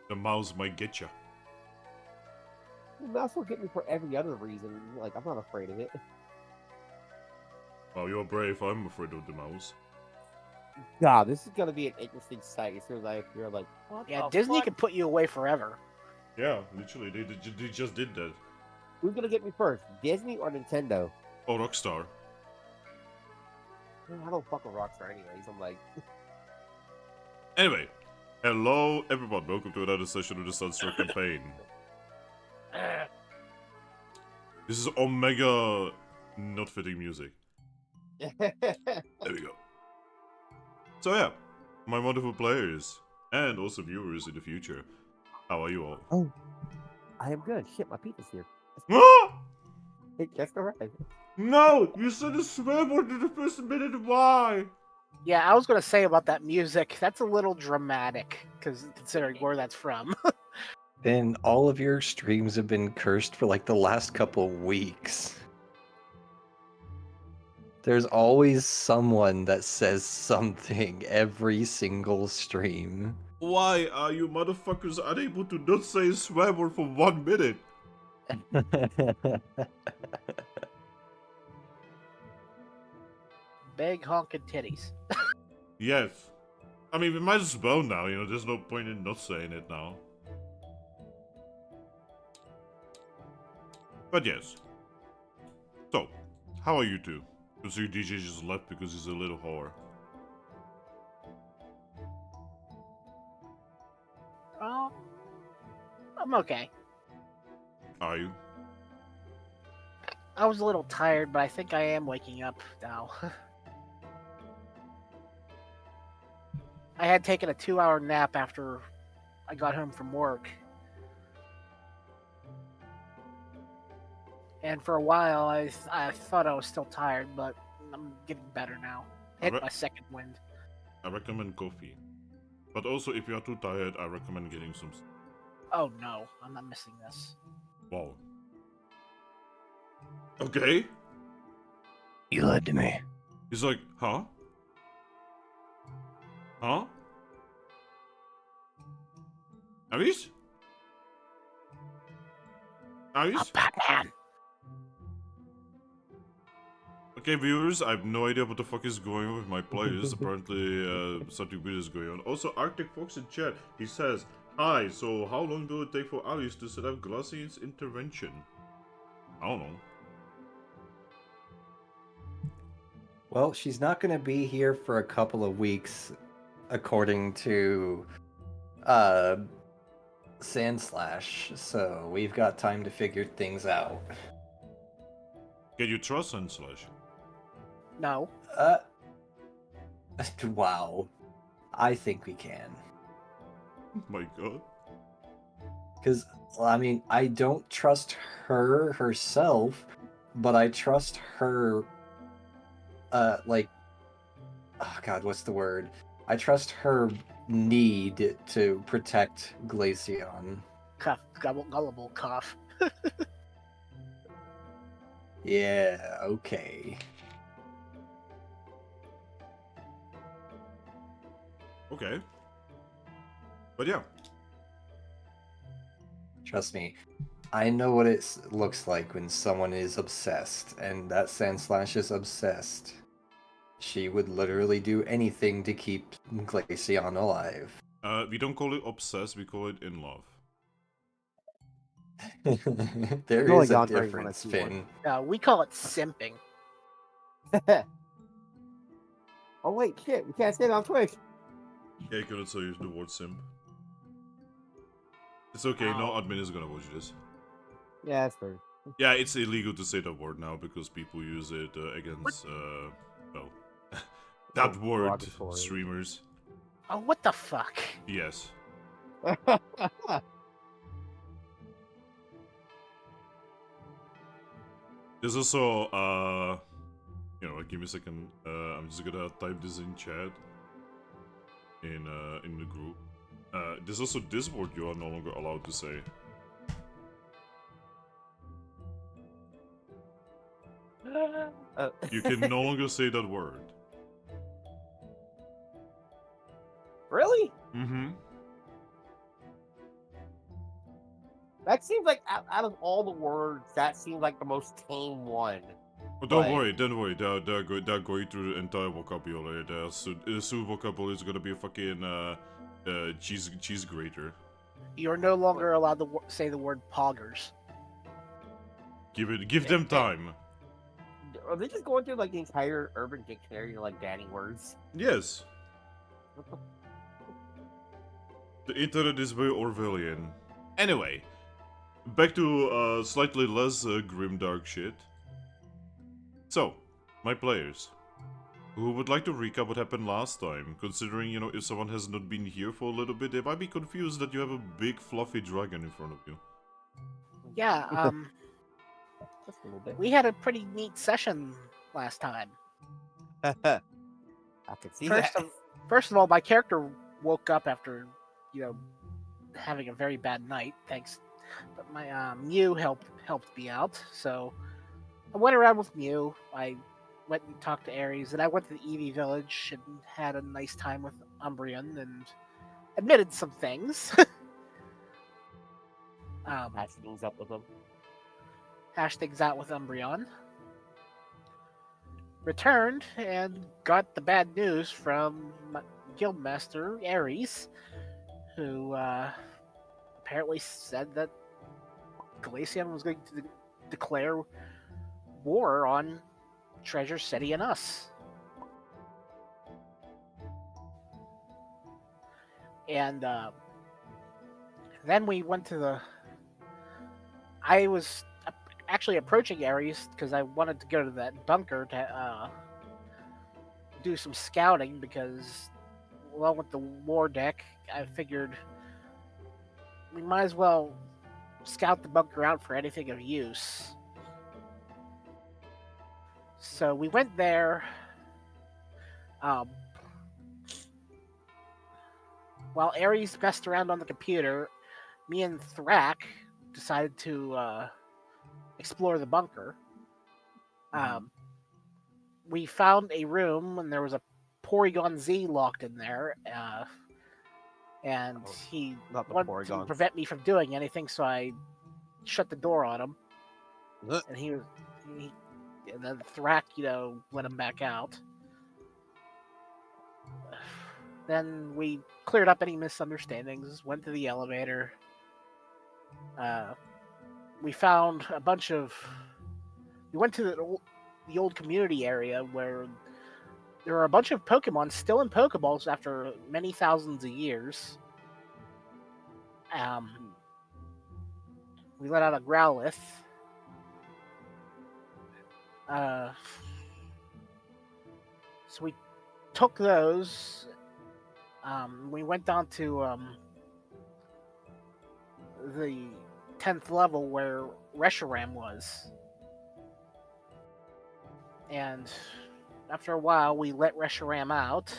The mouse might get you. The mouse will get me for every other reason. Like, I'm not afraid of it. Well, you're brave. I'm afraid of the mouse. God, this is gonna be an interesting sight as soon as I appear. Like, what Yeah, the Disney fuck? can put you away forever. Yeah, literally, they just did that. Who's gonna get me first, Disney or Nintendo? Oh, Rockstar. I don't fuck with Rockstar anyways. I'm like, Anyway, hello everyone. Welcome to another session of the Sunstruck campaign. This is Omega not fitting music. There we go. So yeah, my wonderful players and also viewers in the future. How are you all? oh, I am good. Shit, my pizza's here. It just arrived. No! You said a swear word in the first minute. Why? Yeah, I was gonna say about that music. That's a little dramatic, considering where that's from. Then all of your streams have been cursed for like the last couple weeks. There's always someone that says something every single stream. Why are you motherfuckers unable to not say a swear word for 1 minute? Big honking titties. Yes. I mean, we might as well now, you know, there's no point in not saying it now. But yes. So, how are you two? Because your DJ just left because he's a little whore. I'm okay. Are you? I was a little tired, but I think I am waking up now. I had taken a 2-hour nap after I got home from work. And for a while, I thought I was still tired, but I'm getting better now. Hit my second wind. I recommend coffee. But also, if you are too tired, I recommend getting some... Oh no, I'm not missing this. Wow. Okay. You lied to me. He's like, huh? Huh? Avis? Avis? Batman! Okay, viewers, I have no idea what the fuck is going on with my players. Apparently, something weird is going on. Also, Arctic Fox in chat, he says, hi, so how long will it take for Alice to set up Glacian's intervention? I don't know. Well, she's not going to be here for a couple of weeks, according to Sandslash, so we've got time to figure things out. Can you trust Sunslash? No. Wow. I think we can. My god. Because, I mean, I don't trust her herself, but I trust her, like, oh god, what's the word? I trust her need to protect Glaceon. Cough, gullible cough. Yeah, okay. Okay. But yeah. Trust me, I know what it looks like when someone is obsessed, and that Sandslash is obsessed. She would literally do anything to keep Glaceon alive. We don't call it obsessed, we call it in love. There Really is a gone very difference, when I see one. Finn. We call it simping. Oh wait, shit, we can't say that on Twitch. Yeah, you couldn't say the word simp. It's okay, no admin is gonna watch this. Yeah, that's fair. Yeah, it's illegal to say that word now because people use it against, well, that word, derogatory. streamers. Oh, what the fuck? Yes. There's also, you know, give me a second. I'm just gonna type this in chat. In the group. There's also this word you are no longer allowed to say. You can no longer say that word. Really? Mm-hmm. That seems like out of all the words, that seems like the most tame one. Oh, don't Like- worry, don't worry. They're going through the entire vocabulary. Soon vocabulary is gonna be a fucking cheese grater. You're no longer allowed to say the word poggers. Give them time. Are they just going through like the entire Urban Dictionary, like banning words? Yes. The internet is very Orwellian. Anyway, back to slightly less grim dark shit. So, my players, who would like to recap what happened last time? Considering, you know, if someone has not been here for a little bit, they might be confused that you have a big fluffy dragon in front of you. Yeah, Just a little bit. we had a pretty neat session last time. I can see First of all, my character woke up after, you know, having a very bad night. Thanks, but my Mew helped me out. So I went around with Mew. I went and talked to Ares, and I went to the Eevee village and had a nice time with Umbreon and admitted some things. Patch things up with them. Hashed things out with Umbreon. Returned and got the bad news from my guildmaster Ares, who apparently said that Glaceon was going to declare war on Treasure City and us. And then we went to the... I was actually approaching Ares because I wanted to go to that bunker to do some scouting because, along with the war deck, I figured we might as well scout the bunker out for anything of use. So we went there. While Ares messed around on the computer, me and Thrack decided to explore the bunker. We found a room and there was a Porygon Z locked in there, and he Not the wanted to Porygon. prevent me from doing anything, so I shut the door on him. Ugh. And and then Thrack, you know, let him back out. Then we cleared up any misunderstandings, went to the elevator. We found a bunch of... We went to the old community area where there are a bunch of Pokemon still in Pokeballs after many thousands of years. We let out a Growlithe. So we took those. We went down to the 10th level where Reshiram was. And after a while, we let Reshiram out.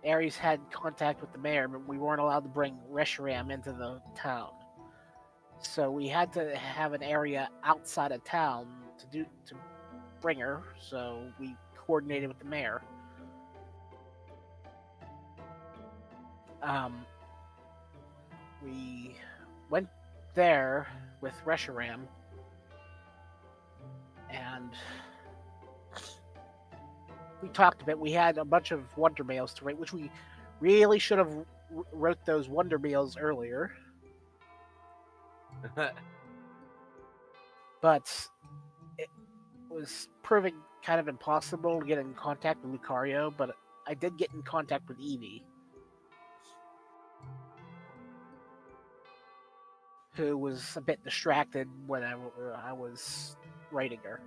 Ares had contact with the mayor, but we weren't allowed to bring Reshiram into the town. So we had to have an area outside of town to bring her. So we coordinated with the mayor. We went there with Reshiram, and we talked a bit. We had a bunch of Wonder Mails to write, which we really should have wrote those Wonder Mails earlier. But it was proving kind of impossible to get in contact with Lucario, but I did get in contact with Eevee, who was a bit distracted when I was writing her.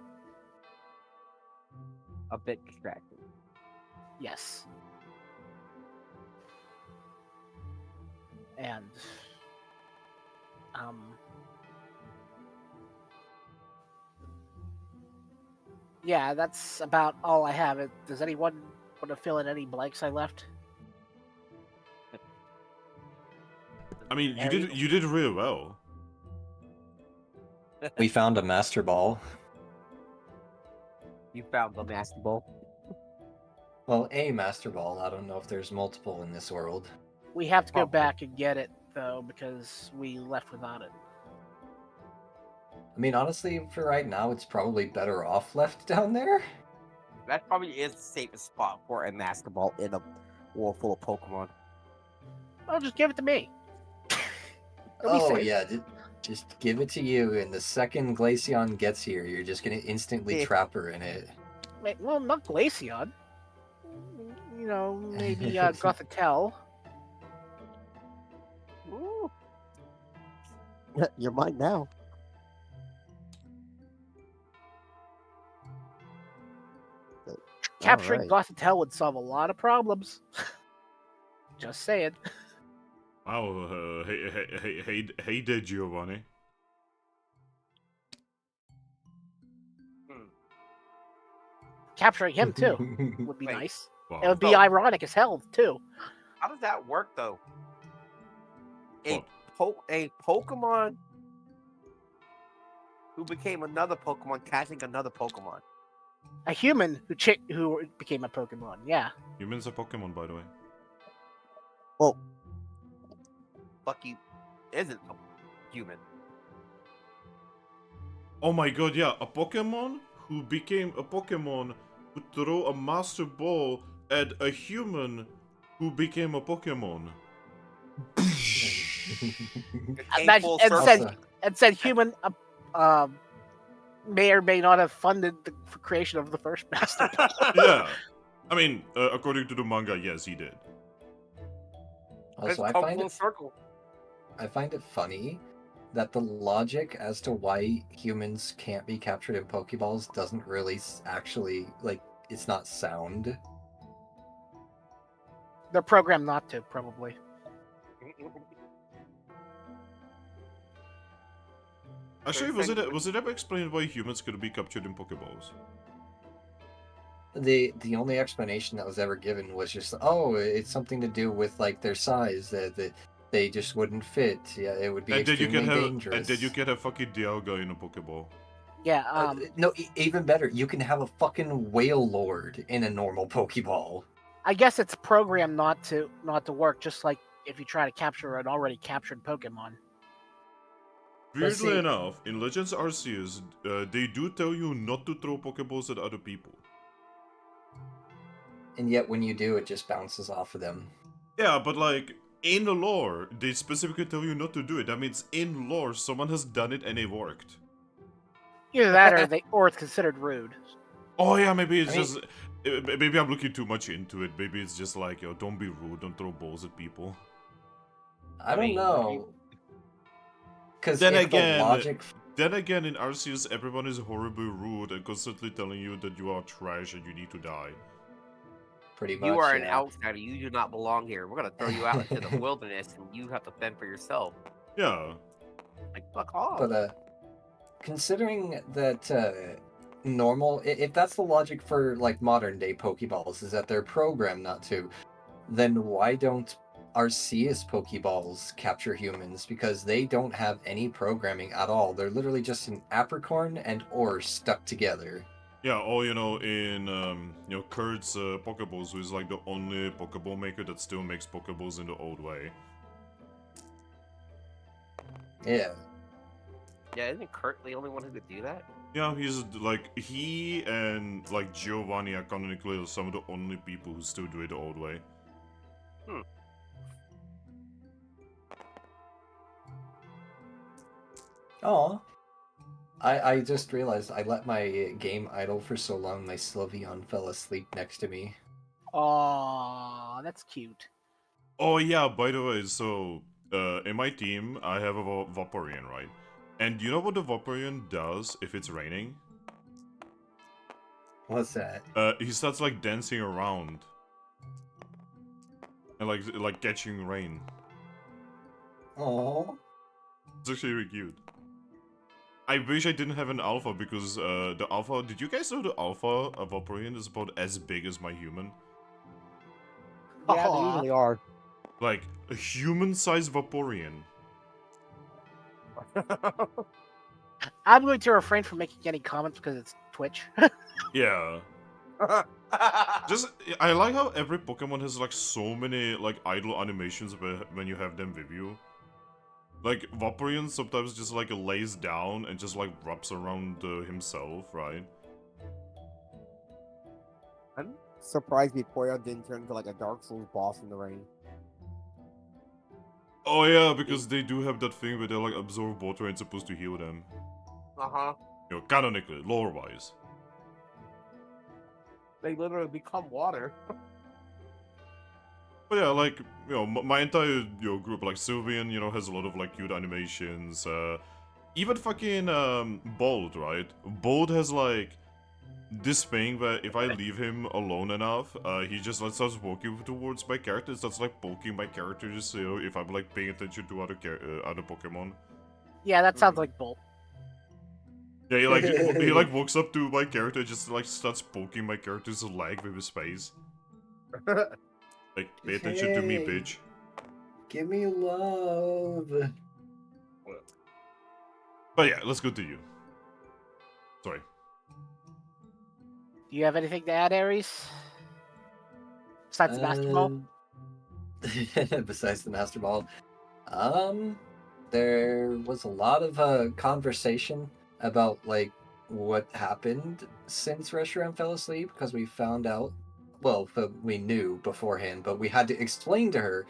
A bit distracted. Yes. And yeah, that's about all I have. Does anyone want to fill in any blanks I left? I mean, you did really well. We found a Master Ball. You found the Master Ball. Well, a Master Ball. I don't know if there's multiple in this world. We have to go Probably. back and get it though, because we left without it. I mean, honestly, for right now, it's probably better off left down there. That probably is the safest spot for a Master Ball in a world full of Pokemon. Well, just give it to me. It'll be Oh safe. yeah, just give it to you, and the second Glaceon gets here, you're just gonna instantly Yeah. trap her in it. Wait, well, not Glaceon. You know, maybe Gothitelle. Ooh. You're mine now. Capturing Alright. Gothitelle would solve a lot of problems. Just saying. Wow, hey there, Giovanni. Capturing him too would be Wait. nice. Wow. It would be So- ironic as hell too. How does that work though? A What? a Pokemon who became another Pokemon catching another Pokemon. A human who became a Pokemon. Yeah. Humans are Pokemon, by the way. Well, Bucky isn't a human. Oh my god, yeah, a Pokemon who became a Pokemon who throw a Master Ball at a human who became a Pokemon. It came That- full and circle. said- And said human may or may not have funded the creation of the first Master Ball. Yeah. I mean, according to the manga, yes, he did. Also, It's come full circle. I find it funny that the logic as to why humans can't be captured in Pokeballs doesn't really actually, like, it's not sound. They're programmed not to, probably. Actually, was it ever explained why humans could be captured in Pokeballs? The only explanation that was ever given was just, oh, it's something to do with like their size, that they just wouldn't fit. Yeah, it would be And then you extremely can have, dangerous. and then you can have fucking Dialga in a Pokeball. Yeah. No, even better, you can have a fucking whale lord in a normal Pokeball. I guess it's programmed not to work, just like if you try to capture an already captured Pokemon. Weirdly see- enough, in Legends Arceus, they do tell you not to throw Pokeballs at other people. And yet when you do, it just bounces off of them. Yeah, but like, in the lore, they specifically tell you not to do it. That means in lore, someone has done it and it worked. Either that or it's considered rude. Oh yeah, maybe it's I mean- just... Maybe I'm looking too much into it. Maybe it's just like, yo, don't be rude, don't throw balls at people. I don't know. Because Then if again, the logic... Then again, in Arceus, everyone is horribly rude and constantly telling you that you are trash and you need to die. Pretty much, You are an yeah. outsider. You do not belong here. We're gonna throw you out into the wilderness, and you have to fend for yourself. Yeah. Like fuck off. But considering that normal, if that's the logic for like modern day Pokeballs, is that they're programmed not to, then why don't Arceus Pokeballs capture humans? Because they don't have any programming at all. They're literally just an apricorn and ore stuck together. Yeah, or in Kurt's Pokeballs, who is like the only Pokeball maker that still makes Pokeballs in the old way. Yeah. Yeah, isn't Kurt the only one who could do that? Yeah, he's like, he and like Giovanni are canonically some of the only people who still do it the old way. Aw. I just realized I let my game idle for so long my Sylveon fell asleep next to me. Aw, that's cute. Oh yeah, by the way, so in my team I have a Vaporeon, right? And you know what the Vaporeon does if it's raining? What's that? He starts like dancing around and like catching rain. Aw. It's actually really cute. I wish I didn't have an alpha because the alpha. Did you guys know the alpha of Vaporeon is about as big as my human? Yeah, they Aw. usually are. Like a human-sized Vaporeon. I'm going to refrain from making any comments because it's Twitch. Yeah. Just I like how every Pokemon has like so many like idle animations when you have them with you. Like, Vaporeon sometimes just, like, lays down and just, like, wraps around himself, right? I'm surprised Vaporeon didn't turn into like a Dark Souls boss in the rain. Oh yeah, because they do have that thing where they, like, absorb water and it's supposed to heal them. Uh-huh. You know, canonically, lore-wise. They literally become water. But yeah, like, you know, my entire, group, like, Sylveon, has a lot of, like, cute animations, even fucking, Bold, right? Bold has, like, this thing where if I leave him alone enough, he just like, starts walking towards my character, starts, like, poking my characters, if I'm, like, paying attention to other Pokemon. Yeah, that sounds like Bolt. Yeah, he like walks up to my character and just, like, starts poking my character's leg with his face. Like, pay attention to me, Hey. bitch. Give me love. But yeah, let's go to you. Sorry. Do you have anything to add, Aries? Besides the basketball? Besides the Master Ball. There was a lot of conversation about like what happened since Reshiram fell asleep because we found out, well, we knew beforehand, but we had to explain to her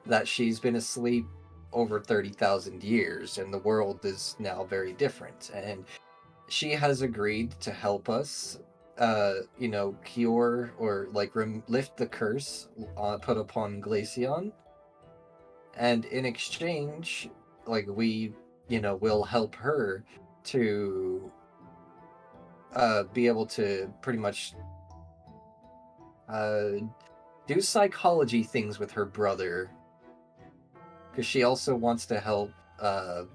that she's been asleep over 30,000 years and the world is now very different. And she has agreed to help us, cure or like lift the curse put upon Glaceon. And in exchange, like we, will help her to be able to pretty much uh, do psychology things with her brother. Because she also wants to help I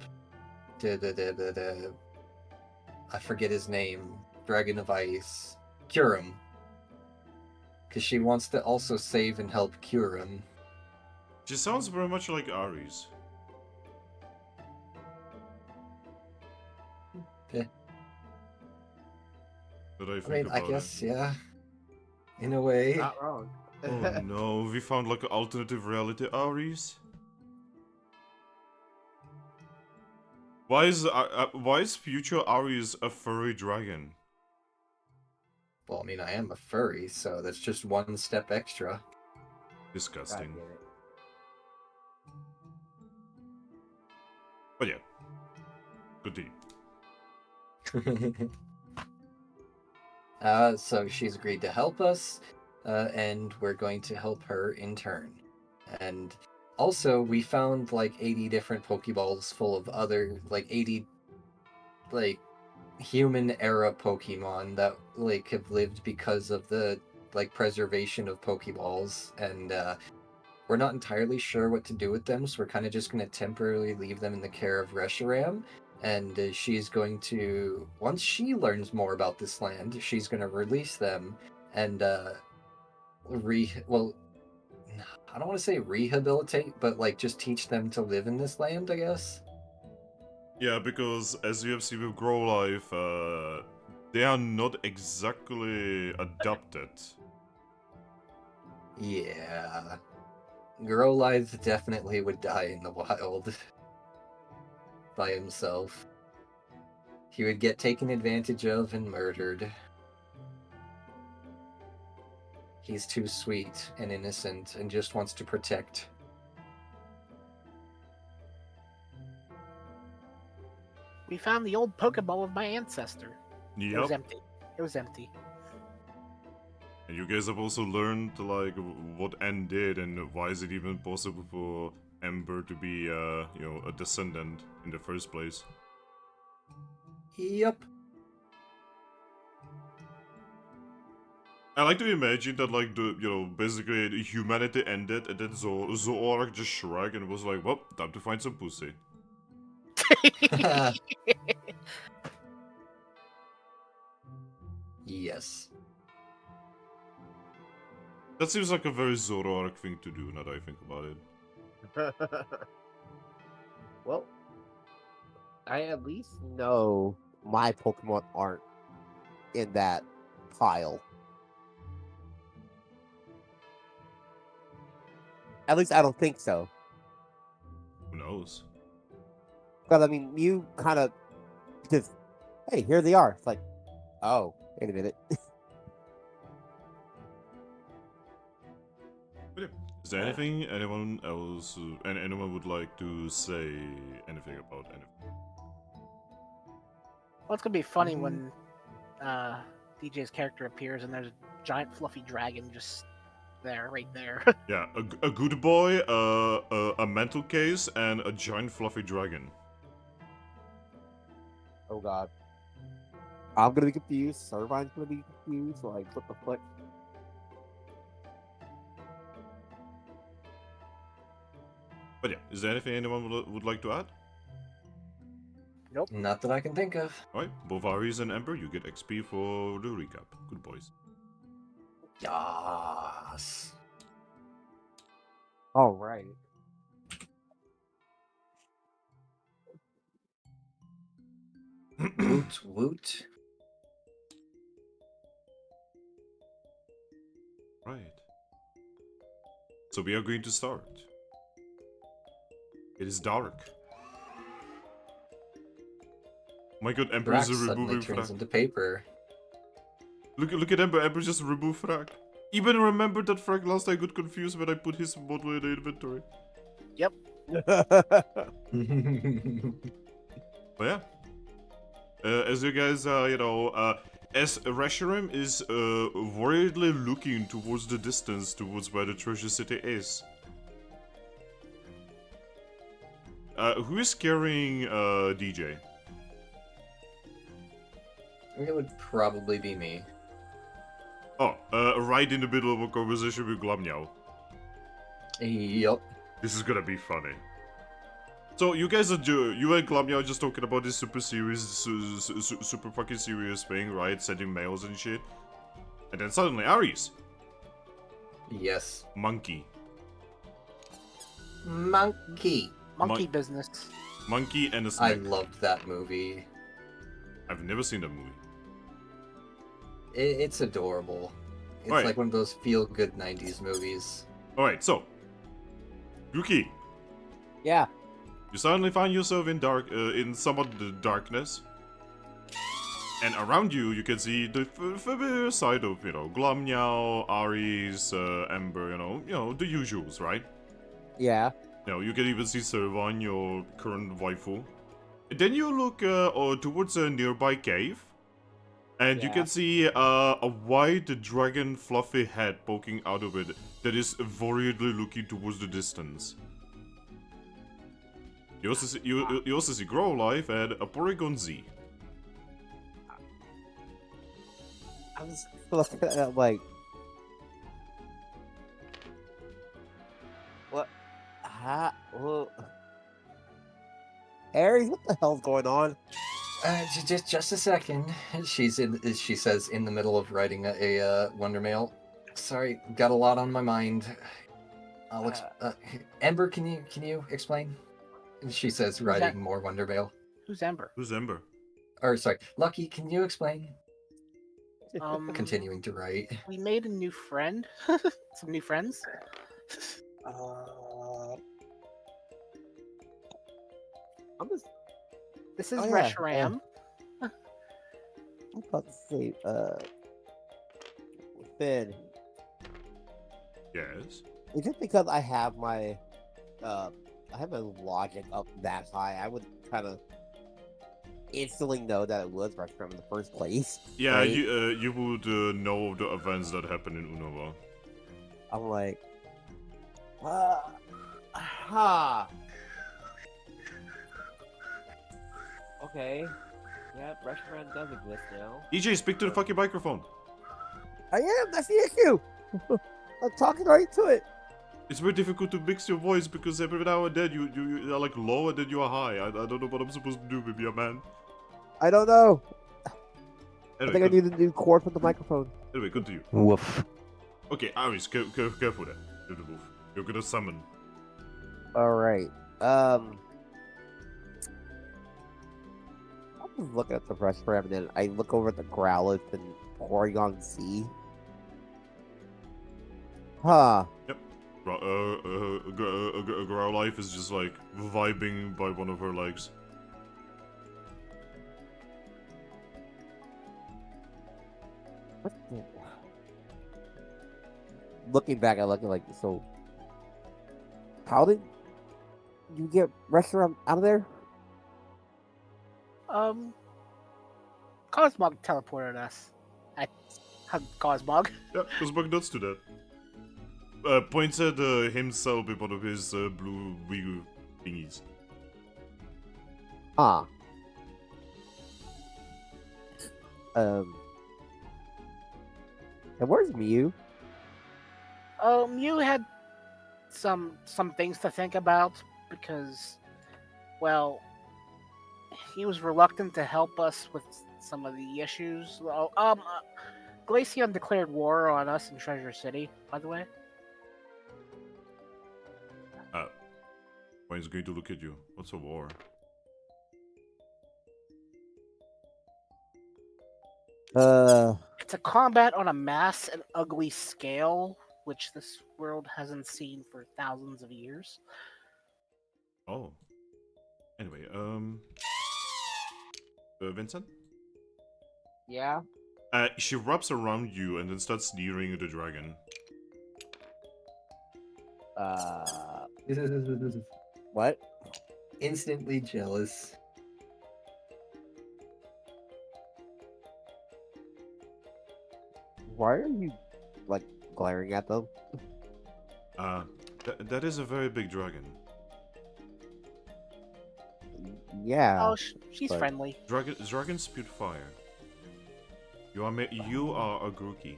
forget his name, Dragon of Ice, cure him. Because she wants to also save and help cure him. She sounds very much like Aries. Yeah. Did I I think mean, about I guess, it? yeah. In a way. Not wrong. Oh no, we found like an alternative reality Aries. Why is future Aries a furry dragon? Well, I mean, I am a furry, so that's just one step extra. Disgusting. God damn it. But yeah, continue. So she's agreed to help us, and we're going to help her in turn. And also, we found like 80 different Pokeballs full of other, like 80, like, human era Pokemon that like have lived because of the like preservation of Pokeballs, and we're not entirely sure what to do with them, so we're kind of just going to temporarily leave them in the care of Reshiram. And she's going to, once she learns more about this land, she's going to release them and well, I don't want to say rehabilitate, but like just teach them to live in this land, I guess. Yeah, because as you have seen with Grow Life, they are not exactly adapted. Yeah. Growlithe definitely would die in the wild by himself. He would get taken advantage of and murdered. He's too sweet and innocent and just wants to protect. We found the old Pokeball of my ancestor. It was Yep. empty. It was empty. And you guys have also learned like what N did and why is it even possible for Ember to be a descendant in the first place. Yep. I like to imagine that like basically humanity ended and then Zorak just shrugged and was like, well, time to find some pussy. Yes. That seems like a very Zorak thing to do now that I think about it. Well, I at least know my Pokemon aren't in that pile. At least I don't think so. Who knows? Because I mean, you kind of just, hey, here they are. It's like, oh, wait a minute. Is there anything anyone else and anyone would like to say anything about anything? Well, it's gonna be funny when DJ's character appears and there's a giant fluffy dragon just there, right there. Yeah, a good boy, a mental case, and a giant fluffy dragon. Oh god. I'm gonna be confused. Servine's gonna be confused. Like, what the fuck? But yeah, is there anything anyone would like to add? Nope. Not that I can think of. Alright, both Aries and Ember, you get XP for the recap. Good boys. Yes. All right. Woot woot. Right. So we are going to start. It is dark. My god, Ember Thrack is suddenly removing turns Thrack. into paper. Look at Ember. Ember just removed Thrack. Even remember that Thrack last time got confused when I put his model in the inventory. Yep. But yeah. As you guys, as Reshiram is worriedly looking towards the distance, towards where the treasure city is. Who is carrying DJ? It would probably be me. Oh, right in the middle of a conversation with Glamnyao. Yup. This is gonna be funny. So you guys are you and Glamnyao just talking about this super serious, super fucking serious thing, right? Sending mails and shit. And then suddenly Aries, Yes. monkey, Monkey. Monkey business. monkey, and a I snake. loved that movie. I've never seen that movie. It's adorable. It's Right. like one of those feel-good 90s movies. All right, so Grookey, Yeah. you suddenly find yourself in in somewhat the darkness, and around you, you can see the familiar side of Glamnyao, Aries, Ember, you know the usuals, right? Yeah. You can even see Servan, your current waifu. And then you look towards a nearby cave, and you Yeah. can see a white dragon fluffy head poking out of it that is worriedly looking towards the distance. You also see Grow Life and a Porygon Z. I was looking at that like, what? Well, Aries, what the hell's going on? Just a second. She says in the middle of writing a Wonder Mail. Sorry, got a lot on my mind. Ember, can you explain? She says, Who's writing that? more Wonder Mail. Who's Ember? Who's Ember? Or sorry, Lucky, can you explain? Continuing to write. We made a new friend. Some new friends. I'm just This is Oh, yeah, Reshiram. I'm about to say, Finn. Yes. Is it because I have my logic up that high? I would kind of instantly know that it was Reshiram in the first place. Yeah, right? you would know the events that happened in Unova. I'm like, ha. Okay. Yeah, Reshiram does exist now. EJ, speak to the fucking microphone. I am. That's the issue. I'm talking right to it. It's very difficult to mix your voice because every now and then you are like low and then you are high. I don't know what I'm supposed to do with you, man. I don't know. Anyway, I think I need a new cord for the microphone. Anyway, continue. Woof. Okay, Aris, careful there. Do the move. You're gonna summon. All right. I'm just looking at the Reshiram and then I look over at the Growlithe and Porygon Z. Huh. Growlife is just like vibing by one of her legs. Looking back, I look at like, so how did you get restaurant out of there? Cosmog teleported us. I hug Cosmog. Yeah, Cosmog does do that. Points at himself with one of his blue wiggle thingies. Ah. And where's Mew? Mew had some things to think about because, well, he was reluctant to help us with some of the issues. Well, Glaceon declared war on us in Treasure City, by the way. Why is going to look at you? What's a war? It's a combat on a mass and ugly scale, which this world hasn't seen for thousands of years. Oh. Anyway, Vincent? Yeah. She wraps around you and then starts sneering at the dragon. What? Instantly jealous. Why are you, like, glaring at them? That is a very big dragon. Yeah. Oh, she's but- friendly. Dragons spit fire. You are a Grookey.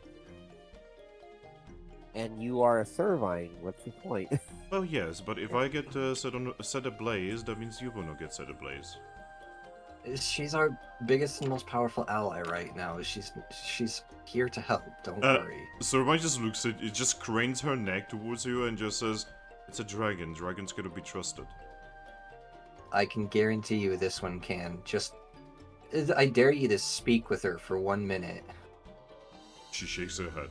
And you are a Servine. What's the point? Well, yes, but if I get set ablaze, that means you will not get set ablaze. She's our biggest and most powerful ally right now. She's here to help. Don't worry. So Ryan just looks at it, just cranes her neck towards you and just says, "It's a dragon. Dragons gotta be trusted." I can guarantee you this one can. Just, I dare you to speak with her for 1 minute. She shakes her head.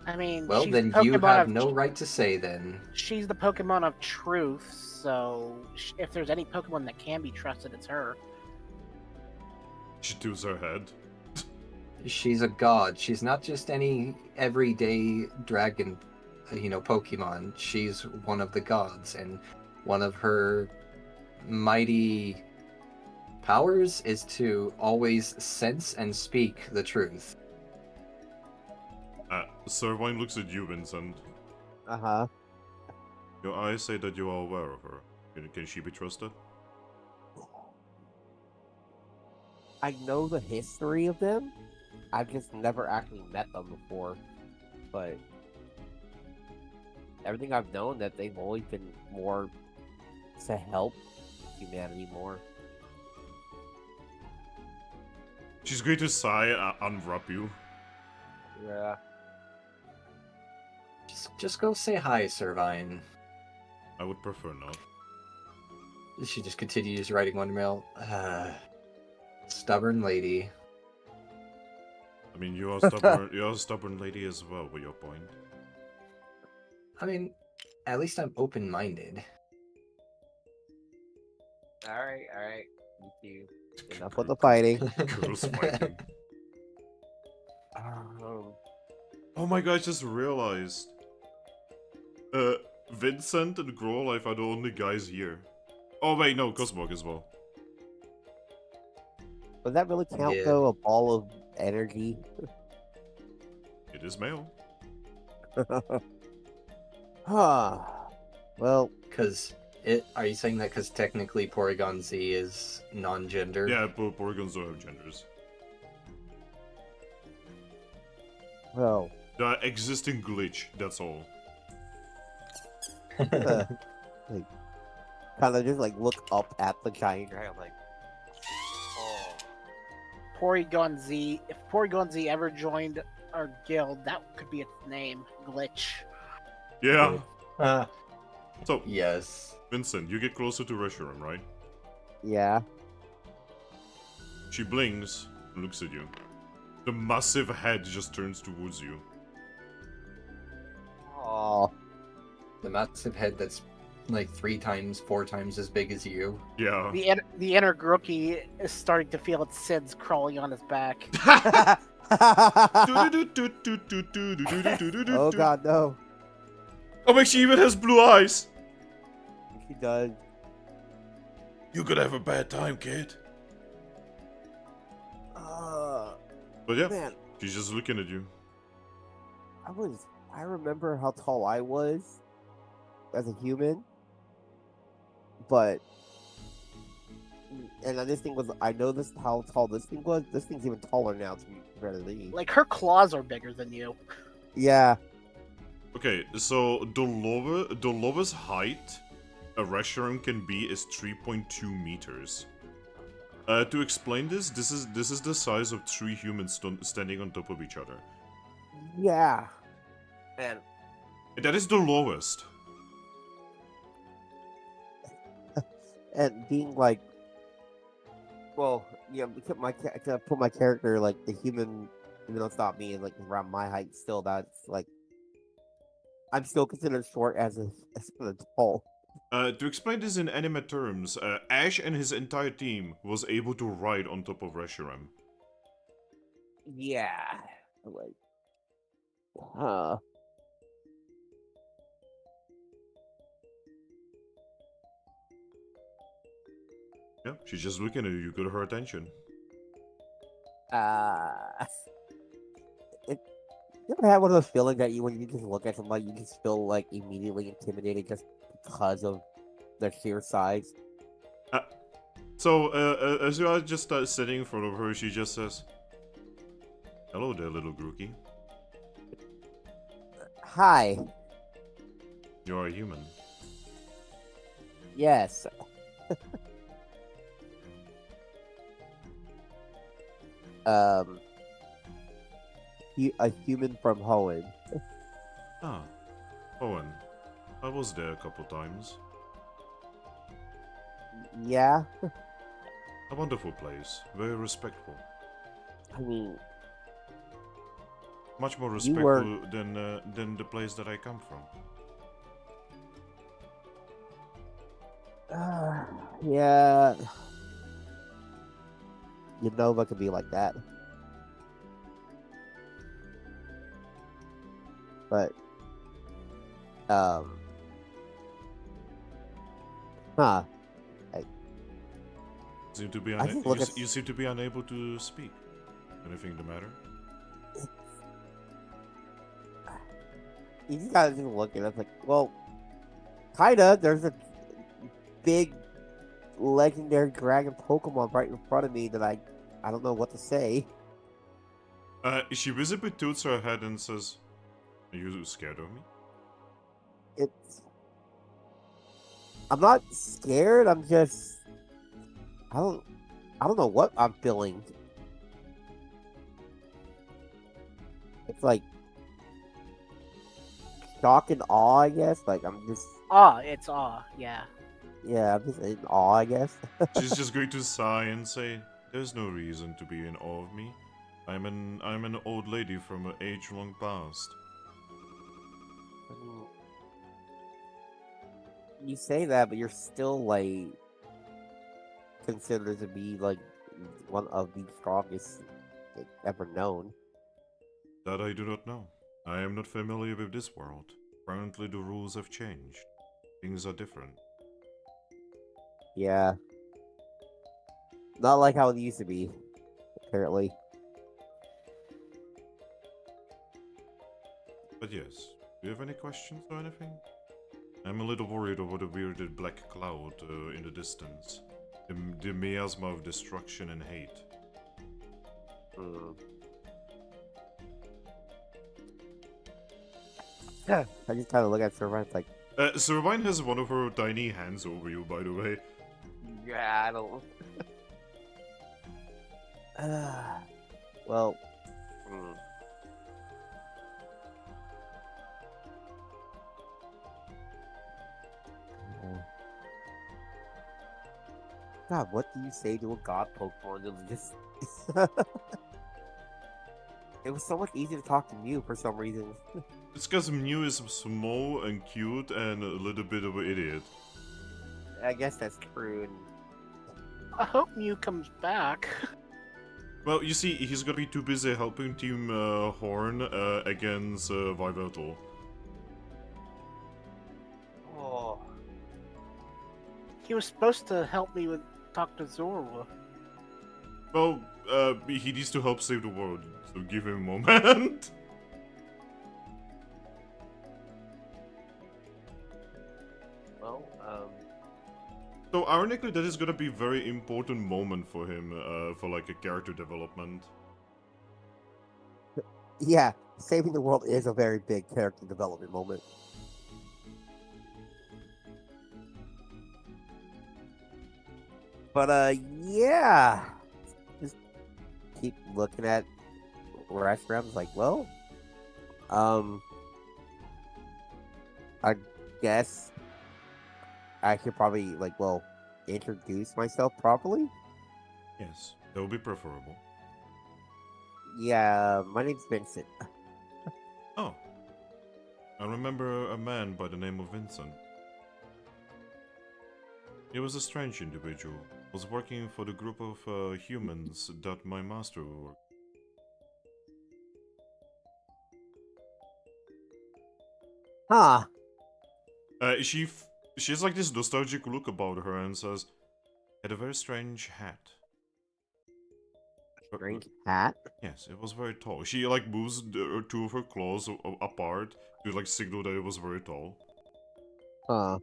I mean, Well, she's then the you Pokemon have of no right to say then. She's the Pokemon of truth, so if there's any Pokemon that can be trusted, it's her. She tilts her head. She's a god. She's not just any everyday dragon, Pokemon. She's one of the gods, and one of her mighty powers is to always sense and speak the truth. Sirwine looks at you, Vincent. Uh-huh. Your eyes say that you are aware of her. Can she be trusted? I know the history of them. I've just never actually met them before. But everything I've known, that they've always been more to help humanity more. She's going to sigh and unwrap you. Yeah. Just go say hi, Servine. I would prefer not. She just continues writing one mail. Stubborn lady. I mean, you are stubborn. You are a stubborn lady as well. With your point. I mean, at least I'm open-minded. Alright. Thank you. Enough with the fighting. Girls fighting. Oh my god! I just realized. Vincent and Growlife are the only guys here. Oh wait, no, Cosmog as well. Does that really count, Yeah. though? A ball of energy? It is male. Well, Are you saying that because technically Porygon Z is non-gender? Yeah, but Porygons don't have genders. well, The existing glitch. That's all. kind of just like look up at the giant dragon, like, oh, Porygon Z. If Porygon Z ever joined our guild, that could be its name. Glitch. Yeah. So, Yes. Vincent, you get closer to Reshiram, right? yeah. She blinks and looks at you. The massive head just turns towards you. Oh, The massive head that's like 3 times, 4 times as big as you. Yeah. The inner Grookey is starting to feel its sins crawling on his back. Oh god, no. Oh, wait, she even has blue eyes. She does. You could have a bad time, kid. But yeah, Man, she's just looking at you. I remember how tall I was as a human, but and this thing was, I know this how tall this thing was. This thing's even taller now to me compared to these. Like her claws are bigger than you. Yeah. Okay, so the lowest height a Reshiram can be is 3.2 meters. To explain this is the size of 3 humans standing on top of each other. Yeah. Man. That is the lowest. And being like, well, yeah, I put my character like the human, even though it's not me, and like around my height. Still, that's like, I'm still considered short as an adult. To explain this in anime terms, Ash and his entire team was able to ride on top of Reshiram. Yeah. Like, huh. Yeah, she's just looking at you. You got her attention. It, you ever have one of those feelings that when you just look at somebody, you just feel like immediately intimidated just because of their sheer size? So, as you are just sitting in front of her, she just says, "Hello there, little Grookey. Hi. You're a human." Yes. A human from Hoenn. Ah, Owen. I was there a couple times. Yeah. A wonderful place. Very respectful. I mean, Much more You were- respectful than the place that I come from. yeah. Unova could be like that. But, huh. Seem to be I just look at- you seem to be unable to speak. Anything the matter? You just gotta just look at it. It's like, well, kinda. There's a big legendary dragon Pokemon right in front of me that I don't know what to say. She visibly tilts her head and says, "Are you scared of me?" I'm not scared. I'm just. I don't know what I'm feeling. It's like shock and awe, I guess. Like I'm just. It's awe, yeah. Yeah, I'm just in awe, I guess. She's just going to sigh and say, "There's no reason to be in awe of me. I'm an old lady from an age-long past." You say that, but you're still like considered to be like one of the strongest like, ever known. That I do not know. I am not familiar with this world. Apparently the rules have changed. Things are different. Yeah. Not like how it used to be, apparently. But yes, do you have any questions or anything? I'm a little worried over the weirded black cloud in the distance. The miasma of destruction and hate. Yeah. I just kind of look at Servine, it's like, Servine has one of her tiny hands over you, by the way. Yeah, I don't. well, God, what do you say to a god Pokemon? It'll just. It was so much easier to talk to Mew for some reason. It's because Mew is small and cute and a little bit of an idiot. I guess that's true. And I hope Mew comes back. Well, you see, he's gonna be too busy helping Team Horn against Vivatal. oh, He was supposed to help me with Dr. Zorua. Well, he needs to help save the world, so give him a moment. well, So ironically, that is gonna be a very important moment for him, for like a character development. yeah, saving the world is a very big character development moment. But yeah, just keep looking at restaurants. Like, well, I guess I should probably introduce myself properly. Yes, that would be preferable. Yeah, my name's Vincent. Oh, I remember a man by the name of Vincent. He was a strange individual. Was working for the group of humans that my master worked. Huh. She has like this nostalgic look about her and says, had a very strange hat. Strange hat. Yes, it was very tall. She like moves two of her claws apart to like signal that it was very tall. Huh.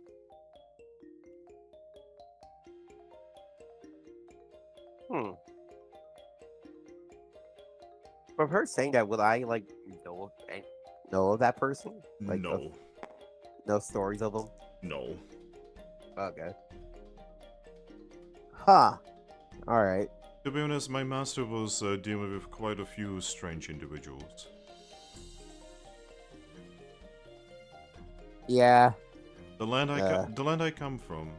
Hmm. From her saying that, would I know of that person? Like, No, no stories of them. no. Okay. Huh. All right. To be honest, my master was dealing with quite a few strange individuals. Yeah. The land I come from,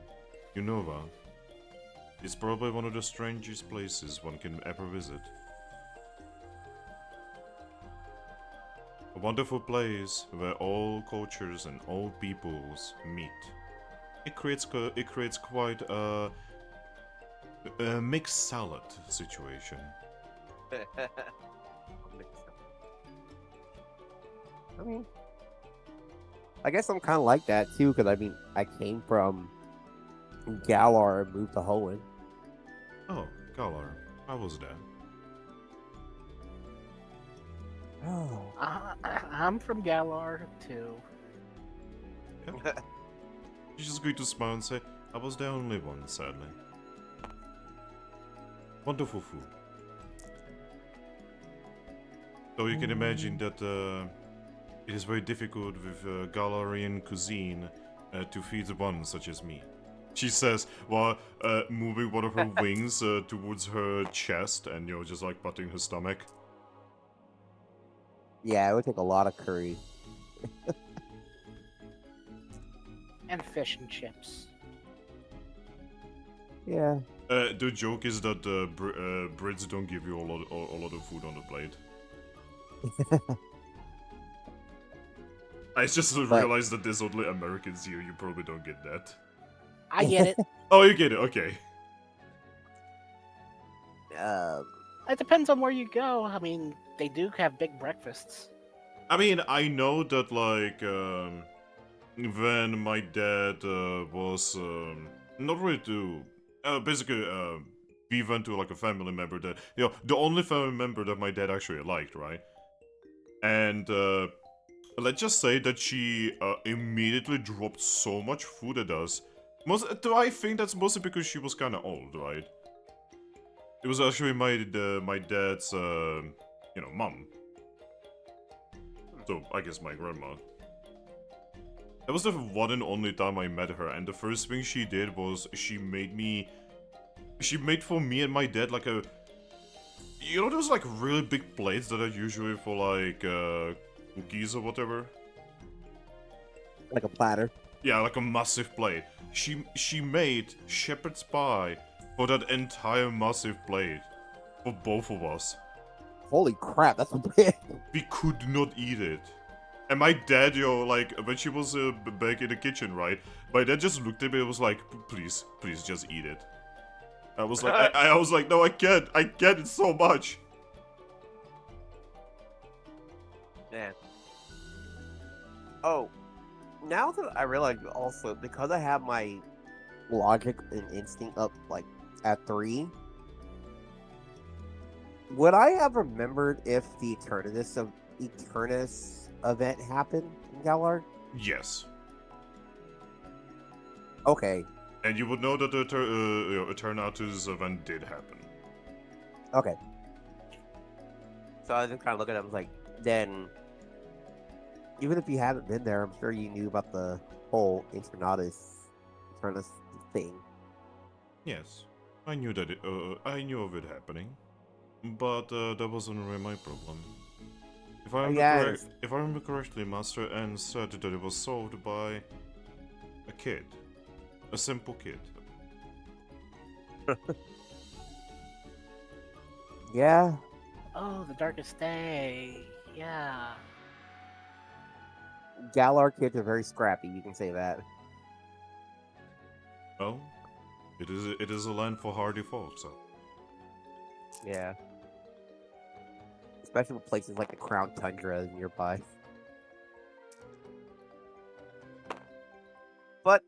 Unova, is probably one of the strangest places one can ever visit. A wonderful place where all cultures and all peoples meet. It creates quite a mixed salad situation. I mean, I guess I'm kind of like that too, because I mean, I came from Galar and moved to Hoenn. Oh, Galar, I was there. Oh. I'm from Galar too. She's just going to smile and say, I was the only one, sadly. Wonderful food. So you can imagine that it is very difficult with Galarian cuisine to feed one such as me. She says while moving one of her wings towards her chest and, just like patting her stomach. Yeah, it would take a lot of curry. And fish and chips. Yeah. The joke is that Brits don't give you a lot of food on the plate. I just realized that there's only Americans here. You probably don't get that. I get it. Oh, you get it. Okay. It depends on where you go. I mean, they do have big breakfasts. I mean, I know that like when my dad was not really to basically we went to like a family member that the only family member that my dad actually liked, right? And let's just say that she immediately dropped so much food at us. I think that's mostly because she was kind of old, right? It was actually my dad's mom. So I guess my grandma. That was the one and only time I met her, and the first thing she did was she made for me and my dad like a, those like really big plates that are usually for like cookies or whatever. Like a platter. Yeah, like a massive plate. She made shepherd's pie for that entire massive plate for both of us. Holy crap, that's a bit. We could not eat it. And my dad, like, when she was back in the kitchen, right? My dad just looked at me and was like, please, please, just eat it. I was like, I was like, no, I can't, it's so much. Man. Oh, now that I realize also, because I have my logic and instinct up, like, at 3, would I have remembered if the Eternus event happened in Galar? Yes. Okay. And you would know that the Eternatus event did happen. Okay. So I was just kind of looking at it, I was like, then, even if you hadn't been there, I'm sure you knew about the whole Eternus thing. Yes. I knew that I knew of it happening. But that wasn't really my problem. If I remember correctly, Master N said that it was solved by a kid. A simple kid. Yeah. Oh, the darkest day. Yeah. Galar kids are very scrappy, you can say that. Well, it is a land for hardy folk, so. Yeah. Especially with places like the Crown Tundra nearby. But,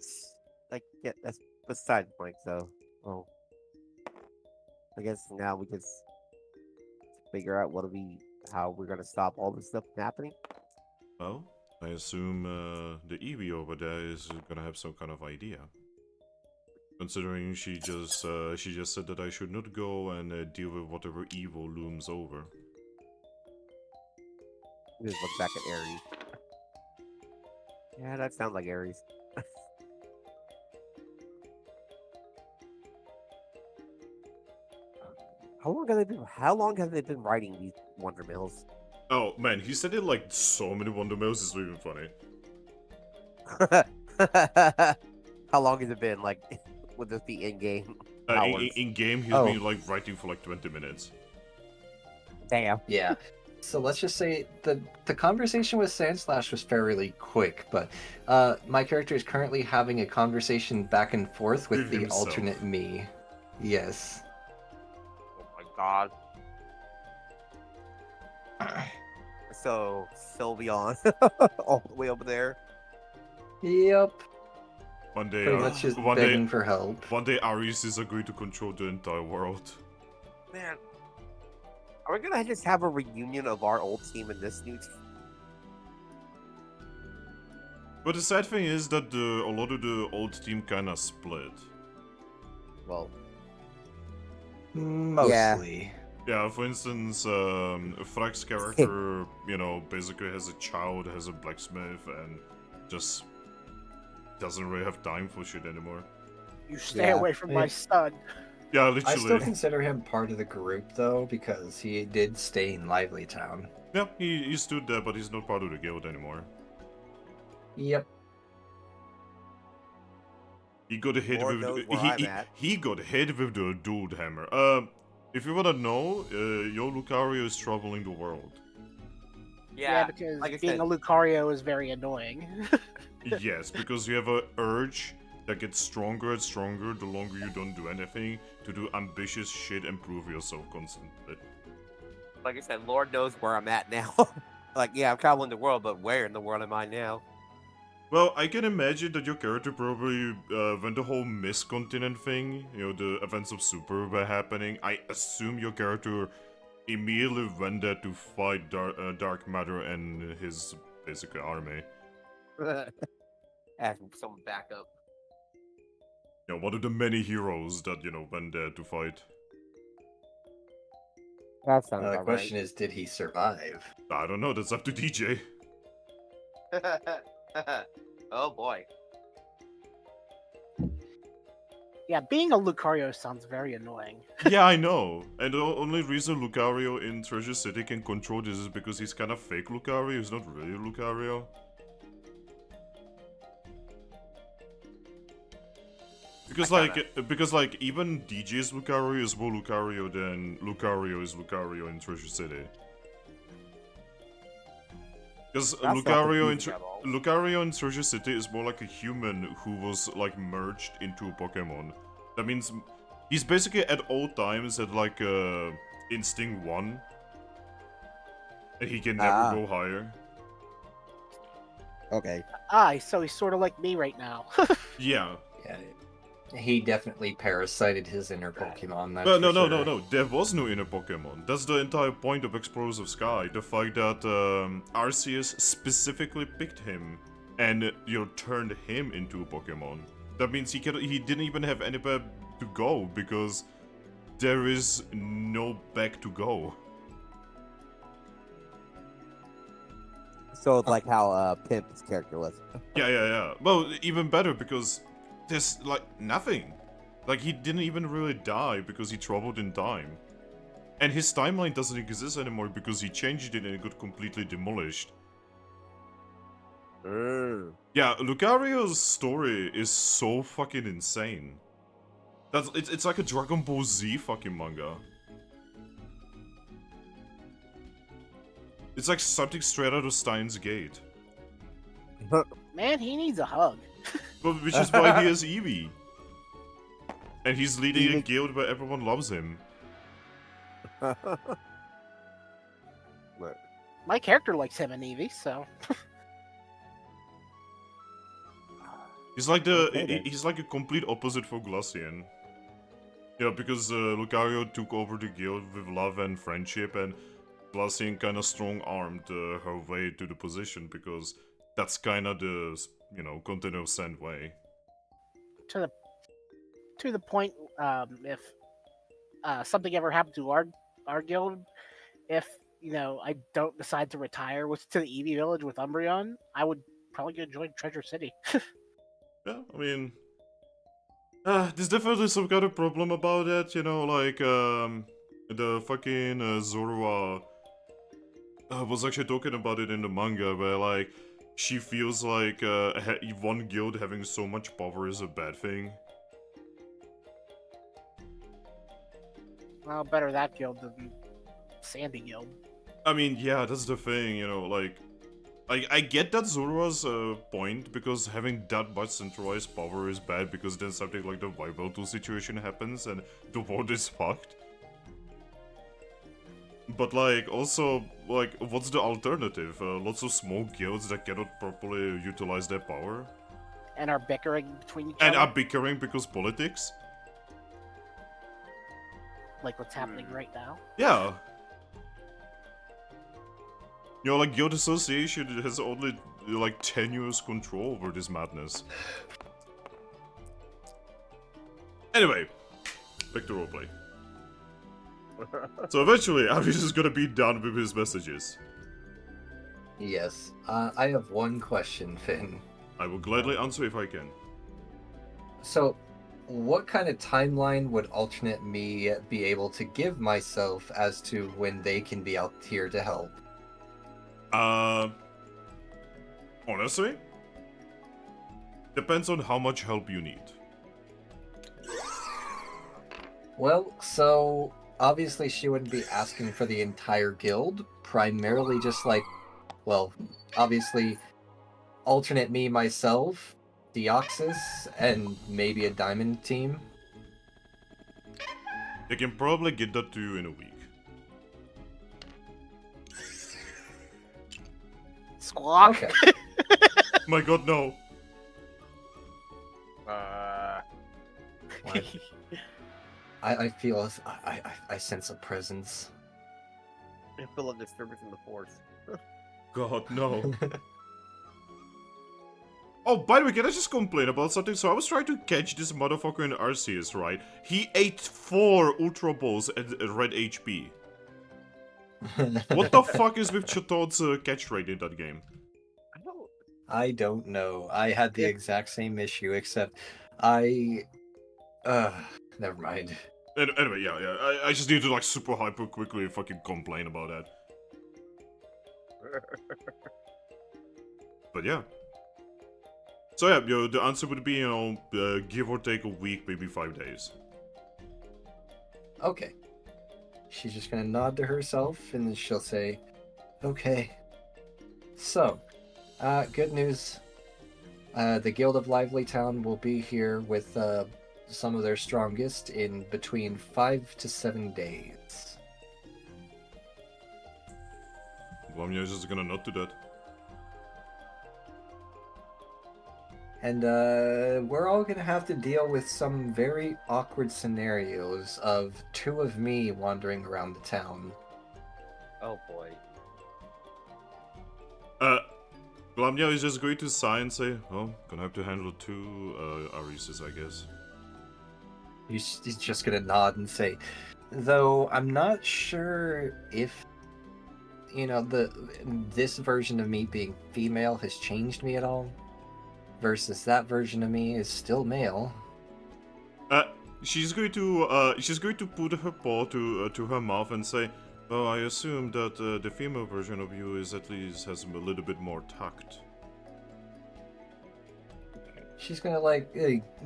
like, yeah, that's beside the point, so. Oh. I guess now we just figure out how we're gonna stop all this stuff from happening. Well, I assume the Eevee over there is gonna have some kind of idea. Considering she just said that I should not go and deal with whatever evil looms over. Just look back at Ares. Yeah, that sounds like Ares. How long have they been writing these Wonder Mills? Oh man, he said it like so many Wonder Mills, it's not even funny. How long has it been? Like, would this be in game? In game, he's Oh. been like writing for like 20 minutes. Damn. Yeah. So let's just say the conversation with Sandslash was fairly quick, but my character is currently having a conversation back and forth with With the himself. alternate me. Yes. Oh my god. So, Sylveon, all the way over there. Yep. One day, Pretty much just one begging day, for help. one day, Ares is agreed to control the entire world. Man, are we gonna just have a reunion of our old team and this new team? But the sad thing is that a lot of the old team kind of split. Well, Mostly. Yeah, for instance, Thrack's character, basically has a child, has a blacksmith, and just doesn't really have time for shit anymore. You stay Yeah. away from my son. Yeah, I literally. still consider him part of the group, though, because he did stay in Lively Town. Yeah, he stood there, but he's not part of the guild anymore. Yep. He got hit Lord with knows where I'm at. he got hit with the dude hammer. If you wanna know, Yo Lucario is troubling the world. Yeah, because like I being said- a Lucario is very annoying. Yes, because you have a urge that gets stronger and stronger the longer you don't do anything to do ambitious shit and prove yourself constantly. Like I said, Lord knows where I'm at now. Like, yeah, I'm traveling the world, but where in the world am I now? Well, I can imagine that your character probably, when the whole Mist Continent thing, the events of Super were happening, I assume your character immediately went there to fight Dark Matter and his basic army. Ask some backup. One of the many heroes that, went there to fight. That sounds Now the about question is, did he survive? I don't know, that's up to DJ. right. Oh boy. Yeah, being a Lucario sounds very annoying. Yeah, I know. And the only reason Lucario in Treasure City can control this is because he's kind of fake Lucario, he's not really Lucario. Because like even DJ's Lucario is more Lucario than Lucario is Lucario in Treasure City. Because That's not confusing at all. Lucario in Treasure City is more like a human who was like merged into a Pokemon. That means he's basically at all times at like Instinct 1. And he can never go higher. Okay. So he's sort of like me right now. Yeah. Yeah, he definitely parasited his inner Pokemon. That's But no, for no, sure. no, no. There was no inner Pokemon. That's the entire point of Explorers of Sky. The fact that Arceus specifically picked him and turned him into a Pokemon. That means he didn't even have anywhere to go because there is no back to go. So it's like how Pimp's character was. Yeah. Well, even better because there's like nothing. Like he didn't even really die because he traveled in time. And his timeline doesn't exist anymore because he changed it and it got completely demolished. Yeah, Lucario's story is so fucking insane. It's like a Dragon Ball Z fucking manga. It's like something straight out of Steins Gate. Man, he needs a hug. But which is why he has Eevee. And he's leading a Eevee- guild where everyone loves him. My character likes him and Eevee, so He's like Okay, then. he's like a complete opposite for Glacian. Yeah, because Lucario took over the guild with love and friendship, and Glacian kind of strong-armed her way to the position because that's kind of the Continental Sand way. to the point, if something ever happened to our guild, if I don't decide to retire to the Eevee village with Umbreon, I would probably go join Treasure City. Yeah, I mean, there's definitely some kind of problem about that, like the fucking Zorua was actually talking about it in the manga, where like she feels like one guild having so much power is a bad thing. Well, better that guild than Sandy Guild. I mean, yeah, that's the thing, like I get that Zorua's point, because having that much centralized power is bad, because then something like the Vivaldo situation happens and the world is fucked. But like, also, like, what's the alternative? Lots of small guilds that cannot properly utilize their power? And are bickering between each And other, are bickering because politics? like what's happening right now. Yeah. Like, Guild Association has only, like, tenuous control over this madness. Anyway, back to roleplay. So eventually, Avis is gonna be done with his messages. Yes. I have one question, Finn. I will gladly answer if I can. So, what kind of timeline would alternate me be able to give myself as to when they can be out here to help? Honestly, depends on how much help you need. Well, so obviously she wouldn't be asking for the entire guild, primarily just like, well, obviously alternate me, myself, Deoxys, and maybe a diamond team. They can probably get that to you in a week. Squawk. Okay. My god, no. What? I feel I sense a presence. I feel a disturbance in the force. God, no. Oh, by the way, can I just complain about something? So I was trying to catch this motherfucker in Arceus, right? He ate 4 Ultra Balls at red HP. What the fuck is with Chato's catch rate in that game? I don't know. I had the exact same issue, except never mind. Anyway, yeah. I just need to, like, super hyper quickly fucking complain about that. But yeah. So yeah, the answer would be, give or take a week, maybe 5 days. Okay. She's just gonna nod to herself and then she'll say, okay. So, good news. The Guild of Lively Town will be here with some of their strongest in between 5 to 7 days. Lamia is just gonna nod to that. And we're all gonna have to deal with some very awkward scenarios of 2 of me wandering around the town. Oh boy. Lamia is just going to sigh and say, oh, gonna have to handle 2 Arises, I guess. He's just gonna nod and say, though I'm not sure if this version of me being female has changed me at all, versus that version of me is still male. She's going to put her paw to her mouth and say, oh, I assume that the female version of you has a little bit more tact. She's gonna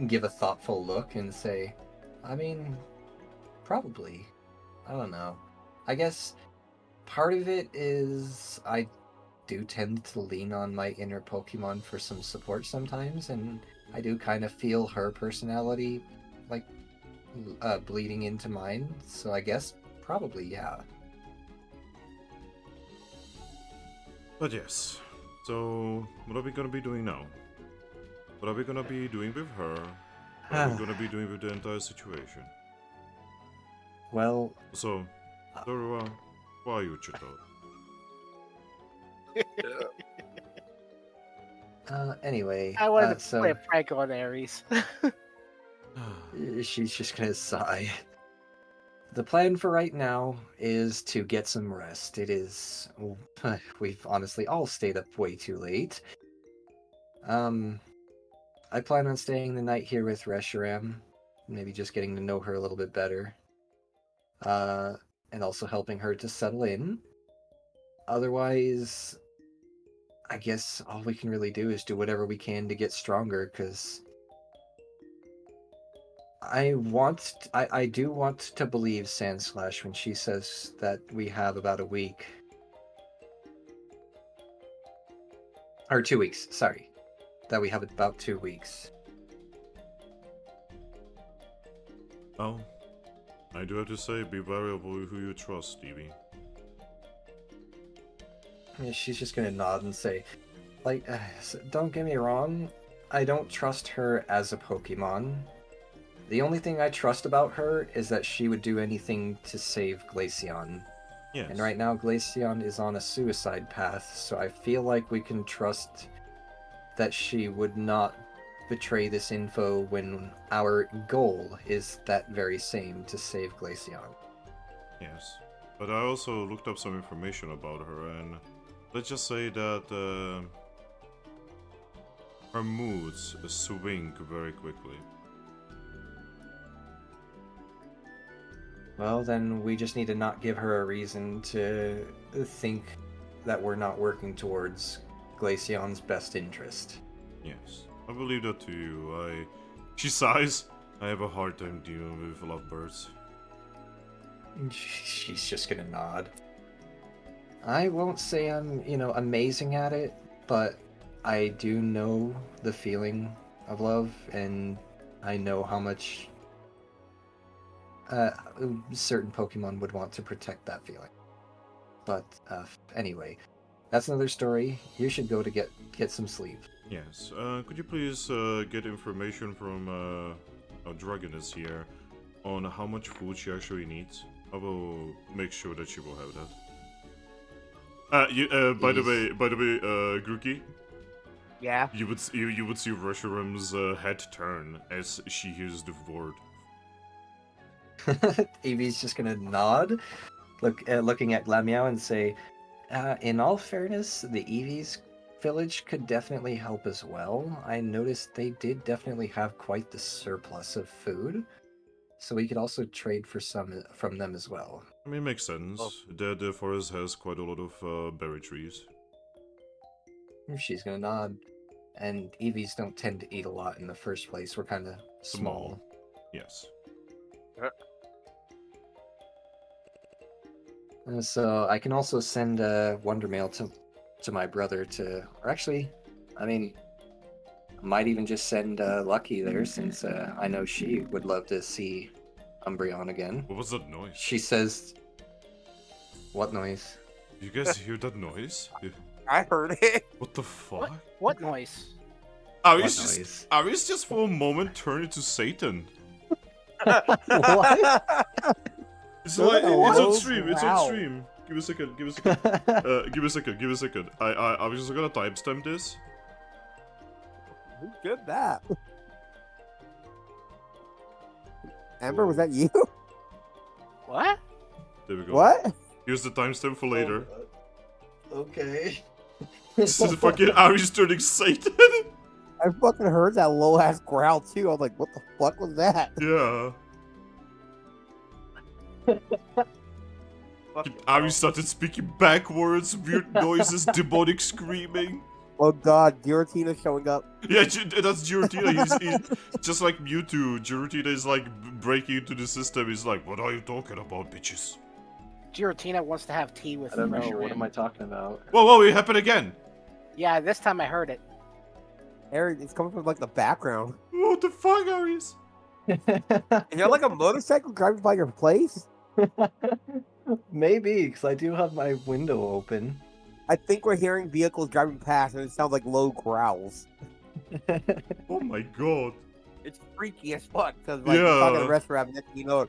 give a thoughtful look and say, I mean, probably. I don't know. I guess part of it is I do tend to lean on my inner Pokemon for some support sometimes, and I do kind of feel her personality bleeding into mine, so I guess probably, yeah. But yes, so what are we gonna be doing now? What are we gonna be doing with her? What are we gonna be doing with the entire situation? Well, So, Zorua, why are you Chito? anyway, I wanted to so play a prank on Aries. she's just gonna sigh. The plan for right now is to get some rest. It is... we've honestly all stayed up way too late. I plan on staying the night here with Reshiram, maybe just getting to know her a little bit better. And also helping her to settle in. Otherwise, I guess all we can really do is do whatever we can to get stronger, because I do want to believe Sandslash when she says that we have about a week. Or 2 weeks, sorry. That we have about 2 weeks. Oh, I do have to say, be wary of who you trust, Eevee. Yeah, she's just gonna nod and say, don't get me wrong, I don't trust her as a Pokemon. The only thing I trust about her is that she would do anything to save Glaceon. Yes. And right now Glaceon is on a suicide path, so I feel like we can trust that she would not betray this info when our goal is that very same, to save Glaceon. Yes. But I also looked up some information about her, and let's just say that her moods swing very quickly. Well, then we just need to not give her a reason to think that we're not working towards Glaceon's best interest. Yes, I believe that to you. She sighs. I have a hard time dealing with lovebirds. She's just gonna nod. I won't say I'm, amazing at it, but I do know the feeling of love, and I know how much certain Pokemon would want to protect that feeling. But anyway, that's another story. You should go to get some sleep. Yes. Could you please get information from our dragoness here on how much food she actually needs? I will make sure that she will have that. By the way, Grookey, Yeah. you would see Reshiram's head turn as she hears the word. Eevee's just gonna nod, looking at Glamiao and say, in all fairness, the Eevee's village could definitely help as well. I noticed they did definitely have quite the surplus of food, so we could also trade for some from them as well. I mean, makes sense. Oh. The forest has quite a lot of berry trees. She's gonna nod. And Eevees don't tend to eat a lot in the first place. We're kind of small. Yes. So I can also send Wonder Mail to my brother or actually, I mean, might even just send Lucky there since I know she would love to see Umbreon again. What was that noise? She says, "What noise?" You guys hear that noise? I heard it. What the fuck? What noise? Aris just for a moment turned into Satan. What? It's What like a it's on low stream. It's on growl. stream. Give me a second. Give me a second. Give me a second. Give me a second. I was just gonna timestamp this. Who did that? Ember, was that you? What? There we go. What? Here's the timestamp for later. Okay. This is fucking Aris turning Satan. I fucking heard that low ass growl too. I was like, what the fuck was that? Yeah. Aris started speaking backwards, weird noises, demonic screaming. Oh god, Giratina showing up. Yeah, that's Giratina. He's just like Mewtwo. Giratina is like breaking into the system. He's like, "What are you talking about, bitches?" Giratina wants to have tea with I don't know. Reshiram. What am I talking about? Whoa, it happened again. Yeah, this time I heard it. Eric, it's coming from like the background. What the fuck, Aris? Is there like a motorcycle driving by your place? Maybe, because I do have my window open. I think we're hearing vehicles driving past and it sounds like low growls. Oh my god. It's freaky as fuck because like you're talking to Yeah. restaurant next thing you know,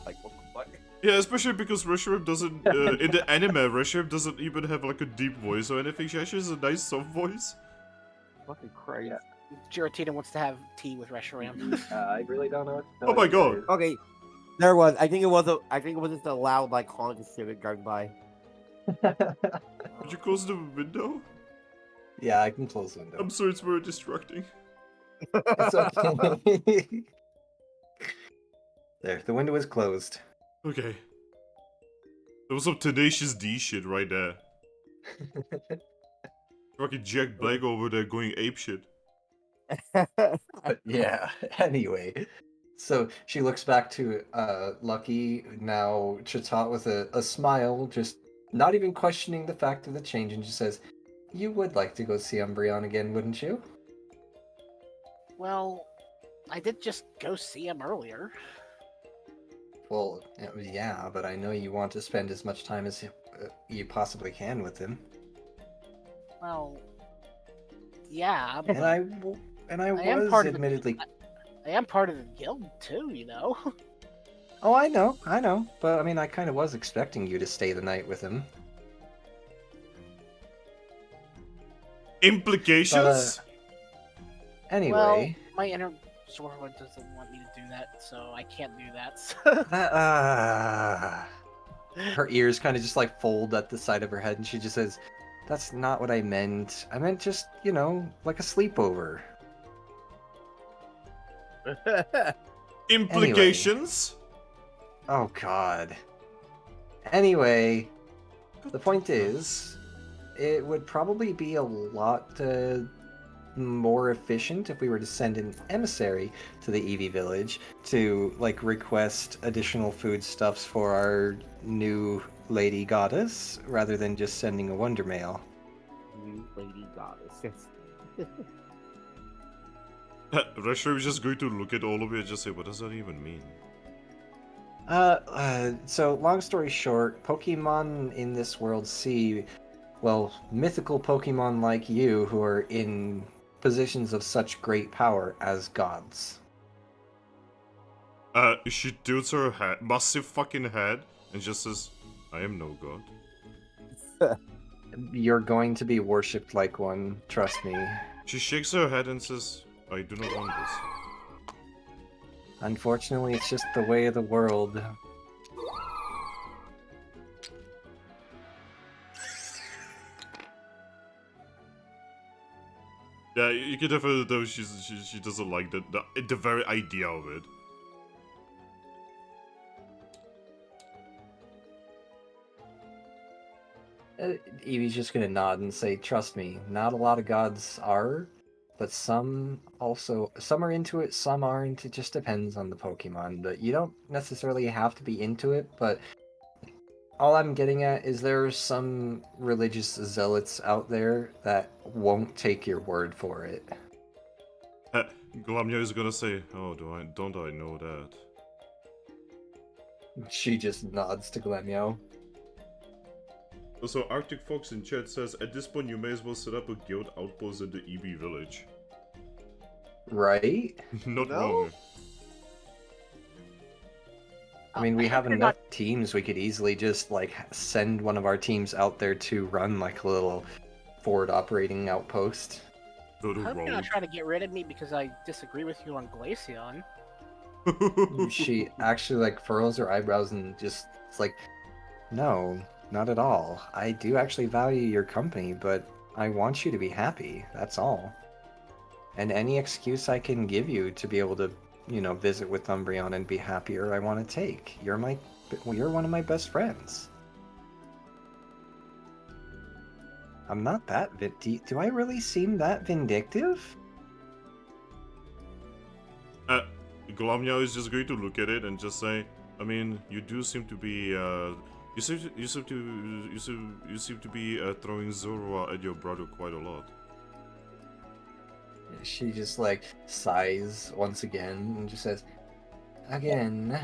like what the fuck? Yeah, especially because Reshiram doesn't, in the anime, Reshiram doesn't even have like a deep voice or anything. She actually has a nice soft voice. Fucking crazy. Giratina wants to have tea with Reshiram. I really don't know what to tell Oh my you god. there. Okay, there was. I think it was just a loud like Honda Civic driving by. Could you close the window? Yeah, I can close the window. I'm sorry, it's very distracting. It's okay. There, the window is closed. Okay. There was some Tenacious D shit right there. Fucking Jack Black over there going apeshit. But yeah, anyway. So she looks back to Lucky, now Chatot with a smile, just not even questioning the fact of the change, and just says, "You would like to go see Umbreon again, wouldn't you?" Well, I did just go see him earlier. Well, yeah, but I know you want to spend as much time as you possibly can with him. Well, yeah, but And I am was part of the- admittedly... I am part of the guild too, you know. Oh, I know. But I mean, I kind of was expecting you to stay the night with him. Implications? Anyway... Well, my inner Zorua doesn't want me to do that, so I can't do that. Her ears kind of just like fold at the side of her head, and she just says, "That's not what I meant. I meant just, like a sleepover." Implications? Oh, God. Anyway, the point is, it would probably be a lot more efficient if we were to send an emissary to the Eevee village to, like, request additional foodstuffs for our new lady goddess, rather than just sending a wonder mail. New lady goddess. Reshiram is just going to look at all of it and just say, what does that even mean? So long story short, Pokemon in this world see, well, mythical Pokemon like you who are in positions of such great power as gods. She tilts her head, massive fucking head, and just says, I am no god. You're going to be worshipped like one, trust me. She shakes her head and says, I do not want this. Unfortunately, it's just the way of the world. Yeah, you can definitely tell she doesn't like the very idea of it. Eevee's just gonna nod and say, "Trust me, not a lot of gods are But some are into it, some aren't. It just depends on the Pokemon. But you don't necessarily have to be into it. But all I'm getting at is there are some religious zealots out there that won't take your word for it. Glamio is gonna say, "Oh, don't I know that?" She just nods to Glemio. Also, Arctic Fox in chat says, "At this point, you may as well set up a guild outpost in the Eevee village." Right? Not No? wrong. I mean, we I have hope you're enough not- teams. We could easily just like send one of our teams out there to run like a little forward operating outpost. Go I to hope you're not rogue. trying to get rid of me because I disagree with you on Glaceon. She actually like furrows her eyebrows and just it's like, no, not at all. I do actually value your company, but I want you to be happy. That's all. And any excuse I can give you to be able to, visit with Umbreon and be happier, I want to take. You're one of my best friends. I'm not that do I really seem that vindictive? Glamio is just going to look at it and just say, "I mean, you do seem to be, you seem to be throwing Zorua at your brother quite a lot." She just like sighs once again and just says, again,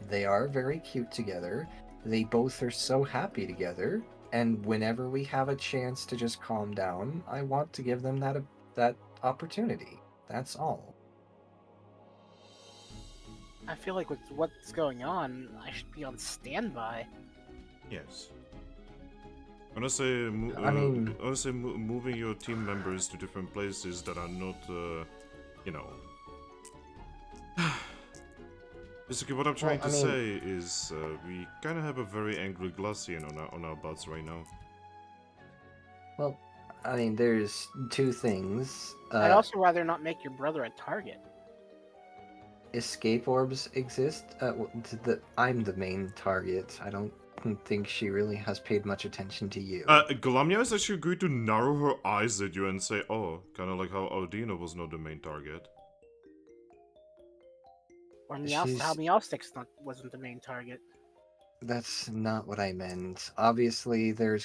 they are very cute together. They both are so happy together. And whenever we have a chance to just calm down, I want to give them that opportunity. That's all. I feel like with what's going on, I should be on standby. Yes. Honestly, moving your team members to different places that are not, you know. Basically, what I'm trying to say is, we kind of have a very angry Glaceon on our butts right now. Well, I mean, there's two things. I'd also rather not make your brother a target. Escape orbs exist. I'm the main target. I don't think she really has paid much attention to you. Galamia is actually going to narrow her eyes at you and say, "Oh, kind of like how Aldina was not the main target." Or how Meowsticks wasn't the main target. That's not what I meant. Obviously, they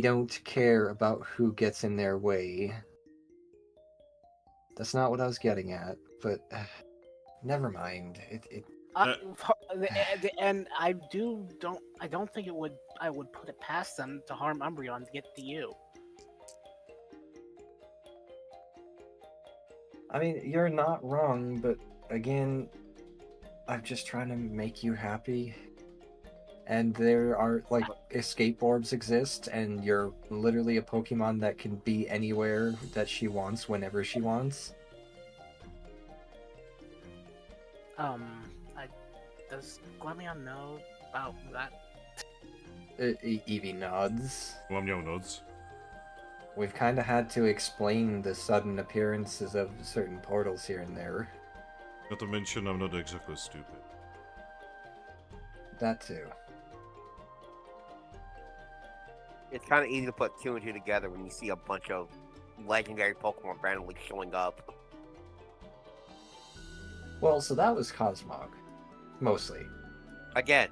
don't care about who gets in their way. That's not what I was getting at, but never mind. And I don't think I would put it past them to harm Umbreon to get to you. I mean, you're not wrong, but again, I'm just trying to make you happy. And there are, like, escape orbs exist, and you're literally a Pokemon that can be anywhere that she wants, whenever she wants. Does Glameon know about that? Eevee nods. Glamio nods. We've kind of had to explain the sudden appearances of certain portals here and there. Not to mention, I'm not exactly stupid. That too. It's kind of easy to put two and two together when you see a bunch of legendary Pokemon randomly showing up. Well, so that was Cosmog. Mostly. Again,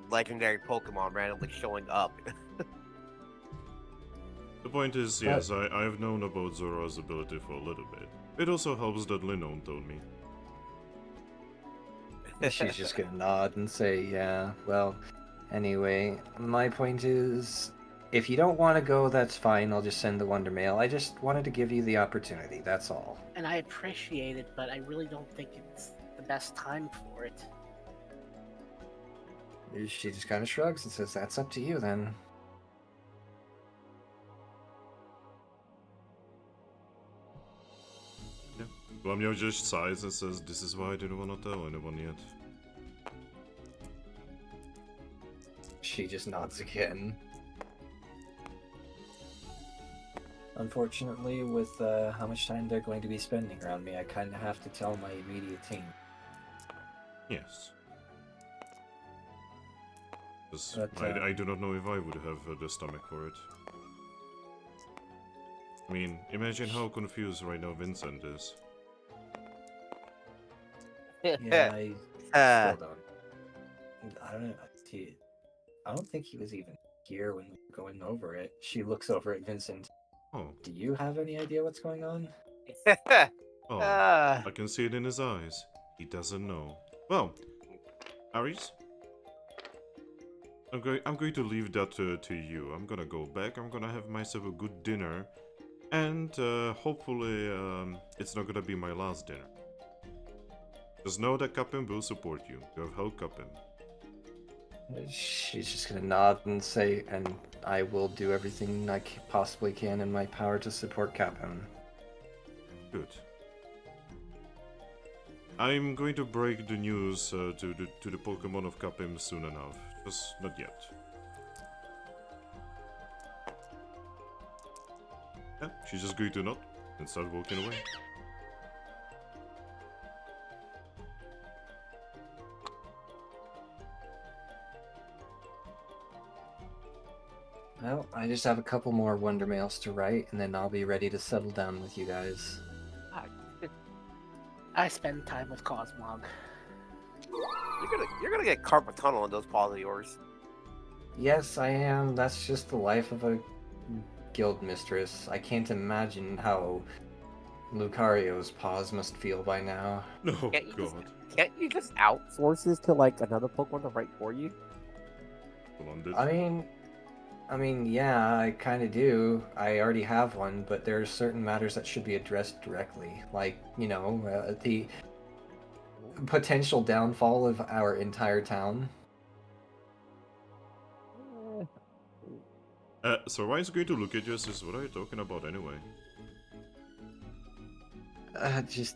legendary Pokemon randomly showing up. The point is, yes, I have known about Zora's ability for a little bit. It also helps that Linon told me. She's just gonna nod and say, yeah, well, anyway, my point is, if you don't want to go, that's fine, I'll just send the Wonder Mail. I just wanted to give you the opportunity, that's all. And I appreciate it, but I really don't think it's the best time for it. She just kind of shrugs and says, that's up to you then. Yeah. Glamio just sighs and says, "This is why I didn't want to tell anyone yet." She just nods again. Unfortunately, with how much time they're going to be spending around me, I kind of have to tell my immediate team. Yes. But, I do not know if I would have the stomach for it. I mean, imagine how confused right now Vincent is. Yeah, I Uh, still don't. I don't know. I don't think he was even here when we were going over it. She looks over at Vincent. Oh, Do you have any idea what's going on? oh, uh, I can see it in his eyes. He doesn't know. Well, Aries, I'm going to leave that to you. I'm gonna go back. I'm gonna have myself a good dinner, and hopefully, it's not gonna be my last dinner. Just know that Capim will support you. You have helped Capim. She's just gonna nod and say, and I will do everything I possibly can in my power to support Capim. Good. I'm going to break the news to the Pokemon of Capim soon enough. Just not yet. Yeah, she's just going to nod and start walking away. Well, I just have a couple more wonder mails to write, and then I'll be ready to settle down with you guys. I spend time with Cosmog. you're gonna get carpal tunnel in those paws of yours. Yes, I am. That's just the life of a guild mistress. I can't imagine how Lucario's paws must feel by now. No, Can't you just, God. can't you just outsource this to like another Pokemon to write for you? Blonded. I mean, yeah, I kind of do. I already have one, but there are certain matters that should be addressed directly, like, the potential downfall of our entire town. So Ryan's going to look at you and says, what are you talking about anyway? Just...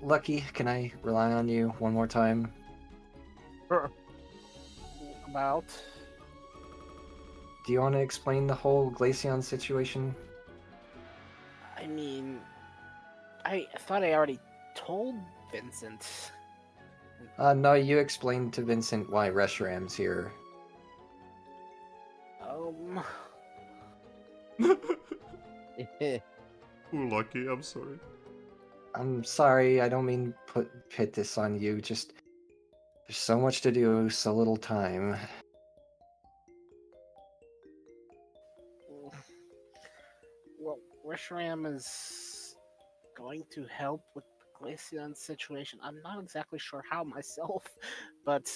Lucky, can I rely on you one more time? About. Do you want to explain the whole Glaceon situation? I mean, I thought I already told Vincent. No, you explained to Vincent why Reshiram's here. Lucky, I'm sorry. I'm sorry, I don't mean pit this on you, just... There's so much to do, so little time. Well, Reshiram is going to help with the Glaceon situation. I'm not exactly sure how myself, but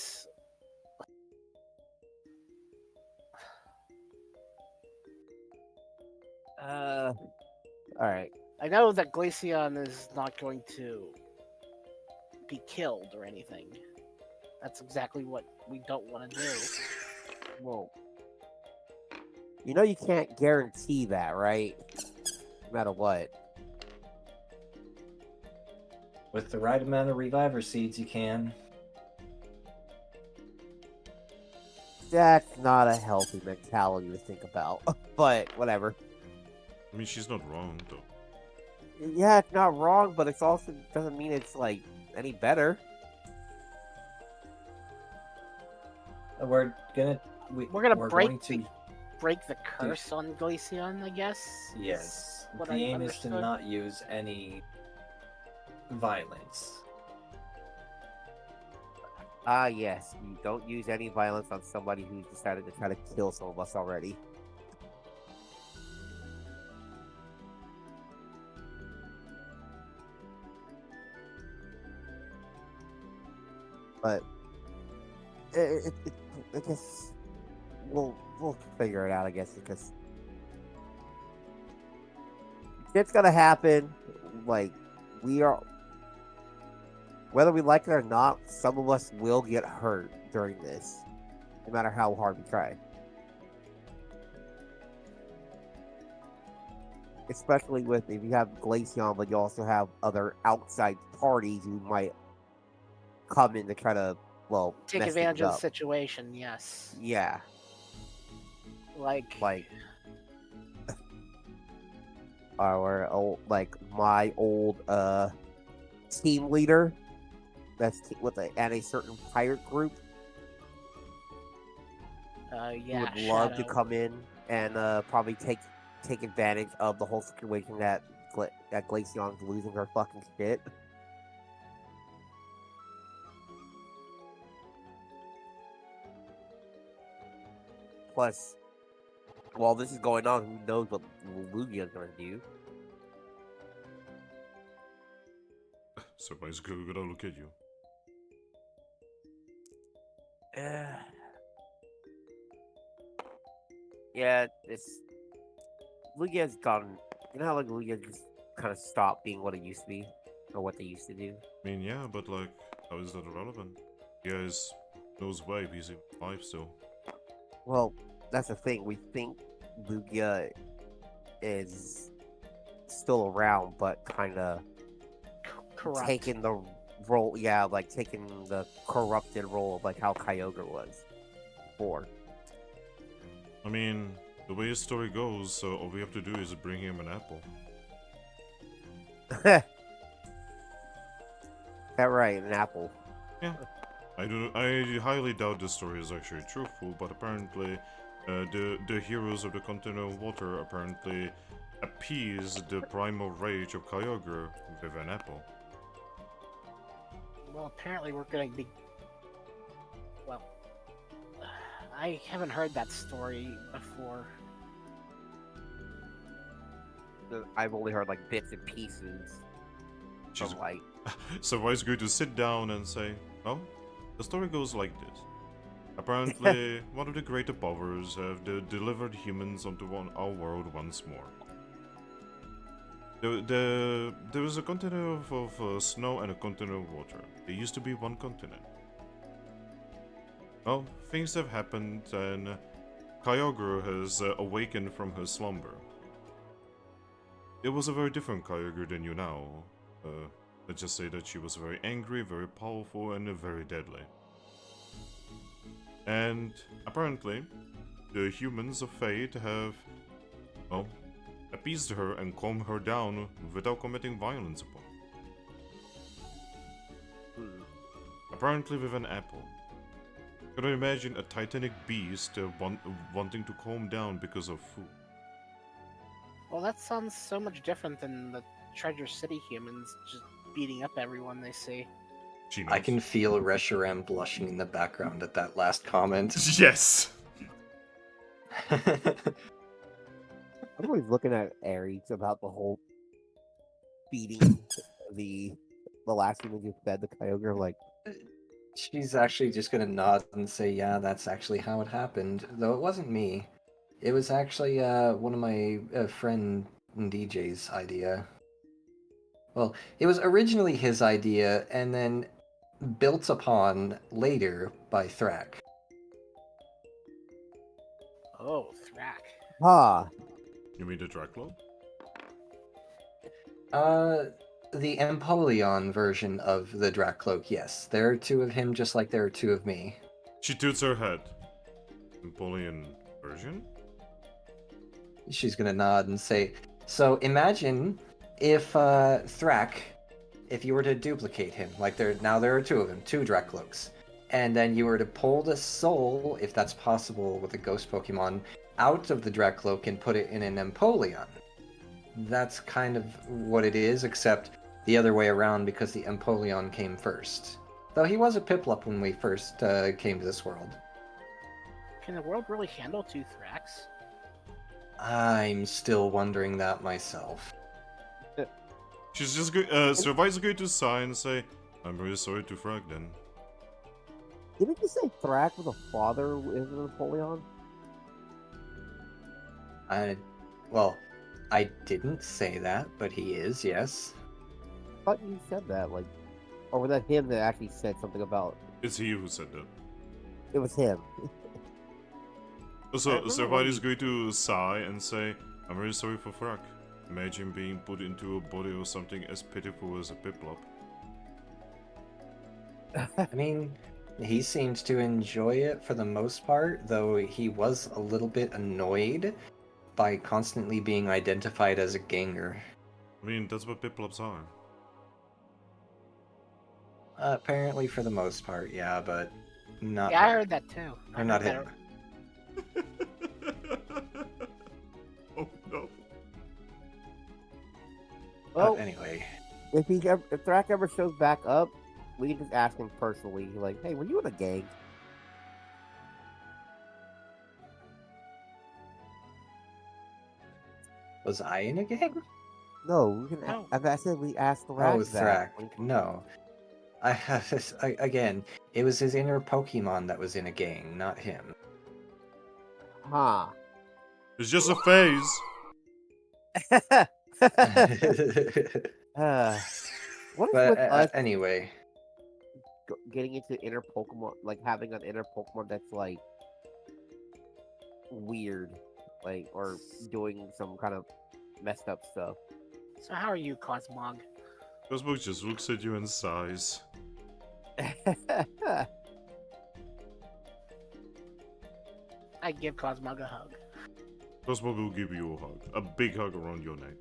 All right. I know that Glaceon is not going to be killed or anything. That's exactly what we don't want to do. Well, you know you can't guarantee that, right? No matter what. With the right amount of reviver seeds, you can. That's not a healthy mentality to think about. But whatever. I mean, she's not wrong, though. Yeah, it's not wrong, but it's also doesn't mean it's like any better. We're gonna break going to break the curse on Glaceon, I guess. yes. What The I aim is to understood. not use any violence. Yes. You don't use any violence on somebody who's decided to try to kill some of us already. But I guess we'll figure it out. I guess because it's gonna happen. Like we are, whether we like it or not, some of us will get hurt during this, no matter how hard we try. Especially with if you have Glaceon, but you also have other outside parties who might come in to try to, well, Take mess advantage things of the up. situation, yes. Yeah, Like our old, like my old team leader. That's with a certain pirate group. Who yeah, would love to Shadow. come in and probably take take advantage of the whole situation that that Glaceon's losing her fucking shit. Plus, while this is going on, who knows what Lugia's gonna do? Somebody's gonna look at you. Yeah, it's Lugia's gone. You know how like Lugia just kind of stopped being what it used to be, or what they used to do. I mean, yeah, but like, how is that relevant? You guys knows why he's alive still. Well, that's the thing. We think Lugia is still around, but kind of Corrupt. taking the role. Yeah, like taking the corrupted role of like how Kyogre was before. I mean, the way his story goes, all we have to do is bring him an apple. That right, an apple. Yeah. I highly doubt this story is actually truthful, but apparently, the heroes of the continent of water apparently appease the primal rage of Kyogre with an apple. Well, apparently we're going to be. Well, I haven't heard that story before. I've only heard like bits and pieces. She's From, like, so why is going to sit down and say, well, the story goes like this. Apparently, one of the greater powers have delivered humans onto our world once more. There is a continent of snow and a continent of water. There used to be one continent. Well, things have happened and Kyogre has awakened from her slumber. It was a very different Kyogre than you now. Let's just say that she was very angry, very powerful, and very deadly. And apparently, the humans of Fate have, well, appeased her and calmed her down without committing violence upon her. Apparently with an apple. Can you imagine a titanic beast wanting to calm down because of food? Well, that sounds so much different than the Treasure City humans just beating up everyone they see. She knows. I can feel Reshiram blushing in the background at that last comment. Yes! I'm always looking at Aries about the whole beating the last human who fed the Kyogre. I'm like, She's actually just gonna nod and say, yeah, that's actually how it happened. Though it wasn't me. It was actually one of my friend DJ's idea. Well, it was originally his idea, and then built upon later by Thrack. Oh, Thrack. ah, You mean the Drakloak? The Empoleon version of the Drakloak, yes. There are two of him just like there are two of me. She tilts her head. Empoleon version? She's gonna nod and say, so imagine if Thrack, if you were to duplicate him, like there are two of him, two Drakloaks, and then you were to pull the soul, if that's possible with a ghost Pokemon, out of the Drakloak and put it in an Empoleon. That's kind of what it is, except the other way around because the Empoleon came first. Though he was a Piplup when we first came to this world. Can the world really handle two Thracks? I'm still wondering that myself. She's just Survivor's going to sigh and say, I'm really sorry to Frag then. didn't you say Thrack was a father in Napoleon? I didn't say that, but he is, yes. I thought you said that, like, or was that him that actually said something about? It's he who said that. It was him. Also, remember Survivor's going to sigh and say, I'm really sorry for Frag. Imagine being put into a body or something as pitiful as a Piplup. I mean, he seemed to enjoy it for the most part, though he was a little bit annoyed by constantly being identified as a ganger. I mean, that's what Piplups are. Apparently for the most part, yeah, but not Yeah, I her. heard that too. I Or not heard him. that- Oh no. Well, Anyway, if Thrack ever shows back up, we can just ask him personally. Like, hey, were you in a gang? was I in a gang? No, we can. No. I said we asked Oh, Thrack that. Thrack. No. I have again. It was his inner Pokemon that was in a gang, not him. Huh. It's just a phase. What is But with us anyway, getting into inner Pokemon, like having an inner Pokemon that's like weird, like or doing some kind of messed up stuff? So how are you, Cosmog? Cosmo just looks at you and sighs. I give Cosmog a hug. Cosmo will give you a hug. A big hug around your neck.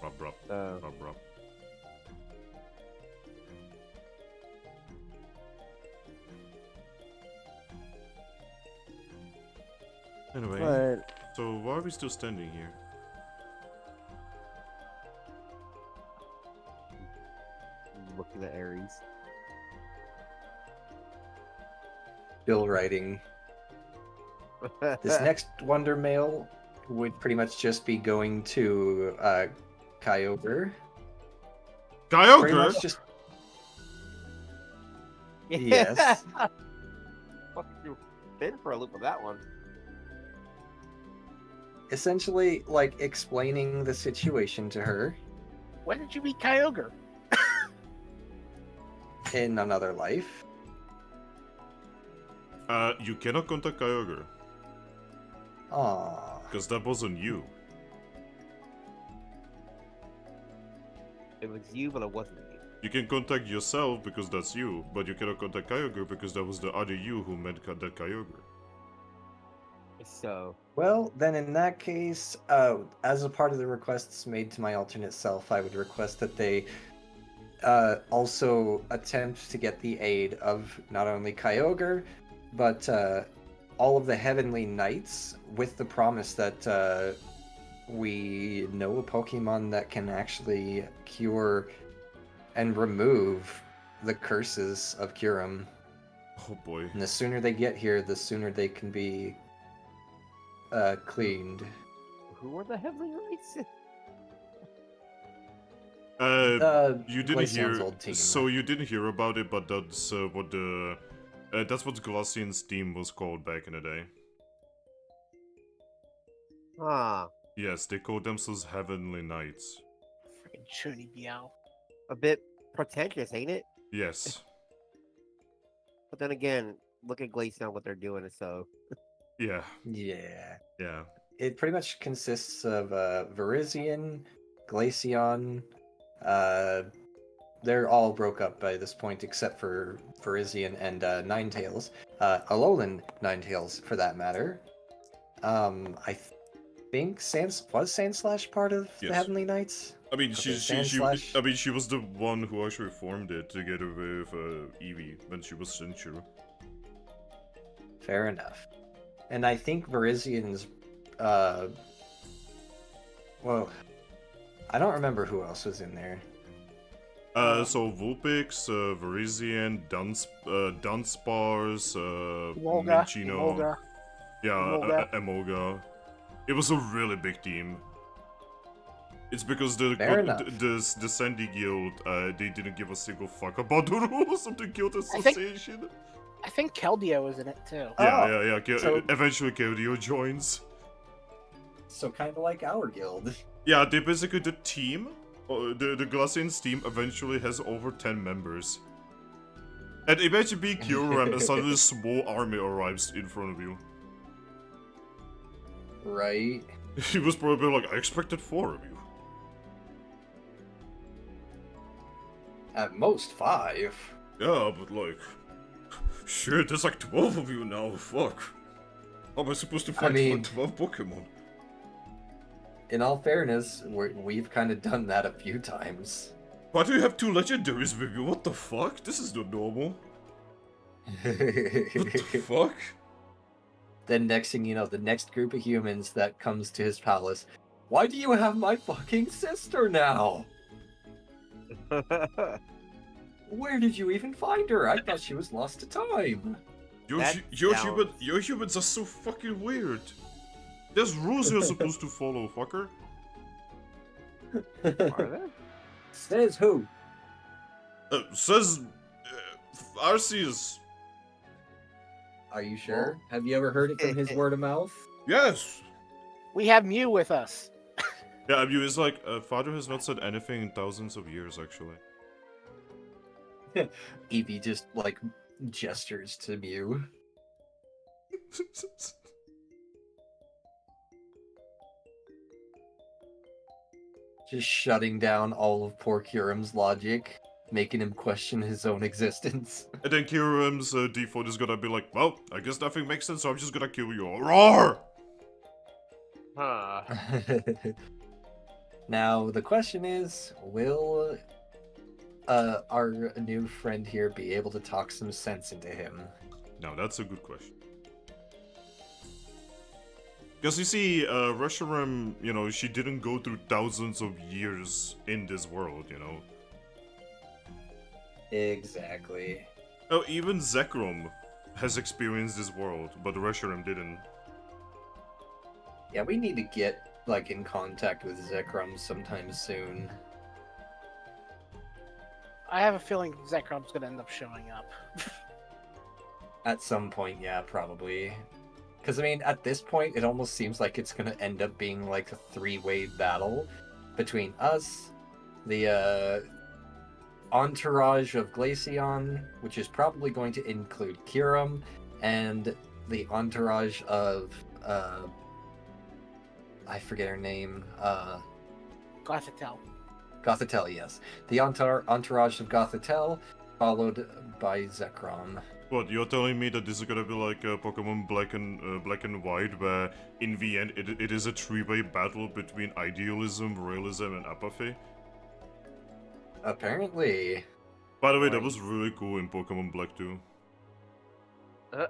Rub, rub, rub, rub. Anyway, But so why are we still standing here? looking at Aries. still writing. This next Wonder Mail would pretty much just be going to Kyogre. Pretty Kyogre? much just Yes. Fuck you, been for a loop with that one. essentially like explaining the situation to her When did you meet Kyogre? in another life. You cannot contact Kyogre. Aww. Because that wasn't you. It was you, but it wasn't you. You can contact yourself because that's you, but you cannot contact Kyogre because that was the other you who met that Kyogre. So Well, then in that case, as a part of the requests made to my alternate self, I would request that they also attempt to get the aid of not only Kyogre, but all of the Heavenly Knights, with the promise that we know a Pokemon that can actually cure and remove the curses of Kyurem. Oh boy. And the sooner they get here, the sooner they can be cleaned. who were the Heavenly Knights? You didn't Glaceon's hear. old team. So you didn't hear about it, but that's what the. That's what Glaceon's team was called back in the day. Huh. Yes, they called themselves Heavenly Knights. Freaking Chuni Biao. A bit pretentious, ain't it? Yes. But then again, look at Glaceon, what they're doing. So Yeah. Yeah. Yeah. It pretty much consists of Virizion, Glaceon. They're all broke up by this point except for Virizion and Ninetales. Alolan Ninetales, for that matter. I think was Sandslash part of the Yes. Heavenly Knights? I mean, Okay, she Sandslash. I mean, she was the one who actually formed it together with Eevee when she was Sinchu. Fair enough. And I think Virizion's well, I don't remember who else was in there. So Vulpix, Virizion, Dunsparce, Emolga. Minccino. Emolga. Yeah, Emolga. Emolga. It was a really big team. It's because the Fair enough. the Sandy Guild, they didn't give a single fuck about the rules of the Guild Association. I think Keldeo was in it too. Yeah. so- Eventually, Keldeo joins. So kind of like our guild. Yeah, they basically the team, the Glaceon's team eventually has over 10 members. And imagine being Kyurem and suddenly a small army arrives in front of you. Right. He was probably like, I expected 4 of you. At most 5. Yeah, but like, shit, there's like 12 of you now, fuck. How am I supposed to fight mean- 12 Pokemon? In all fairness, we've kind of done that a few times. Why do you have 2 legendaries with you? What the fuck? This is not normal. What the fuck? Then next thing you know, the next group of humans that comes to his palace, Why do you have my fucking sister now? Where did you even find her? I thought she was lost to time. Your humans are so fucking weird. There's rules you're supposed to follow, fucker. Are there? Says who? Says Arceus. Are you sure? Have you ever heard it from his word of mouth? Yes. We have Mew with us. Yeah, I mean, it's like father has not said anything in thousands of years, actually. Eevee just like gestures to Mew. Just shutting down all of poor Kyurem's logic, making him question his own existence. And then Kyurem's default is gonna be like, well, I guess nothing makes sense, so I'm just gonna kill you all. Roar! Huh. Now, the question is, will our new friend here be able to talk some sense into him? Now, that's a good question. Because you see, Reshiram, you know, she didn't go through thousands of years in this world, you know. Exactly. Oh, even Zekrom has experienced this world, but Reshiram didn't. Yeah, we need to get, like, in contact with Zekrom sometime soon. I have a feeling Zekrom's gonna end up showing up. At some point, yeah, probably. Because, I mean, at this point, it almost seems like it's going to end up being like a three-way battle between us, the entourage of Glaceon, which is probably going to include Kyurem, and the entourage of, I forget her name, Gothitelle. Gothitelle, yes. The entourage of Gothitelle, followed by Zekrom. What, you're telling me that this is gonna be like Pokemon Black and White, where in the end it is a three-way battle between idealism, realism, and apathy? Apparently. By the way, that was really cool in Pokemon Black too. You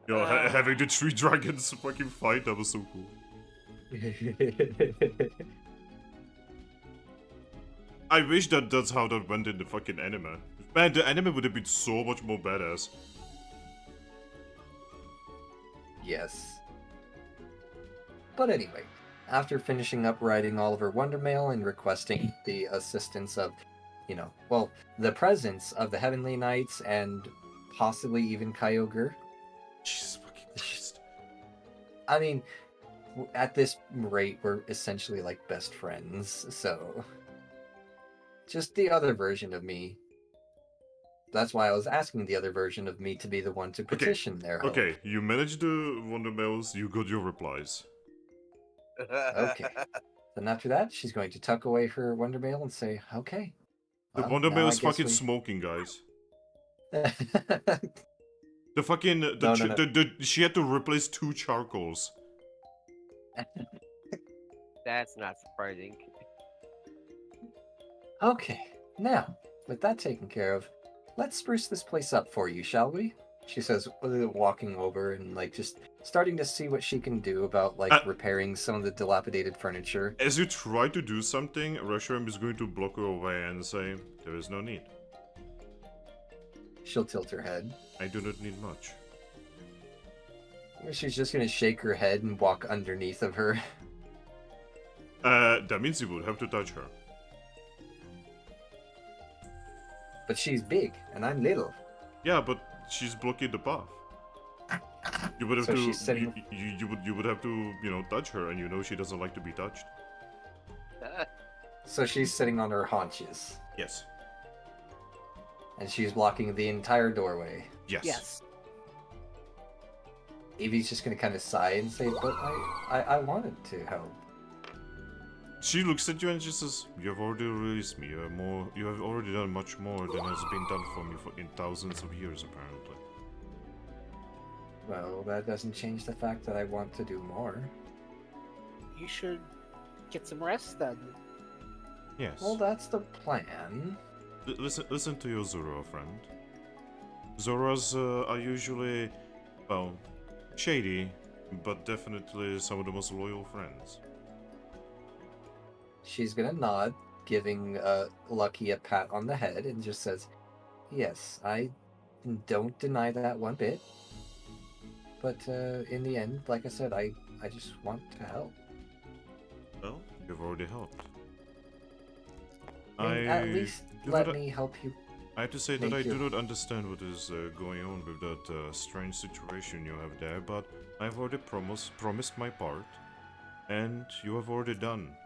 know, having the three dragons fucking fight, that was so cool. I wish that that's how that went in the fucking anime. Man, the anime would have been so much more badass. Yes. But anyway, after finishing up writing Oliver Wondermail and requesting the assistance of, you know, well, the presence of the Heavenly Knights and possibly even Kyogre. Jesus fucking Christ. I mean, at this rate, we're essentially like best friends, so... Just the other version of me. That's why I was asking the other version of me to be the one to petition their help. Okay, you managed the Wonder Mails, you got your replies. Okay. Then after that, she's going to tuck away her Wonder Mail and say, okay. The well, Wonder now Mail I is guess fucking we- smoking, guys. No. The fucking... she had to replace 2 charcoals. That's not surprising. Okay, now, with that taken care of, let's spruce this place up for you, shall we? She says, walking over and, like, just starting to see what she can do about, like, repairing some of the dilapidated furniture. As you try to do something, Reshiram is going to block her away and say, there is no need. She'll tilt her head. I do not need much. She's just gonna shake her head and walk underneath of her. That means you would have to touch her. But she's big, and I'm little. Yeah, but she's blocking the path. You would have So to. she's sitting- You would have to, you know, touch her, and you know she doesn't like to be touched. So she's sitting on her haunches, Yes. and she's blocking the entire doorway. Yes. Yes. Eevee's just gonna kind of sigh and say, but I wanted to help. She looks at you and she says, "You have already released me. You have already done much more than has been done for me in thousands of years, apparently." Well, that doesn't change the fact that I want to do more. You should get some rest then. Yes. Well, that's the plan. Listen to your Zorua friend. Zoruas are usually, well, shady, but definitely some of the most loyal friends. She's gonna nod, giving Lucky a pat on the head, and just says, "Yes, I don't deny that one bit. But in the end, like I said, I just want to help. Well, you've already helped. And at least let me help you. I have to say that make I do your- not understand what is going on with that strange situation you have there, but I've already promised my part, and you have already done.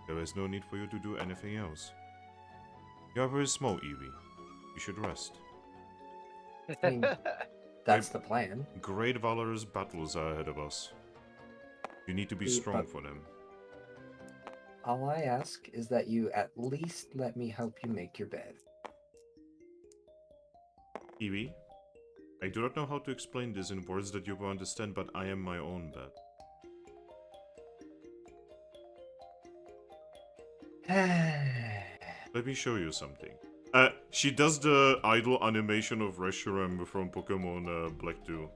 There is no need for you to do anything else. You are very small, Eevee. You should rest. I mean, that's the plan. Great valorous battles are ahead of us. You need to be strong But for them. all I ask is that you at least let me help you make your bed. Eevee, I do not know how to explain this in words that you will understand, but I am my own bed. Let me show you something. She does the idle animation of Reshiram from Pokemon Black 2.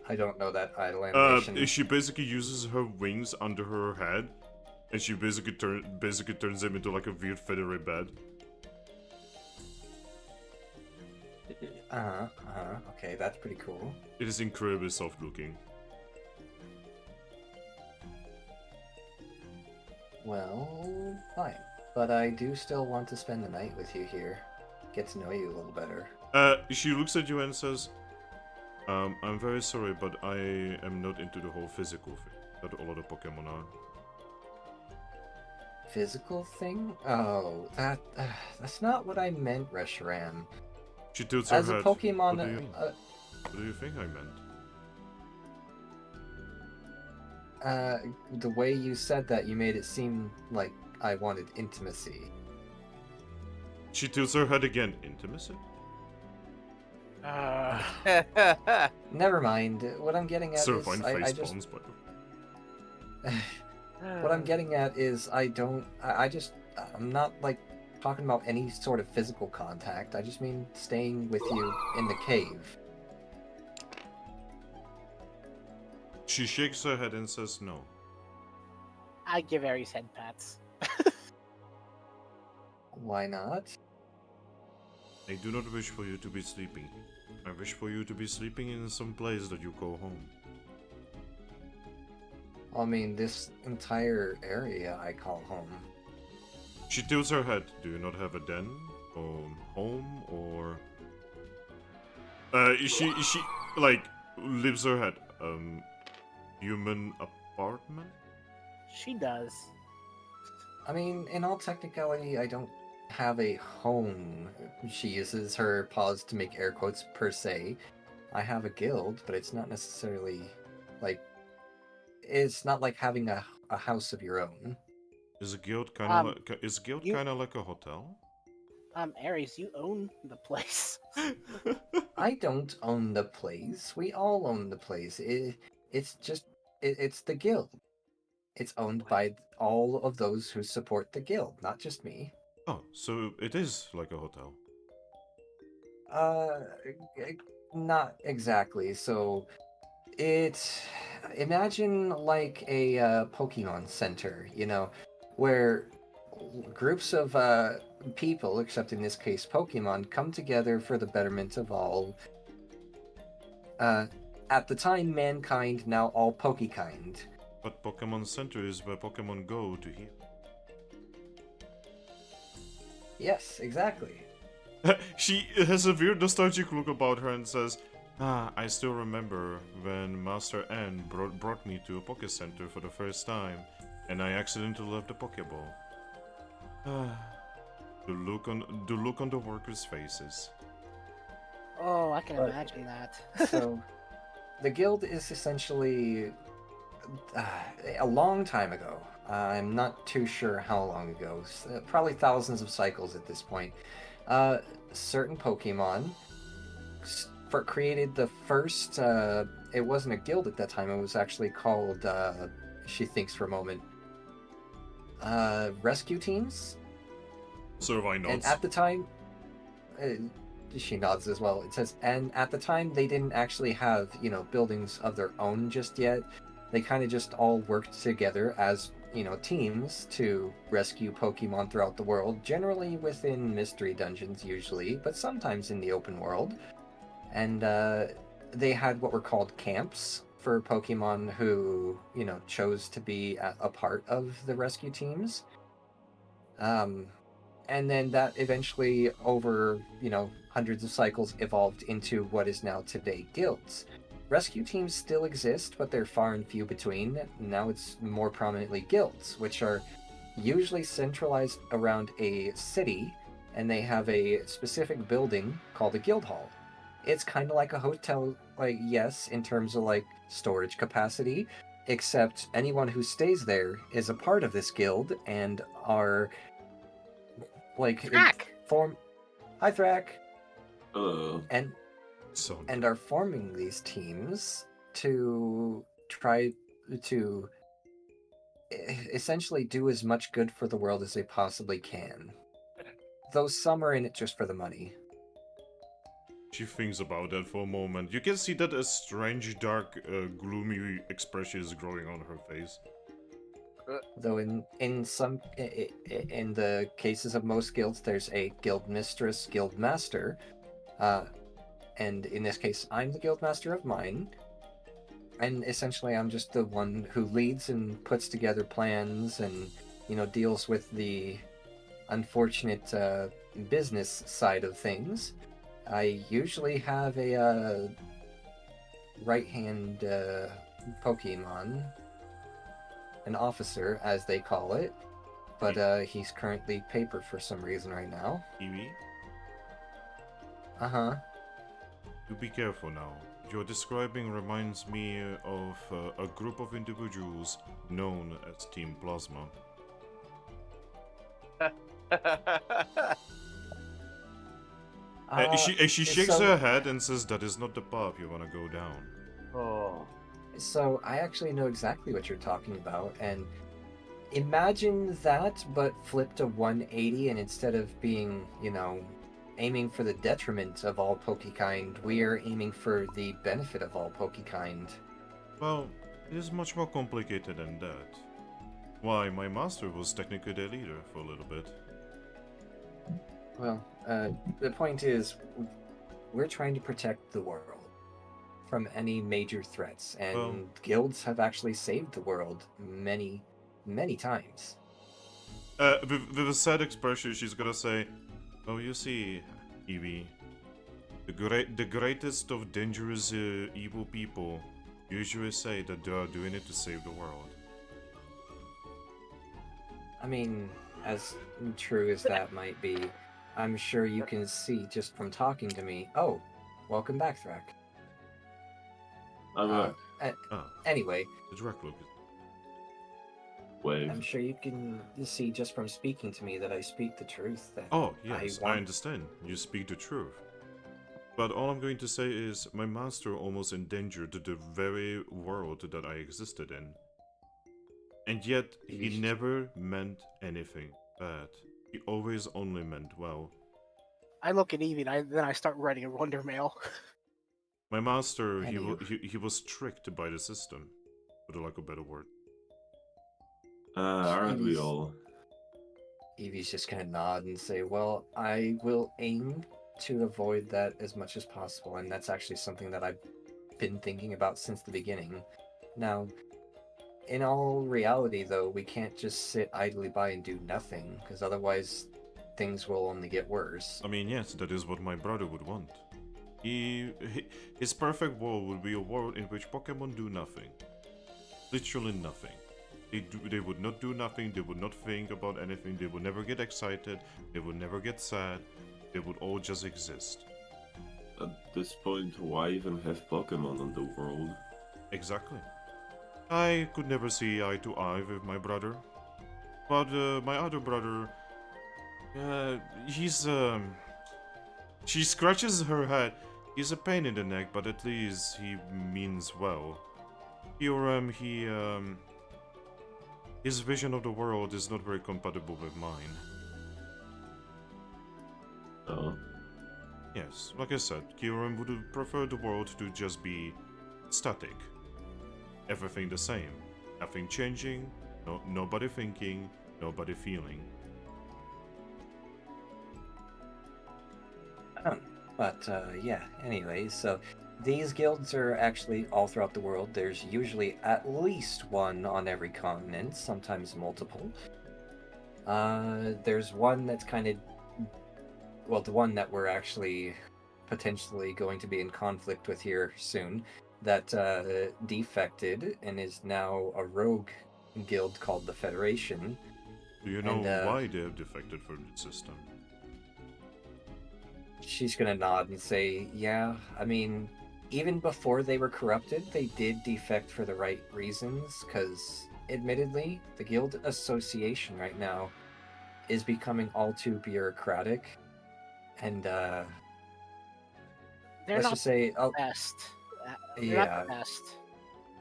I don't know that idle animation. She basically uses her wings under her head, and she basically turns them into like a weird feathery bed. Okay, that's pretty cool. It is incredibly soft looking. Well, fine. But I do still want to spend the night with you here. Get to know you a little better. She looks at you and says, I'm very sorry, but I am not into the whole physical thing that a lot of Pokemon are. Physical thing? Oh, that's not what I meant, Reshiram. She tilts her As a head. Pokemon, What do you mean? What do you think I meant? The way you said that, you made it seem like I wanted intimacy. She tilts her head again. Intimacy? Never mind. What I'm getting at Servine is, I face just palms, but what I'm getting at is I'm not like talking about any sort of physical contact. I just mean staying with you in the cave. she shakes her head and says no. I give Aries head pats. Why not? I do not wish for you to be sleeping. I wish for you to be sleeping in some place that you call home. I mean, this entire area I call home. She tilts her head. Do you not have a den? Or home? Or... she like, lifts her head. Human apartment? She does. I mean, in all technicality, I don't have a home. She uses her paws to make air quotes per se. I have a guild, but it's not necessarily like it's not like having a house of your own. Is a guild kind of like a hotel? Aries, you own the place. I don't own the place. We all own the place. It's the guild. It's owned by all of those who support the guild, not just me. Oh, so it is like a hotel. Not exactly. So, imagine like a Pokemon Center, where groups of people, except in this case Pokemon, come together for the betterment of all. At the time, mankind, now all Pokekind. But Pokemon Center is where Pokemon go to heal. Yes, exactly. She has a weird nostalgic look about her and says, I still remember when Master N brought me to a Poké Center for the first time, and I accidentally left the Pokeball. The look on the workers' faces. Oh, I can But- imagine that. So, the guild is essentially a long time ago. I'm not too sure how long ago. Probably thousands of cycles at this point. Certain Pokemon created the first. It wasn't a guild at that time. It was actually called. She thinks for a moment. Rescue teams. Servine And nods. at the time, she nods as well. It says, and at the time they didn't actually have, buildings of their own just yet. They kind of just all worked together as, teams to rescue Pokemon throughout the world, generally within mystery dungeons usually, but sometimes in the open world. And they had what were called camps for Pokemon who, chose to be a part of the rescue teams. And then that eventually, over, hundreds of cycles, evolved into what is now today guilds. Rescue teams still exist, but they're far and few between. Now it's more prominently guilds, which are usually centralized around a city, and they have a specific building called a guild hall. It's kind of like a hotel, yes, in terms of storage capacity, except anyone who stays there is a part of this guild and are Thrack! Hi, Thrack. Hello. And are forming these teams to try to essentially do as much good for the world as they possibly can. Though some are in it just for the money. She thinks about that for a moment. You can see that a strange, dark, gloomy expression is growing on her face. Though in the cases of most guilds, there's a guild mistress, guild master, and in this case, I'm the guild master of mine. And essentially, I'm just the one who leads and puts together plans and, deals with the unfortunate business side of things. I usually have a right-hand Pokemon, an officer, as they call it, but he's currently paper for some reason right now. Eevee? Uh-huh. You be careful now. Your describing reminds me of a group of individuals known as Team Plasma. She shakes her head and says that is not the path you want to go down. Oh. So I actually know exactly what you're talking about, and imagine that, but flipped to 180, and instead of being, aiming for the detriment of all Pokekind, we are aiming for the benefit of all Pokekind. Well, it is much more complicated than that. Why, my master was technically the leader for a little bit. Well, the point is, we're trying to protect the world from any major threats, and guilds have actually saved the world many, many times. With a sad expression, she's gonna say, "Oh, you see, Eevee, the greatest of dangerous evil people usually say that they are doing it to save the world." I mean, as true as that might be, I'm sure you can see just from talking to me. Oh, welcome back, Thrack. Anyway, the Drakloak. Wave. I'm sure you can see just from speaking to me that I speak the truth. That Oh, yes, I understand. You speak the truth. But all I'm going to say is, my master almost endangered the very world that I existed in. And yet, he never meant anything bad. He always only meant well. I look at Eevee and then I start writing a wonder mail. My master, he was tricked by the system, for the lack of a better word. Aren't we all? Eevee's just gonna nod and say, well, I will aim to avoid that as much as possible, and that's actually something that I've been thinking about since the beginning. Now, in all reality, though, we can't just sit idly by and do nothing, because otherwise things will only get worse. I mean, yes, that is what my brother would want. His perfect world would be a world in which Pokemon do nothing. Literally nothing. They would not do nothing, they would not think about anything, they would never get excited, they would never get sad, they would all just exist. At this point, why even have Pokemon on the world? Exactly. I could never see eye to eye with my brother. But my other brother, she scratches her head. He's a pain in the neck, but at least he means well. His vision of the world is not very compatible with mine. Oh. Yes, like I said, Kieran would prefer the world to just be static. Everything the same. Nothing changing, nobody thinking, nobody feeling. But yeah, anyway, so these guilds are actually all throughout the world. There's usually at least one on every continent, sometimes multiple. There's one that's kind of, well, the one that we're actually potentially going to be in conflict with here soon, that defected and is now a rogue guild called the Federation. Do you know And, why they have defected from the system? She's gonna nod and say, yeah, I mean, even before they were corrupted, they did defect for the right reasons, because admittedly, the guild association right now is becoming all too bureaucratic, and They're let's not just say, the best. They're yeah, not the best.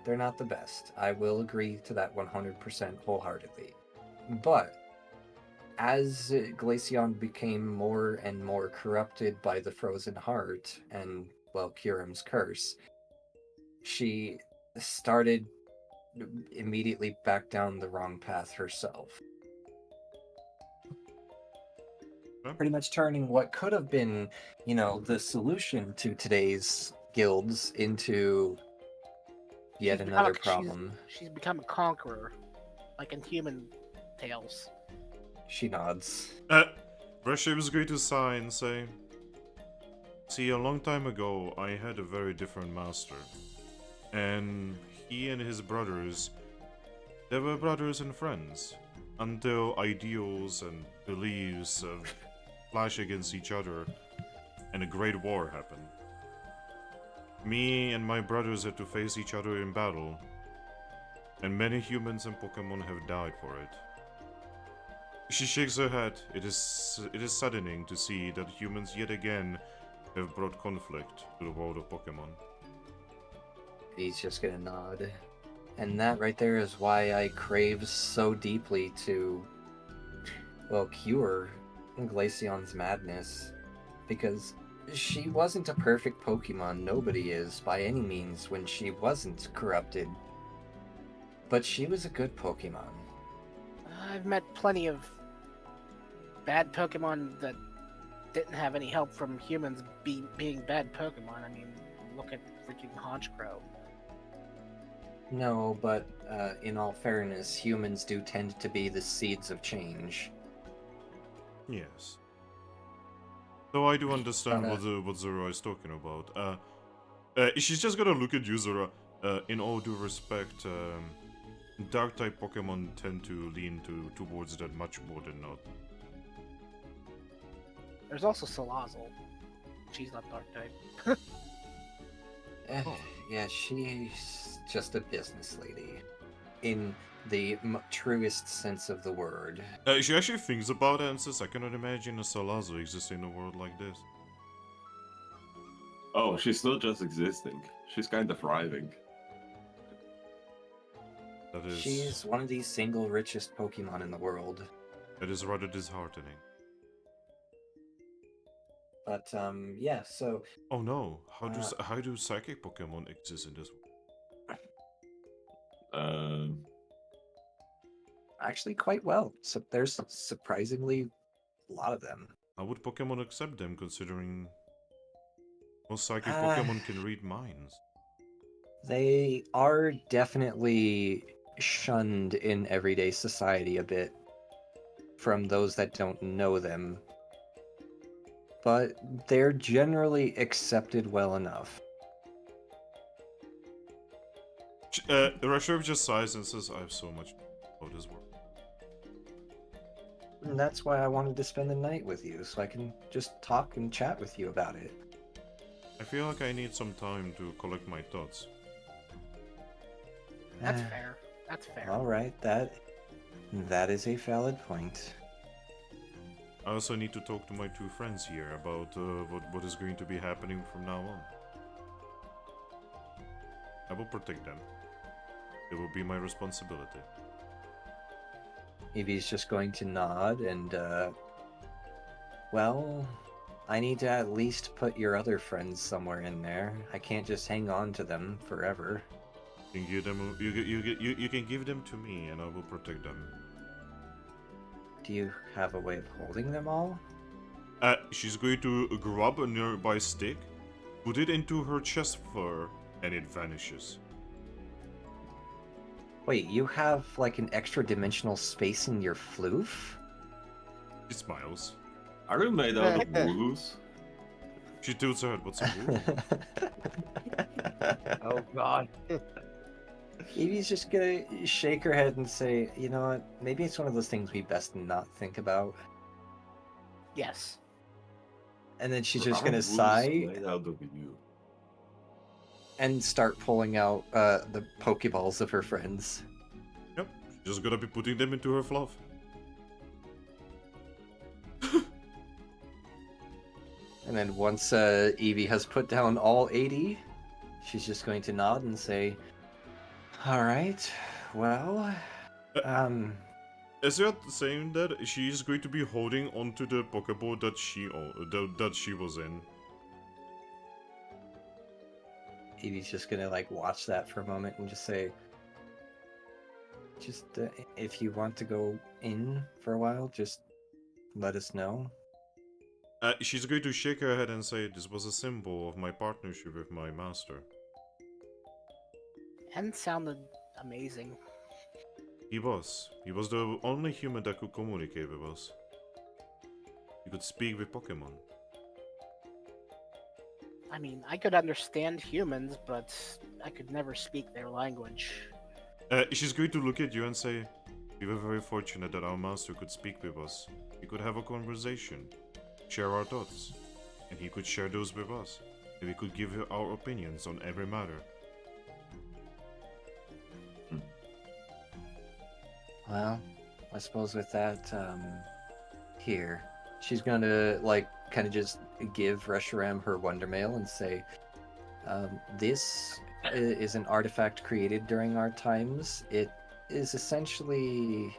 they're not the best. I will agree to that 100% wholeheartedly. But as Glaceon became more and more corrupted by the Frozen Heart and, well, Kyurem's curse, she started immediately back down the wrong path herself. Huh? Pretty much turning what could have been, you know, the solution to today's guilds into yet She's another become a- problem. She's become a conqueror, like in Human Tales. She nods. Russia was going to sigh and say, see, a long time ago, I had a very different master. And he and his brothers, they were brothers and friends. Until ideals and beliefs clash against each other, and a great war happened. Me and my brothers had to face each other in battle, and many humans and Pokemon have died for it. She shakes her head. It is saddening to see that humans yet again have brought conflict to the world of Pokemon. He's just gonna nod. And that right there is why I crave so deeply to, well, cure Glaceon's madness. Because she wasn't a perfect Pokemon, nobody is, by any means, when she wasn't corrupted. But she was a good Pokemon. I've met plenty of bad Pokemon that didn't have any help from humans being bad Pokemon. I mean, look at freaking Honchkrow. No, but in all fairness, humans do tend to be the seeds of change. Yes. Though I do understand But, what Zorua is talking about. She's just gonna look at you, Zorua. In all due respect, Dark-type Pokemon tend to lean towards that much more than not. There's also Salazzle. She's not dark type. Oh. Yeah, she's just a business lady. In the truest sense of the word. She actually thinks about it and says, I cannot imagine a Salazzle existing in a world like this. Oh, she's not just existing. She's kind of thriving. That is... She's one of the single richest Pokemon in the world. That is rather disheartening. But, yeah, so... Oh no, how do psychic Pokemon exist in this world? Actually quite well. So there's surprisingly a lot of them. How would Pokemon accept them, considering most psychic Pokemon can read minds? They are definitely shunned in everyday society a bit from those that don't know them. But they're generally accepted well enough. Rashov just sighs and says, I have so much about this world. And that's why I wanted to spend the night with you, so I can just talk and chat with you about it. I feel like I need some time to collect my thoughts. That's fair. That's fair. Alright, that is a valid point. I also need to talk to my two friends here about what is going to be happening from now on. I will protect them. It will be my responsibility. Eevee's just going to nod and, well, I need to at least put your other friends somewhere in there. I can't just hang on to them forever. You can give them. You can give them to me, and I will protect them. Do you have a way of holding them all? She's going to grab a nearby stick, put it into her chest fur, and it vanishes. Wait, you have like an extra dimensional space in your floof? She smiles. Are you made out of woos? She tilts her head. What's a woo? Oh god. Evie's just gonna shake her head and say, you know what, maybe it's one of those things we best not think about. Yes. And then she's Are just gonna woos sigh made out of you? and start pulling out the Pokeballs of her friends. Yep. She's just gonna be putting them into her fluff. And then once Eevee has put down all 80, she's just going to nod and say, alright, well, As you're saying that, she's going to be holding onto the Pokeball that she was in. Eevee's just gonna like watch that for a moment and just say, just if you want to go in for a while, just let us know. She's going to shake her head and say, this was a symbol of my partnership with my master. And sounded amazing. He was. He was the only human that could communicate with us. He could speak with Pokemon. I mean, I could understand humans, but I could never speak their language. She's going to look at you and say, we were very fortunate that our master could speak with us. We could have a conversation, share our thoughts, and he could share those with us. And we could give our opinions on every matter. Well, I suppose with that, here, she's gonna, like, kind of just give Reshiram her Wonder Mail and say, this is an artifact created during our times. It is essentially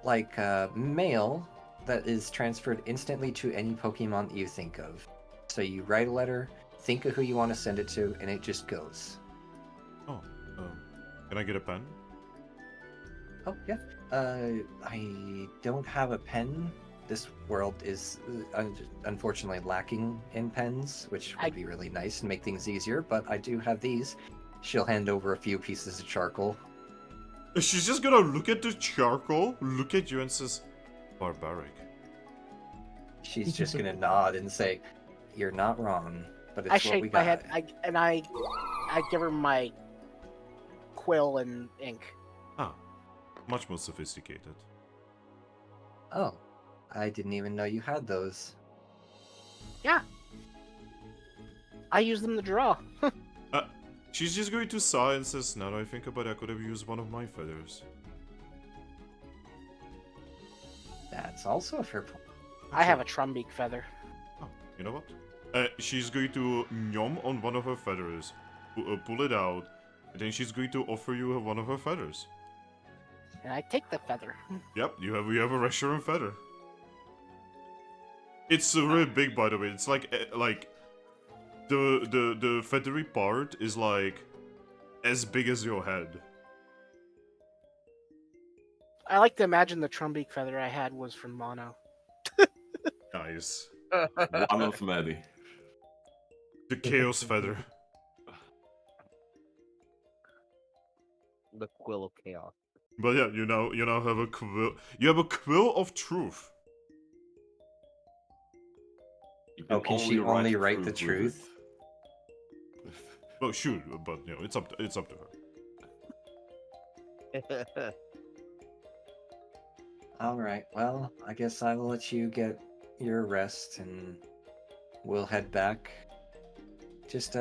like mail that is transferred instantly to any Pokemon that you think of. So you write a letter, think of who you want to send it to, and it just goes. Oh, can I get a pen? Oh, yeah. I don't have a pen. This world is unfortunately lacking in pens, which would be really nice and make things easier, but I do have these. She'll hand over a few pieces of charcoal. She's just gonna look at the charcoal, look at you and says, barbaric. She's just gonna nod and say, you're not wrong, but it's I what we shake my got. head, I give her my quill and ink. Ah, much more sophisticated. Oh, I didn't even know you had those. Yeah. I use them to draw. She's just going to sigh and says, now that I think about it, I could have used one of my feathers. That's also a fair point. I have a Trumbeak feather. Oh, you know what? She's going to yum on one of her feathers, pull it out, and then she's going to offer you one of her feathers. And I take the feather. Yep, you have a Reshiram feather. It's really big, by the way. It's like the feathery part is like as big as your head. I like to imagine the Trumbeak feather I had was from Mono. Nice. One of many. The chaos feather. The Quill of Chaos. But yeah, you now have a quill. You have a quill of truth. You Oh, can she only write the truth? Well, shoot, but you know, it's up to her. Alright, well, I guess I will let you get your rest and we'll head back. Just,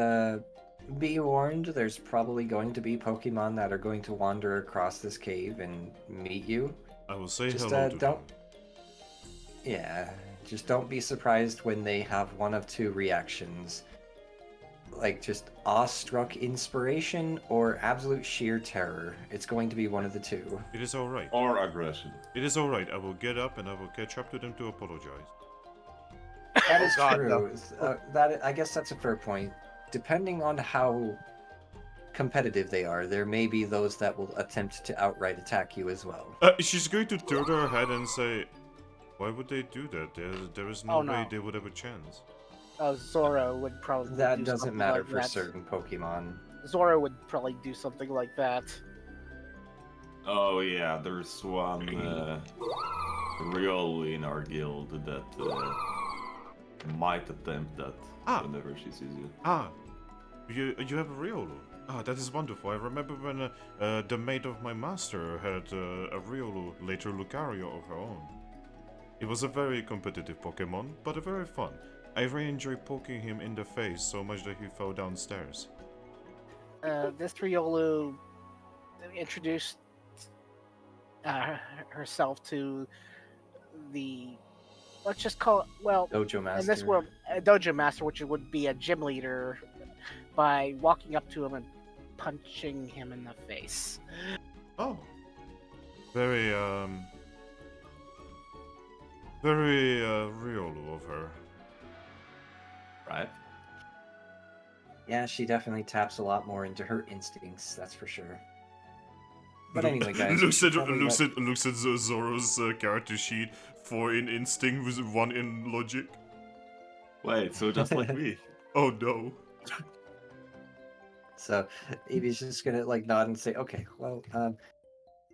be warned, there's probably going to be Pokemon that are going to wander across this cave and meet you. I will say Just, hello to them. Yeah, just don't be surprised when they have one of two reactions. Like, just awestruck inspiration or absolute sheer terror. It's going to be one of the two. It is alright. Or aggression. It is alright. I will get up and I will catch up to them to apologize. That Oh is God, true. no. That I guess that's a fair point. Depending on how competitive they are, there may be those that will attempt to outright attack you as well. She's going to turn her head and say, "Why would they do that? There is no Oh, way no. they would have a chance." Zora would probably That do doesn't something matter like for that. certain Pokemon. Zora would probably do something like that. Oh yeah, there's one Riolu in our guild that might attempt that whenever she sees you. You have a Riolu. That is wonderful. I remember when the mate of my master had a Riolu, later Lucario of her own. It was a very competitive Pokemon, but very fun. I really enjoyed poking him in the face so much that he fell downstairs. This Riolu introduced herself to the, let's just call it, well, Dojo Master. in this world, a dojo master, which would be a gym leader, by walking up to him and punching him in the face. Oh. Very Riolu of her. Right? Yeah, she definitely taps a lot more into her instincts, that's for sure. But anyway, guys. looks at Zoro's character sheet, 4 in instinct with 1 in logic. Wait, so just like me. Oh no. So Eevee's just gonna like nod and say, "Okay, well,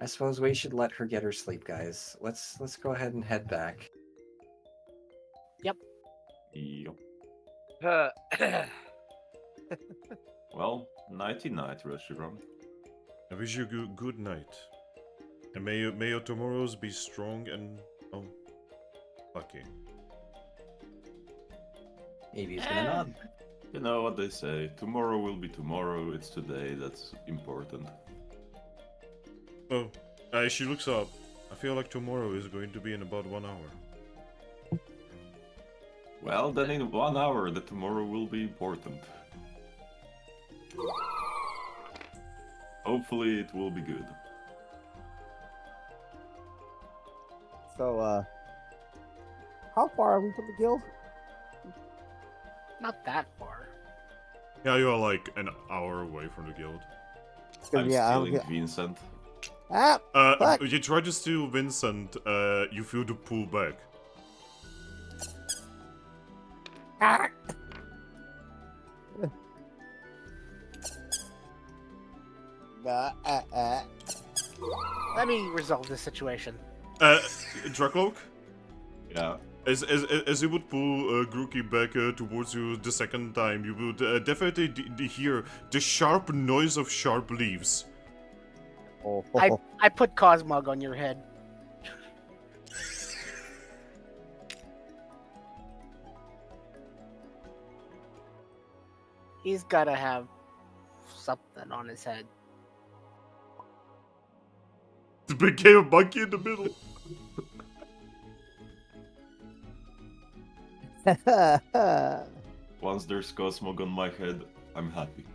I suppose we should let her get her sleep, guys. Let's go ahead and head back." Yup. Well, nighty night, restaurant. I wish you good night. And may your tomorrows be strong and lucky. Eevee's gonna nod. You know what they say, tomorrow will be tomorrow, it's today that's important. Oh, she looks up. I feel like tomorrow is going to be in about 1 hour. Well, then in 1 hour, the tomorrow will be important. Hopefully it will be good. So, how far are we from the guild? Not that far. Yeah, you are like an hour away from the guild. I'm Yeah, stealing Vincent. Ah, fuck. You try to steal Vincent, you feel the pull back. Ah. Let me resolve this situation. Drakloak? Yeah. As you would pull Grookey back towards you the second time, you would definitely hear the sharp noise of sharp leaves. Oh, I put Cosmog on your head. He's gotta have something on his head. It became a monkey in the middle. Once there's Cosmog on my head, I'm happy.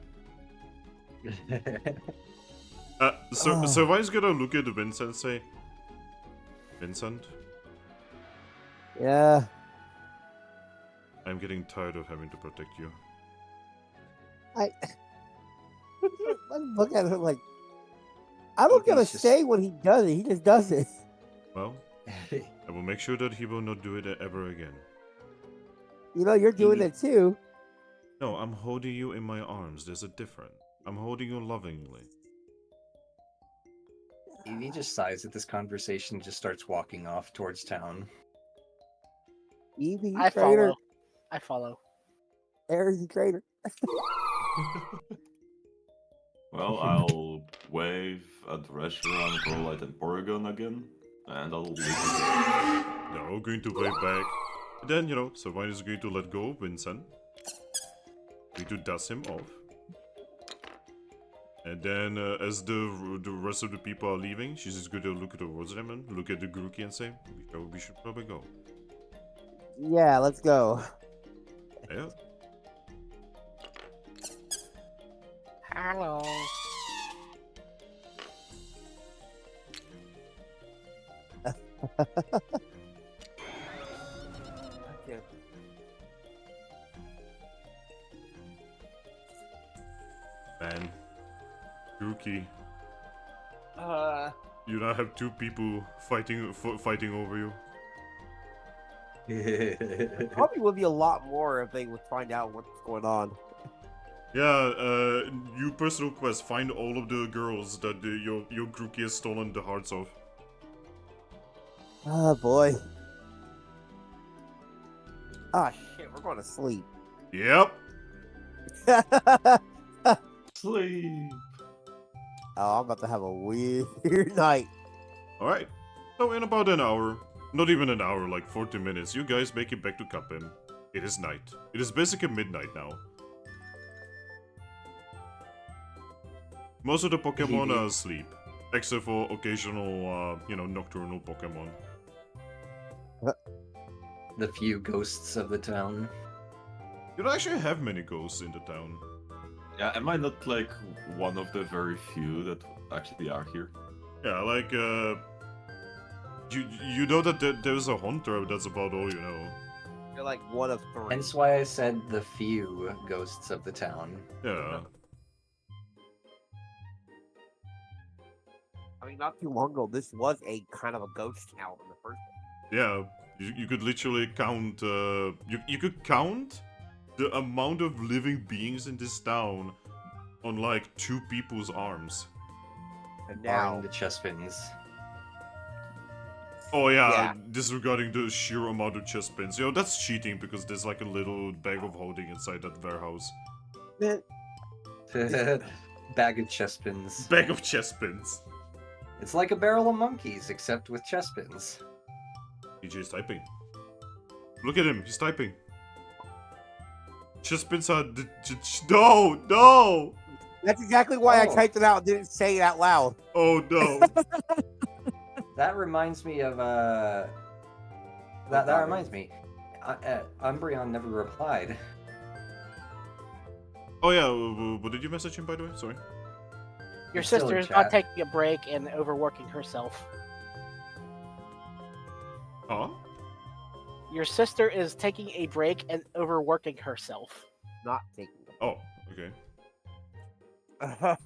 So Vi's gonna look at Vincent and say, Vincent, Yeah. I'm getting tired of having to protect you. I look at him like, I don't give a He's just- say when he does it. He just does it. Well, I will make sure that he will not do it ever again. You know, you're doing it too. No, I'm holding you in my arms. There's a difference. I'm holding you lovingly. Eevee just sighs at this conversation and just starts walking off towards town. Eevee, I traitor. follow. I follow. Ares, you traitor. Well, I'll wave at the restaurant, Rollight, and Porygon again, and I'll leave it. They're all going to wave back. And then, Servine is going to let go of Vincent. Going to dust him off. And then, as the rest of the people are leaving, she's just going to look towards them and look at the Grookey and say, we should probably go. Yeah, let's go. Yeah. Hello. Man. Grookey. You now have two people fighting over you. Probably would be a lot more if they would find out what's going on. Yeah, new personal quest. Find all of the girls that your Grookey has stolen the hearts of. Oh boy. Ah shit, we're going to sleep. Yep. Sleep. Oh, I'm about to have a weird night. Alright. So in about an hour, not even an hour, like 40 minutes, you guys make it back to Capim. It is night. It is basically midnight now. Most of the Pokemon are asleep, except for occasional, nocturnal Pokemon. The few ghosts of the town. You don't actually have many ghosts in the town. Yeah, am I not like one of the very few that actually are here? Yeah, like, you know that there's a hunter, that's about all you know. You're like one of three. Hence why I said the few ghosts of the town. Yeah. I mean, not too long ago, this was a kind of a ghost town in the first place. Yeah, you could literally count, you could count the amount of living beings in this town on like 2 people's arms. And Barring now, the chestpins. Oh yeah, Yeah. disregarding the sheer amount of chest pins. You know, that's cheating because there's like a little bag of holding inside that warehouse. man, Bag of chestpins. Bag of chest pins. It's like a barrel of monkeys, except with chestpins. DJ's typing. Look at him, he's typing. Chest pins are... No! that's exactly why I Oh. typed it out and didn't say it out loud. Oh no. That reminds me of that reminds me. Umbreon never replied. Oh yeah, what did you message him by the way? Sorry. Your It's still sister in is not chat. taking a break and overworking herself. Huh? Your sister is taking a break and overworking herself. Not taking Oh, okay. them.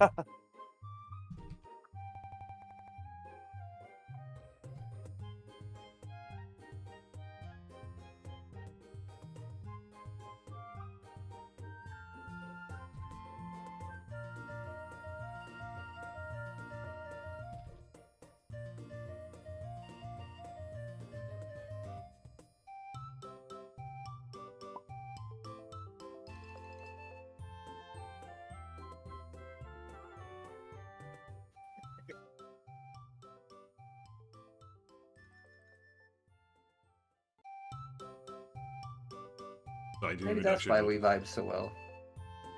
I didn't Maybe even that's actually why know- we vibe so well.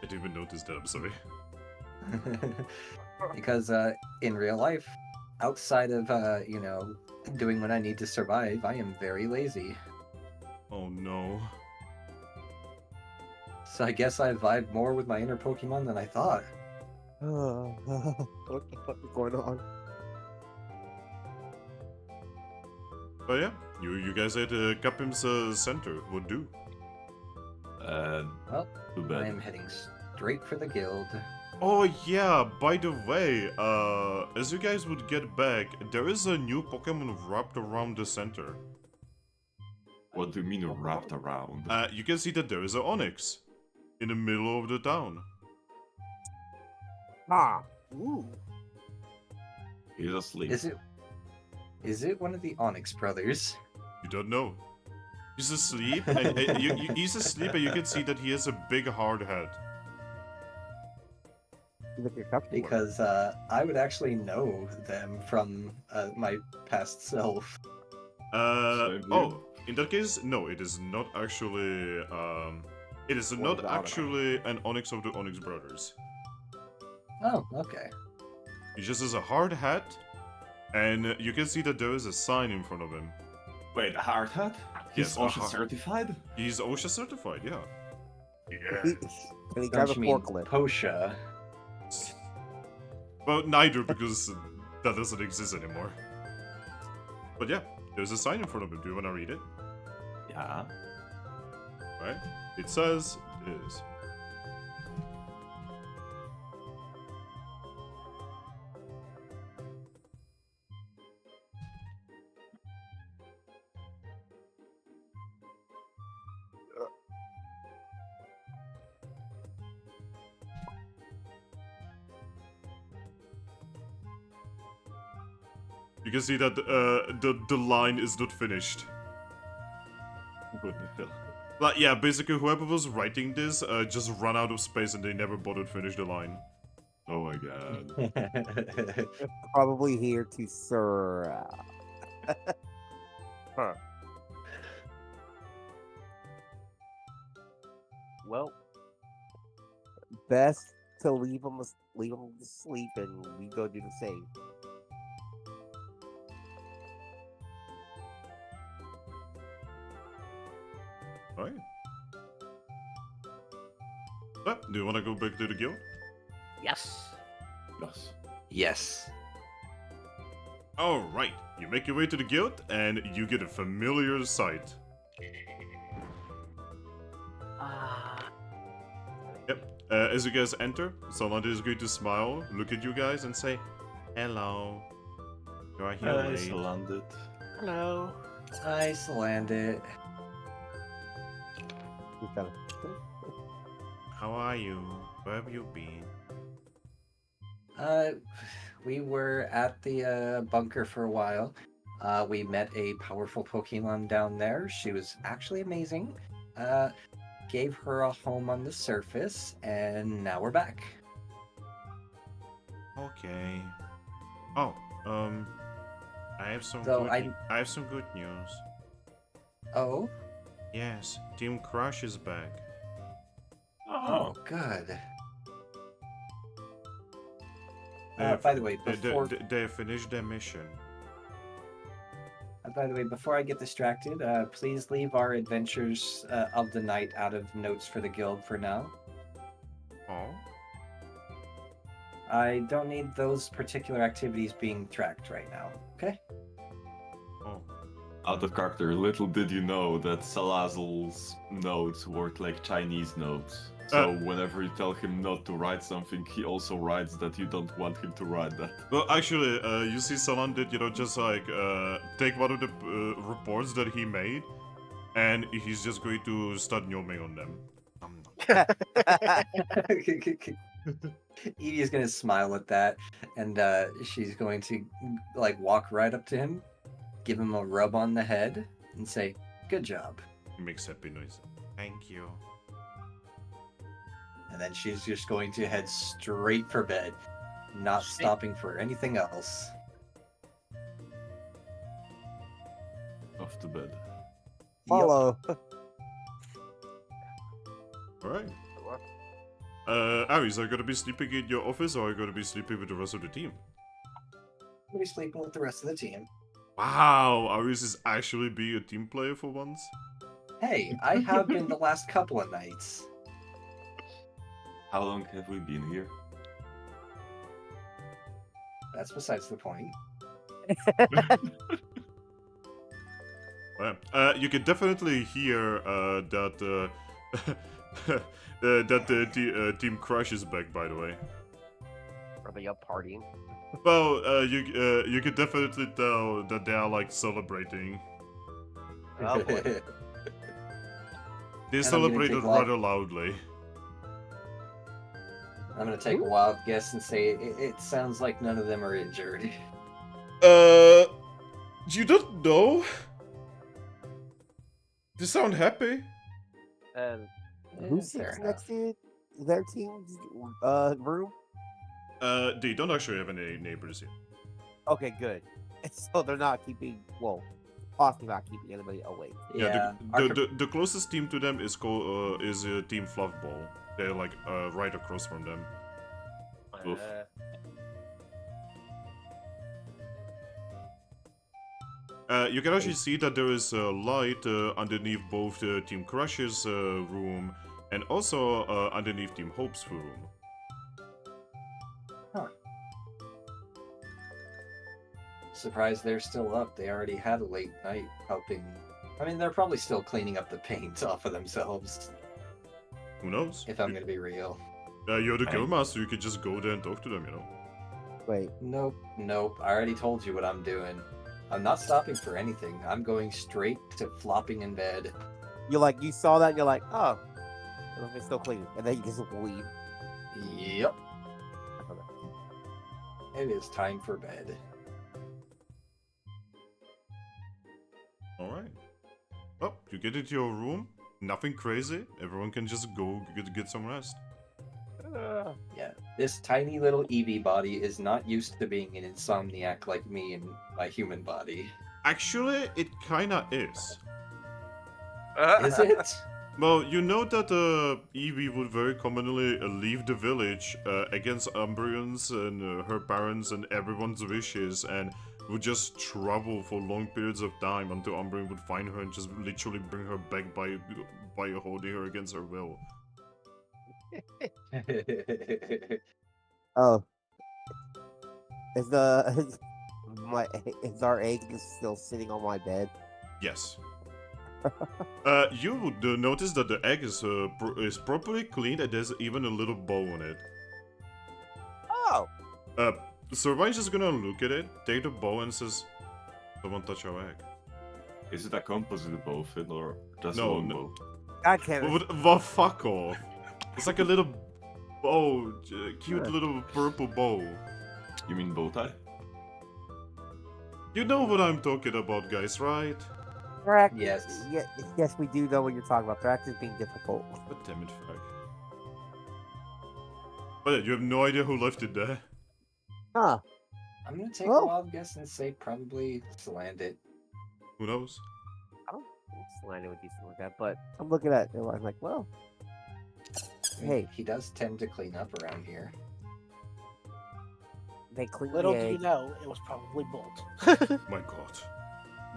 I didn't even notice that, I'm sorry. Because in real life, outside of doing what I need to survive, I am very lazy. Oh no. So I guess I vibe more with my inner Pokemon than I thought. What the fuck is going on? But yeah, you guys at Capim's center would do. Well, Too I bad. am heading straight for the guild. Oh yeah, by the way, as you guys would get back, there is a new Pokemon wrapped around the center. What do you mean wrapped around? You can see that there is an Onyx in the middle of the town. Ah, Ooh. He's asleep. Is it one of the Onyx brothers? You don't know. He's asleep, and he's asleep, and you can see that he has a big hard head. you look your cup Because I would actually know them from my past self. Same here. Oh, in that case, no, it is not actually. It is One not of the Onyx. actually an Onyx of the Onyx brothers. Oh, okay. He just has a hard hat, and you can see that there is a sign in front of him. Wait, a hard hat? He's Yes, a also hard- certified? He's OSHA certified, yeah. Can he drive Don't a you mean forklift? Posha? Well, neither, because that doesn't exist anymore. But yeah, there's a sign in front of him. Do you want to read it? Yeah. Right? It says this. You can see that the line is not finished. What the hell? Like, yeah, basically whoever was writing this just ran out of space and they never bothered to finish the line. Oh my god. Probably here to serve. Huh. Well, best to leave them to sleep, and we go do the same. Alright. Do you want to go back to the guild? Yes. Yes. Yes. Alright, you make your way to the guild and you get a familiar sight. As you guys enter, Solanda is going to smile, look at you guys, and say, "Hello. You are here Nice late." landed. Hello. Nice landed. We kinda- How are you? Where have you been? We were at the bunker for a while. We met a powerful Pokemon down there. She was actually amazing. Gave her a home on the surface, and now we're back. Okay. Oh, I have some So I have some good news. Oh? Yes, Team Crush is back. Oh, good. They- By the way, they finished their mission. Before I get distracted, please leave our adventures of the night out of notes for the guild for now. Oh? I don't need those particular activities being tracked right now, okay? Oh. Out of character, little did you know that Salazzle's notes work like Chinese notes. So whenever you tell him not to write something, he also writes that you don't want him to write that. Well, actually, you see Salan did, just like, take one of the reports that he made, and he's just going to start yawning on them. Eevee is gonna smile at that, and she's going to like walk right up to him, give him a rub on the head, and say, "Good job." He makes happy noise. Thank you. And then she's just going to head straight for bed, not stopping for anything else. Off to bed. Follow. Alright. Aries, are you gonna be sleeping in your office or are you gonna be sleeping with the rest of the team? We'll be sleeping with the rest of the team. Wow, Aries is actually being a team player for once. Hey, I have been the last couple of nights. How long have we been here? That's besides the point. Well, you can definitely hear that that Team Crush is back, by the way. Are they up partying? Well, you can definitely tell that they are like celebrating. Oh, boy. They And I'm gonna celebrated take wild- rather loudly. I'm gonna take a wild guess and say it sounds like none of them are injured. You don't know? They sound happy. And Yeah, who fair sits enough. next to their team's room? They don't actually have any neighbors here. Okay, good. So they're not keeping, well, possibly not keeping anybody awake. Yeah, Our the closest team to them is called Team Fluffball. They're like right across from them. Oof. You can actually see that there is a light underneath both Team Crush's room and also underneath Team Hope's room. Surprised they're still up. They already had a late night helping. I mean, they're probably still cleaning up the paint off of themselves, Who knows? if I'm gonna be real. You're the Right. Guildmaster, you could just go there and talk to them, you know? Wait, Nope. I already told you what I'm doing. I'm not stopping for anything. I'm going straight to flopping in bed. you saw that and you're like, oh, it's still clean. And then you just leave. Yep. It is time for bed. Alright. Oh, you get into your room. Nothing crazy. Everyone can just go get some rest. Yeah, this tiny little Eevee body is not used to being an insomniac like me in my human body. Actually, it kinda is. Is it? Well, you know that Eevee would very commonly leave the village against Umbrians and her parents and everyone's wishes, and would just travel for long periods of time until Umbrian would find her and just literally bring her back by holding her against her will. Oh, is the is our egg still sitting on my bed? Yes. You would notice that the egg is properly cleaned and there's even a little bow on it. Oh, Servine's just gonna look at it, take the bow, and says, "Someone touch our egg." Is it a composite bow, Finn, or just No, a long no. bow? I can't. Well, fuck off. It's like a little bow, cute little purple bow. You mean bow tie? You know what I'm talking about, guys, right? Thrack. Yes. Yes, we do know what you're talking about. Thrack is being difficult. God damn it, fuck. But yeah, you have no idea who left it there. Huh? I'm gonna take Oh. a wild guess and say probably Slandit. Who knows? I don't think Slender would do something like that, but I'm looking at it. I'm like, well, hey, He does tend to clean up around here. they cleaned Little the do you egg. know, it was probably Bolt. My god.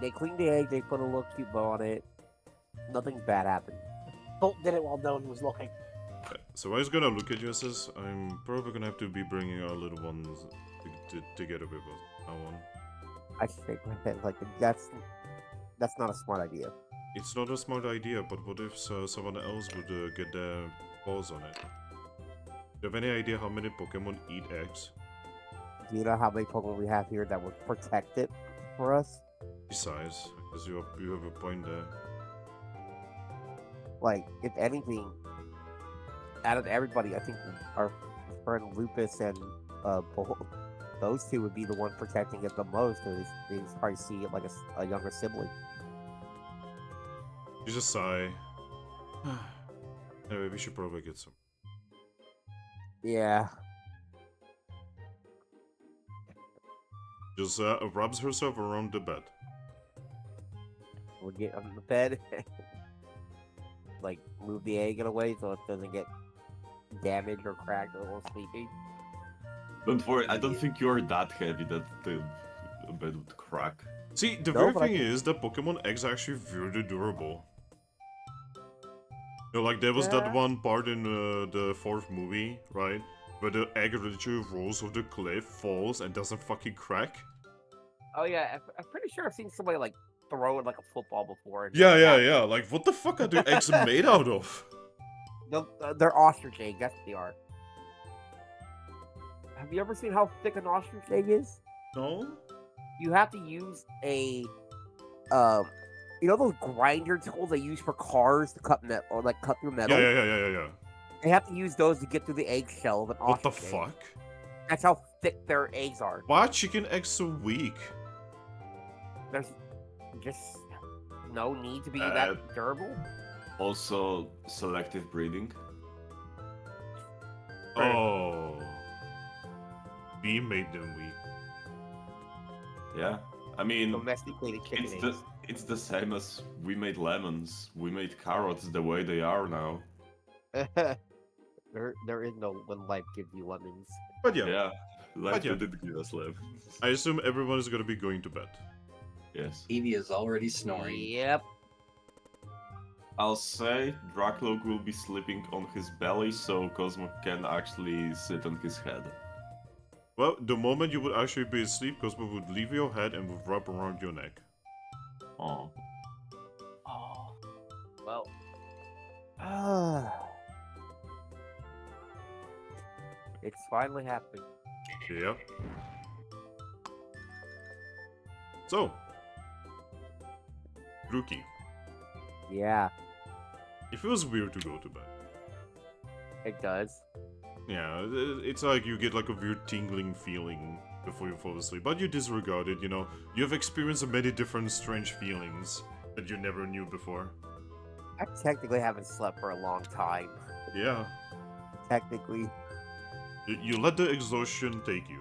They cleaned the egg. They put a little cute bow on it. Nothing bad happened. Bolt did it while no one was looking. So I was gonna look at you and says, I'm probably gonna have to be bringing our little ones together with us now on. I shake my head like that's not a smart idea. It's not a smart idea, but what if someone else would get their paws on it? Do you have any idea how many Pokemon eat eggs? Do you know how many Pokemon we have here that would protect it for us? Besides, because you have a point there. Like, if anything, out of everybody, I think our friend Lupus and Bolt, those two would be the one protecting it the most, because they just probably see it like a younger sibling. You just sigh. Anyway, we should probably get some. Yeah. Just rubs herself around the bed. We'll get on the bed. Like, move the egg in a way so it doesn't get damaged or cracked or while sleeping. Don't worry, I don't think you're that heavy that the bed would crack. See, the No, weird but I thing can- is that Pokemon eggs are actually very durable. You know, like there was Yeah. that one part in the fourth movie, right? Where the egg literally rolls off the cliff, falls, and doesn't fucking crack. Oh yeah, I'm pretty sure I've seen somebody like throw it like a football before. and Yeah, just yeah, catch it. yeah. Like, what the fuck are the eggs made out of? No, they're ostrich egg. That's what they are. Have you ever seen how thick an ostrich egg is? No? You have to use a, you know those grinder tools they use for cars to cut metal or like cut through metal. Yeah. They have to use those to get through the eggshell of an What the ostrich egg. fuck? That's how thick their eggs are. Why are chicken eggs so weak? There's just no need to be that durable. Also, selective breeding. Oh. We made them weak. Yeah, I mean, Domesticated chicken it's eggs. it's the same as we made lemons. We made carrots the way they are now. There is no when life gives you lemons. But yeah, Yeah, life yeah. didn't give us lemons. I assume everyone is gonna be going to bed. Yes. Eevee is already snoring. Yep. I'll say Drakloak will be sleeping on his belly, so Cosmo can actually sit on his head. Well, the moment you would actually be asleep, Cosmo would leave your head and would wrap around your neck. Oh. Oh, Well. It's finally happening. Yep. So, Grookey, Yeah, it feels weird to go to bed. it does. Yeah, it's like you get like a weird tingling feeling before you fall asleep, but you disregard it, you know. You have experienced many different strange feelings that you never knew before. I technically haven't slept for a long time. Yeah. Technically. You let the exhaustion take you.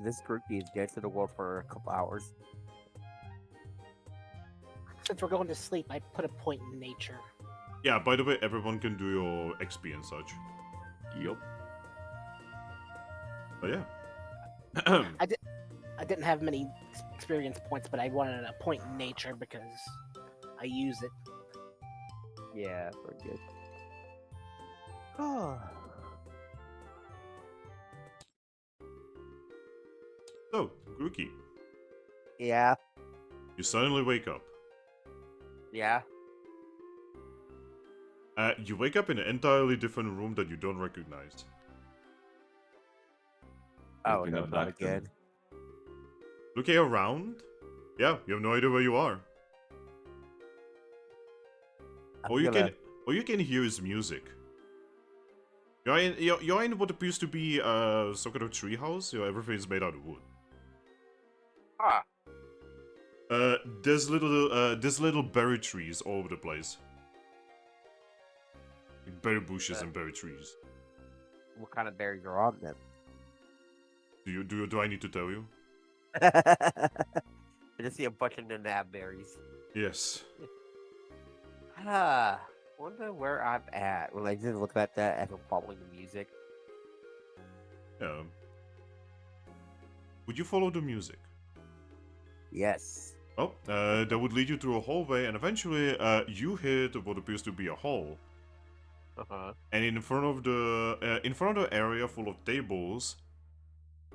This Grookey is dead to the world for a couple hours. Since we're going to sleep, I put a point in nature. Yeah, by the way, everyone can do your XP and such. Yup. But yeah. I didn't have many experience points, but I wanted a point in nature because I use it. Yeah, pretty good. Oh. So, Grookey, Yeah. you suddenly wake up. Yeah. You wake up in an entirely different room that you don't recognize. Oh, been no, not abducted. again. Looking around? Yeah, you have no idea where you are. All you can hear is music. You're in what appears to be some kind of treehouse. You know, everything's made out of wood. Ah. There's little berry trees all over the place. Like berry bushes and berry trees. What kind of berries are on them? Do I need to tell you? I just see a bunch of nab berries. Yes. Wonder where I'm at when I just look at that as I'm following the music. Yeah. Would you follow the music? Yes. Oh, that would lead you through a hallway, and eventually, you hit what appears to be a hall. Uh-huh. And in front of the area full of tables,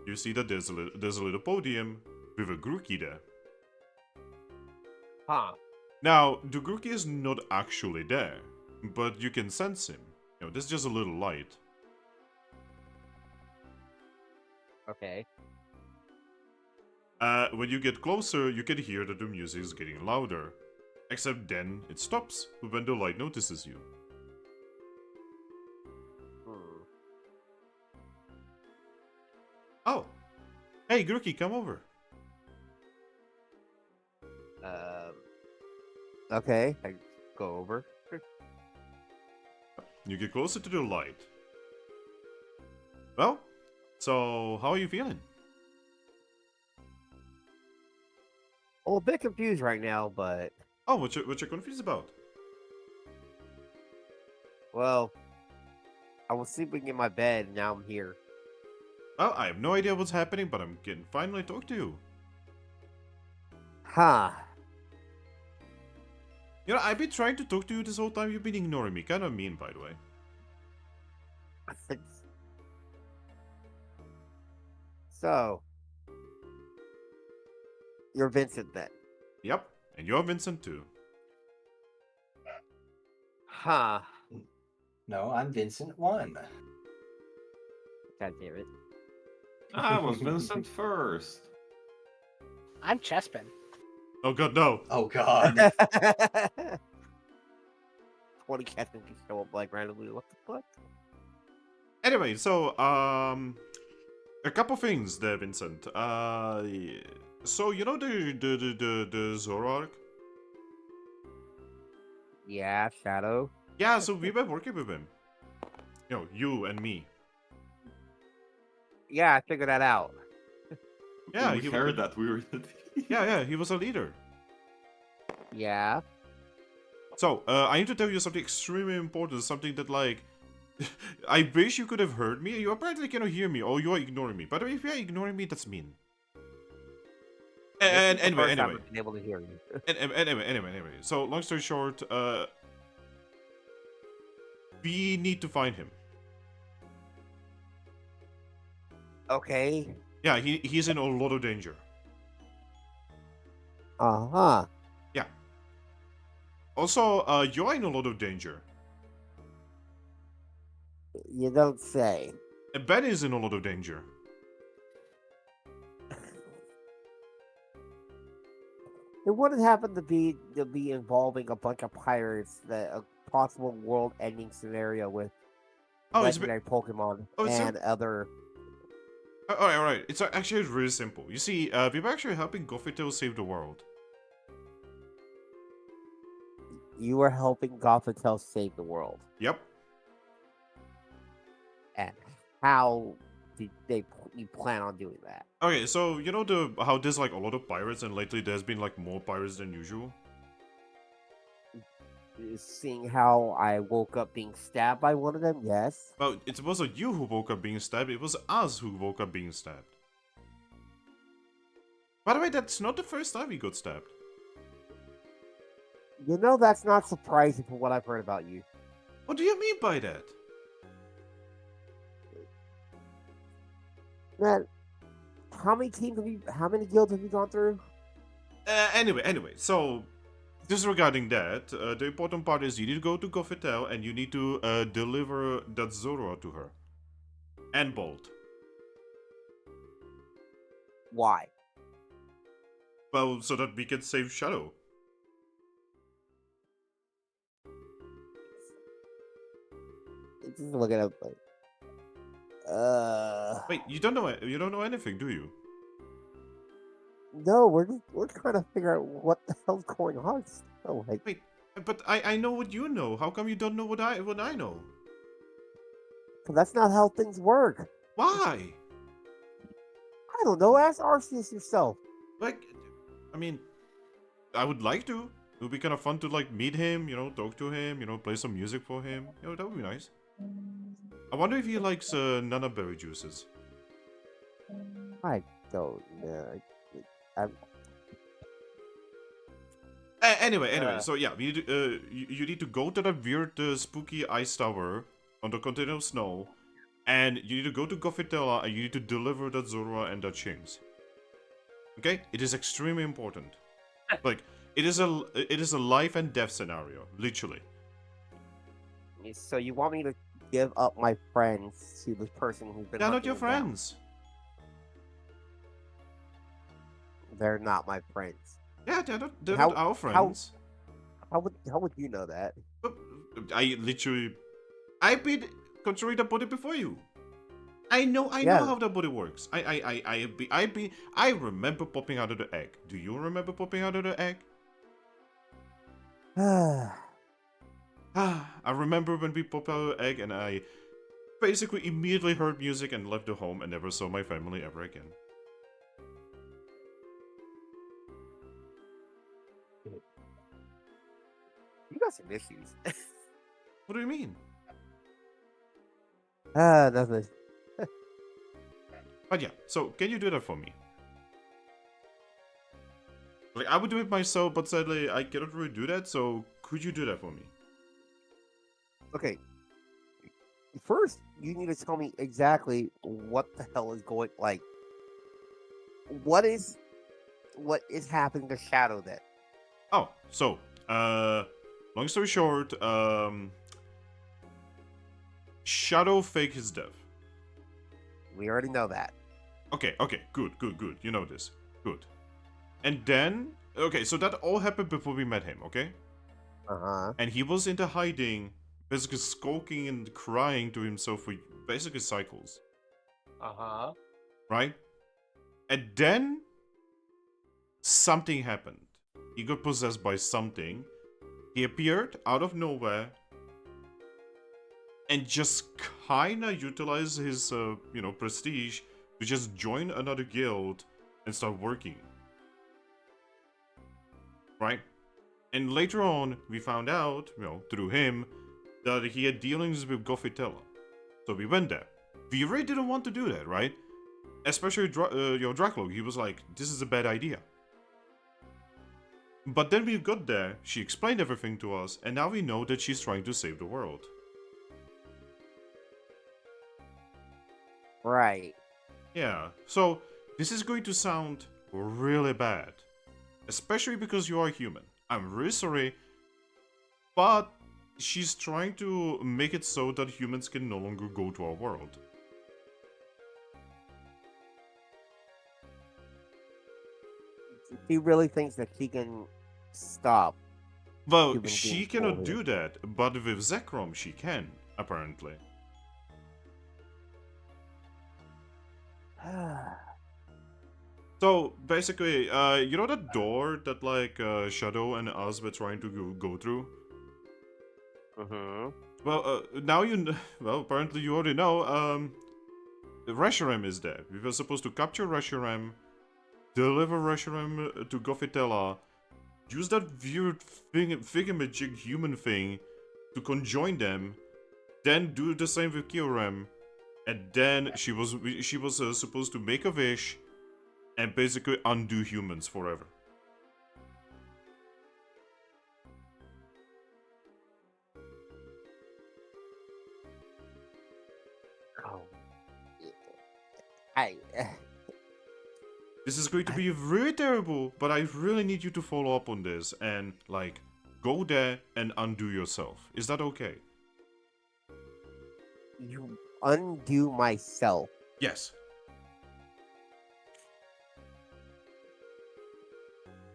you see that there's a little podium with a Grookey there. Huh. Now, the Grookey is not actually there, but you can sense him. You know, there's just a little light. Okay. When you get closer, you can hear that the music is getting louder. Except then, it stops when the light notices you. Hmm. Oh! Hey, Grookey, come over. Okay. I go over. You get closer to the light. Well, so how are you feeling? I'm a bit confused right now, but Oh, what you confused about? well, I was sleeping in my bed and now I'm here. Well, I have no idea what's happening, but I'm getting finally talk to you. Huh. You know, I've been trying to talk to you this whole time. You've been ignoring me. Kind of mean, by the way. So, you're Vincent then? Yep, and you're Vincent too. Huh. No, I'm Vincent 1. God damn it. I was Vincent first. I'm Chespin. Oh god, no. Oh god. 20 cats can just show up like randomly. What the fuck? Anyway, so a couple things there, Vincent. So you know the Zorua arc? Yeah, Shadow. Yeah, so we've been working with him. You know, you and me. Yeah, I figured that out. Yeah, we heard that. We were. yeah, he was a leader. Yeah. So, I need to tell you something extremely important, something that, like, I wish you could have heard me. You apparently cannot hear me, or you are ignoring me. By the way, if you are ignoring me, that's mean. And This is the anyway, first time anyway. I've been able to hear you. Anyway. So, long story short, we need to find him. Okay. Yeah, he's in a lot of danger. Uh-huh. Yeah. Also, you're in a lot of danger. You don't say. And Ben is in a lot of danger. It wouldn't happen to be involving a bunch of pirates that a possible world-ending scenario with Oh, legendary Pokemon it's and other. alright. It's actually really simple. You see, we were actually helping Gothitelle save the world. You were helping Gothitelle save the world, Yep. and how did you plan on doing that? Okay, so you know how there's like a lot of pirates, and lately there's been like more pirates than usual. Seeing how I woke up being stabbed by one of them, yes. Well, it wasn't you who woke up being stabbed. It was us who woke up being stabbed. By the way, that's not the first time we got stabbed. You know that's not surprising from what I've heard about you. What do you mean by that? Man, how many teams have you? How many guilds have you gone through? Anyway, so disregarding that, the important part is you need to go to Gothitelle and you need to deliver that Zorua to her. And Bolt. Why? Well, so that we can save Shadow. Just look it up. Like, Wait, you don't know anything, do you? no, we're trying to figure out what the hell's going on. Oh, like, Wait, but I know what you know. How come you don't know what I know? 'cause that's not how things work. Why? I don't know. Ask Arceus yourself. Like, I mean, I would like to. It would be kind of fun to like meet him, you know, talk to him, you know, play some music for him. You know, that would be nice. I wonder if he likes nana berry juices. I don't know. I'm, Anyway, so yeah, we need to, you need to go to that weird spooky ice tower on the continental snow, and you need to go to Gothitelle and you need to deliver that Zorua and that Shinx. Okay, it is extremely important. Like, it is a life and death scenario, literally. so you want me to give up my friends to this person who's been? They're not hunting your them down? friends. They're not my friends. Yeah, they're How- not our friends. How would you know that? But I've been controlling the body before you. I know Yeah. how the body works. I remember popping out of the egg. Do you remember popping out of the egg? I remember when we popped out of the egg and I basically immediately heard music and left the home and never saw my family ever again. You got some issues. What do you mean? Nothing. But yeah, so can you do that for me? Like, I would do it myself, but sadly I cannot really do that, so could you do that for me? Okay. First, you need to tell me exactly what the hell is going. Like, what is happening to Shadow then? Oh, so, long story short, Shadow faked his death. We already know that. Okay, good. You know this. Good. And then, okay, so that all happened before we met him, okay? Uh-huh. And he was into hiding, basically skulking and crying to himself for basically cycles, Uh-huh. right? And then, something happened. He got possessed by something. He appeared out of nowhere and just kinda utilized his, prestige to just join another guild and start working. Right? And later on, we found out, through him, that he had dealings with Gothitelle. So we went there. We really didn't want to do that, right? Especially Drakloak. He was like, this is a bad idea. But then we got there, she explained everything to us, and now we know that she's trying to save the world. Right. Yeah, so this is going to sound really bad. Especially because you are human. I'm really sorry, but she's trying to make it so that humans can no longer go to our world. She really thinks that she can stop. Well, Human she being cannot forward. do that, but with Zekrom she can, apparently. So basically, you know that door that like Shadow and us were trying to go through? Mm-hmm. Well, now well, apparently you already know. Reshiram is there. We were supposed to capture Reshiram, deliver Reshiram to Gothitella, use that weird thingamajig human thing to conjoin them, then do the same with Kyurem, and then she was supposed to make a wish and basically undo humans forever. Oh. I. This is going to be really terrible, but I really need you to follow up on this and, like, go there and undo yourself. Is that okay? You undo myself. Yes.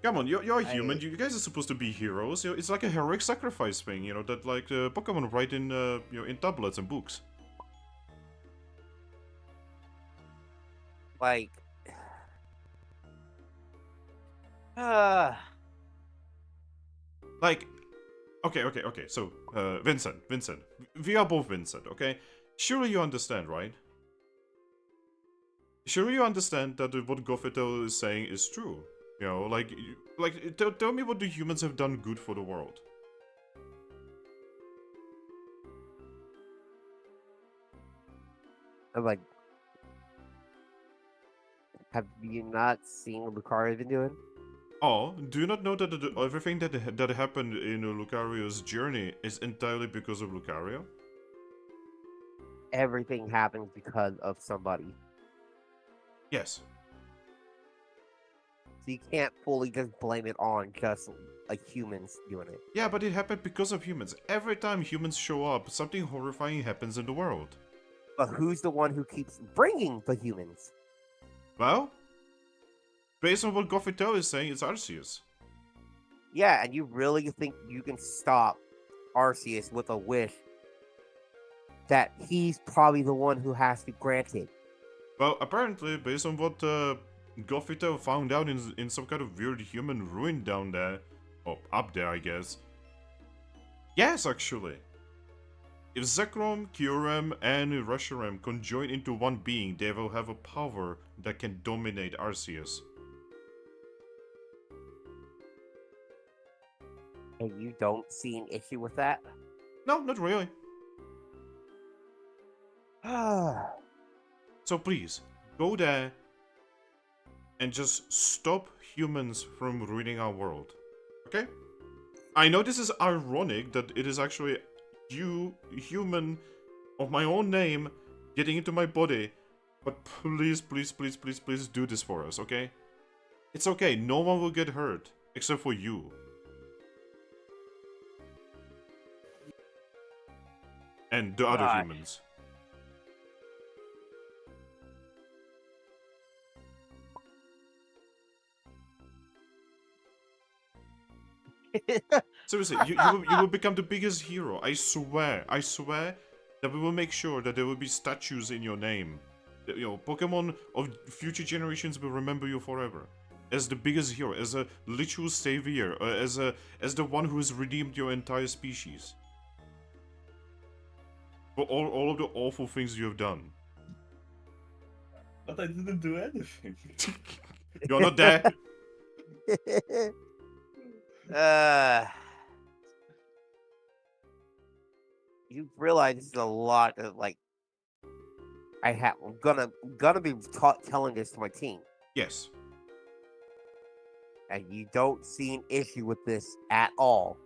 Come on, you're a human. You guys are supposed to be heroes. You know, it's like a heroic sacrifice thing, you know, that like Pokemon write in, you know, in tablets and books. Like. Like, okay. So, Vincent, we are both Vincent, okay? Surely you understand, right? Surely you understand that what Gothitelle is saying is true. You know, like, tell me what the humans have done good for the world. I'm like. Have you not seen what Lucario's been doing? Oh, do you not know that everything that happened in Lucario's journey is entirely because of Lucario? Everything happens because of somebody. Yes. So you can't fully just blame it on just like humans doing it. Yeah, but it happened because of humans. Every time humans show up, something horrifying happens in the world. But who's the one who keeps bringing the humans? Well, based on what Gothitelle is saying, it's Arceus. Yeah, and you really think you can stop Arceus with a wish that he's probably the one who has to grant it? Well, apparently, based on what Gothitelle found out in some kind of weird human ruin down there, or up there, I guess. Yes, actually. If Zekrom, Kyurem, and Reshiram conjoin into one being, they will have a power that can dominate Arceus. And you don't see an issue with that? No, not really. Ah. So please, go there and just stop humans from ruining our world. Okay? I know this is ironic that it is actually you, human of my own name, getting into my body, but please do this for us, okay? It's okay, no one will get hurt, except for you. And the other humans. Seriously, you will become the biggest hero. I swear that we will make sure that there will be statues in your name. You know, Pokemon of future generations will remember you forever as the biggest hero, as a literal savior, as the one who has redeemed your entire species for all of the awful things you have done. But I didn't do anything. You're not there. You realize this is a lot of like I'm gonna be telling this to my team, Yes. and you don't see an issue with this at all.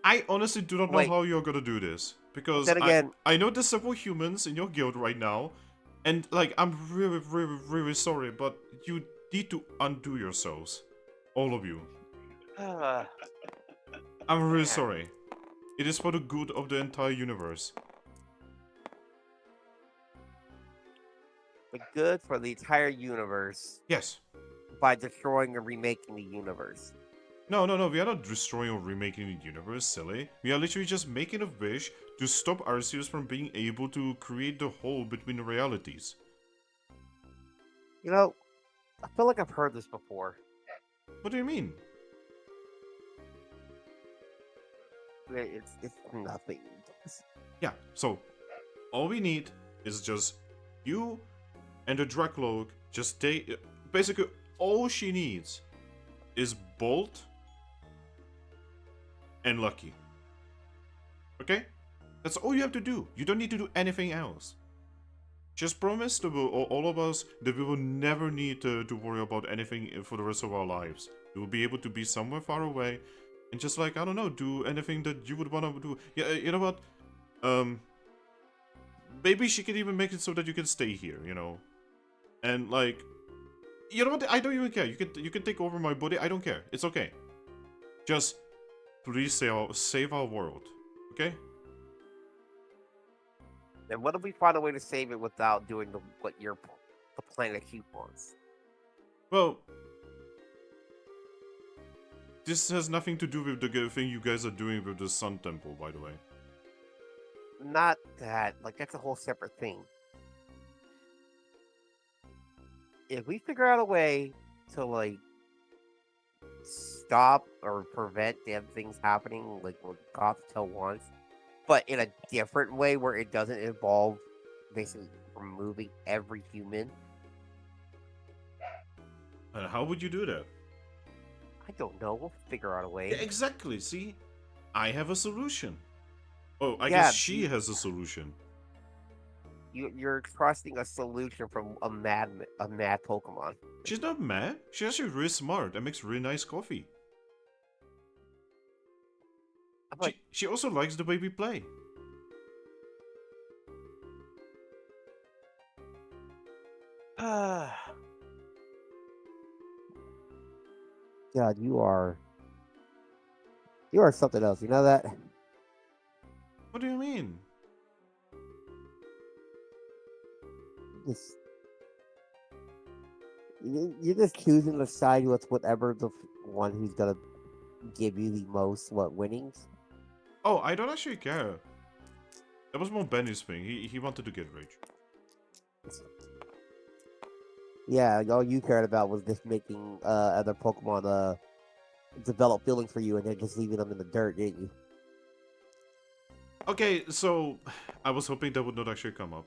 I honestly do not know Wait. how you're gonna do this because Then again- I know there's several humans in your guild right now, and like I'm really sorry, but you need to undo yourselves, all of you. I'm really Man. sorry. It is for the good of the entire universe. But good for the entire universe. Yes. by destroying and remaking the universe. No, we are not destroying or remaking the universe, silly. We are literally just making a wish to stop Arceus from being able to create the hole between the realities. You know, I feel like I've heard this before. What do you mean? It's nothing. Yeah, so all we need is just you and the Drakloak. Just take. Basically, all she needs is Bolt and Lucky. Okay? That's all you have to do. You don't need to do anything else. Just promise to all of us that we will never need to worry about anything for the rest of our lives. We will be able to be somewhere far away and just like, I don't know, do anything that you would want to do. Yeah, you know what? Maybe she can even make it so that you can stay here, you know? And like, you know what? I don't even care. You can take over my body. I don't care. It's okay. Just please save our world, okay? And what if we find a way to save it without doing the planet Cube wants? Well, this has nothing to do with the thing you guys are doing with the Sun Temple, by the way. Not that. Like, that's a whole separate thing. If we figure out a way to, like, stop or prevent damn things happening, like what Gothtel wants, but in a different way where it doesn't involve basically removing every human. And how would you do that? I don't know. We'll figure out a way. Yeah, exactly. See, I have a solution. Oh, I Yeah, guess she has a solution. You're trusting a solution from a mad Pokemon. She's not mad. She's actually really smart and makes really nice coffee. But She also likes the way we play. God, you are something else. You know that? What do you mean? Just, you're just choosing to side with whatever the one who's gonna give you the most winnings. Oh, I don't actually care. That was more Benny's thing. He wanted to get rich. Yeah, all you cared about was just making other Pokemon develop feelings for you and then just leaving them in the dirt, didn't you? Okay, so I was hoping that would not actually come up.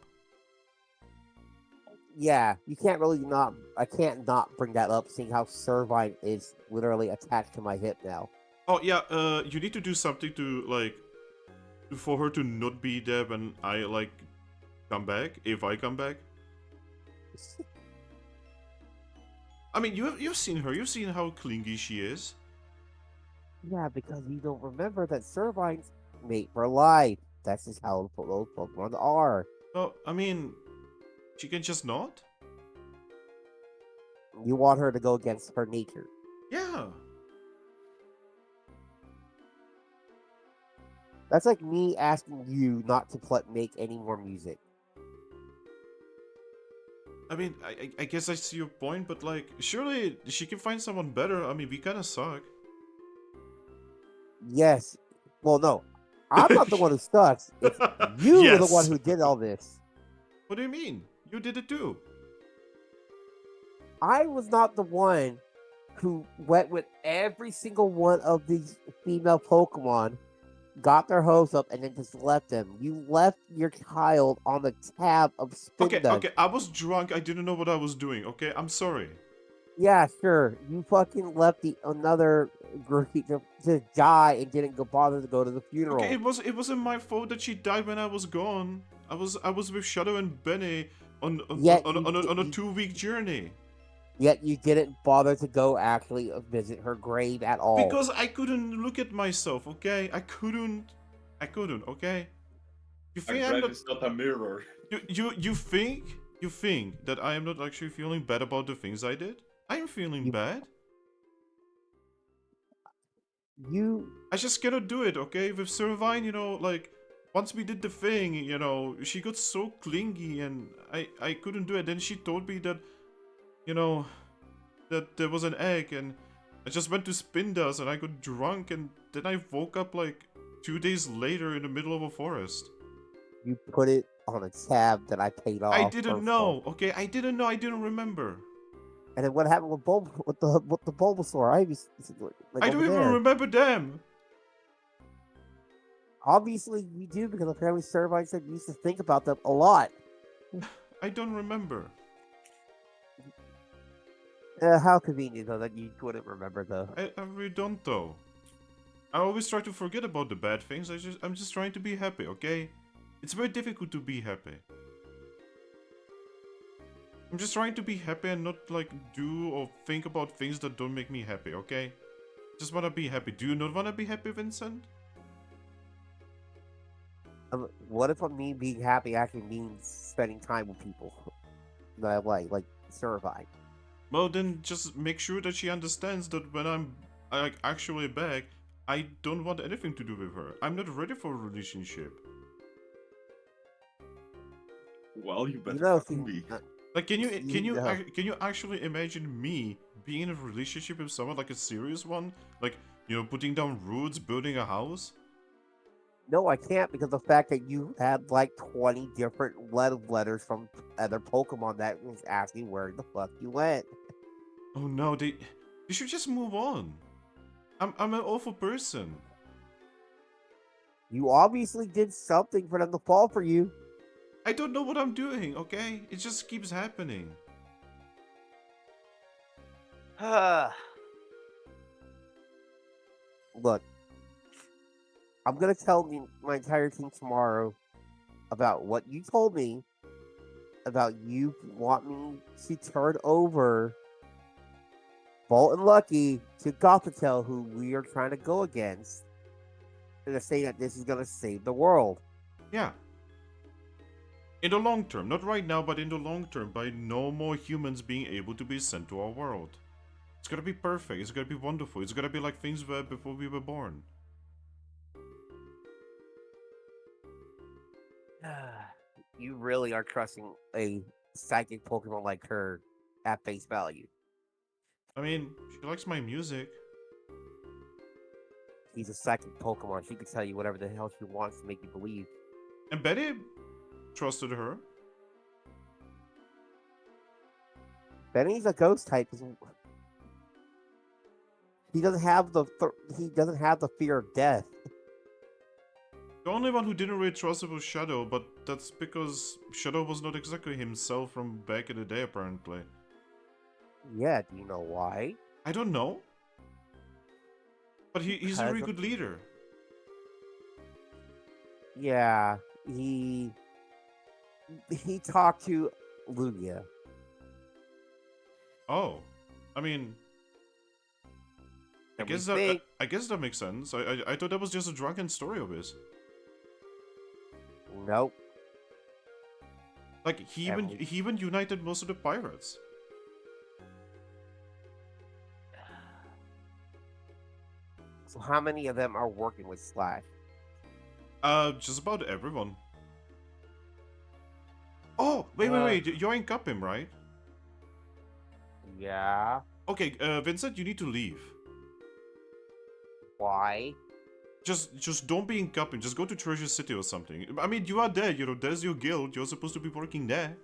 Yeah, you can't really not. I can't not bring that up, seeing how Servine is literally attached to my hip now. Oh yeah, you need to do something to like for her to not be there when I like come back. If I come back, I mean you've seen her. You've seen how clingy she is. Yeah, because you don't remember that Servine's mate for life. That's just how those Pokemon are. Well, I mean, she can just not. You want her to go against her nature. Yeah. That's like me asking you not to make any more music. I mean, I guess I see your point, but like, surely she can find someone better. I mean, we kind of suck. Yes. Well, no. I'm not the one who sucks. It's you Yes. the one who did all this. What do you mean? You did it too. I was not the one who went with every single one of these female Pokemon, got their hopes up, and then just left them. You left your child on the tab of Spin Okay, Dust. okay, I was drunk. I didn't know what I was doing. Okay, I'm sorry. Yeah, sure. You fucking left another Grookey to die and didn't bother to go to the funeral. Okay, it wasn't my fault that she died when I was gone. I was with Shadow and Benny on a 2-week journey. Yet you didn't bother to go actually visit her grave at all. Because I couldn't look at myself, okay? I couldn't, okay? You think I'm not... It's not a mirror. You think that I am not actually feeling bad about the things I did? I am feeling bad. I just cannot do it, okay? With Servine, you know, like, once we did the thing, you know, she got so clingy and I couldn't do it. Then she told me that, you know, that there was an egg, and I just went to spin dust, and I got drunk, and then I woke up like 2 days later in the middle of a forest. You put it on a tab that I paid off. I didn't for know. full. Okay, I didn't know. I didn't remember. And then what happened with the Bulbasaur? I was like I over don't even there. remember them. Obviously, you do because apparently Servite said you used to think about them a lot. I don't remember. How convenient though that you wouldn't remember though. I really don't though. I always try to forget about the bad things. I'm just trying to be happy, okay? It's very difficult to be happy. I'm just trying to be happy and not like do or think about things that don't make me happy, okay? Just wanna be happy. Do you not wanna be happy, Vincent? What if me being happy actually means spending time with people that I like Servite? Well, then just make sure that she understands that when I'm like actually back, I don't want anything to do with her. I'm not ready for a relationship. Well, you better You know, fucking be. Like, can you know. can you actually imagine me being in a relationship with someone, like a serious one, like, you know, putting down roots, building a house? No, I can't because the fact that you had like 20 different letters from other Pokemon that was asking where the fuck you went. Oh no, they should just move on. I'm an awful person. You obviously did something for them to fall for you. I don't know what I'm doing, okay? It just keeps happening. Look, I'm gonna tell my entire team tomorrow about what you told me about you want me to turn over Bolt and Lucky to Gothitelle, who we are trying to go against, and to say that this is gonna save the world. Yeah. In the long term, not right now, but in the long term, by no more humans being able to be sent to our world. It's gonna be perfect, it's gonna be wonderful, it's gonna be like things were before we were born. You really are trusting a psychic Pokemon like her at face value. I mean, she likes my music. She's a psychic Pokemon. She can tell you whatever the hell she wants to make you believe. And Betty trusted her. Benny's a ghost type. He doesn't have the fear of death. The only one who didn't really trust her was Shadow, but that's because Shadow was not exactly himself from back in the day, apparently. Yeah, do you know why? I don't know. But he's a very good leader. Yeah, he talked to Lugia. Oh. I mean, I And guess we that think- I guess that makes sense. I thought that was just a drunken story of his. Nope. Like he even united most of the pirates. So how many of them are working with Slash? Just about everyone. Oh, wait. You're in Capim, right? Yeah. Okay, Vincent, you need to leave. Why? Just don't be in Capim. Just go to Treasure City or something. I mean, you are there. You know, there's your guild. You're supposed to be working there.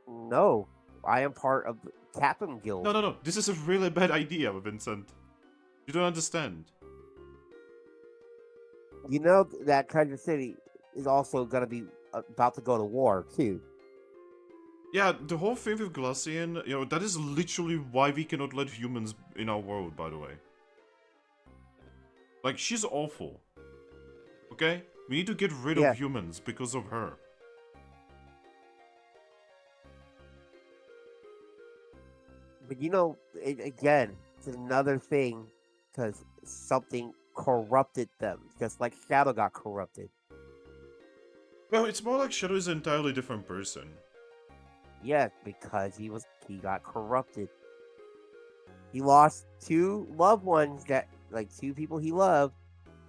No, I am part of the Capim Guild. No. This is a really bad idea, Vincent. You don't understand. You know that Treasure City is also gonna be about to go to war too. Yeah, the whole thing with Glacian, you know, that is literally why we cannot let humans in our world, by the way. Like, she's awful. Okay? We need to get rid Yeah. of humans because of her. But you know, again, it's another thing because something corrupted them, just like Shadow got corrupted. Well, it's more like Shadow is an entirely different person. Yes, because he got corrupted. He lost two loved ones two people he loved,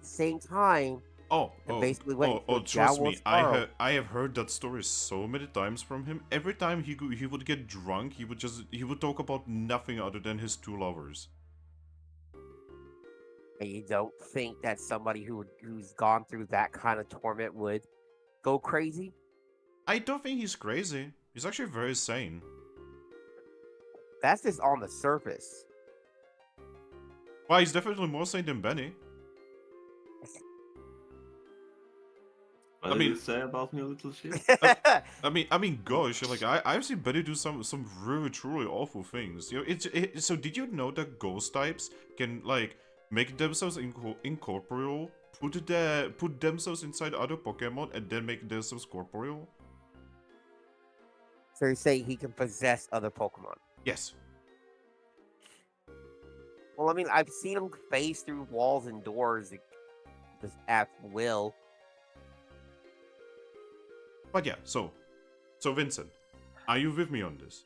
same time, And basically went into a trust downward me, spiral. I have heard that story so many times from him. Every time he would get drunk, he would talk about nothing other than his two lovers. And you don't think that somebody who's gone through that kind of torment would go crazy? I don't think he's crazy. He's actually very sane. That's just on the surface. Well, he's definitely more sane than Benny. What I did mean- you say about me, little shit? I mean, gosh, like I've seen Benny do some really truly awful things. You know, so did you know that ghost types can like make themselves incorporeal, put themselves inside other Pokemon, and then make themselves corporeal? So you're saying he can possess other Pokemon? Yes. Well, I mean, I've seen him phase through walls and doors just at will. But yeah, so Vincent, are you with me on this?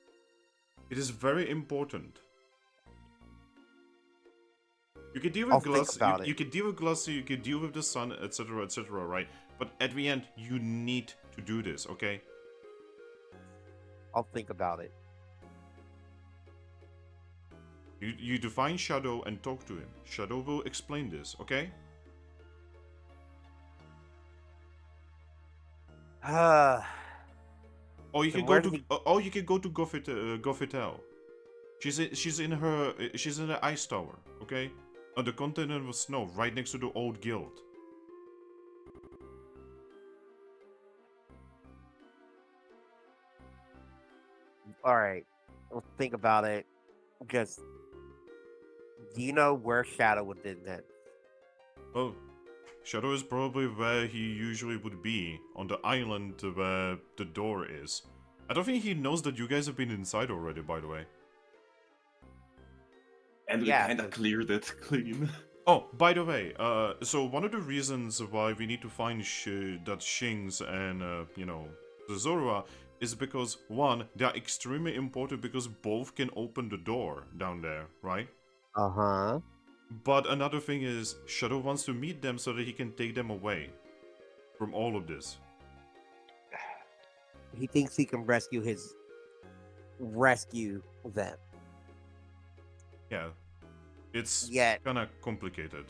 It is very important. You can deal with I'll think glass, about you it. can deal with Glassy, you can deal with the sun, etc., etc., right? But at the end, you need to do this, okay? I'll think about it. You define Shadow and talk to him. Shadow will explain this, okay? Or you So can where go did to, or you can go to Gofitel. She's in the ice tower, okay? On the continent of snow, right next to the old guild. All right, we'll think about it. Just, do you know where Shadow would be then? Oh, Shadow is probably where he usually would be, on the island where the door is. I don't think he knows that you guys have been inside already, by the way. And we Yeah, kinda but- cleared it clean. Oh, by the way, so one of the reasons why we need to find that Shings and, you know, the Zorua is because, one, they are extremely important because both can open the door down there, right? Uh-huh. But another thing is, Shadow wants to meet them so that he can take them away from all of this. He thinks he can rescue them. Yeah, it's Yet, kind of complicated.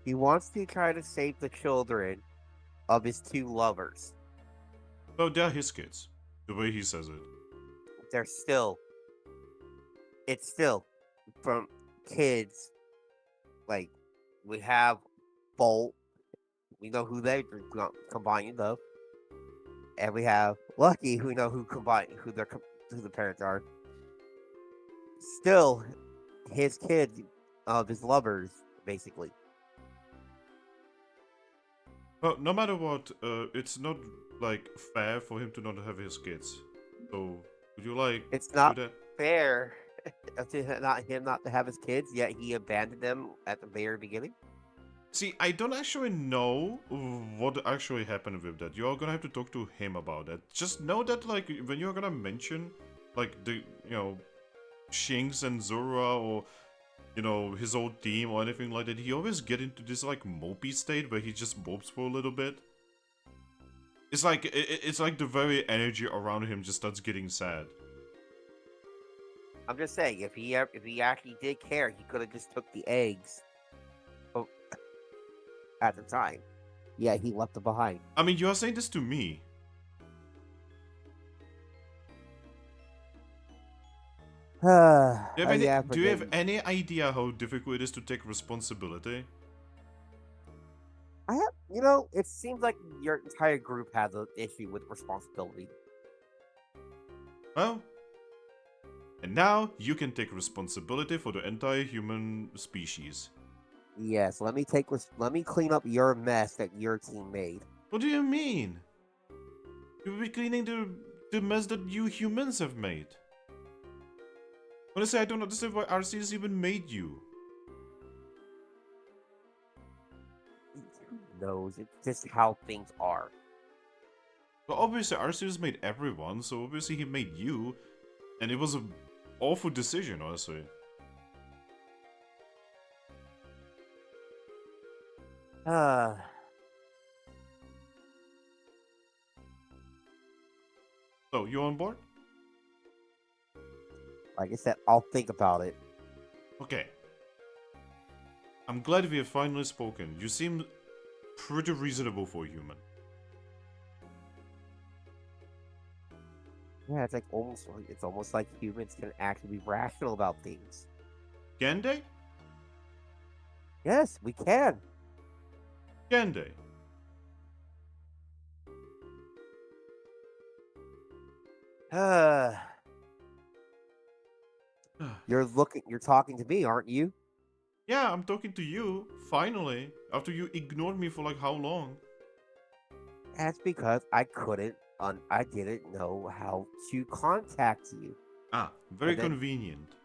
he wants to try to save the children of his two lovers. So they're his kids, the way he says it. It's still from kids. Like, we have Bolt. We know who they combined of. And we have Lucky, we know who the parents are. Still, his kids of his lovers, basically. Well, no matter what, it's not, like, fair for him to not have his kids. So, would you like It's not do that? fair not to have his kids, yet he abandoned them at the very beginning. See, I don't actually know what actually happened with that. You're gonna have to talk to him about that. Just know that, like, when you're gonna mention, like, the, you know, Shinx and Zorua or, you know, his old team or anything like that, he always get into this, like, mopey state where he just mopes for a little bit. It's like, it's like the very energy around him just starts getting sad. I'm just saying, if he actually did care, he could have just took the eggs at the time. Yeah, he left them behind. I mean, you are saying this to me. Do you have, any, do you have any idea how difficult it is to take responsibility? It seems like your entire group has an issue with responsibility. Well, and now you can take responsibility for the entire human species. Yes, let me clean up your mess that your team made. What do you mean? You will be cleaning the mess that you humans have made. Honestly, I don't understand why Arceus even made you. Who knows? It's just how things are. Well, obviously Arceus made everyone, so obviously he made you. And it was an awful decision, honestly. Uh, So, you on board? like I said, I'll think about it. Okay. I'm glad we have finally spoken. You seem pretty reasonable for a human. Yeah, it's almost like humans can actually be rational about things. Can they? Yes, we can. Can they? Uh, you're talking to me, aren't you? Yeah, I'm talking to you, finally, after you ignored me for like how long? That's because I didn't know how to contact you. Ah, very And then- convenient.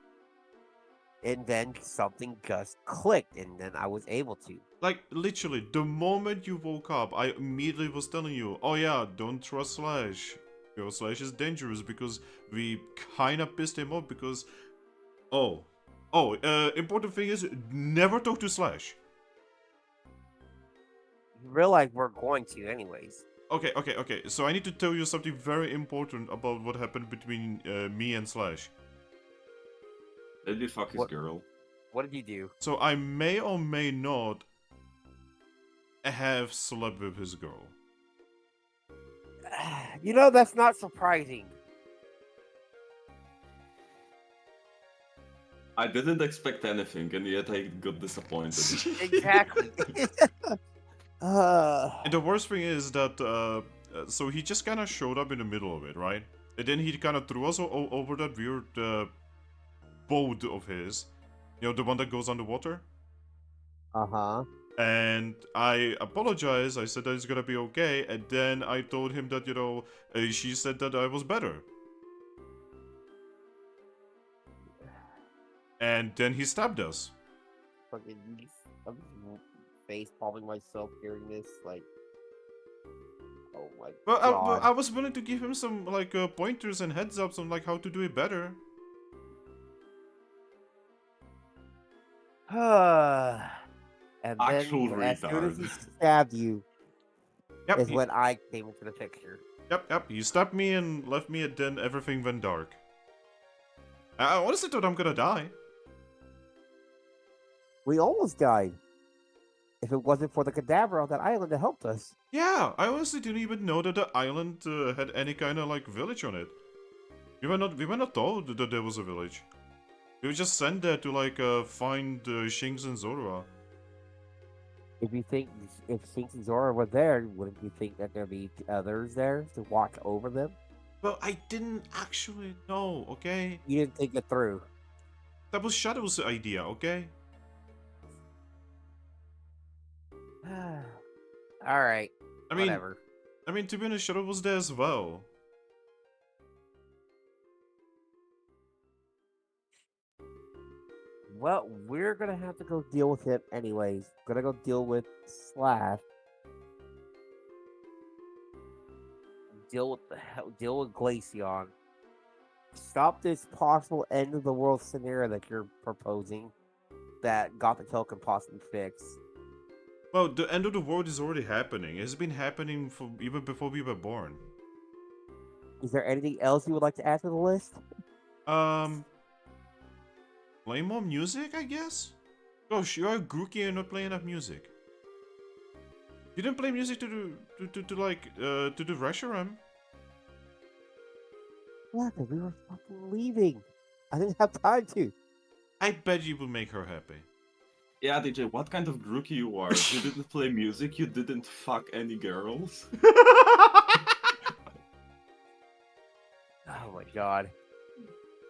And then something just clicked, and then I was able to. Like, literally, the moment you woke up, I immediately was telling you, oh yeah, don't trust Slash. Your Slash is dangerous because we kinda pissed him off because... important thing is, never talk to Slash. You realize we're going to, anyways. Okay, so I need to tell you something very important about what happened between me and Slash. Did he fuck his What? girl? What did you do? So I may or may not have slept with his girl. You know, that's not surprising. I didn't expect anything, and yet I got disappointed. Exactly. And the worst thing is that, so he just kind of showed up in the middle of it, right? And then he kind of threw us over that weird boat of his. You know, the one that goes underwater? Uh-huh. And I apologized, I said that it's gonna be okay, and then I told him that, you know, she said that I was better. And then he stabbed us. Fucking, I'm face palming myself hearing this, like, oh my But god. I was willing to give him some, like, pointers and heads ups on, like, how to do it better. And Actual then, as soon as he retard. stabbed you, Yep, is he, when I came into the picture. yep, he stabbed me and left me, and then everything went dark. I honestly thought I'm gonna die. We almost died. If it wasn't for the cadaver on that island that helped us. Yeah, I honestly didn't even know that the island had any kind of, like, village on it. We were not told that there was a village. We were just sent there to, like, find Shinx and Zorua. If Shinx and Zora were there, wouldn't you think that there'd be others there to watch over them? Well, I didn't actually know, okay? You didn't think it through. That was Shadow's idea, okay? Alright. I mean, Whatever. to be honest, Shadow was there as well. Well, we're gonna have to go deal with him anyways. Gonna go deal with Slash. Deal with Glaceon. Stop this possible end of the world scenario that you're proposing that Gothitelle can possibly fix. Well, the end of the world is already happening. It's been happening for even before we were born. Is there anything else you would like to add to the list? Play more music, I guess? Gosh, you're a Grookey and not playing enough music. You didn't play music to the Reshiram. Yeah, because we were fucking leaving. I didn't have time to. I bet you will make her happy. Yeah, DJ, what kind of Grookey you are? You didn't play music, you didn't fuck any girls? Oh my god.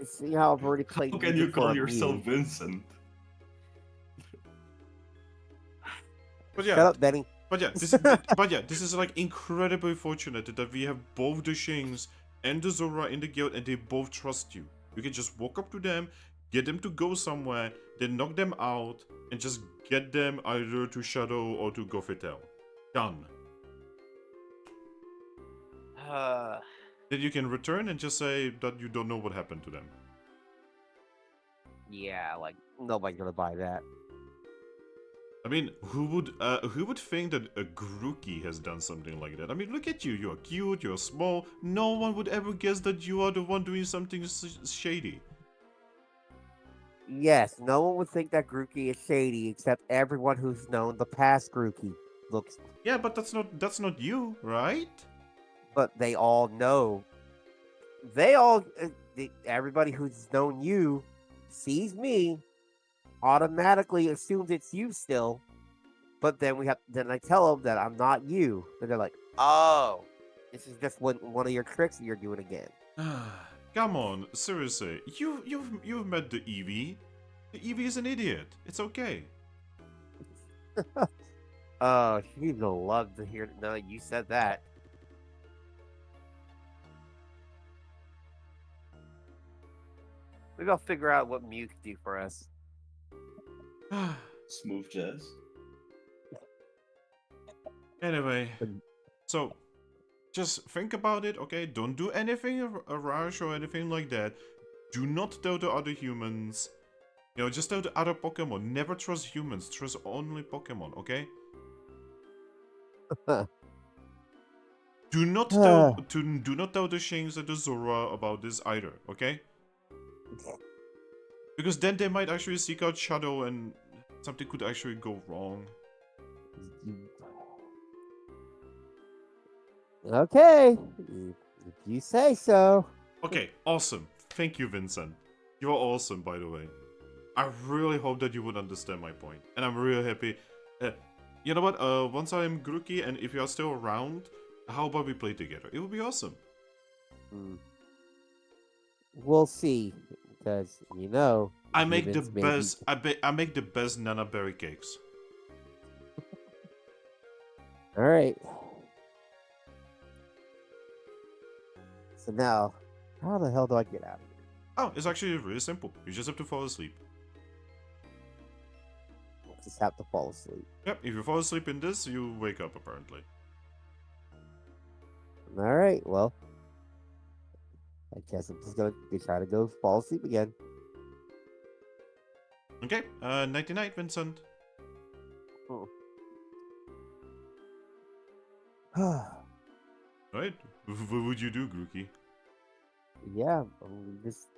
You see how I've already played How can you music for call a yourself meeting? Vincent? But yeah, Shut up, Benny. this is like incredibly fortunate that we have both the Shinx and the Zorua in the guild, and they both trust you. You can just walk up to them, get them to go somewhere, then knock them out, and just get them either to Shadow or to Gothitelle. Done. Then you can return and just say that you don't know what happened to them. Yeah, like, nobody's gonna buy that. I mean, who would think that a Grookey has done something like that? I mean, look at you. You're cute. You're small. No one would ever guess that you are the one doing something shady. Yes, no one would think that Grookey is shady except everyone who's known the past Grookey. Looks, Yeah, but that's not you, right? but they all know. They all, everybody who's known you, sees me, automatically assumes it's you still. But then I tell them that I'm not you. And they're like, oh, this is just one of your tricks that you're doing again. Come on, seriously. You've met the Eevee. The Eevee is an idiot. It's okay. Oh, she'd love to hear. No, you said that. Maybe I'll figure out what Mew can do for us. Smooth jazz. Anyway, so just think about it, okay? Don't do anything rash or anything like that. Do not tell the other humans. You know, just tell the other Pokemon. Never trust humans. Trust only Pokemon, okay? Do not tell the Shinx and the Zorua about this either, okay? Because then they might actually seek out Shadow and something could actually go wrong. Okay, if you say so. Okay, awesome. Thank you, Vincent. You're awesome, by the way. I really hope that you would understand my point. And I'm really happy. You know what? Once I'm Grookey and if you are still around, how about we play together? It would be awesome. We'll see, because I make the humans best. I make the best Nana berry cakes. All right. So now, how the hell do I get out of here? Oh, it's actually really simple. You just have to fall asleep. I just have to fall asleep. Yep, if you fall asleep in this, you wake up apparently. All right. Well, I guess I'm just gonna try to go fall asleep again. Okay, nighty night, Vincent. Right? What would you do, Grookey? Yeah, just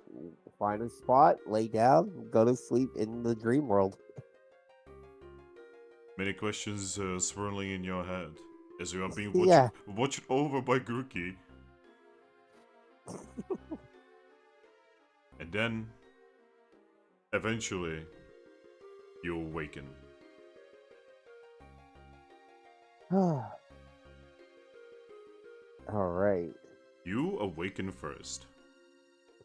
find a spot, lay down, go to sleep in the dream world. Many questions swirling in your head as you are being Yeah. watched over by Grookey. And then, eventually, you awaken. All right. You awaken first.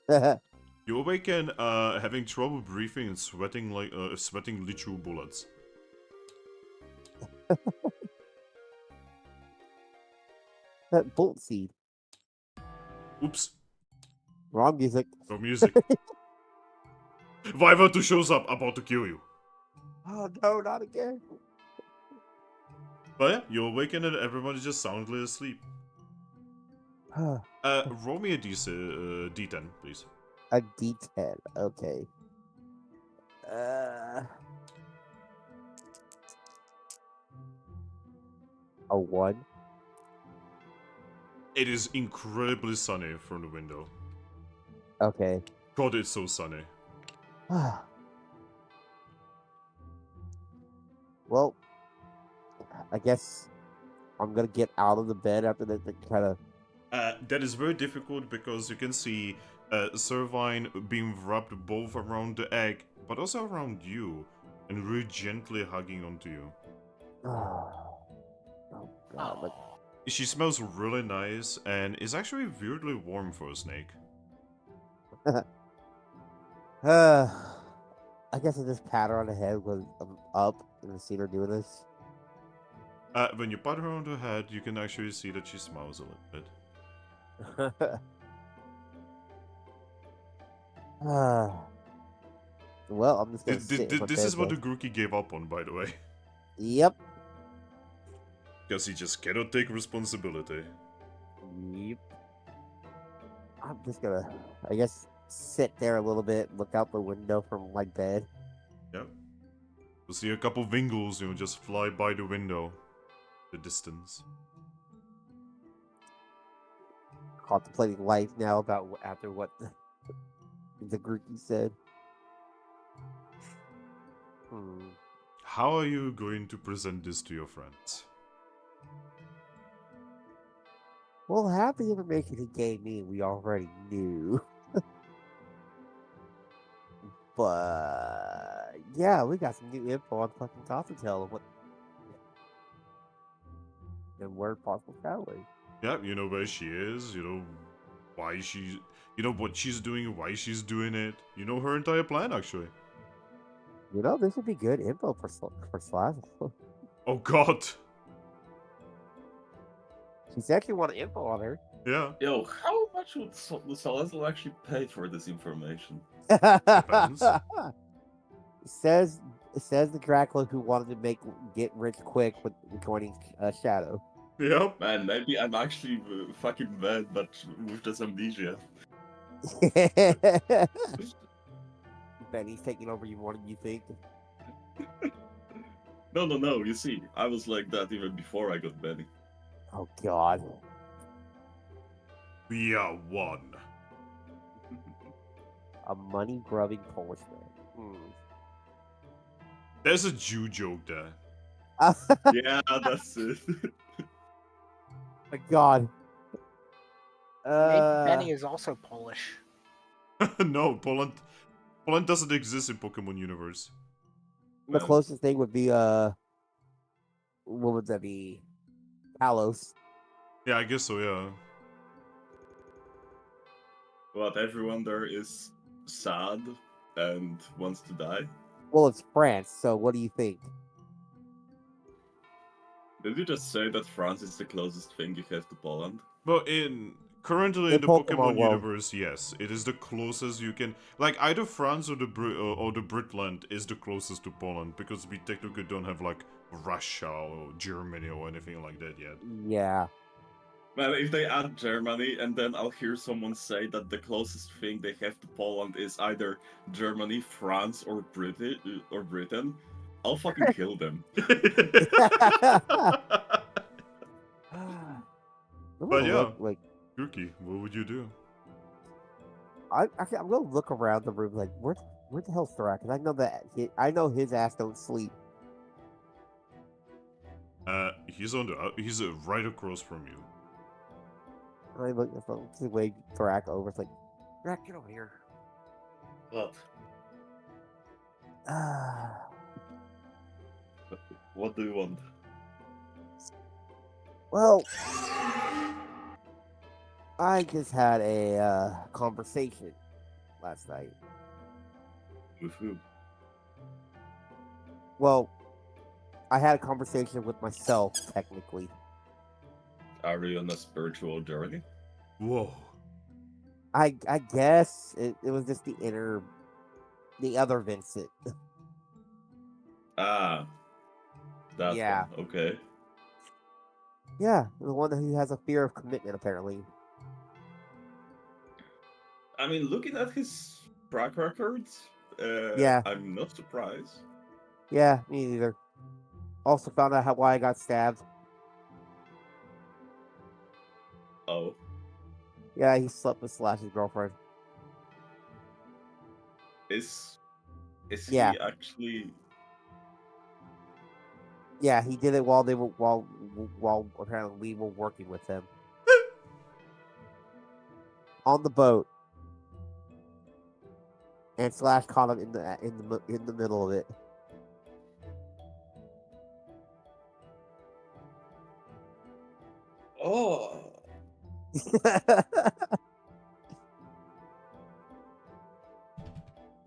You awaken having trouble breathing and sweating literal bullets. That bolt seed. Oops. Wrong music. No music. Viva 2 shows up, about to kill you. Oh no, not again. But yeah, you awaken and everyone is just soundly asleep. Roll me a D10, please. A D10. Okay. A 1. It is incredibly sunny from the window. Okay. God, it's so sunny. Well, I guess I'm gonna get out of the bed after that. Kind of. That is very difficult because you can see Servine being wrapped both around the egg, but also around you, and really gently hugging onto you. Oh God! Like, She smells really nice and is actually weirdly warm for a snake. I guess I just pat her on the head because I'm up and I see her doing this. When you pat her on the head, you can actually see that she smiles a little bit. Well, I'm just gonna This is what the Grookey gave up on, by the way. Yep. Because he just cannot take responsibility. Yep. I'm just gonna, I guess, sit there a little bit, look out the window from my bed. Yep. You see a couple Vingles, just fly by the window. The distance. Contemplating life now about after what the Grookey said. How are you going to present this to your friends? Well, half the information he gave me, we already knew. But yeah, we got some new info on fucking Tassel of what and where possible traveling. Yeah, you know where she is, why she's, what she's doing, why she's doing it. You know her entire plan, actually. This would be good info for Slash. Oh god! She said she wanted info on her. Yeah. Yo, how much would Salazar actually pay for this information? Depends. It says the Drakloak who wanted to get rich quick with joining Shadow. Yep. Man, maybe I'm actually fucking bad, but with this amnesia. Benny's taking over you more than you think. No, you see, I was like that even before I got Benny. Oh god. We are one. A money grubbing Polish man. There's a Jew joke there. Yeah, that's it. My god. Maybe Benny is also Polish. No, Poland doesn't exist in Pokemon universe. The closest thing would be what would that be? Palos. Yeah, I guess so, yeah. What, everyone there is sad and wants to die? Well, it's France, so what do you think? Did you just say that France is the closest thing you have to Poland? But currently in the Pokemon Pokemon world. universe, yes, it is the closest you can. Like either France or the Britland is the closest to Poland because we technically don't have like Russia or Germany or anything like that yet. Yeah. Man, if they add Germany and then I'll hear someone say that the closest thing they have to Poland is either Germany, France, or Britain, I'll fucking kill them. But yeah, like Grookey, what would you do? I'm gonna look around the room like where the hell's Thrack? Because I know his ass don't sleep. He's he's right across from you. I look the way Thrack over. It's like Thrack, get over here. What? What do you want? Well, I just had a conversation last night. With who? Well, I had a conversation with myself, technically. Are you on a spiritual journey? Whoa. I guess it was just the other Vincent. Ah, that Yeah. one. Okay. Yeah, the one who has a fear of commitment, apparently. I mean, looking at his track records, Yeah. I'm not surprised. Yeah, me neither. Also found out why I got stabbed. Oh. Yeah, he slept with Slash's girlfriend. Is Yeah. he actually? Yeah, he did it while apparently we were working with him on the boat, and Slash caught him in the middle of it. Oh.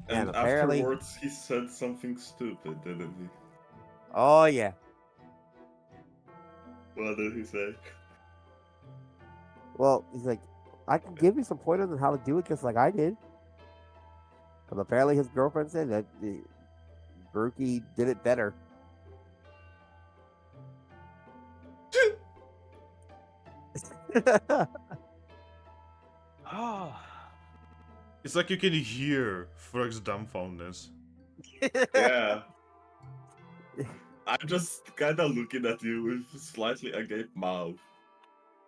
And And apparently- afterwards, he said something stupid, didn't he? Oh yeah. What did he say? Well, he's like, I can give you some pointers on how to do it, just like I did. Because apparently his girlfriend said that Grookey did it better. Oh, It's like you can hear Thrack's dumbfoundness. Yeah. I'm just kind of looking at you with slightly agape mouth.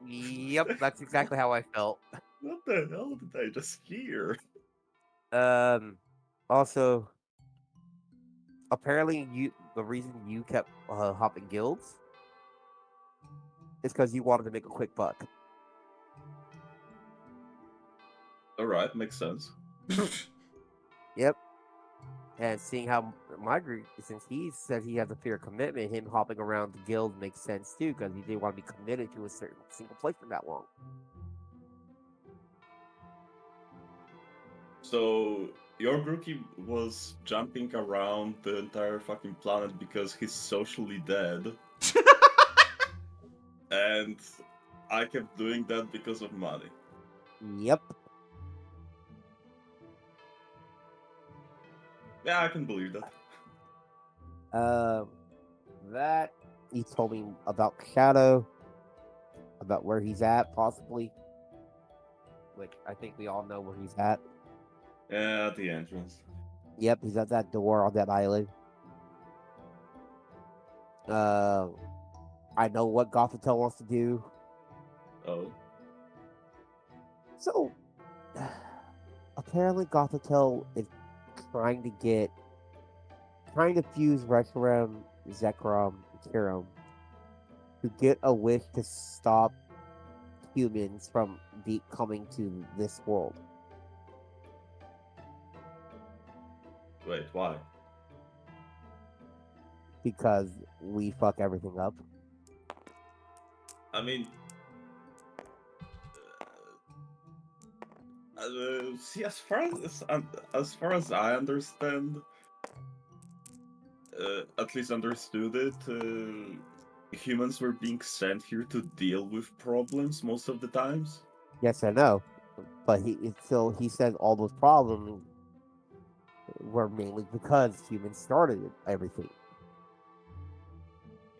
Yep, that's exactly how I felt. What the hell did I just hear? Also, apparently the reason you kept hopping guilds is because you wanted to make a quick buck. Alright, makes sense. Yep. And seeing how my group, since he said he has a fear of commitment, him hopping around the guild makes sense too, because he didn't want to be committed to a certain single place for that long. So, your Grookey was jumping around the entire fucking planet because he's socially dead. And I kept doing that because of money. Yep. Yeah, I can believe that. That he told me about Shadow, about where he's at, possibly. Which I think we all know where he's at. Yeah, at the entrance. Yep, he's at that door on that island. I know what Gothitelle wants to do. Oh. So, apparently Gothitelle is trying to fuse Reshiram, Zekrom, and Kiram to get a wish to stop humans from coming to this world. Wait, why? Because we fuck everything up. I mean, see, as far as I understand, at least understood it, humans were being sent here to deal with problems most of the times. Yes, I know. But he said all those problems were mainly because humans started everything.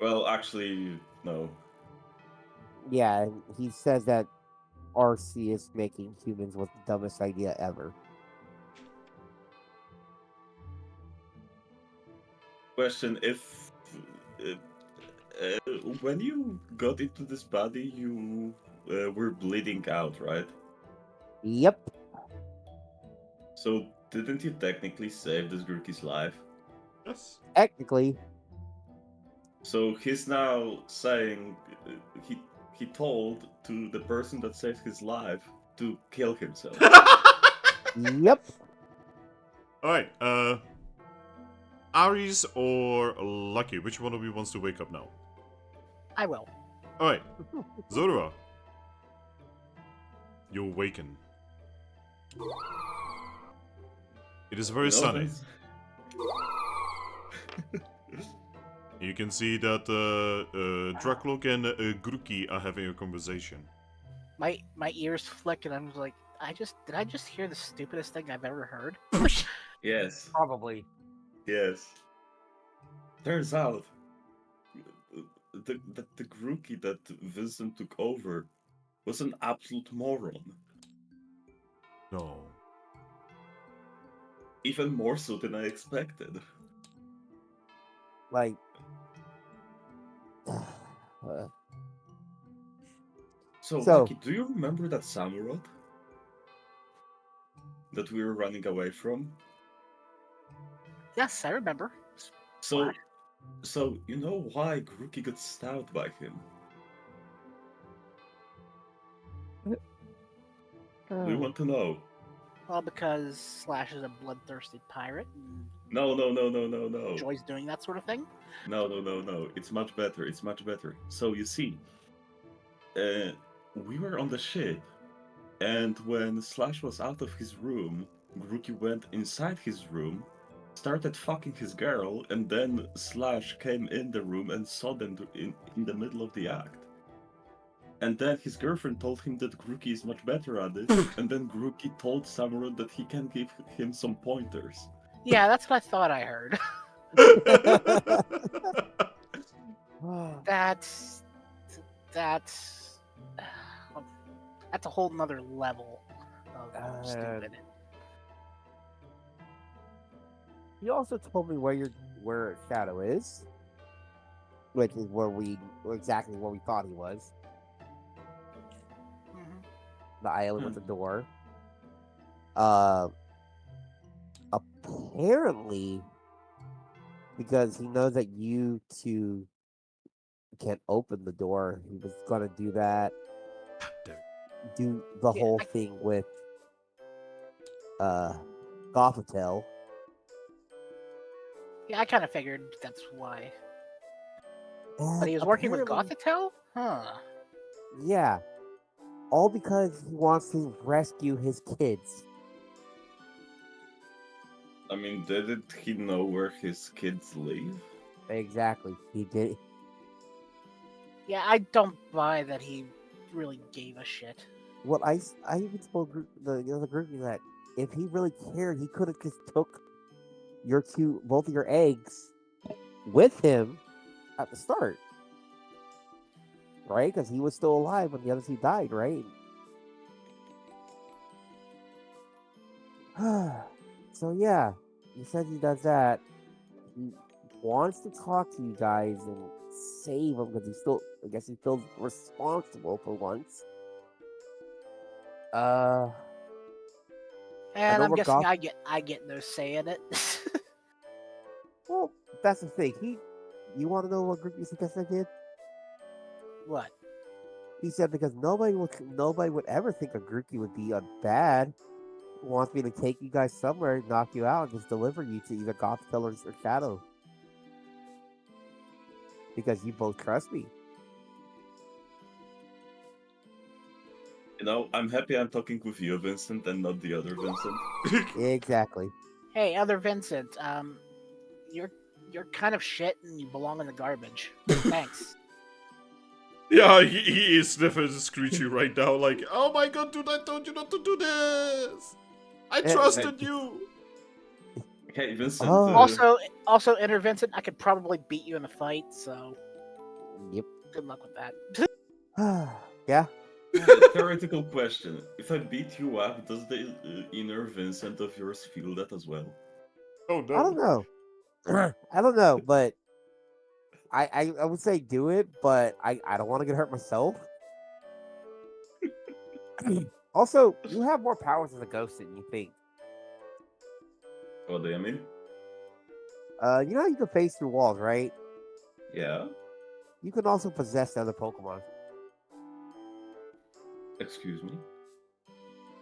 Well, actually, no. Yeah, and he says that RC is making humans was the dumbest idea ever. Question: If when you got into this body, you were bleeding out, right? Yep. So didn't you technically save this Grookey's life? Yes. Technically, So he's now saying he told to the person that saved his life to kill himself. yep. Alright, Aries or Lucky, which one of you wants to wake up now? I will. Alright, Zorua. You awaken. It is very sunny. that's- You can see that Drakloak and Grookey are having a conversation. My ears flick, and I'm like, did I just hear the stupidest thing I've ever heard? Yes, Probably. yes. Turns out the Grookey that Vincent took over was an absolute moron. No. Even more so than I expected. Like, So, So- Lucky, do you remember that Samurott that we were running away from? Yes, I remember. So, Why? so you know why Grookey got stabbed by him? We want to know. Well, because Slash is a bloodthirsty pirate and No, no, no, no, no, no. enjoys doing that sort of thing. No, no, no, no. It's much better. It's much better. So you see, we were on the ship, and when Slash was out of his room, Grookey went inside his room, started fucking his girl, and then Slash came in the room and saw them in the middle of the act. And then his girlfriend told him that Grookey is much better at it, and then Grookey told Samurott that he can give him some pointers. Yeah, that's what I thought I heard. That's that's a whole nother level of stupid. he also told me where Shadow is. which is exactly where we thought he was. Mhm. The island with the door. Apparently, because he knows that you two can't open the door, he was gonna do that. Do the Yeah, whole thing with Gothitelle. Yeah, I kind of figured that's why. But And he was working with apparently, Gothitelle? Huh. yeah, all because he wants to rescue his kids. I mean, didn't he know where his kids live? Exactly, he did. Yeah, I don't buy that he really gave a shit. Well, I even told the other group that if he really cared, he could have just took both of your eggs with him at the start, right? Because he was still alive when the other two died, right? So yeah, he said he does that. He wants to talk to you guys and save him because I guess he feels responsible for once. I And know I'm we're guessing goth. I get no say in it. Well, that's the thing. You want to know what group you suggest I did? What? He said because nobody would ever think a Grookey would be bad. Wants me to take you guys somewhere, knock you out, and just deliver you to either Goth Killers or Shadow. Because you both trust me. You know, I'm happy I'm talking with you, Vincent, and not the other Vincent. Exactly. Hey, other Vincent, you're kind of shit and you belong in the garbage. Thanks. Yeah, he is sniffing Screechy right now, like, oh my god, dude, I told you not to do this! I trusted you! Hey, Vincent. Oh. Also, Inner Vincent, I could probably beat you in a fight, so Yep. good luck with that. Yeah. Theoretical question. If I beat you up, does the inner Vincent of yours feel that as well? Oh I don't no. know. I don't know, but I would say do it, but I don't want to get hurt myself. Also, you have more powers as a ghost than you think. What do you mean? You know how you can phase through walls, right? Yeah? You can also possess other Pokemon. Excuse me?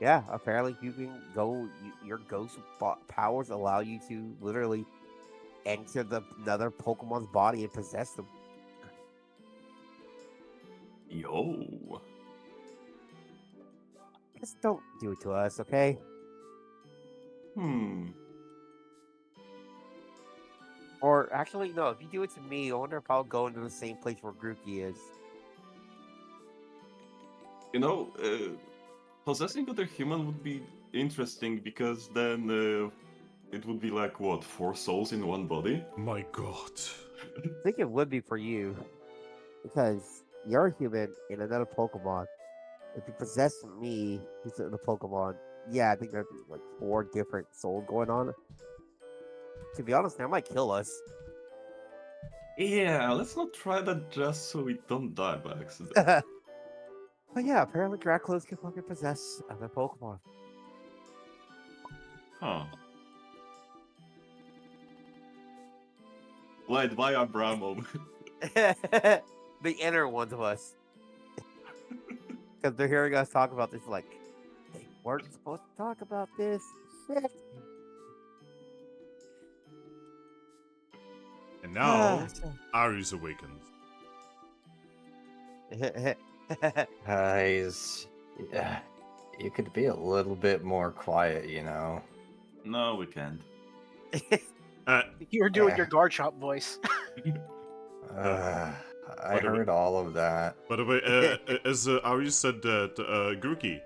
Yeah, apparently you can go. Your ghost powers allow you to literally enter another Pokemon's body and possess them. Yo. Just don't do it to us, okay? Or actually, no. If you do it to me, I wonder if I'll go into the same place where Grookey is. You know, possessing other human would be interesting because then it would be like, what, 4 souls in one body? My god. I think it would be for you because you're a human in another Pokemon. If you possess me, who's in a Pokemon, yeah, I think there'd be like 4 different souls going on. To be honest, that might kill us. Yeah, let's not try that just so we don't die by accident. But yeah, apparently Drakloak can fucking possess other Pokemon. Huh. Wait, why Abramo? The inner ones of us. Because they're hearing us talk about this, like, they weren't supposed to talk about this. Shit. And now, Aries awakens. Guys, yeah, you could be a little bit more quiet, you know. No, we can't. You were doing your guard shop voice. I heard all of that. By the way, as Aries said that, Grookey,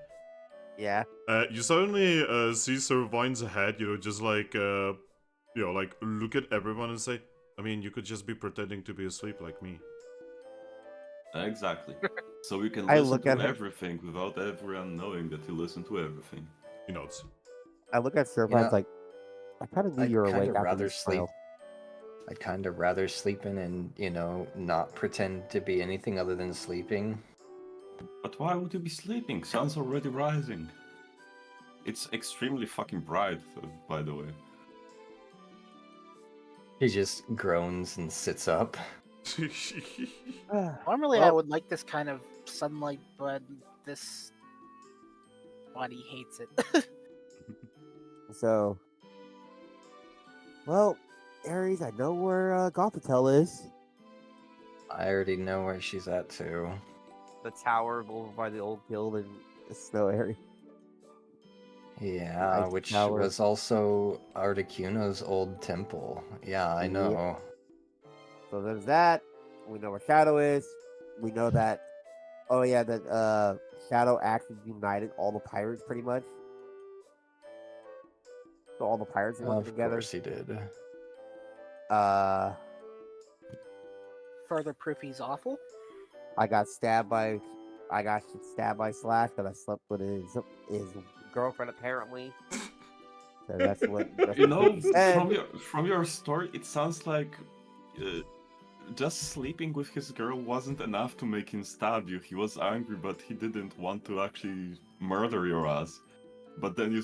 Yeah. you suddenly see Servine's head, just like, like look at everyone and say, I mean, you could just be pretending to be asleep like me. Exactly. So we can I listen look to at her. everything without everyone knowing that you listen to everything. He nods. I look at Servine, like, I kind of knew I'd you were kinda awake after rather you sleep. smiled. I'd kind of rather sleep in and, not pretend to be anything other than sleeping. But why would you be sleeping? Sun's already rising. It's extremely fucking bright, by the way. He just groans and sits up. Normally, I Well- would like this kind of sunlight, but this body hates it. So, well, Aries, I know where Gothitelle is. I already know where she's at too. The tower over by the old guild in the snow area. Yeah, Ice which Tower. was also Articuno's old temple. Yeah, I Yep. know. So there's that. We know where Shadow is. We know that. Oh yeah, that Shadow actually united all the pirates pretty much. So all the pirates are working Of together. course he did. Further proof he's awful. I got stabbed by Slash because I slept with his girlfriend apparently. So that's what You know, he said. from your story, it sounds like just sleeping with his girl wasn't enough to make him stab you. He was angry, but he didn't want to actually murder your ass. But then your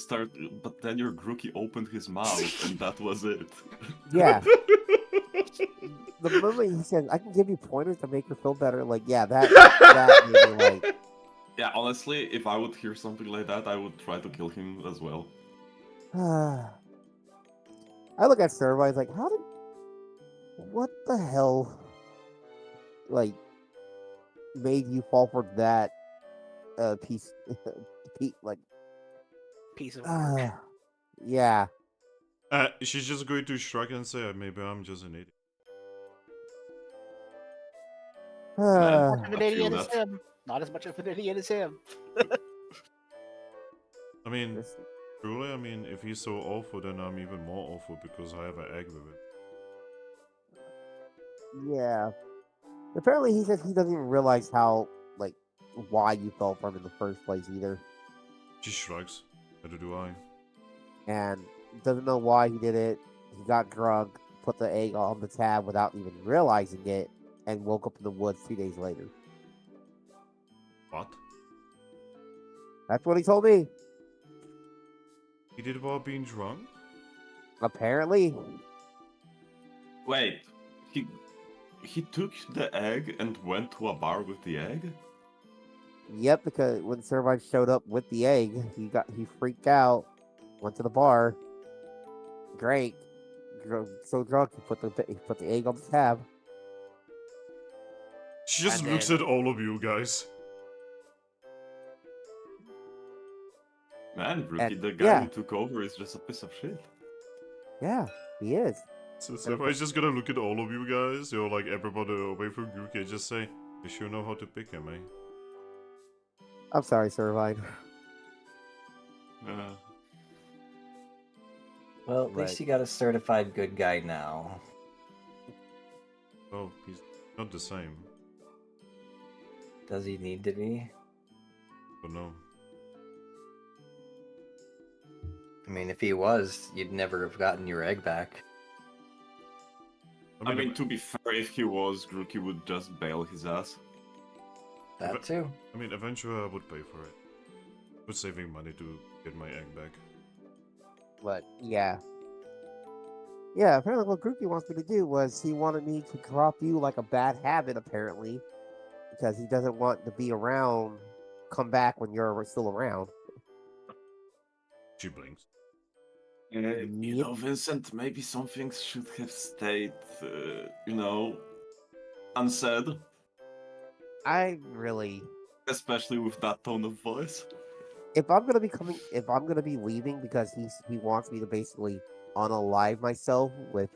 Grookey opened his mouth, and that was it. Yeah. The moment he said, "I can give you pointers to make her feel better," like that made me like, Yeah, honestly, if I would hear something like that, I would try to kill him as well. I look at Service like, what the hell, like, made you fall for that piece, like, Piece of work. yeah. She's just going to shrug and say, maybe I'm just an idiot. Man, Much of an I idiot feel as that. him. Not as much of an idiot as him. I mean, This- truly, if he's so awful, then I'm even more awful because I have an egg with it. yeah. Apparently, he says he doesn't even realize why you fell for him in the first place either, She shrugs. Neither do I. and doesn't know why he did it. He got drunk, put the egg on the tab without even realizing it, and woke up in the woods 2 days later. What? That's what he told me. He did while being drunk? Apparently, Wait, he took the egg and went to a bar with the egg? yep. Because when Service showed up with the egg, he freaked out, went to the bar, drank, so drunk he put the egg on the tab. She just And looks then- at all of you guys. Man, Grookey, And- the guy yeah. who took over is just a piece of shit. Yeah, he is. So I just gonna look at all of you guys, like everybody away from Grookey, and just say, you sure know how to pick him, eh? I'm sorry, Servine. Well, at least Right. you got a certified good guy now. Oh, he's not the same. Does he need to be? But no. I mean, if he was, you'd never have gotten your egg back. I mean, to be fair, if he was, Grookey would just bail his ass. That too. Eventually I would pay for it. Would saving money to get my egg back. But yeah. Yeah, apparently what Grookey wants me to do was he wanted me to drop you like a bad habit, apparently. Because he doesn't want to be around, come back when you're still around. She blinks. You Yep. know, Vincent, maybe some things should have stayed, unsaid. I really, Especially with that tone of voice. if I'm gonna be leaving because he wants me to basically unalive myself with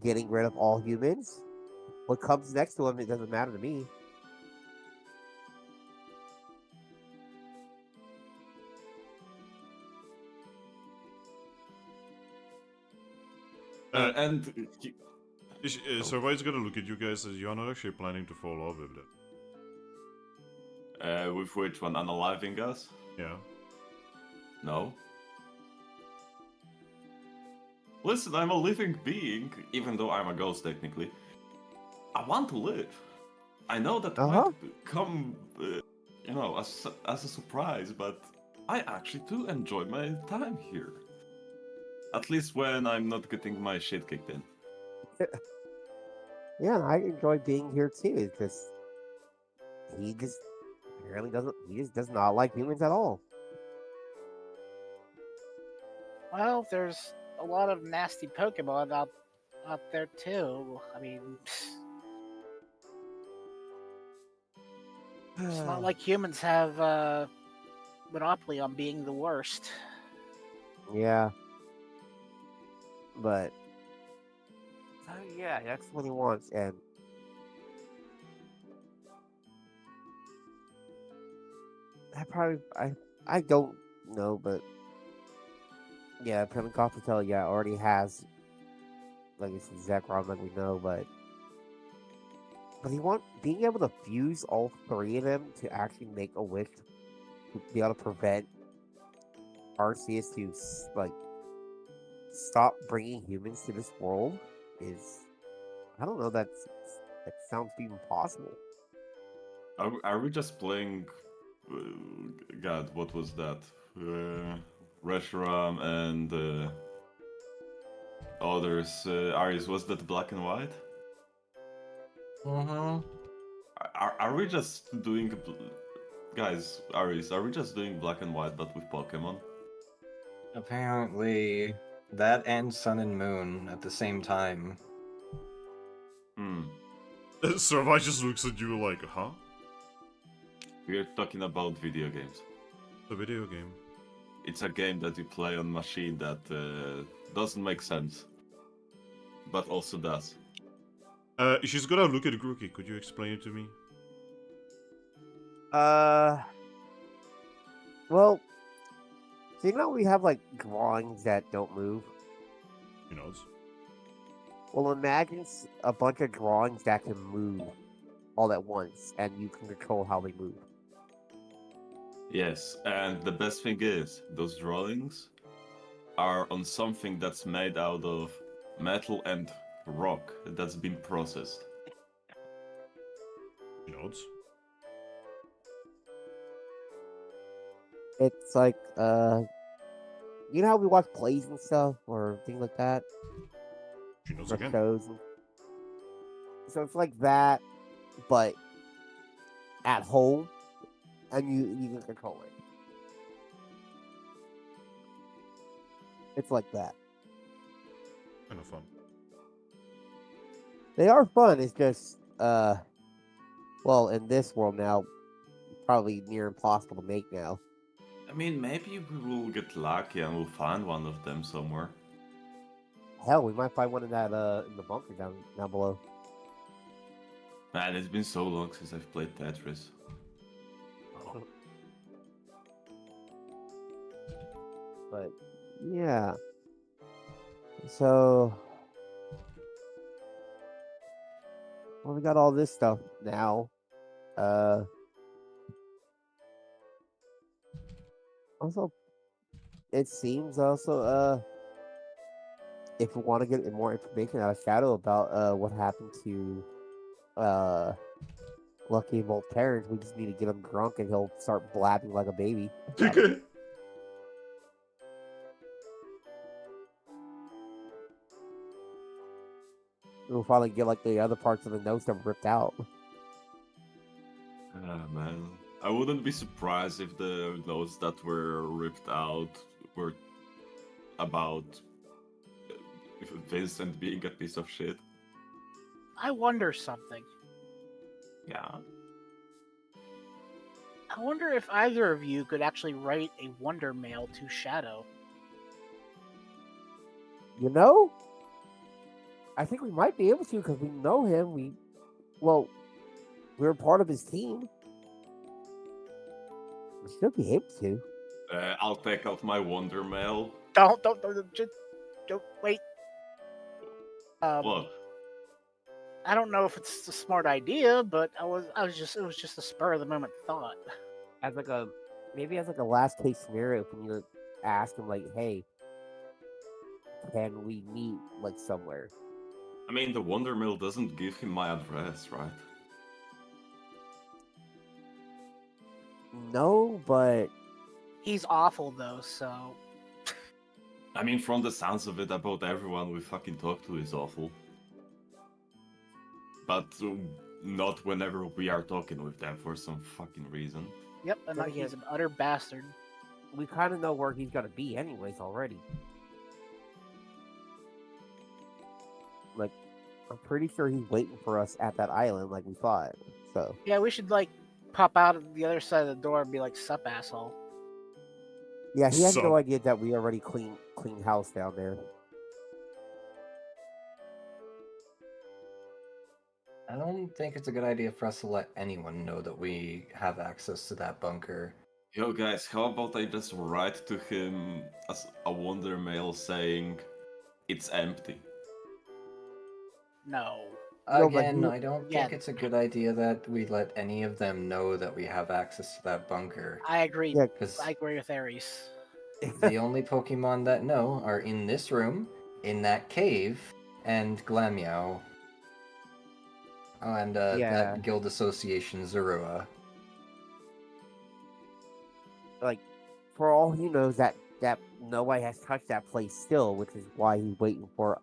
getting rid of all humans, what comes next to him, it doesn't matter to me. So why is gonna look at you guys as you're not actually planning to follow up with that? With which one? Unaliving us? Yeah. No. Listen, I'm a living being, even though I'm a ghost technically. I want to live. I know that Uh-huh. might come, as a surprise, but I actually do enjoy my time here. At least when I'm not getting my shit kicked in. Yeah, I enjoy being here too. It's just he just apparently doesn't. He just does not like humans at all. Well, there's a lot of nasty Pokemon out there too. I mean, it's not like humans have monopoly on being the worst. Yeah, but yeah, that's what he wants, and I don't know, but yeah, Pimmin Coffeetel, yeah, already has like it's Zekrom, like we know, but he want being able to fuse all three of them to actually make a wish to be able to prevent Arceus to like stop bringing humans to this world is I don't know that sounds even possible. Are we just playing? God, what was that? Reshiram and others. Aries, was that black and white? Mm-hmm. Are we just doing, guys? Aries, are we just doing black and white but with Pokemon? Apparently, that and Sun and Moon at the same time. Hmm. Servaj just looks at you like, huh? We're talking about video games. The video game. It's a game that you play on machine that doesn't make sense, but also does. She's gonna look at Grookey. Could you explain it to me? Well, so you know we have like drawings that don't move. She knows. Well, imagine a bunch of drawings that can move all at once, and you can control how they move. Yes, and the best thing is, those drawings are on something that's made out of metal and rock that's been processed. She knows. It's like you know how we watch plays and stuff or things like that, She knows or again. shows. So it's like that, but at home, and you can control it. It's like that. Kind of fun. They are fun. It's just well, in this world now, probably near impossible to make now. I mean, maybe we will get lucky and we'll find one of them somewhere. Hell, we might find one in the bunker down below. Man, it's been so long since I've played Tetris. But yeah. So well, we got all this stuff now. Also, it seems also if we want to get more information out of Shadow about what happened to Lucky Voltaire's parents, we just need to get him drunk and he'll start blabbing like a baby. about it. We'll finally get like the other parts of the nose stuff ripped out. Ah, man. I wouldn't be surprised if the notes that were ripped out were about Vincent being a piece of shit. I wonder something. Yeah. I wonder if either of you could actually write a wonder mail to Shadow. You know? I think we might be able to because we know him. We're part of his team. We should be able to. I'll take out my Wonder Mail. Don't just don't wait. What? I don't know if it's a smart idea, but it was just a spur of the moment thought. As like a maybe as like a last case scenario, when you ask him like, "Hey, can we meet like somewhere? I mean, the Wonder Mill doesn't give him my address, right? No, but He's awful though, so I mean, from the sounds of it, about everyone we fucking talk to is awful. But not whenever we are talking with them for some fucking reason. yep, and Then like he's again- an utter bastard. we kind of know where he's gonna be anyways already. Like, I'm pretty sure he's waiting for us at that island, like we thought. So Yeah, we should like pop out of the other side of the door and be like, "Sup, asshole." yeah, he has So- no idea that we already clean house down there. I don't think it's a good idea for us to let anyone know that we have access to that bunker. Yo guys, how about I just write to him as a Wonder Mail saying it's empty? No. No, but Again, he- I don't Yeah. think it's a good idea that we let any of them know that we have access to that bunker. I agree. Yeah. Because I agree with Ares. the only Pokemon that know are in this room, in that cave, and Glammeow. Oh, and Yeah. that guild association, Zorua. Like, for all he knows, that nobody has touched that place still, which is why he's waiting for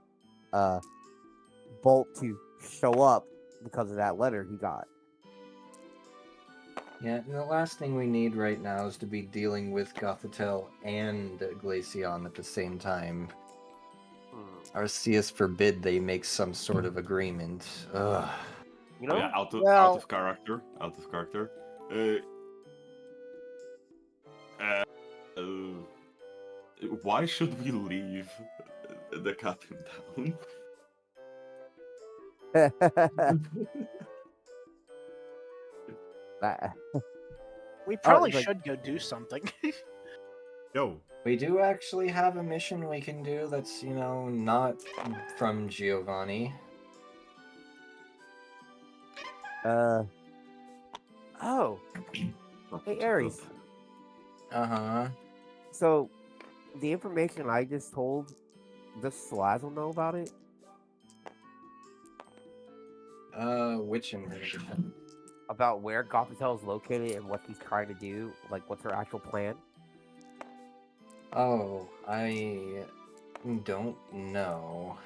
Bolt to show up because of that letter he got. Yeah, and the last thing we need right now is to be dealing with Gothitelle and Glaceon at the same time. Arceus forbid they make some sort of agreement. Ugh. You Oh know? yeah, out Well- of character. Out of character. Why should we leave the Capim Town? That- We probably like- should go do something. Yo, We do actually have a mission we can do that's, not from Giovanni. Oh. Hey, Ares. Uh-huh. So, the information I just told, does Salazzle know about it? Which information? About where Gothitelle is located and what he's trying to do? Like, what's her actual plan? Oh, I don't know.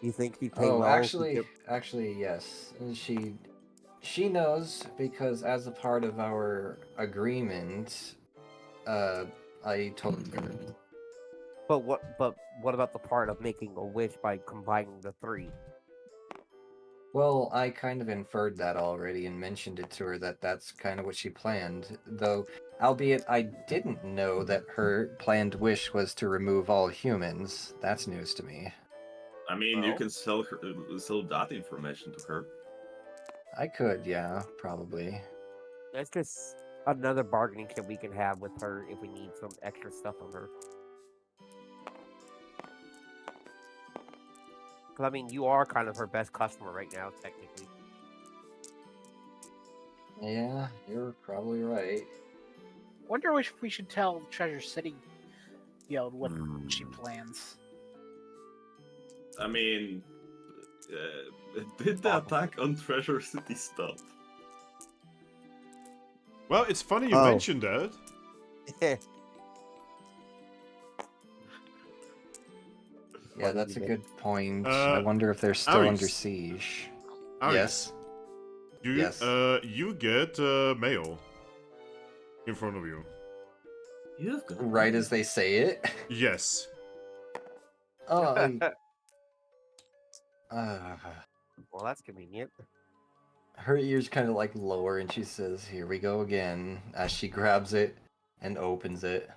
You think she'd pay Oh, well? if we actually, yes. She knows because as a part of our agreement, I told her. But what about the part of making a wish by combining the three? Well, I kind of inferred that already and mentioned it to her that that's kind of what she planned, though, albeit I didn't know that her planned wish was to remove all humans. That's news to me. I mean, you Well. can sell that information to her. I could, yeah, probably. That's just another bargaining chip we can have with her if we need some extra stuff on her. Because, I mean, you are kind of her best customer right now, technically. Yeah, you're probably right. Wonder if we should tell Treasure City Guild what she plans. I mean, did the attack on Treasure City stop? well, it's funny you Oh. mentioned that. Yeah, Funny that's a you good point. I wonder if they're still Ares. under siege. Ares, Yes. Yes. You get mail in front of you. You've got Right as they say it. Yes. Oh, Well, that's convenient. her ears kind of like lower and she says, "Here we go again," as she grabs it and opens it.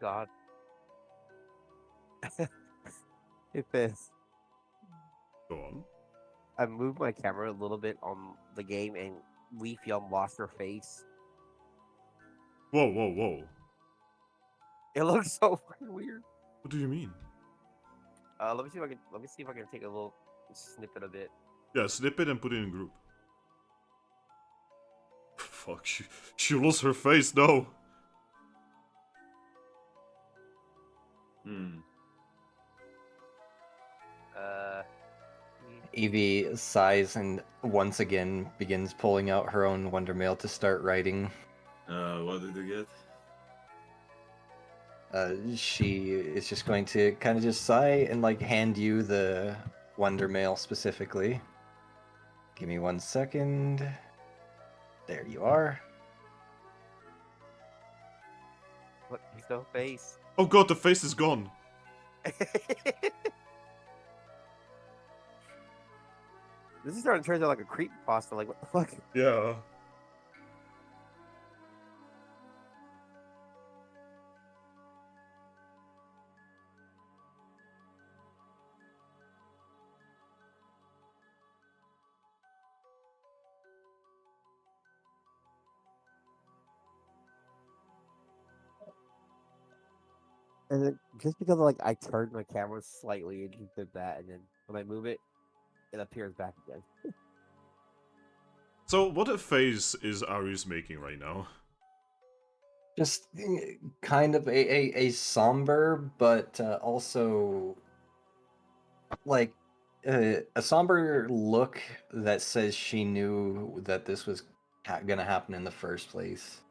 God. If this, Go on. I moved my camera a little bit on the game, and Leafeon lost her face. Whoa, whoa, whoa. It looks so fucking weird. What do you mean? Let me see if I can take a little snippet of it. Yeah, snip it and put it in group. Fuck, she lost her face, no. Hmm. Eevee sighs and once again begins pulling out her own Wonder Mail to start writing. What did you get? She is just going to kind of just sigh and like hand you the Wonder Mail specifically. Give me 1 second. There you are. What? He's no face. Oh god, the face is gone. This is starting to turn into like a creepypasta. Like, what the fuck? Yeah. And then just because like I turned my camera slightly and just did that, and then when I move it, it appears back again. So, what face is Ari's making right now? Just kind of a somber, but also like a somber look that says she knew that this was gonna happen in the first place.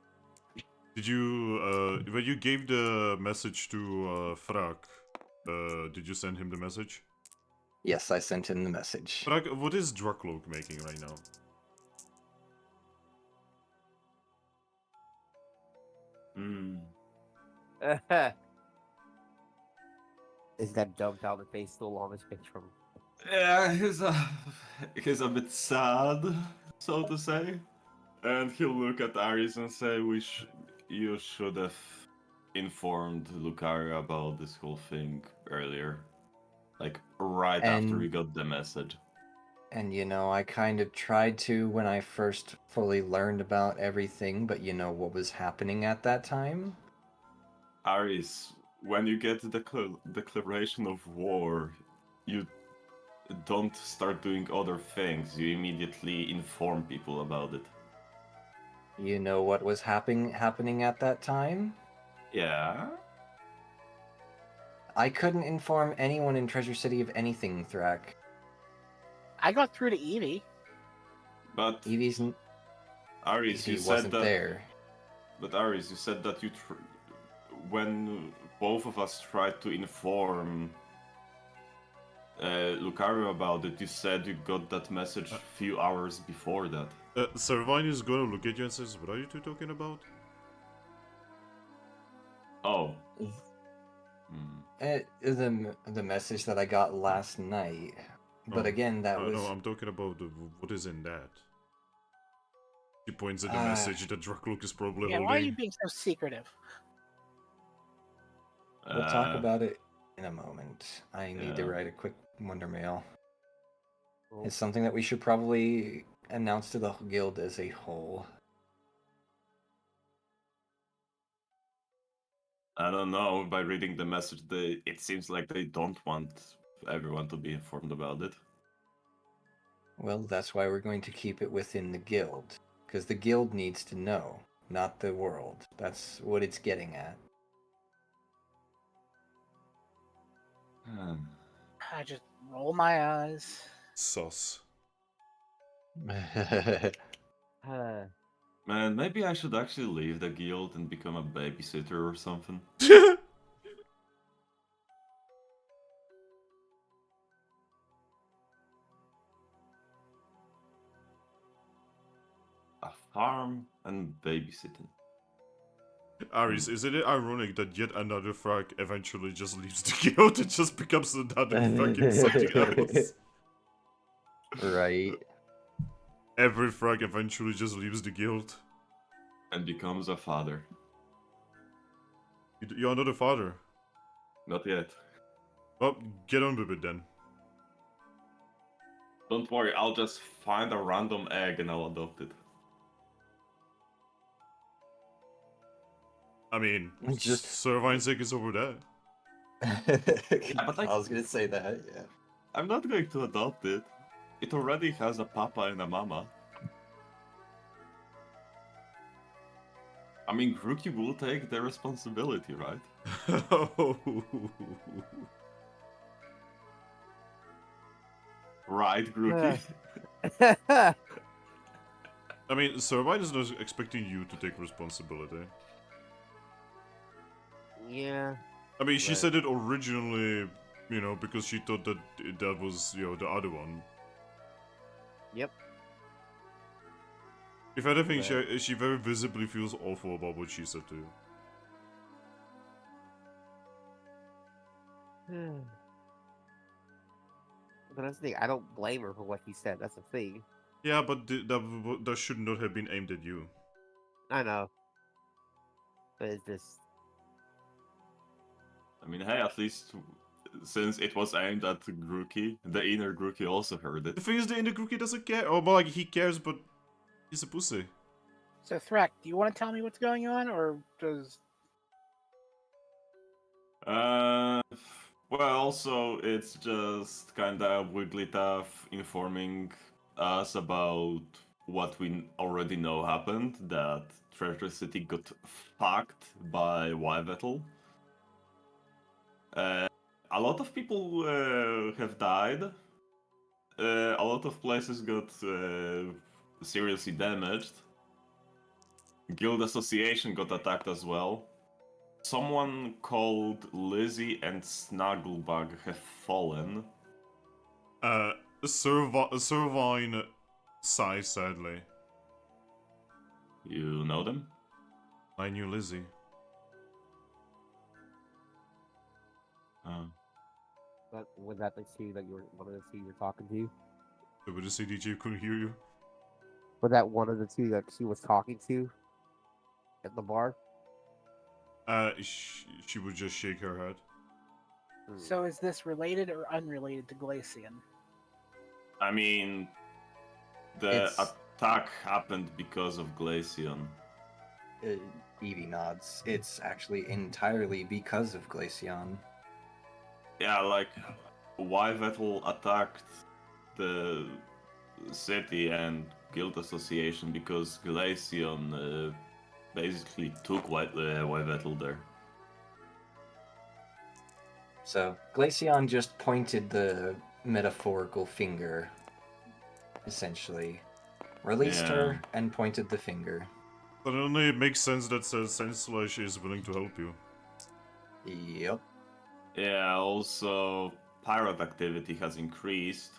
Did you, when you gave the message to Thrack, did you send him the message? Yes, I sent him the message. Thrack, what is Drakloak making right now? Hmm. Is that dumped out the face still on his face from? Yeah, he's a bit sad, so to say. And he'll look at Aris and say, you should have informed Lucaria about this whole thing earlier. Like, right after we And- got the message. And you know, I kind of tried to when I first fully learned about everything, but you know what was happening at that time? Aris, when you get the declaration of war, you don't start doing other things. You immediately inform people about it. You know what was happening at that time? Yeah? I couldn't inform anyone in Treasure City of anything, Thrack. I got through to Eevee. But Eevee's Aris, you Eevee said wasn't that. there. But Aris, you said that when both of us tried to inform Lucario about it, you said you got that message a few hours before that. Servine is gonna look at you and says, what are you two talking about? Oh. The message that I got last night. But Oh, again, that was... No, I'm talking about what is in that. He points at the message that Drakloak is probably Yeah, holding. why are you being so secretive? We'll talk about it in a moment. I need to yeah. write a quick Wonder Mail. Oh. It's something that we should probably announce to the guild as a whole. I don't know. By reading the message, it seems like they don't want everyone to be informed about it. Well, that's why we're going to keep it within the guild. Because the guild needs to know, not the world. That's what it's getting at. I just roll my eyes. Sus. Man, maybe I should actually leave the guild and become a babysitter or something. A farm and babysitting. Aris, isn't it ironic that yet another Thrack eventually just leaves the guild and just becomes another fucking something else? Right. Every Thrack eventually just leaves the guild. And becomes a father. You're not a father. Not yet. Well, get on with it then. Don't worry, I'll just find a random egg and I'll adopt it. I mean, Just- Servine's egg is over there. but I- I was gonna say that, yeah. I'm not going to adopt it. It already has a papa and a mama. I mean, Grookey will take the responsibility, right? Right, Grookey? I mean, Servine is not expecting you to take responsibility. Yeah. I mean, she Right. said it originally, because she thought that that was, the other one. Yep. If anything, she very visibly feels awful about what she said to you. But that's the thing. I don't blame her for what he said. That's the thing. Yeah, but that should not have been aimed at you. I know. But it's just. I mean, hey, at least since it was aimed at Grookey, the inner Grookey also heard The it. thing is, the inner Grookey doesn't care. Oh, well, like, he cares, but he's a pussy. So, Thrack, do you want to tell me what's going on, or does... Well, also, it's just kinda Wigglytuff informing us about what we already know happened, that Treasure City got fucked by Yvettle. A lot of people have died. A lot of places got seriously damaged. Guild Association got attacked as well. Someone called Lizzie and Snugglebug have fallen. Servine sighs sadly. You know them? I knew Lizzie. But was that the two that you were one of the two you were talking to? So would the CDJ couldn't hear you? Was that one of the two that she was talking to at the bar? She would just shake her head. So is this related or unrelated to Glaceon? I mean, the It's- attack happened because of Glaceon. Eevee nods. It's actually entirely because of Glaceon. Yeah, like, Yvettle attacked the city and guild association because Glaceon basically took Yvettle there. So Glaceon just pointed the metaphorical finger, essentially. Released her and pointed the finger. Suddenly it makes sense that Senslash is willing to help you. Yep. Yeah, also, pirate activity has increased.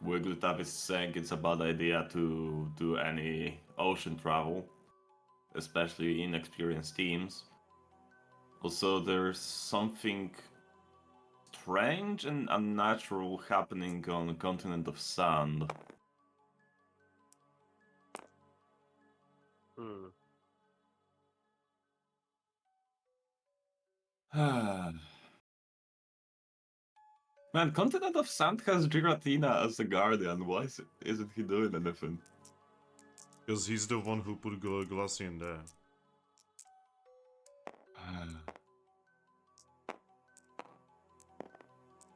Wigglytuff is saying it's a bad idea to do any ocean travel, especially inexperienced teams. Also, there's something strange and unnatural happening on the continent of Sand. Man, Continent of Sand has Giratina as the guardian. Why isn't he doing anything? Because he's the one who put Glacian there.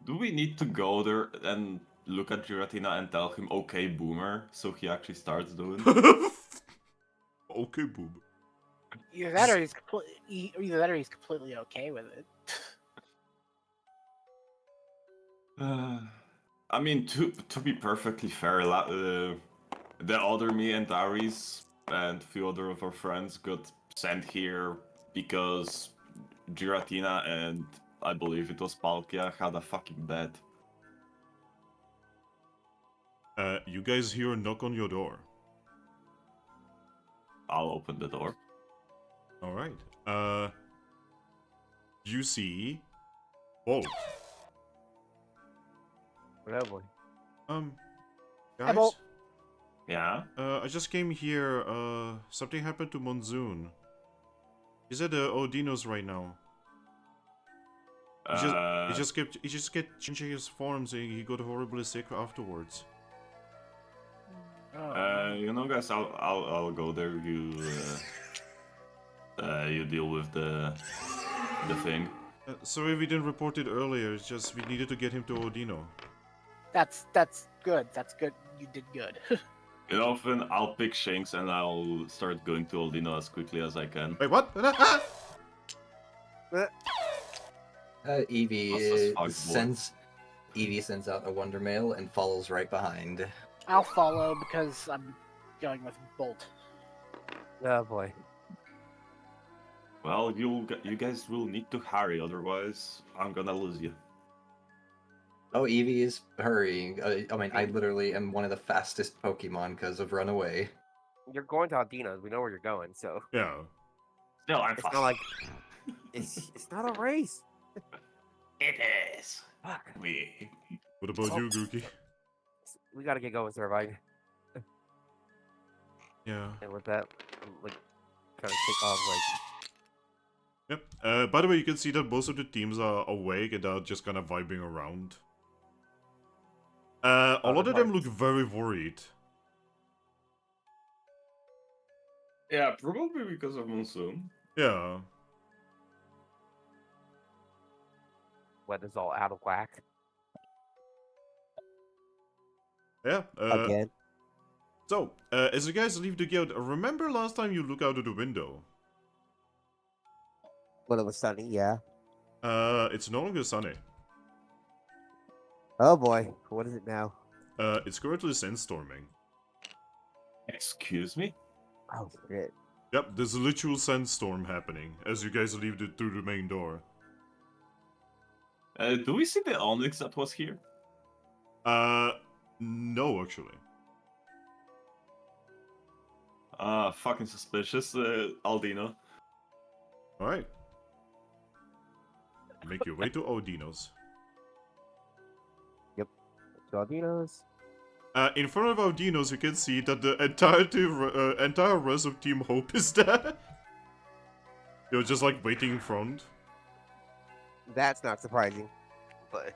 Do we need to go there and look at Giratina and tell him, okay, boomer, so he actually starts doing it? Okay, boob. Either that, or he's completely okay with it. I mean, to be perfectly fair, the other me and Aries and a few other of our friends got sent here because Giratina and I believe it was Palkia had a fucking bet. You guys hear a knock on your door. I'll open the door. Alright. You see Bolt. Whatever. Guys? Bolt. Yeah? I just came here. Something happened to Monsoon. He's at Odino's right now. He just kept changing his forms and he got horribly sick afterwards. You know, guys, I'll go there. You deal with the thing. Sorry we didn't report it earlier. It's just we needed to get him to Odino. That's good. That's good. You did good. You know, Finn, I'll pick Shanks and I'll start going to Aldino as quickly as I can. Wait, what? Eevee sends out a Wonder Mail and follows right behind. I'll follow because I'm going with Bolt. Oh boy. Well, you guys will need to hurry, otherwise I'm gonna lose you. Oh, Eevee is hurrying. I mean, I literally am one of the fastest Pokemon because of Runaway. You're going to Aldino's. We know where you're going, so Yeah. Still, I'm it's fast. not like it's not a race. It is. Fuck. Me. What about you, Grookey? We gotta get going, Surviving. Yeah. And with that, like, kind of take off, like. Yep. By the way, you can see that most of the teams are awake and are just kind of vibing around. A lot of them look very worried. Yeah, probably because of Monsoon. Yeah. Weather's all out of whack. Yeah. Again. So, as you guys leave the guild, remember last time you look out of the window? When it was sunny, yeah. It's no longer sunny. Oh boy, what is it now? It's currently sandstorming. Excuse me? Oh shit. Yep, there's a literal sandstorm happening as you guys leave through the main door. Do we see the Onyx that was here? No, actually. Fucking suspicious, Aldino. Alright. Make your way to Odino's. Aldino's. In front of Odino's, you can see that the entire rest of Team Hope is there. You're just like waiting in front. That's not surprising, but.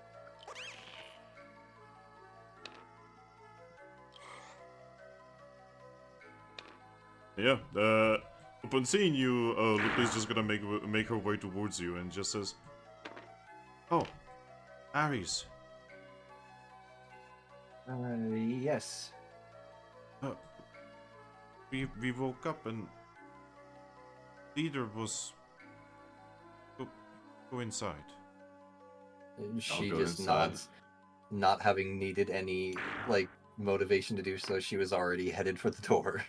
Yeah, upon seeing you, Lupi's just gonna make her way towards you and just says, "Oh, Aries. Yes. We woke up and leader was go inside." She go just inside. nods, not having needed any, like, motivation to do so. She was already headed for the door.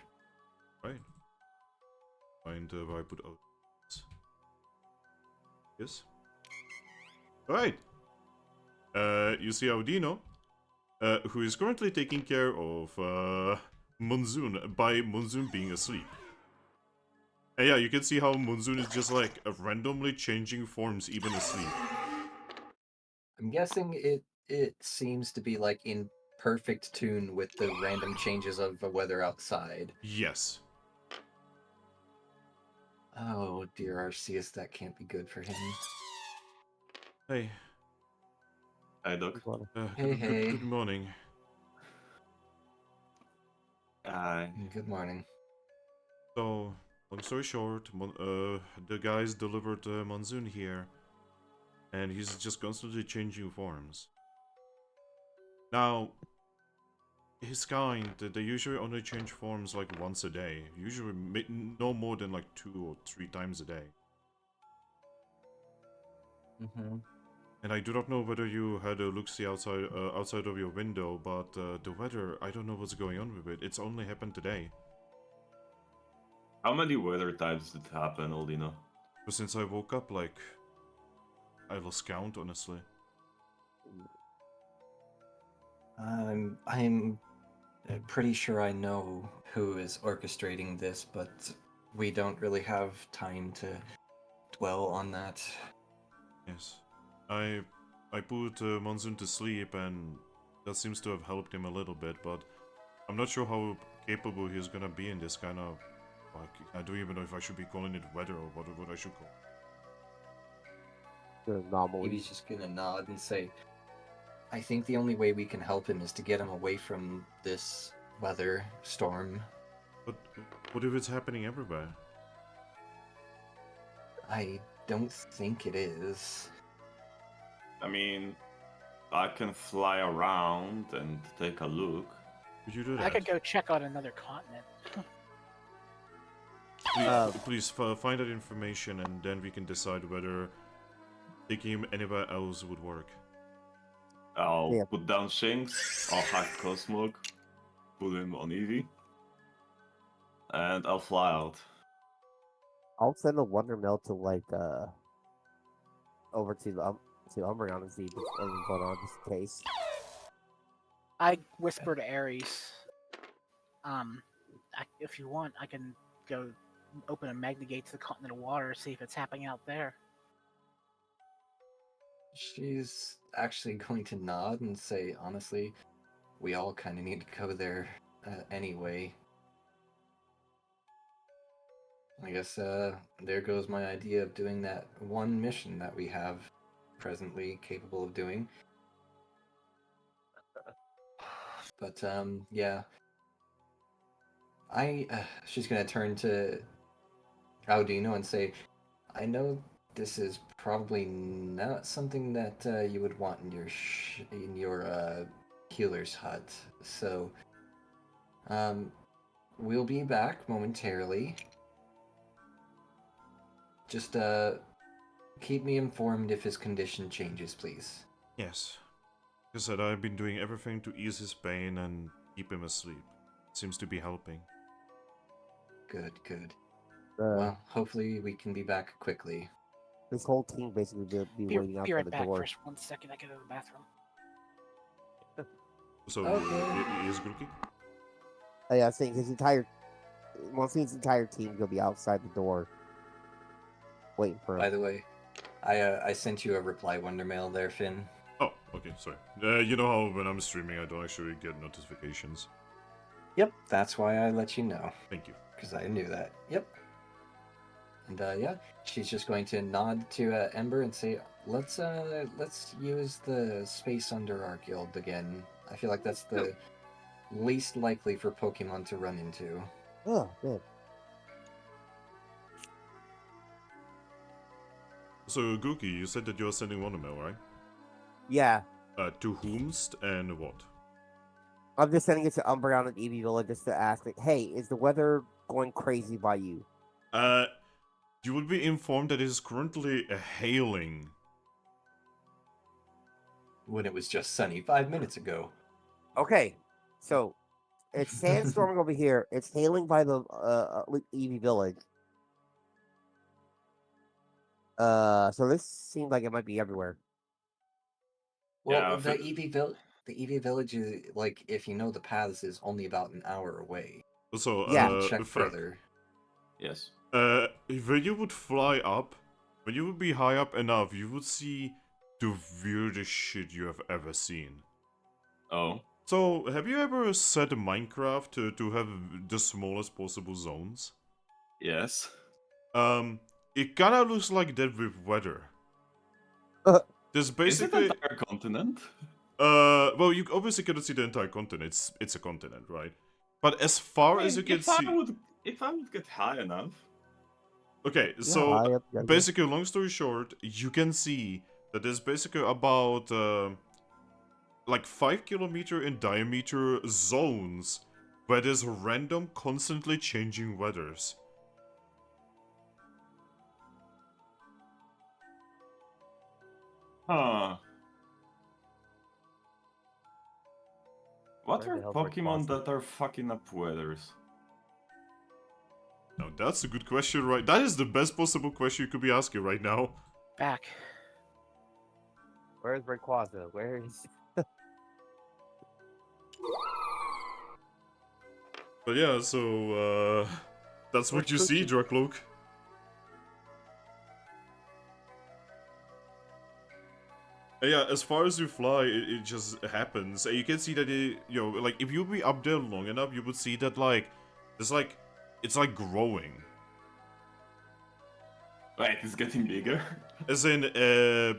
Right. Find where I put out. Yes. Alright. You see Audino, who is currently taking care of Monsoon by Monsoon being asleep. And yeah, you can see how Monsoon is just like randomly changing forms even asleep. I'm guessing it seems to be like in perfect tune with the random changes of the weather outside. Yes. Oh dear, Arceus, that can't be good for him. Hey. Hi, Doc. Hey. Good morning. Good morning. So, long story short, the guys delivered Monsoon here, and he's just constantly changing forms. Now, his kind, they usually only change forms like once a day, usually no more than like 2 or 3 times a day. Mm-hmm. And I do not know whether you had a look-see outside of your window, but the weather, I don't know what's going on with it. It's only happened today. How many weather types did happen, Aldino? But since I woke up, like, I lost count, honestly. I'm pretty sure I know who is orchestrating this, but we don't really have time to dwell on that. Yes. I put Monsoon to sleep, and that seems to have helped him a little bit, but I'm not sure how capable he's gonna be in this kind of Fuck, I don't even know if I should be calling it weather or what I should call. The anomaly. Eevee's just gonna nod and say, I think the only way we can help him is to get him away from this weather storm. But what if it's happening everywhere? I don't think it is. I mean, I can fly around and take a look. Could you do that? I could go check on another continent. Please find that information, and then we can decide whether taking him anywhere else would work. I'll put down Shinx, I'll hack Cosmog, put him on Eevee, and I'll fly out. I'll send a Wonder Mail to like over to Umbreon and see if there's anything going on just in case. I whisper to Ares, if you want, I can go open a magnet gate to the continental water, see if it's happening out there. She's actually going to nod and say, honestly, we all kind of need to go there anyway. I guess there goes my idea of doing that one mission that we have presently capable of doing. But yeah, she's gonna turn to Audino and say, I know this is probably not something that you would want in your healer's hut, so we'll be back momentarily. Just keep me informed if his condition changes, please. Yes. Like I said, I've been doing everything to ease his pain and keep him asleep. Seems to be helping. Good, good. Well, hopefully we can be back quickly. This whole team basically will be waiting Be outside right the back. door. First, 1 second, I go to the bathroom. So, Okay. is Grookey? Oh, yeah, I think his entire team will be outside the door waiting for him. By the way, I sent you a reply Wonder Mail there, Finn. Oh, okay, sorry. You know how when I'm streaming, I don't actually get notifications. Yep, that's why I let you know. Thank you. Because I knew that. Yep. And yeah, she's just going to nod to Ember and say, let's use the space under our guild again. I feel like that's the least likely for Pokemon to run into. Oh, good. So, Grookey, you said that you're sending one email, right? Yeah, To whomst and what? I'm just sending it to Umbreon and Eevee Village just to ask, like, hey, is the weather going crazy by you? You will be informed that it is currently hailing. When it was just sunny 5 minutes ago. Okay, so it's sandstorming over here. It's hailing by the Eevee Village. So this seems like it might be everywhere. Well, Yeah, the Eevee Village is, like, if you know the paths, is only about an hour away. So, Yeah. Check Thrack, further. Yes. when you would fly up, when you would be high up enough, you would see the weirdest shit you have ever seen. Oh. So, have you ever set Minecraft to have the smallest possible zones? Yes. It kinda looks like that with weather. There's Is it basically... an entire continent? Well, you obviously cannot see the entire continent. It's a continent, right? But as far as you can see... If I would get high enough. Okay, Yeah, so high up, yeah, basically, long story short, you can see that there's basically about like 5 kilometer in diameter zones where there's random, constantly changing weathers. Huh. What Where the are hell's Rick Pokemon Boston? that are fucking up weathers? Now, that's a good question, right? That is the best possible question you could be asking right now. Back. Where's Rayquaza? Where is... But yeah, so, that's what you see, Drakloak. Yeah, as far as you fly, it just happens. And you can see that it, like, if you be up there long enough, you would see that, like, there's, like, It's like growing. Wait, it's getting bigger? As in,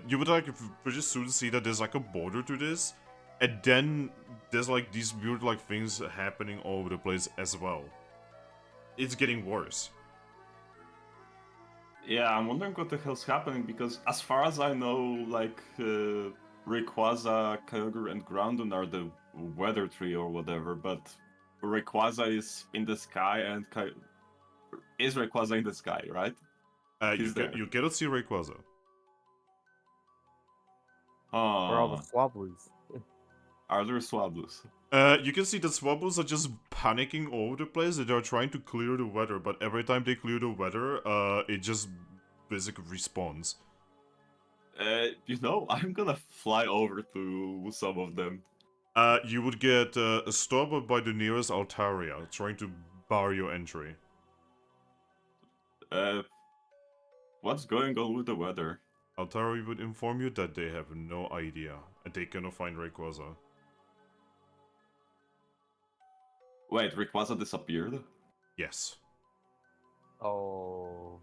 you would like pretty soon see that there's like a border to this, and then there's like these weird like things happening all over the place as well. It's getting worse. Yeah, I'm wondering what the hell's happening, because as far as I know, like, Rayquaza, Kyogre, and Groudon are the weather tree or whatever, but Rayquaza is in the sky and is Rayquaza in the sky, right? You cannot see Rayquaza. Or all the Oh, Swablues. are there Swablues? You can see the Swablues are just panicking all over the place. They are trying to clear the weather, but every time they clear the weather, it just basically respawns. You know, I'm gonna fly over to some of them. You would get stopped by the nearest Altaria, trying to bar your entry. What's going on with the weather? Altaria would inform you that they have no idea, and they cannot find Rayquaza. Wait, Rayquaza disappeared? Yes. Oh.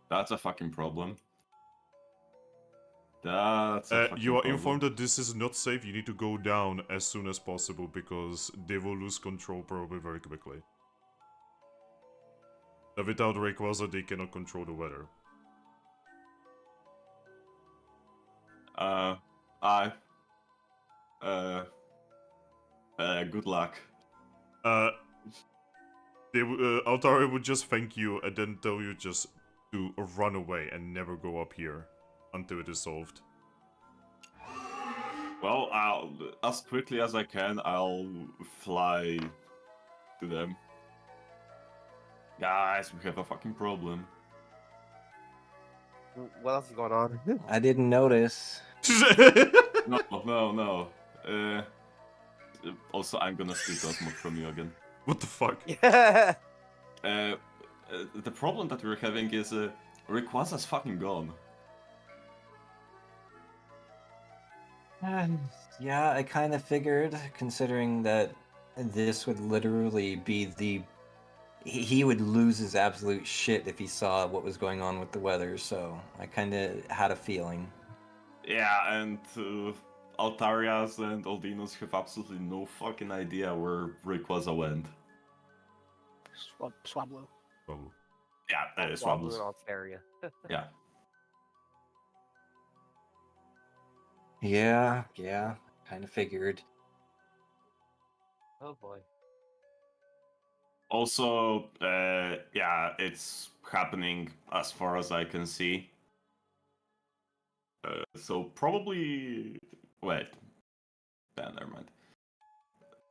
That's a fucking problem. That's a fucking You are problem. informed that this is not safe. You need to go down as soon as possible because they will lose control probably very quickly. Without Rayquaza, they cannot control the weather. Good luck. Altaria would just thank you and then tell you just to run away and never go up here until it is solved. Well, as quickly as I can, I'll fly to them. Guys, we have a fucking problem. What else is going on? I didn't notice. No. Also, I'm gonna steal Cosmo from you again. What the fuck? The problem that we're having is Rayquaza's fucking gone. Yeah, I kind of figured, considering that this would literally be the... He would lose his absolute shit if he saw what was going on with the weather, so I kind of had a feeling. Yeah, and Altarias and Aldinos have absolutely no fucking idea where Rayquaza went. Swablu. Oh. Yeah, Swablu Swablues. and Altaria. Yeah. Yeah, kind of figured. Oh boy. Also, yeah, it's happening as far as I can see. So probably... Wait. Yeah, never mind.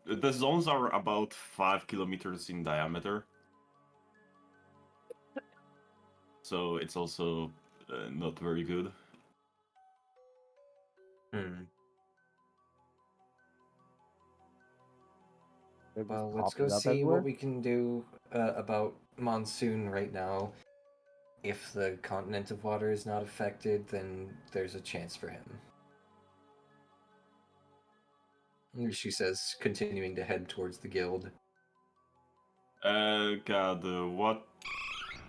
The zones are about 5 kilometers in diameter. So it's also not very good. Well, let's go see what we can do about Monsoon right now. If the continent of water is not affected, then there's a chance for him. She says, continuing to head towards the guild. God, what?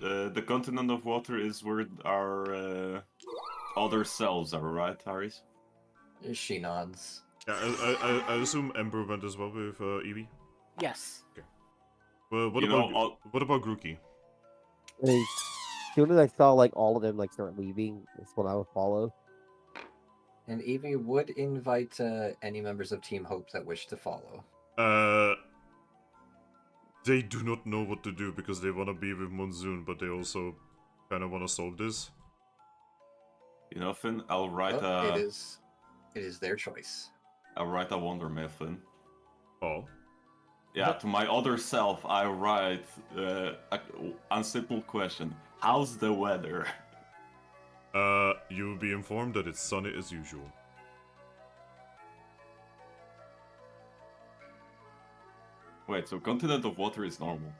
The continent of water is where our other selves are, right, Haris? She nods. Yeah, I assume Ember went as well with Eevee? Yes. Okay. Well, what about Grookey? As soon as I saw like all of them like start leaving, that's when I would follow. And Eevee would invite any members of Team Hope that wish to follow. They do not know what to do because they want to be with Monsoon, but they also kind of want to solve this. You know, Finn, I'll write It is their choice. I'll write a wonder mail, Finn. Oh. Yeah, to my other self, I write a simple question: how's the weather? You will be informed that it's sunny as usual. Wait, so continent of water is normal?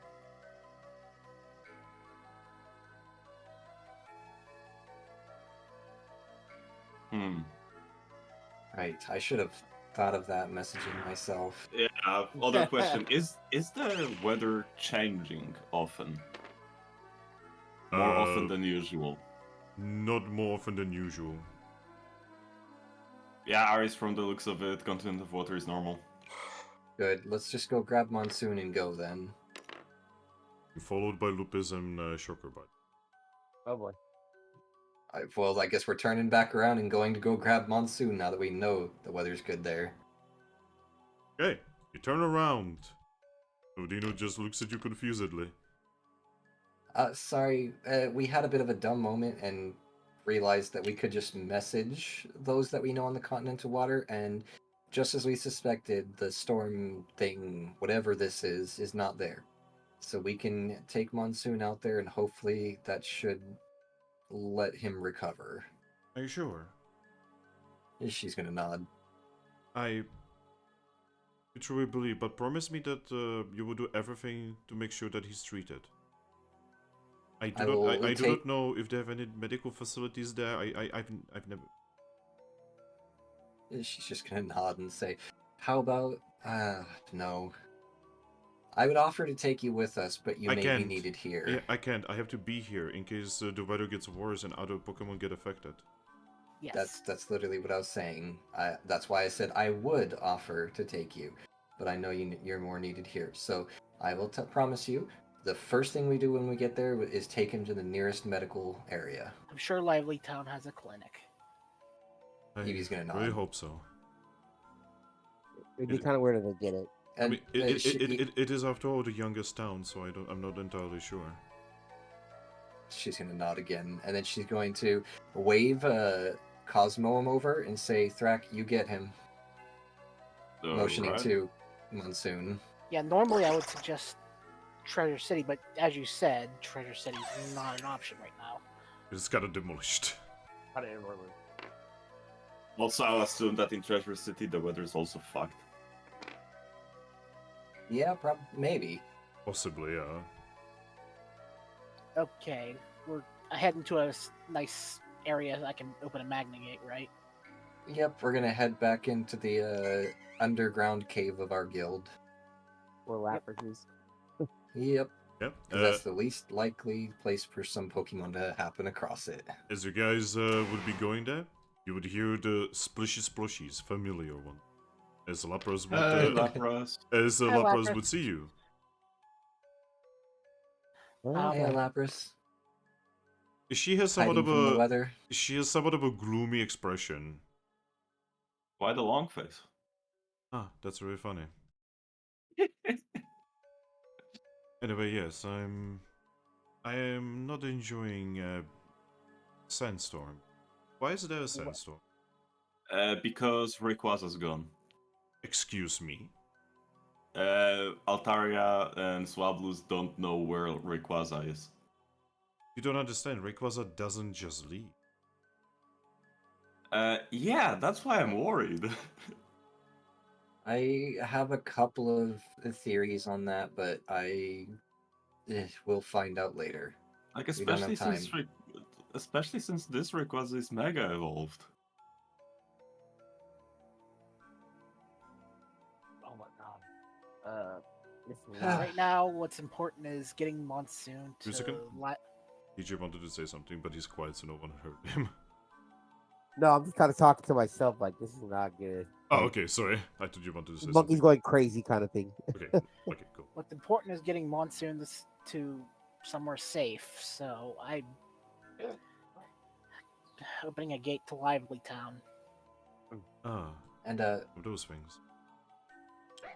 Right, I should have thought of that messaging myself. Yeah. Other question: Is the weather changing often? More often than usual. Not more often than usual. Yeah, Aries, from the looks of it, continent of water is normal. Good. Let's just go grab Monsoon and go then. Followed by Lupus and Shockerbite. Oh boy. Well, I guess we're turning back around and going to go grab Monsoon now that we know the weather's good there. Okay, you turn around. Odino just looks at you confusedly. Sorry, we had a bit of a dumb moment and realized that we could just message those that we know on the continental water, and just as we suspected, the storm thing, whatever this is not there. So we can take Monsoon out there and hopefully that should let him recover. Are you sure? She's gonna nod. I truly believe, but promise me that you will do everything to make sure that he's treated. I do not know if they have any medical facilities there. I've never. She's just gonna nod and say, "How about no? I would offer to take you with us, but you may be needed here." Yeah, I can't. I have to be here in case the weather gets worse and other Pokemon get affected. Yes. That's literally what I was saying. That's why I said I would offer to take you, but I know you're more needed here. So I will promise you, the first thing we do when we get there is take him to the nearest medical area. I'm sure Lively Town has a clinic. Eevee's gonna nod. I really hope so. It'd be kind of weird if they did it. I And mean, it is after all the youngest town, so I'm not entirely sure. she's gonna nod again, and then she's going to wave Cosmo him over and say, "Thrack, you get him." Motioning Alright. to Monsoon. Yeah, normally I would suggest Treasure City, but as you said, Treasure City is not an option right now. It's kind of demolished. Also, I'll assume that in Treasure City the weather is also fucked. Yeah, maybe. Possibly, yeah. Okay, we're heading to a nice area. I can open a Magna Gate, right? Yep, we're gonna head back into the underground cave of our guild. Or Lapras. Yep, Yep. 'cause that's the least likely place for some Pokemon to happen across it. As you guys would be going there, you would hear the splishy splushies, familiar one. As Lapras would, Lapras. as Hi, Lapras Lapras. would see you. Hey, Lapras. She has somewhat Hiding of from the a weather. she has somewhat of a gloomy expression. Quite a long face. Ah, that's really funny. Anyway, yes, I am not enjoying sandstorm. Why is there a sandstorm? Because Rayquaza's gone. Excuse me. Altaria and Swablus don't know where Rayquaza is. You don't understand. Rayquaza doesn't just leave. Yeah, that's why I'm worried. I have a couple of theories on that, but we'll find out later. Like, We don't have especially since this Rayquaza is mega evolved. Oh my god. Right now, what's important is getting Monsoon Wait a second. to. DJ wanted to say something, but he's quiet, so no one heard him. No, I'm just kind of talking to myself like this is not good. Oh, okay. Sorry. I thought you wanted to say Monkey's something. going crazy kind of thing. Okay. Okay. Cool. What's important is getting Monsoon to somewhere safe. So I'm opening a gate to Lively Town. Ah, And those things.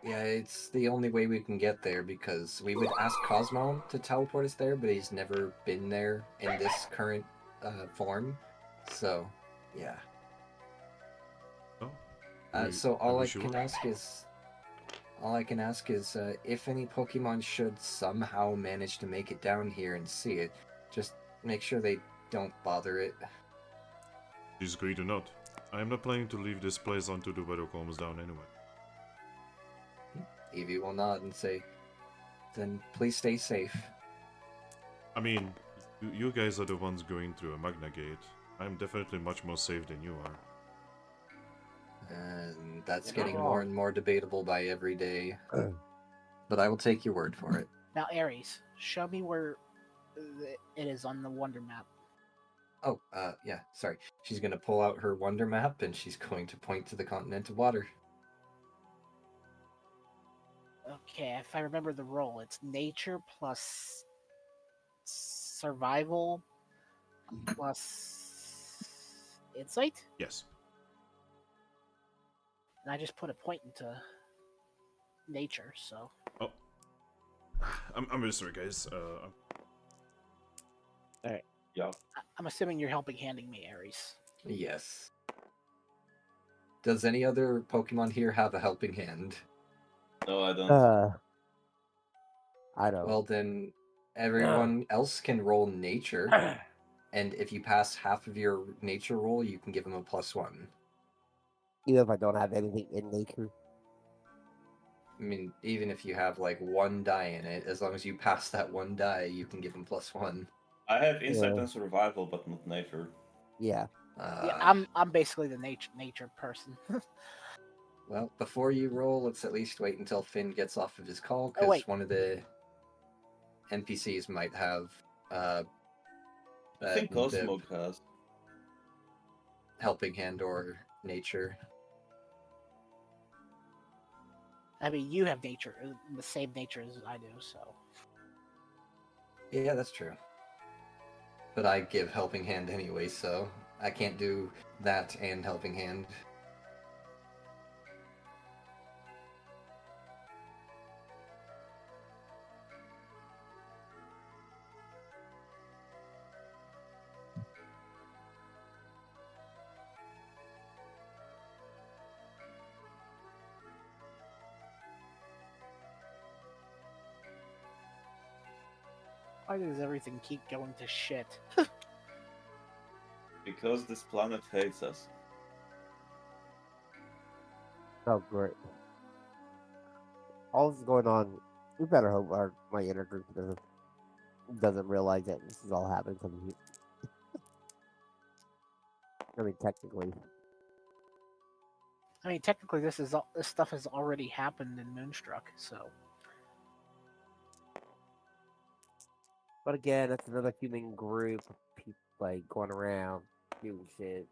yeah, it's the only way we can get there because we would ask Cosmo to teleport us there, but he's never been there in this current form. So, yeah. Oh. So all I wish you can luck. ask is if any Pokemon should somehow manage to make it down here and see it, just make sure they don't bother it. She's agreed or not. I am not planning to leave this place until the weather calms down anyway. Eevee will nod and say, "Then please stay safe." I mean, you guys are the ones going through a Magna Gate. I'm definitely much more safe than you are. And that's You're not getting more wrong. and more debatable by every day. But I will take your word for it. Now, Aries, show me where it is on the Wonder Map. Oh, yeah, sorry. She's going to pull out her wonder map and she's going to point to the continent of water. Okay, if I remember the roll, it's nature plus survival plus insight, Yes. and I just put a point into nature. So Oh. I'm really sorry, guys. Yeah. I'm assuming you're helping handing me Aries. Yes. Does any other Pokemon here have a helping hand? No, I don't. I don't. Well, then everyone else can roll nature. And if you pass half of your nature roll, you can give them a +1. Even if I don't have anything in nature. I mean, even if you have like one die in it, as long as you pass that one die, you can give them +1. I have insight Yeah. and survival, but not nature. Yeah. Yeah, I'm basically the nature person. Well, before you roll, let's at least wait until Finn gets off of his call, Oh, because wait. one of the NPCs might have I think the Cosmog has. helping hand or nature. I mean, you have nature, the same nature as I do. So Yeah, that's true. But I give helping hand anyway, so I can't do that and helping hand. why does everything keep going to shit? Because this planet hates us. Oh, great. All this is going on. We better hope my inner group doesn't realize that this is all happening. I mean, technically. I mean, technically, this stuff has already happened in Moonstruck. So But again, that's another human group of people like going around doing shit.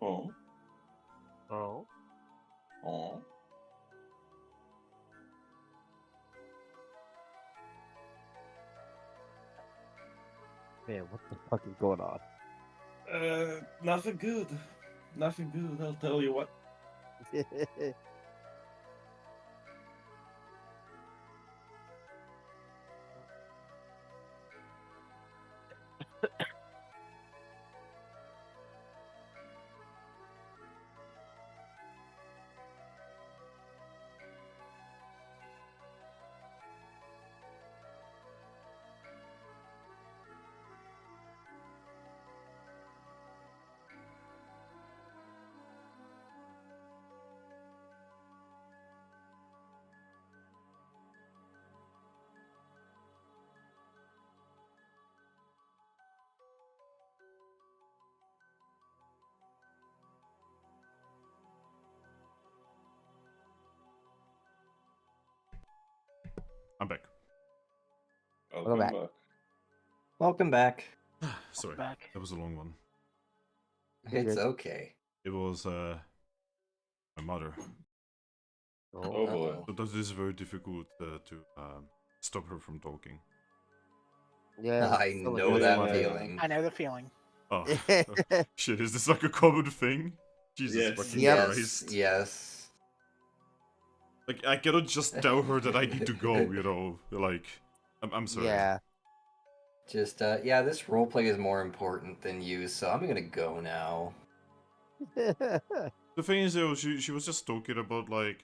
Oh. Oh. Oh. Man, what the fuck is going on? Nothing good. Nothing good, I'll tell you what. I'm back. Welcome back. back. Welcome back. Sorry, Back. that was a long one. You're It's good. okay. It was my mother. Oh boy. Uh-oh. Sometimes it is very difficult to stop her from talking. Yeah. I so much know going that on. feeling. I know the feeling. Oh, shit, is this like a common thing? Jesus Yes. fucking Yep. Christ. Yes. Like, I cannot just tell her that I need to go, you know? Like, I'm sorry. Yeah. Just, yeah, this roleplay is more important than you, so I'm gonna go now. The thing is, though, she was just talking about, like,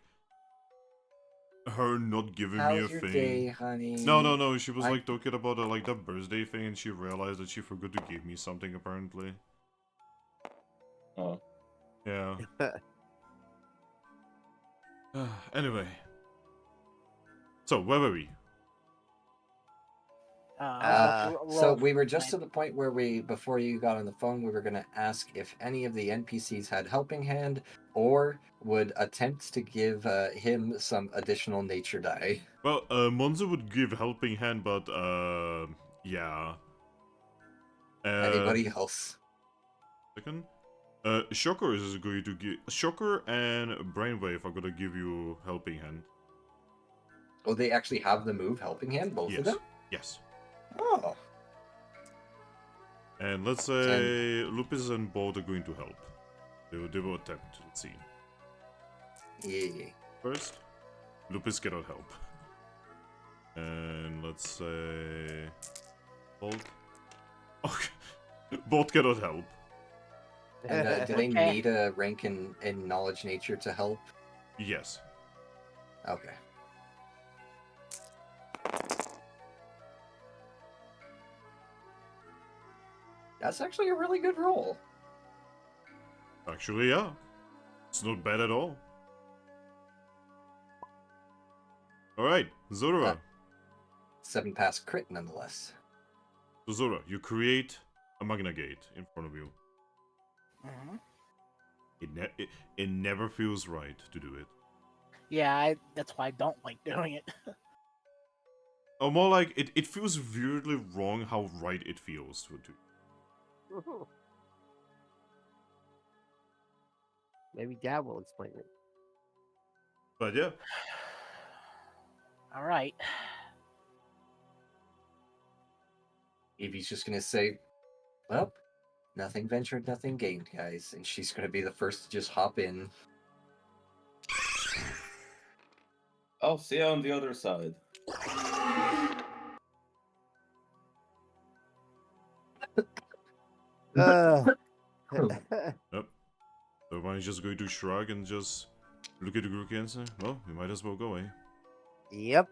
her not giving me a How's your thing. day, honey? No, she was, I- like, talking about, like, that birthday thing, and she realized that she forgot to give me something, apparently. Oh. Yeah. Anyway. So, where were we? So we were just to the point where before you got on the phone, we were going to ask if any of the NPCs had helping hand or would attempt to give him some additional nature die. Well, Monza would give helping hand, but, yeah. Anybody else? Second. Shocker is going to give... Shocker and Brainwave are gonna give you helping hand. Oh, they actually have the move helping hand, both of Yes. them? Yes. Oh. And let's say Lupus and Bolt are going to help. They will attempt. Let's see. Yeah. First, Lupus cannot help. And let's say... Bolt. Okay. Bolt cannot help. And do they Okay. need a rank in knowledge nature to help? Yes. Okay. That's actually a really good roll. Actually, yeah. It's not bad at all. Alright, Zorua. 7 pass crit nonetheless. So Zorua, you create a Magna Gate in front of you. Mhm. It never feels right to do it. Yeah, that's why I don't like doing it. Or more like, it feels weirdly wrong how right it feels to do. Maybe Dad will explain it. But yeah. All right. Eevee's just gonna say, well, nothing ventured, nothing gained, guys. And she's gonna be the first to just hop in. I'll see you on the other side. Yep. So why just going to shrug and just look at the Grookey and say, well, we might as well go, eh? Yep.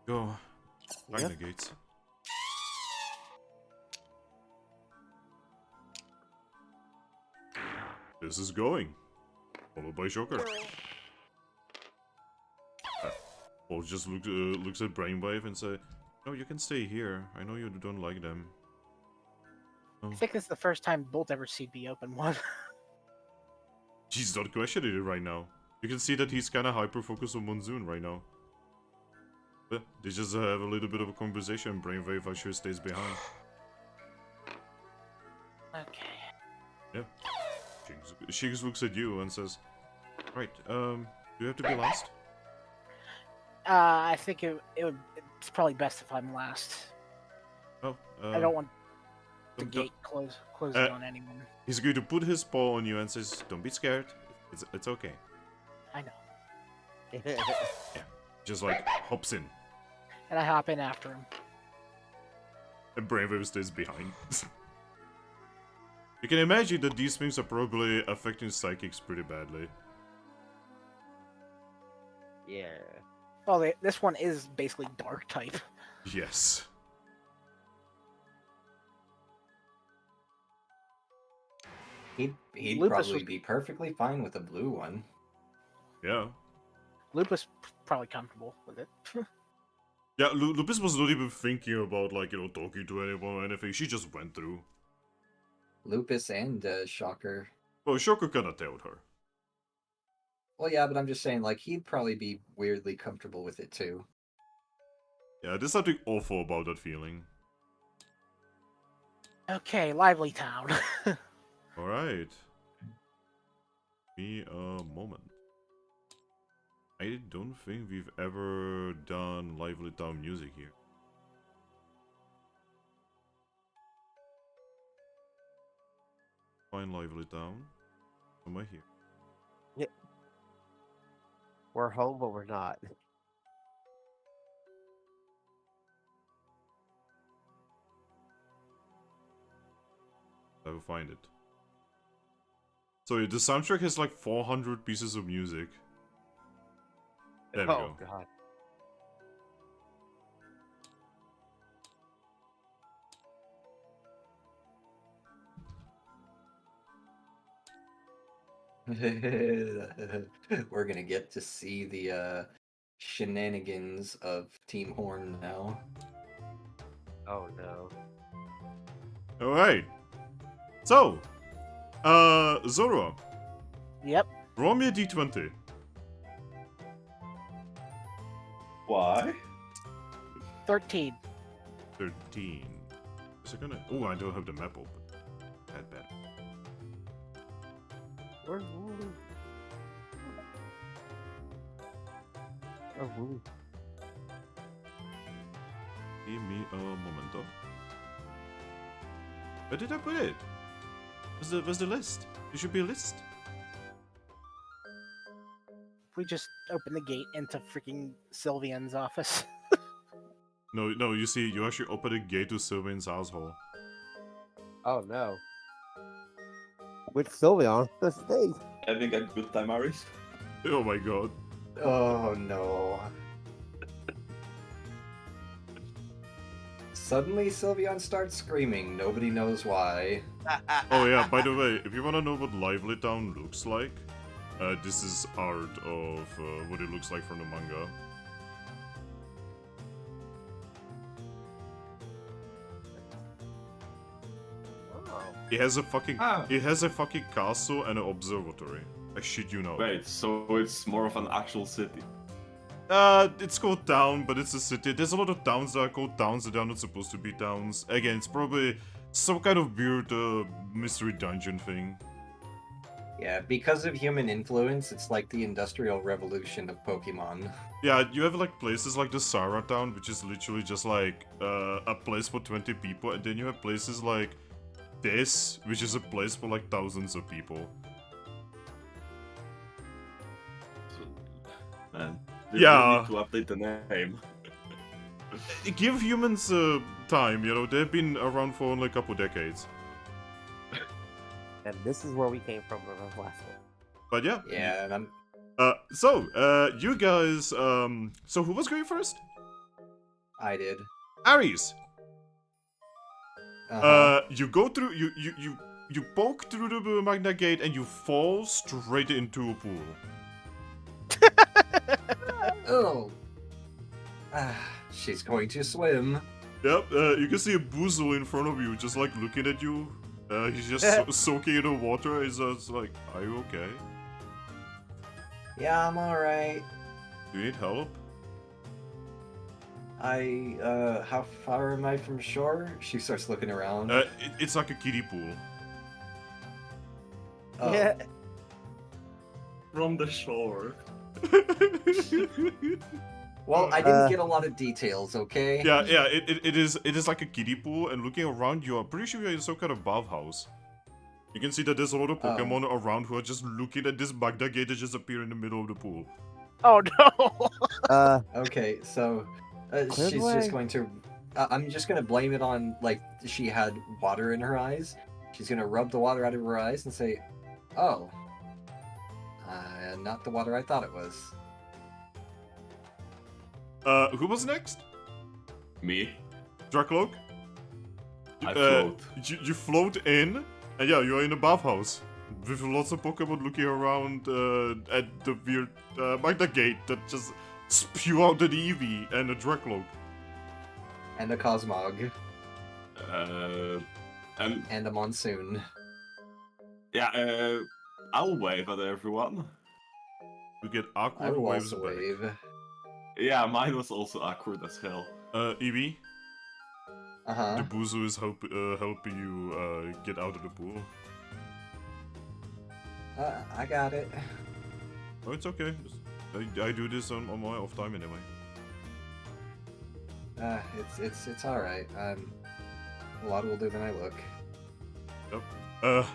Go. Magna Yep. Gates. This is going. Followed by Shocker. Or just looks at Brainwave and say, no, you can stay here. I know you don't like them. Oh. I think this is the first time Bolt ever seen me open one. He's not questioning it right now. You can see that he's kind of hyper-focused on Monsoon right now. But they just have a little bit of a conversation. Brainwave, I'm sure, stays behind. Okay. Yeah. Shigs looks at you and says, "Right, do you have to be last?" I think it's probably best if I'm last. Oh, I don't want the don't- gate closing uh, on anyone. He's going to put his paw on you and says, "Don't be scared. It's okay." I know. Just like hops in, And I hop in after him. and Brainwave stays behind. You can imagine that these things are probably affecting psychics pretty badly. Yeah. Well, this one is basically dark type. Yes. He'd Lupus probably was- be perfectly fine with a blue one. Yeah. Lupus probably comfortable with it. Yeah, Lupus was not even thinking about, like, talking to anyone or anything. She just went through. Lupus and Shocker. Well, Shoko kinda tailed her. Well, yeah, but I'm just saying, like, he'd probably be weirdly comfortable with it too. Yeah, there's something awful about that feeling. Okay, lively town. Alright. Me a moment. I don't think we've ever done Lively Town music here. Find Lively Town. Somewhere here. We're home, but we're not. I will find it. So the soundtrack has like 400 pieces of music. There we Oh go. god. We're gonna get to see the shenanigans of Team Horn now. Oh no. Alright. So, Zorua, Yep. roll me a d20. Why? 13. 13. Is it gonna... Oh, I don't have the map open. Bad. Where's Wooly? Oh, Wooly. Give me a momento. Where did I put it? Where's the list? There should be a list. We just opened the gate into freaking Sylvian's office. No, you see, you actually open a gate to Sylvain's household. Oh no. With Sylveon, let's stay. Having a good time, Aris? Oh my god. Oh no. Suddenly Sylveon starts screaming, nobody knows why. Oh yeah, by the way, if you wanna know what Lively Town looks like, this is art of what it looks like from the manga. Oh. It has a fucking Ah. it has a fucking castle and an observatory. I shit you not. Wait, so it's more of an actual city. It's called town, but it's a city. There's a lot of towns that are called towns that are not supposed to be towns. Again, it's probably some kind of weird mystery dungeon thing. Yeah, because of human influence, it's like the Industrial Revolution of Pokemon. Yeah, you have like places like the Sarah Town, which is literally just like a place for 20 people, and then you have places like this, which is a place for like thousands of people. So, man, they Yeah. really need to update the name. Give humans time, you know, they've been around for only a couple decades. And this is where we came from the last one. But yeah. Yeah, and I'm You guys, so who was going first? I did. Aries! Uh-huh. You go through, you poke through the magna gate and you fall straight into a pool. Oh. She's going to swim. Yep, you can see a boozle in front of you, just like looking at you. He's just soaking in the water. He's just like, are you okay? Yeah, I'm alright. Do you need help? How far am I from shore? She starts looking around. It's like a kiddie pool. Oh. From the shore. Well, I didn't get a lot of details, okay? Yeah, it is like a kiddie pool, and looking around, you are pretty sure you're in some kind of bathhouse. You can see that there's a lot of Oh. Pokemon around who are just looking at this Magda gate that just appeared in the middle of the pool. Oh no! Okay, so Clear she's the way. just going to. I'm just gonna blame it on like she had water in her eyes. She's gonna rub the water out of her eyes and say, "Oh, not the water I thought it was." Who was next? Me? Drakloak? I float. You float in, and yeah, you're in a bathhouse. With lots of Pokemon looking around at the weird Magda gate that just spew out an Eevee and a Drakloak. And a Cosmog. And And a Monsoon. yeah, I'll wave at everyone. You get I awkward will waves also back. wave. Yeah, mine was also awkward as hell. Eevee, Uh-huh. the Buzu is helping you get out of the pool. I got it. Oh, it's okay. I do this on my off time anyway. It's alright. I'm a lot older than I look. Yep.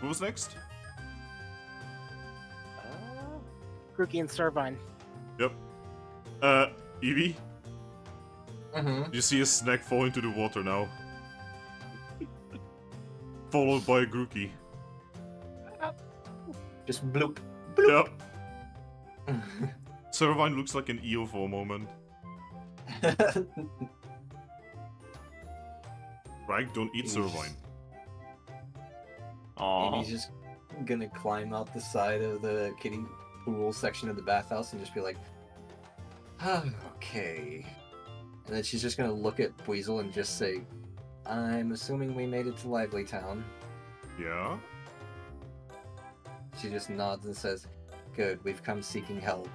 Who was next? Grookey and Servine. Yep. Eevee, Mm-hmm. you see a snack fall into the water now. Followed by a Grookey. Just bloop. Yep. Servine looks like an eel for a moment. Right? Don't eat Servine. Aww. Amy's just gonna climb out the side of the kiddie pool section of the bathhouse and just be like, okay. And then she's just gonna look at Weasel and just say, I'm assuming we made it to Lively Town. Yeah? She just nods and says, good, we've come seeking help.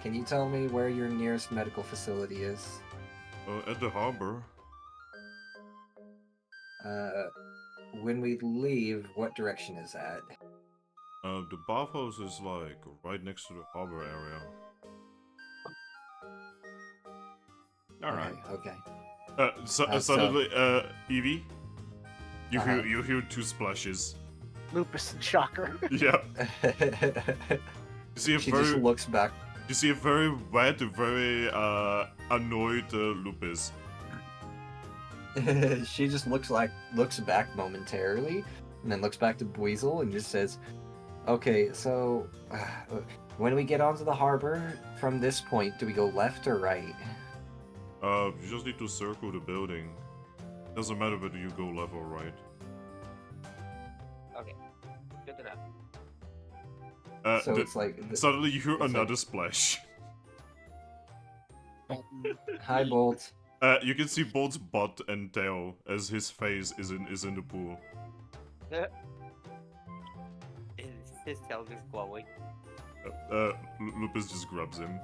Can you tell me where your nearest medical facility is? At the harbor. When we leave, what direction is that? The bathhouse is like right next to the harbor area. Alright. Okay. Suddenly, Eevee, you Uh-huh. you hear two splashes. Lupus and Shocker. Yeah. You see a She very just looks back. you see a very wet, very annoyed Lupus. She just looks back momentarily, and then looks back to Weasel and just says, "Okay, so when we get onto the harbor from this point, do we go left or right?" You just need to circle the building. Doesn't matter whether you go left or right. Okay. Good enough. So it's like, Suddenly you hear it's like- another splash. "Hi, Bolt." You can see Bolt's butt and tail as his face is in the pool. His tail is glowing. Lupus just grabs him.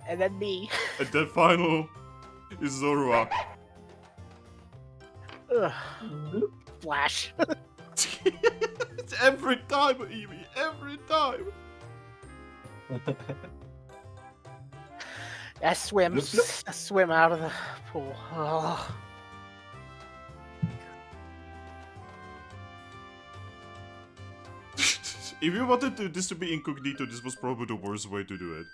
And then me. And then final is Zorua. Ugh. Flash. It's every time, Eevee, every time. I swim out of the pool. Ugh. If you wanted this to be incognito, this was probably the worst way to do it.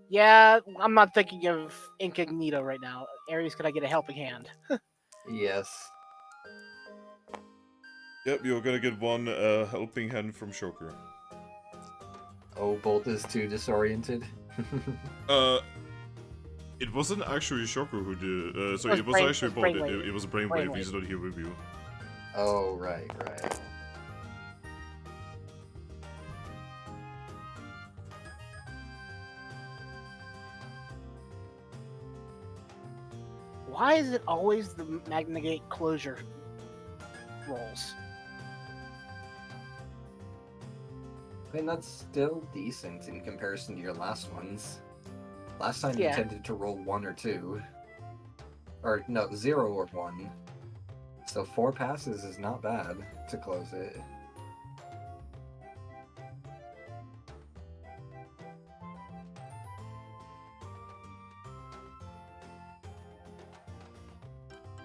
Yeah, I'm not thinking of incognito right now. Aries, could I get a helping hand? Yes. Yep, you're gonna get one helping hand from Shocker. Oh, Bolt is too disoriented. It wasn't actually Shocker who did. So It was it was brain- actually it was Bolt. brainwave. It was Brainwave. Brainwave. He's not here with you. Oh, right. Why is it always the Magna Gate closure rolls? I mean, that's still decent in comparison to your last ones. Last time Yeah. you tended to roll 1 or 2. Or, no, 0 or 1. So 4 passes is not bad to close it.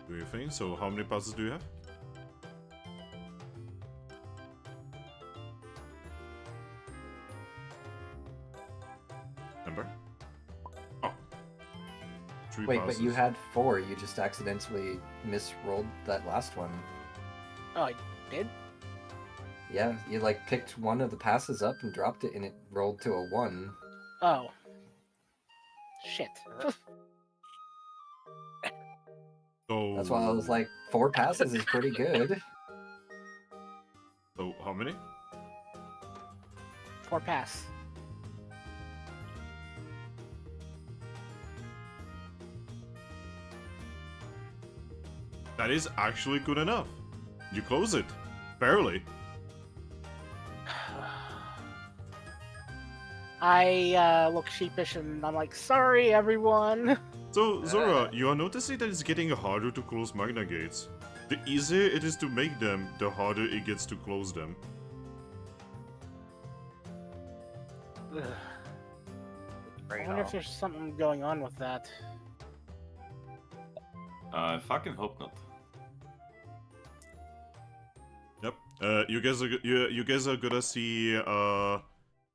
Do you think? So how many passes do you have? Ember? Oh. 3 Wait, passes. but you had 4. You just accidentally misrolled that last one. Oh, I did? Yeah, you like picked one of the passes up and dropped it and it rolled to a 1. Oh. Shit. So... That's why I was like, 4 passes is pretty good. So how many? 4 pass. That is actually good enough. You close it. Barely. I look sheepish and I'm like, sorry everyone. So, Zorua, you are noticing that it's getting harder to close Magna Gates. The easier it is to make them, the harder it gets to close them. I wonder if there's something going on with that. I fucking hope not. Yep. You guys are gonna see a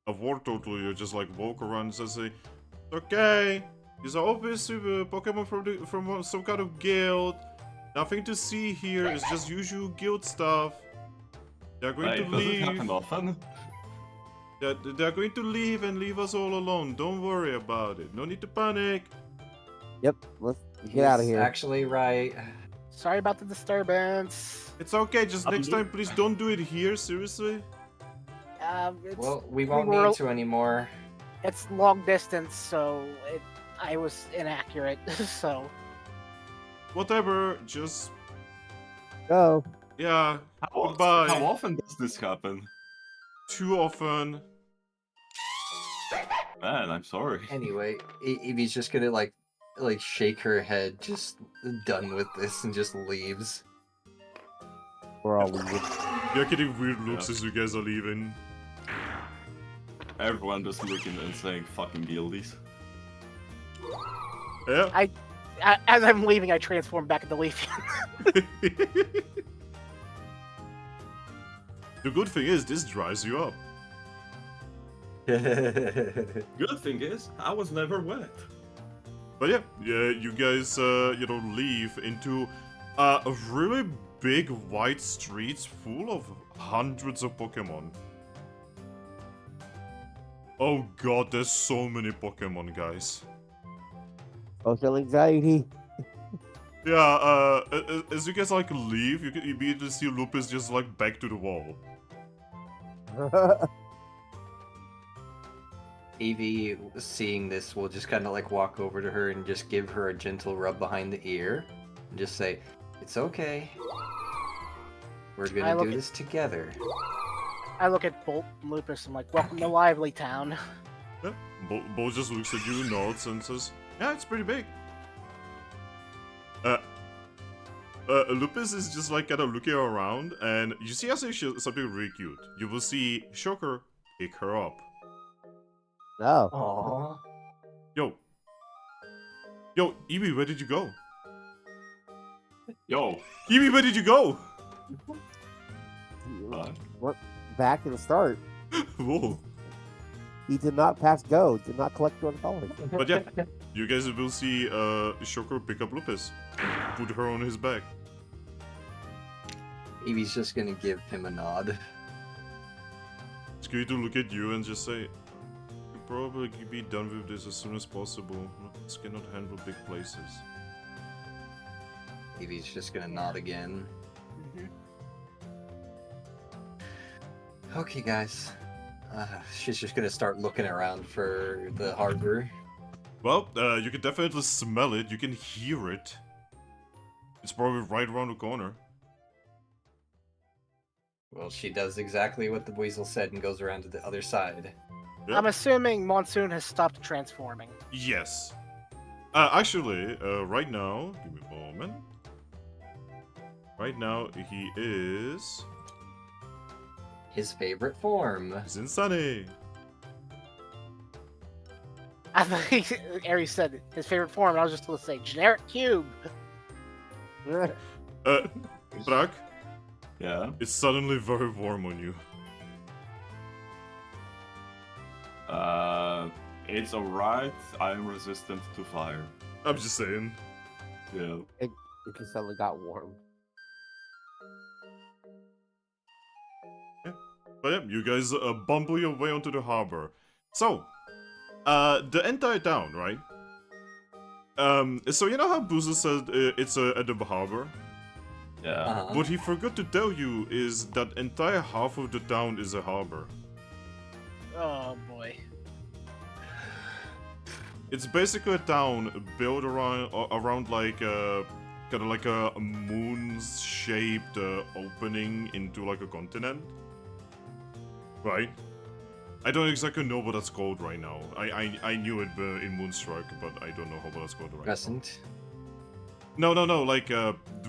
war total. You just like walk around and say, "Okay, these are obviously Pokemon from some kind of guild. Nothing to see here. It's just usual guild stuff. They're going Hey, to does it happen leave. often? They're going to leave and leave us all alone. Don't worry about it. No need to panic." Yep, let's get out of He's here. actually right. Sorry about the disturbance. It's okay. Just next time, please don't do it here. Seriously. Well, we won't were- need to anymore. It's long distance, so I was inaccurate. So Whatever. Just Go. yeah. How Goodbye. often does this happen? Too often. Man, I'm sorry. Anyway, Eevee's just gonna like shake her head, just done with this, and just leaves. We're all leaving. You're getting weird looks Yeah. as you guys are leaving. Everyone just looking and saying fucking guildies. Yeah. as I'm leaving, I transform back into Leaf. The good thing is, this dries you up. Good thing is, I was never wet. But yeah, you guys, leave into a really big wide streets full of hundreds of Pokemon. Oh god, there's so many Pokemon, guys. Social anxiety. Yeah, as you guys like leave, you can immediately see Lupus just like back to the wall. Eevee, seeing this, will just kind of like walk over to her and just give her a gentle rub behind the ear, and just say, "It's okay. We're I gonna look do at- this together." I look at Bolt and Lupus. I'm like, welcome to Lively Town. Yeah, Bo just looks at you, nods, and says, "Yeah, it's pretty big." Lupus is just like kind of looking around, and you see her say something really cute. You will see Shocker pick her up. No. Aww. Yo, Eevee, where did you go? Yo, Eevee, where did you go? What? Back to the start. Whoa. He did not pass go. Did not collect 200 dollars. But yeah, you guys will see Shocker pick up Lupus, put her on his back. Eevee's just gonna give him a nod. It's going to look at you and just say, "You probably be done with this as soon as possible. Lupus cannot handle big places." Eevee's just gonna nod again. Mhm. Okay, guys. She's just gonna start looking around for the harbor. Well, you can definitely smell it. You can hear it. It's probably right around the corner. Well, she does exactly what the weasel said and goes around to the other side. Yeah. I'm assuming Monsoon has stopped transforming. Yes. Actually, right now, give me a moment. Right now, he is. His favorite form. He's in Sunny. I think Aries said his favorite form, and I was just going to say generic cube. Thrack, Yeah. it's suddenly very warm on you. It's alright. I'm resistant to fire. I'm just saying. Yeah. It just suddenly got warm. But yeah, you guys bumble your way onto the harbor. So, the entire town, right? So you know how Boozer said it's at the harbor? Yeah. Uh-huh. What he forgot to tell you is that entire half of the town is a harbor. Oh boy. It's basically a town built around like kind of like a moon-shaped opening into like a continent, right? I don't exactly know what that's called right now. I knew it in Moonstruck, but I don't know what that's called right Crescent. now. No, like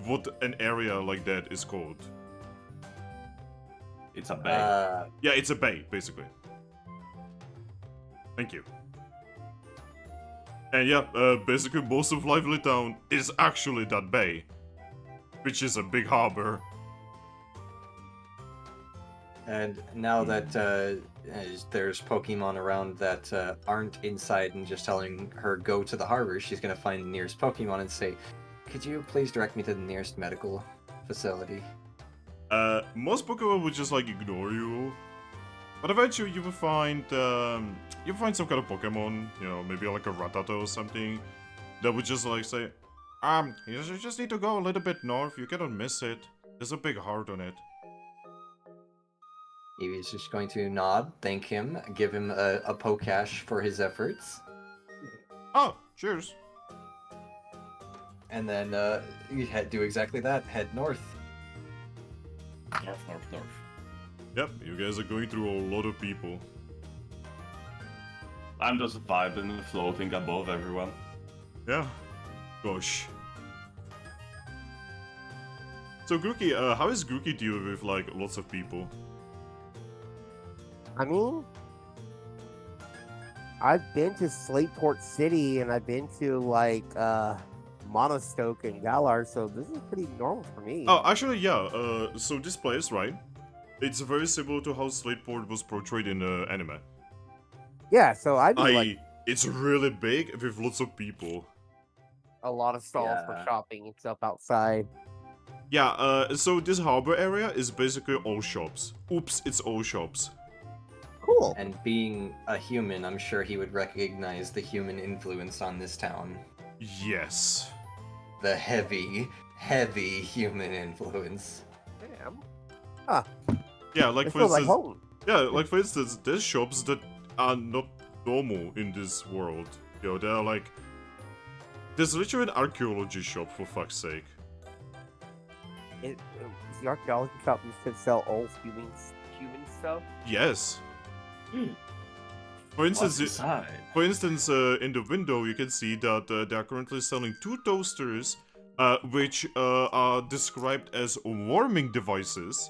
what an area like that is called. It's a bay. Yeah, it's a bay, basically. Thank you. And yeah, basically most of Lively Town is actually that bay, which is a big harbor. And now that there's Pokemon around that aren't inside and just telling her go to the harbor, she's gonna find the nearest Pokemon and say, "Could you please direct me to the nearest medical facility?" Most Pokemon would just like ignore you, but eventually you will find some kind of Pokemon, you know, maybe like a Rattata or something, that would just like say, you just need to go a little bit north. You cannot miss it. There's a big heart on it. Eevee's just going to nod, thank him, give him a Pokash for his efforts, Oh, cheers. and then you do exactly that. Head north. North. Yep, you guys are going through a lot of people. I'm just vibing and floating above everyone. Yeah. Gosh. So Grookey, how is Grookey deal with like lots of people? I mean, I've been to Slateport City and I've been to like Monostoke and Galar, so this is pretty normal for me. Oh, actually, yeah. So this place, right? It's very similar to how Slateport was portrayed in the anime. Yeah, so I'd be like It's really big with lots of people. a lot of stalls for Yeah. shopping and stuff outside. Yeah. So this harbor area is basically all shops. Oops, it's all shops. Cool. And being a human, I'm sure he would recognize the human influence on this town. Yes. The heavy, heavy human influence. Damn. Yeah, like It for feels like instance. home. Yeah, like for instance, there's shops that are not normal in this world. You know, they're like. There's literally an archaeology shop, for fuck's sake. Is the archaeology shop used to sell old human stuff? Yes. For instance, What's inside? For instance, in the window, you can see that they are currently selling 2 toasters, which are described as warming devices,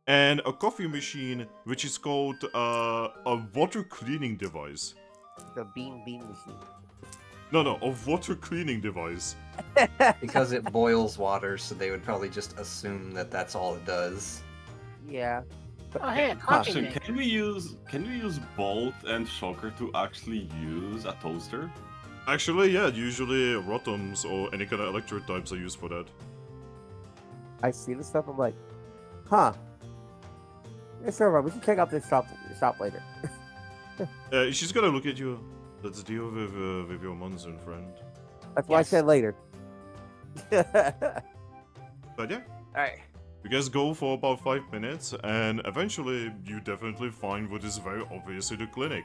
and a coffee machine, which is called a water cleaning device. The bean machine. No, a water cleaning device. Because it boils water, so they would probably just assume that that's all it does. Yeah. Oh hey, a Huh, coffee So maker. can we use Bolt and Shocker to actually use a toaster? Actually, yeah, usually Rotoms or any kind of electrode types are used for that. I see this stuff. I'm like, huh. Yeah, sure, we should check out this shop later. She's gonna look at you. Let's deal with your monsoon friend. That's why I Yes. said later. But yeah. Alright. You guys go for about 5 minutes, and eventually you definitely find what is very obviously the clinic.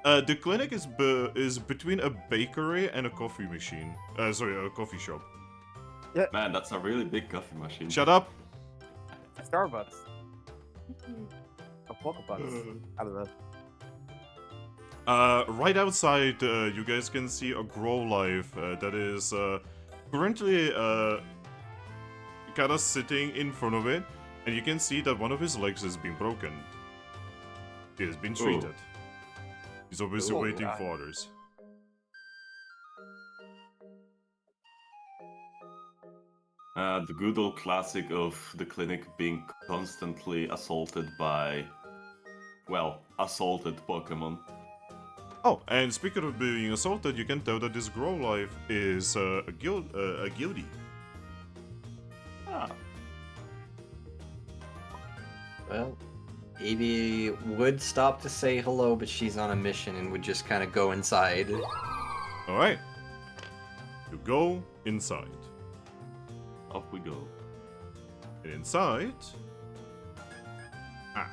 The clinic is between a bakery and a coffee machine. Sorry, a coffee shop. Man, that's a really big coffee machine. Shut up! Starbucks. A Pokebucks. I don't know. Right outside, you guys can see a Growlife that is currently kind of sitting in front of it, and you can see that one of his legs has been broken. He has been treated. He's obviously Oh, waiting God. for others. The good old classic of the clinic being constantly assaulted by, well, assaulted Pokemon. Oh, and speaking of being assaulted, you can tell that this Growlife is a guildie. Ah, Well, Eevee would stop to say hello, but she's on a mission and would just kind of go inside. Alright. You go inside. off we go. And inside... Ah.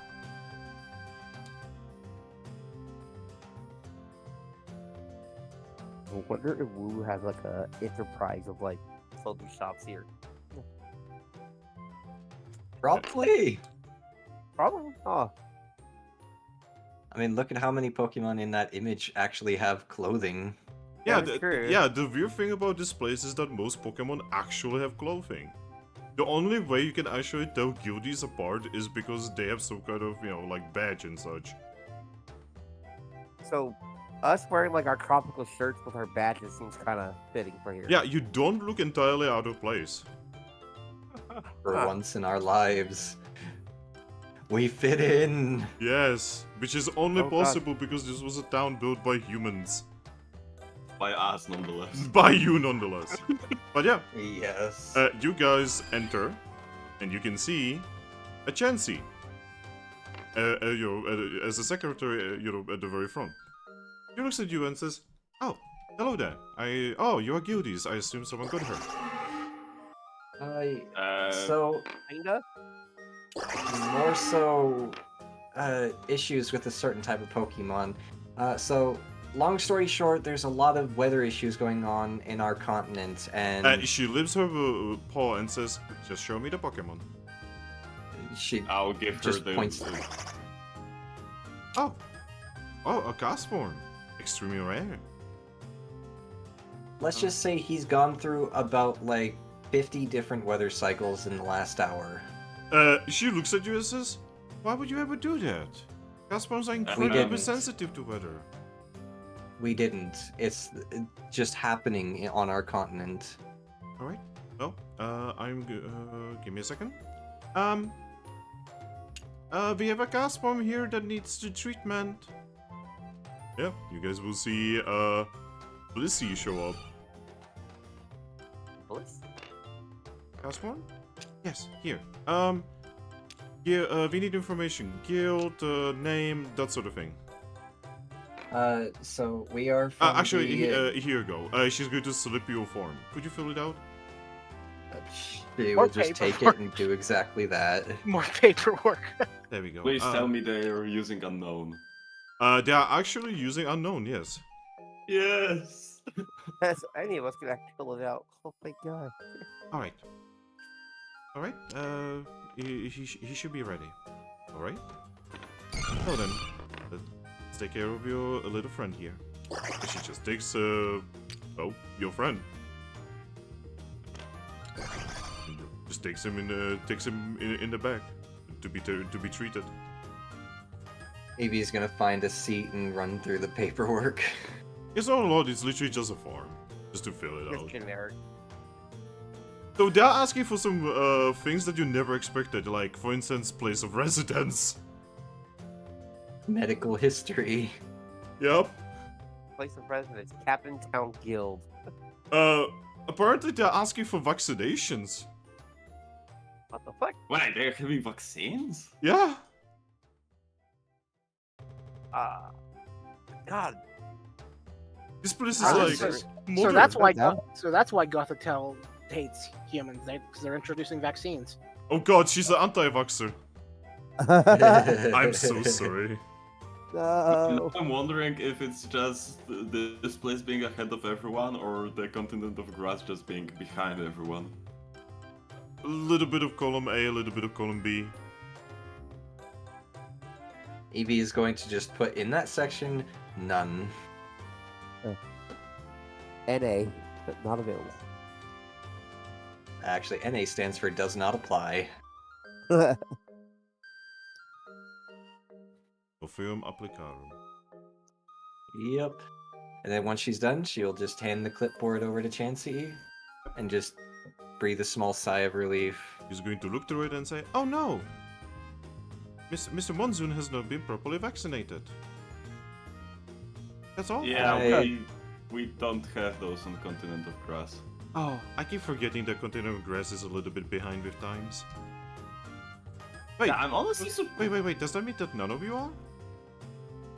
I wonder if Woo has like a enterprise of like clothing shops here. Probably. Probably. Oh, I mean, look at how many Pokemon in that image actually have clothing. Yeah, that's true. the weird thing about this place is that most Pokemon actually have clothing. The only way you can actually tell guildies apart is because they have some kind of, you know, like badge and such. so us wearing like our tropical shirts with our badges seems kind of fitting for here. Yeah, you don't look entirely out of place. For Huh. once in our lives. We fit in. Yes, which is only Oh, God. possible because this was a town built by humans. By us, nonetheless. By you, nonetheless. But yeah, Yes. you guys enter, and you can see a Chansey. You know, as a secretary, you know, at the very front. He looks at you and says, "Oh, hello there. Oh, you are guildies. I assume someone got hurt." So, Kinda. more so issues with a certain type of Pokemon. So, long story short, there's a lot of weather issues going on in our continent, and She lifts her paw and says, "Just show me the Pokemon." she I'll give her just the. points. Oh, a Castform. Extremely rare. Let's just say he's gone through about like 50 different weather cycles in the last hour. She looks at you and says, "Why would you ever do that? Castforms are didn't. incredibly sensitive to weather." We didn't. It's just happening on our continent. All right. Well, give me a second. We have a Castform here that needs the treatment. Yeah, you guys will see Blissey show up. Bliss? Castform? Yes, here. Here, we need information. Guild, name, that sort of thing. So we are from Actually, the, here you go. She's going to slip you a form. Could you fill it out? she More will just take it paperwork. and do exactly that. More paperwork. There we go. Please tell me they are using unknown. They are actually using unknown, yes. Yes. Yes, any of us could actually fill it out. Oh my god. Alright. Alright, he should be ready. Alright? Well then, let's take care of your little friend here. She just takes, well, your friend. Just takes him in the back to be treated. Eevee's gonna find a seat and run through the paperwork. It's not a lot, it's literally just a form. Just to fill it Just out. generic. So they're asking for some things that you never expected, like, for instance, place of residence. Medical history. Yep. Place of residence. Capim Town Guild. Apparently they're asking for vaccinations. What the fuck? Wait, they're giving vaccines? Yeah. God. This place is Are they like serious? So modern. that's why. Down. So that's why Gothitelle hates humans. Because they're introducing vaccines. Oh god, she's an anti-vaxxer. I'm so sorry. No. I'm wondering if it's just this place being ahead of everyone, or the continent of grass just being behind everyone. A little bit of column A, a little bit of column B. Eevee is going to just put in that section None. NA, but not available. Actually, NA stands for does not apply. Film applicarum. Yep. And then once she's done, she'll just hand the clipboard over to Chansey and just breathe a small sigh of relief. He's going to look through it and say, "Oh no! Mr. Monsoon has not been properly vaccinated." That's all? Yeah, Okay. we don't have those on Continent of Grass. Oh, I keep forgetting that Continent of Grass is a little bit behind with times. Wait, Yeah, I'm honestly wait, does that mean that none of you are?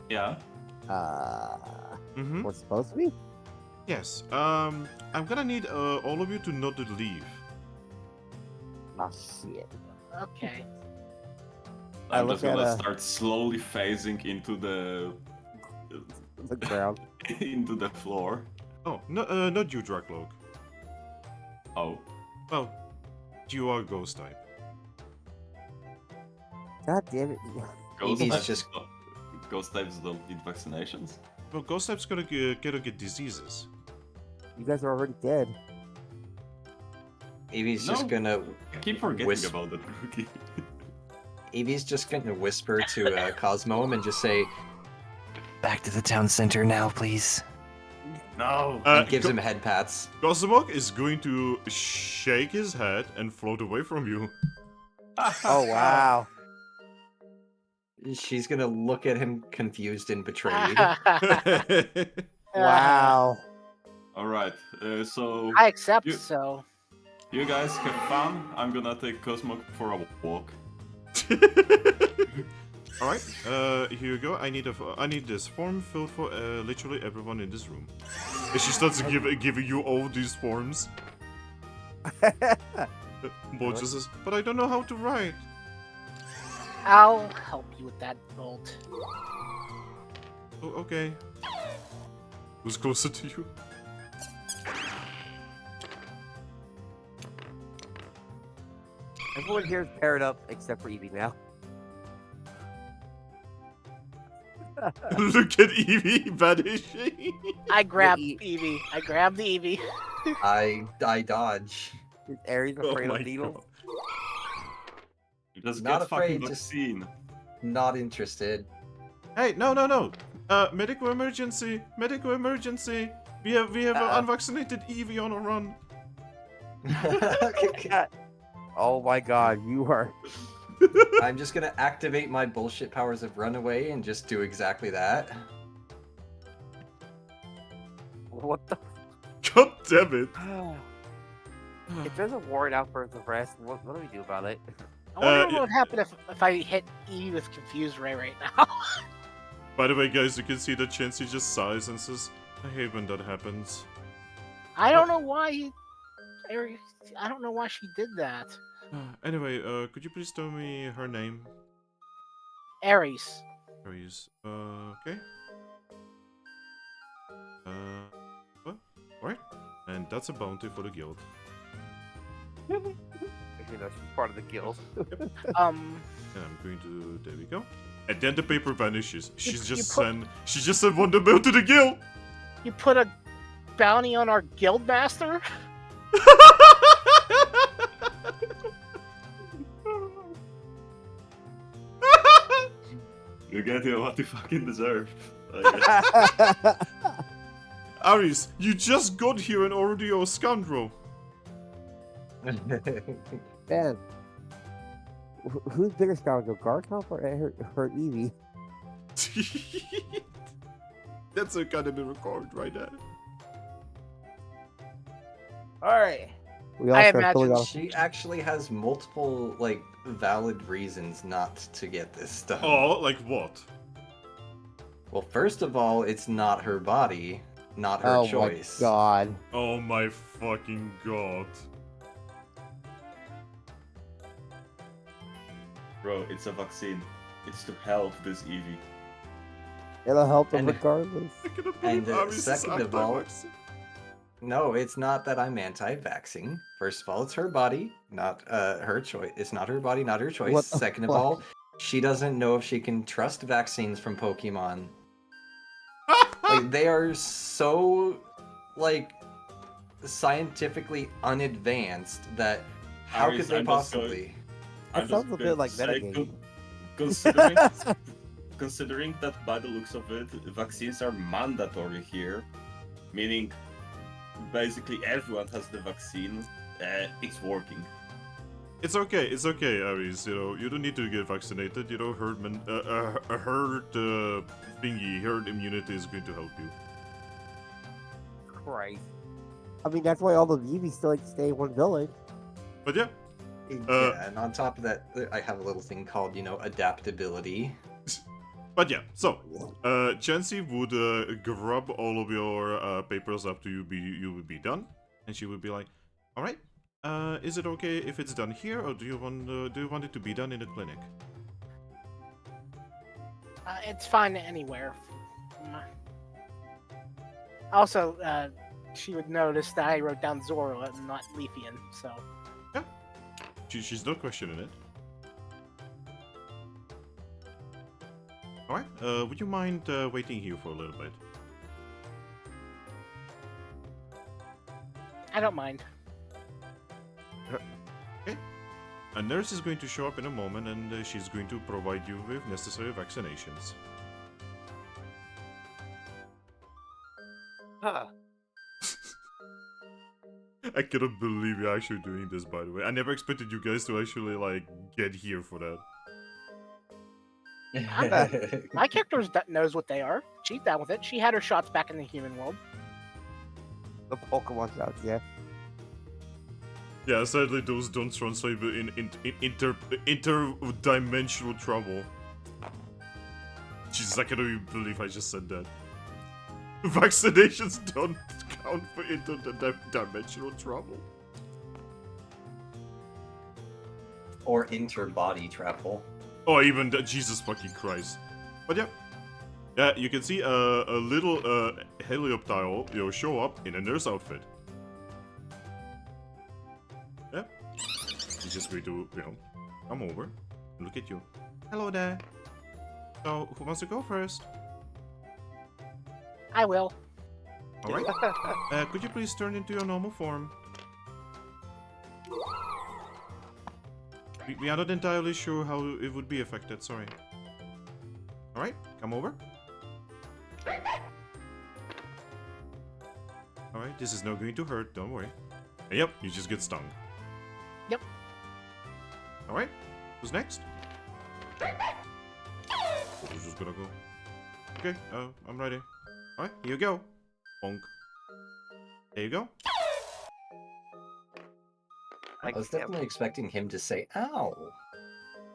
Yeah. Mm-hmm. We're supposed to be? Yes, I'm gonna need all of you to not to leave. Oh, shit. Okay. I I'm look just gonna at, start slowly phasing into the The ground. into the floor. Oh, no, not you, Drakloak. Oh. Well, you are ghost type. God damn it. Ghost Eevee's types, just- ghost types don't need vaccinations. Well, ghost types gonna get diseases. You guys are already dead. Eevee's just No. gonna I keep forgetting Whisp- about that rookie. Eevee's just gonna whisper to Cosmo and just say, "Back to the town center now, please." No. And gives him head pats. Cosmog is going to shake his head and float away from you. Oh, wow. She's gonna look at him confused and betrayed. Wow. All right. So I accept. You- So you guys have fun. I'm gonna take Cosmo for a walk. All right, here you go. I need this form filled for literally everyone in this room. And she starts giving you all these forms. Bojo says, "But I don't know how to write." I'll help you with that, Bolt. Oh, okay. Who's closer to you? Everyone here is paired up except for Eevee now. Look at Eevee vanishing. I grabbed E- Eevee. I grabbed the Eevee. I dodge. Is Aries Oh afraid my of needles? Just Not get fucking afraid, just- vaccine. Not interested. Hey, no. Medical emergency. Medical emergency. We have an unvaccinated Eevee on a run. Oh my god, you are. I'm just gonna activate my bullshit powers of runaway and just do exactly that. What the? God damn it. If there's a warrant out for arrest, what do we do about it? I wonder yeah. what would happen if I hit Eevee with confused Ray right now. By the way, guys, you can see that Chansey just sighs and says, "I hate when that happens." I don't know why. I don't know why she did that. Anyway, could you please tell me her name? Aries. Aries. Okay. What? Alright. And that's a bounty for the guild. You know, she's part of the guild. And I'm going to. There we go. And then the paper vanishes. She's you just put- sent. She just sent one bill to the guild. You put a bounty on our guild master? You get what you fucking deserve. I guess. Aries, you just got here and already are a scoundrel. Man, who's bigger scoundrel, Garchomp or her Eevee? That's a kind of a record right there. All right. We I start filling imagine out- She actually has multiple, like, valid reasons not to get this done. Oh, like what? Well, first of all, it's not her body, not her Oh choice. my god. Oh my fucking god. Bro, it's a vaccine. It's to help this Eevee. It'll help them And- regardless. I cannot And, believe Aries is second of all- anti-vaccine. No, it's not that I'm anti-vaxxing. First of all, it's her body, not her choice. It's not her body, not her choice. What the Second of fuck? all, she doesn't know if she can trust vaccines from Pokemon. Like they are so like scientifically unadvanced that how Aris, could they I'm just going- possibly? That sounds a bit like metagame. Considering considering that by the looks of it, vaccines are mandatory here, meaning basically everyone has the vaccine. It's working. It's okay, Aries. You know, you don't need to get vaccinated. You know, herd immunity is going to help you. Christ. I mean, that's why all the Eevees still like to stay in one village. But yeah, Yeah, and on top of that, I have a little thing called, adaptability. but yeah. So, Chansey would grab all of your papers after you would be done, and she would be like, "All right, is it okay if it's done here, or do you want it to be done in the clinic?" It's fine anywhere. Also, she would notice that I wrote down Zorua and not Leafian, so... Yeah. She's not questioning it. Alright, would you mind waiting here for a little bit? I don't mind. Okay. A nurse is going to show up in a moment, and she's going to provide you with necessary vaccinations. Huh. I cannot believe you're actually doing this, by the way. I never expected you guys to actually, like, get here for that. My character knows what they are. She's down with it. She had her shots back in the human world. The Pokemon shots, yeah. Yeah, sadly those don't translate in interdimensional trouble. Jesus, I cannot even believe I just said that. Vaccinations don't count for interdimensional trouble. Or inter-body travel. Oh, even that, Jesus fucking Christ. But yeah. Yeah, you can see a little Helioptile, show up in a nurse outfit. Yeah. He's just going to, come over and look at you. Hello there. So, who wants to go first? I will. Alright. Could you please turn into your normal form? We are not entirely sure how it would be affected, sorry. Alright, come over. Alright, this is not going to hurt, don't worry. And yep, you just get stung. Yep. Alright, who's next? Who's just gonna go? Okay, I'm ready. Alright, here you go. Bonk. There you go. I was definitely expecting him to say, ow.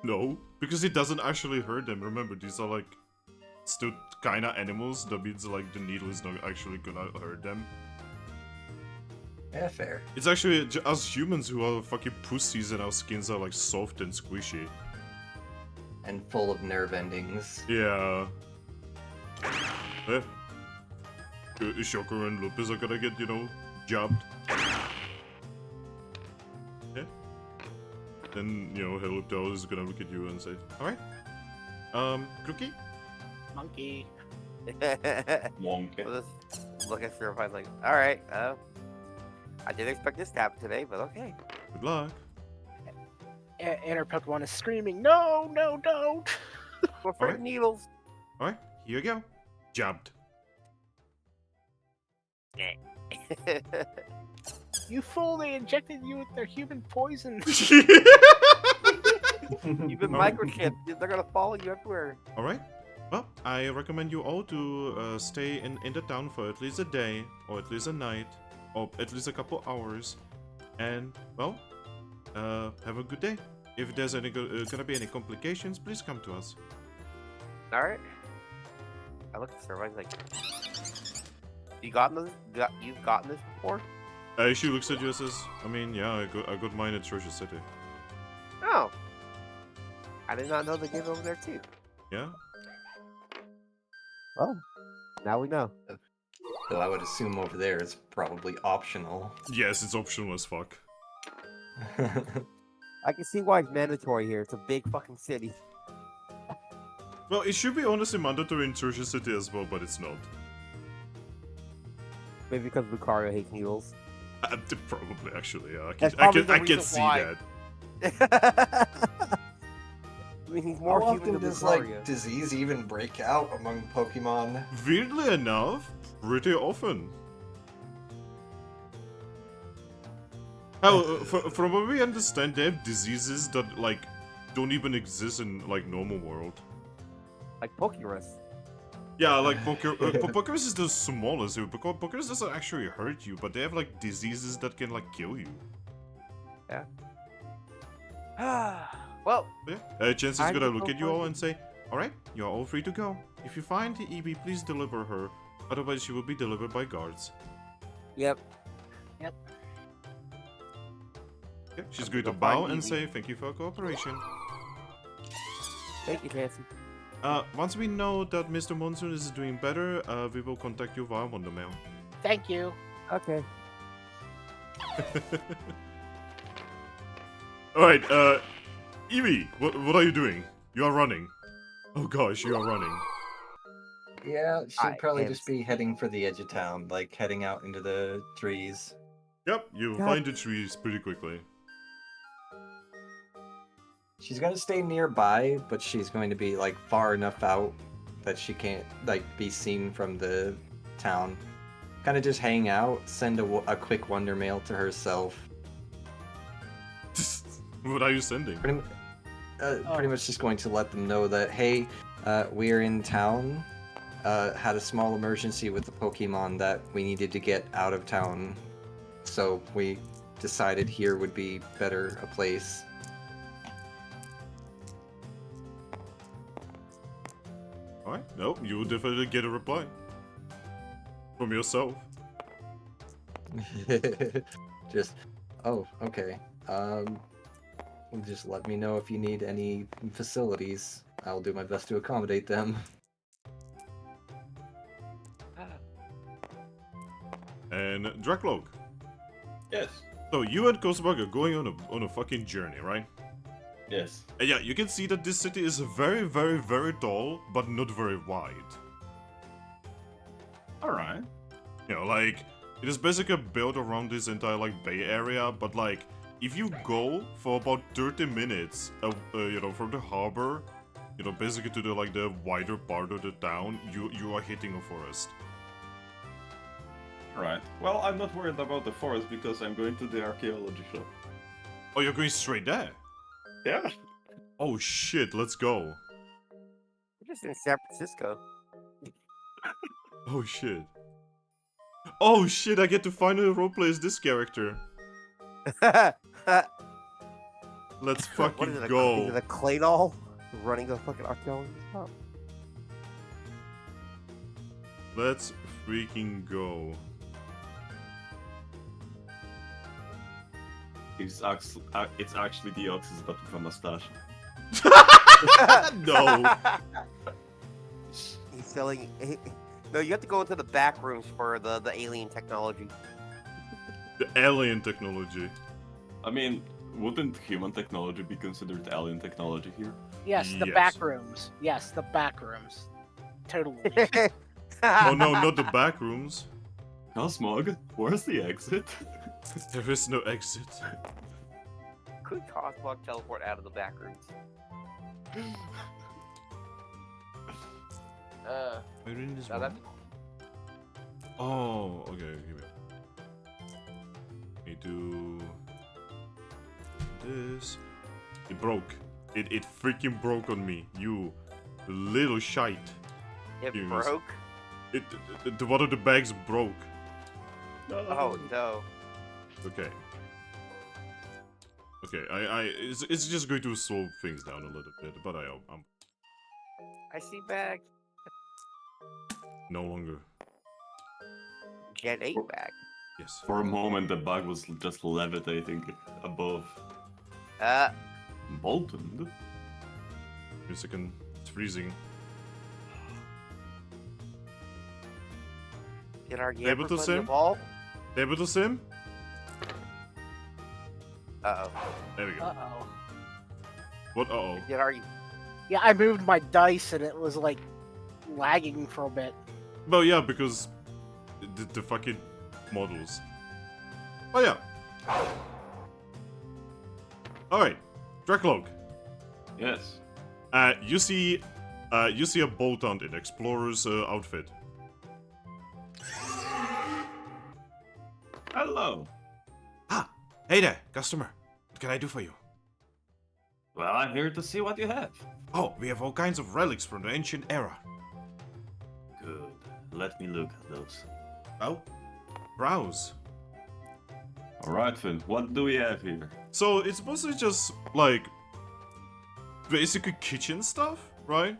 No, because it doesn't actually hurt them. Remember, these are like still kinda animals. That means like the needle is not actually gonna hurt them. Yeah, fair. It's actually us humans who are fucking pussies and our skins are like soft and squishy. And full of nerve endings. Yeah. Eh. Shocker and Lupus are gonna get, jabbed. Yeah. Then, Heliptel is gonna look at you and say, alright. Grookey? Monkey. Wonk. We'll just look at Purify's like, alright, I didn't expect this to happen today, but okay. Good luck. And her Pokemon is screaming, no, no, don't! Go for the needles. Alright, here you go. Jabbed. You fool, they injected you with their human poison. You've been microchipped. They're gonna follow you everywhere. Alright. Well, I recommend you all to stay in the town for at least a day, or at least a night, or at least a couple hours. And, well, have a good day. If there's gonna be any complications, please come to us. Alright. I look at Survivor like, you've gotten this before? She looks at you and says, I mean, yeah, I got mine at Treasure City. Oh. I did not know they gave it over there too. Yeah? Oh, now we know. Though I would assume over there it's probably optional. Yes, it's optional as fuck. I can see why it's mandatory here. It's a big fucking city. Well, it should be honestly mandatory in Treasure City as well, but it's not. Maybe because Lucario hates needles. Probably, actually, yeah. That's probably the I can reason see why. that. I mean, he's more How human often than does Lucario. disease even break out among Pokemon? Weirdly enough, pretty often. Hell, from what we understand, they have diseases that, like, don't even exist in, like, normal world. Like Pokerus. Yeah, like, Pokerus is the smallest, because Pokerus doesn't actually hurt you, but they have, like, diseases that can, like, kill you. Well, Yeah, Chance is I gonna will look go at you all find and say, alright, you're all free to go. If you find Eevee, please deliver her. Otherwise, she will be delivered by guards. yep. Yeah, she's I'm going to gonna go find bow and Eevee. say thank you for your cooperation. Thank you, Fancy. Once we know that Mr. Monsoon is doing better, we will contact you via Wonder Mail. Thank you. Okay. Alright, Eevee, what are you doing? You are running. Oh gosh, you are running. Yeah, she'd I probably am just be heading for the edge of town, like heading out into the trees. Yep, you God. find the trees pretty quickly. She's gonna stay nearby, but she's going to be like far enough out that she can't like be seen from the town. Kind of just hang out, send a quick wonder mail to herself. What are you sending? Pretty much just going to let them know that hey, we're in town. Had a small emergency with the Pokemon that we needed to get out of town, so we decided here would be better a place. Alright, no, you will definitely get a reply. From yourself. Just, oh, okay. Just let me know if you need any facilities. I'll do my best to accommodate them. And Drakloak. Yes. So you and Kozbug are going on a fucking journey, right? Yes. And yeah, you can see that this city is very, very, very tall, but not very wide. Alright. You know, like, it is basically built around this entire, like, bay area, but, like, if you go for about 30 minutes, you know, from the harbor, you know, basically to the, like, the wider part of the town, you are hitting a forest. Right. Well, I'm not worried about the forest because I'm going to the archaeology shop. Oh, you're going straight there? Yeah. Oh, shit, let's go. We're just in San Francisco. Oh, shit. Oh, shit, I get to finally roleplay as this character. Let's What fucking is it? Is go. it a clay doll running a fucking archaeology shop? Let's freaking go. It's actually the Oxys, but with a mustache. No. He's selling. No, you have to go into the back rooms for the alien technology. The alien technology. I mean, wouldn't human technology be considered alien technology here? Yes, the Yes. back rooms. Yes, the back rooms. Totally. Oh no, not the back rooms. Cosmog, where's the exit? There is no exit. Could Cosmog teleport out of the back rooms? We're in this Now one. that's Oh, okay, give it. Me do this. It broke. It freaking broke on me. You little shite. it Yes. broke. One of the bags broke. Oh no. Okay. Okay, it's just going to slow things down a little bit, but I'm I see bag. no longer. Gen 8 bag. Yes. For a moment, the bug was just levitating above. Molten? Wait a second. It's freezing. Did our Able to Yamper sim? evolve? Able to sim? Uh-oh. There we go. Uh-oh. What? Uh-oh. Did our... Yeah, I moved my dice and it was like lagging for a bit. Well, yeah, because the fucking models. Oh yeah. All right, Drakloak. Yes. You see a bolt hunt in explorer's outfit. Hello. Ah, hey there, customer. What can I do for you? Well, I'm here to see what you have. Oh, we have all kinds of relics from the ancient era. Good. Let me look at those. Oh, browse. Alright, Finn, what do we have here? So it's mostly just like basically kitchen stuff, right?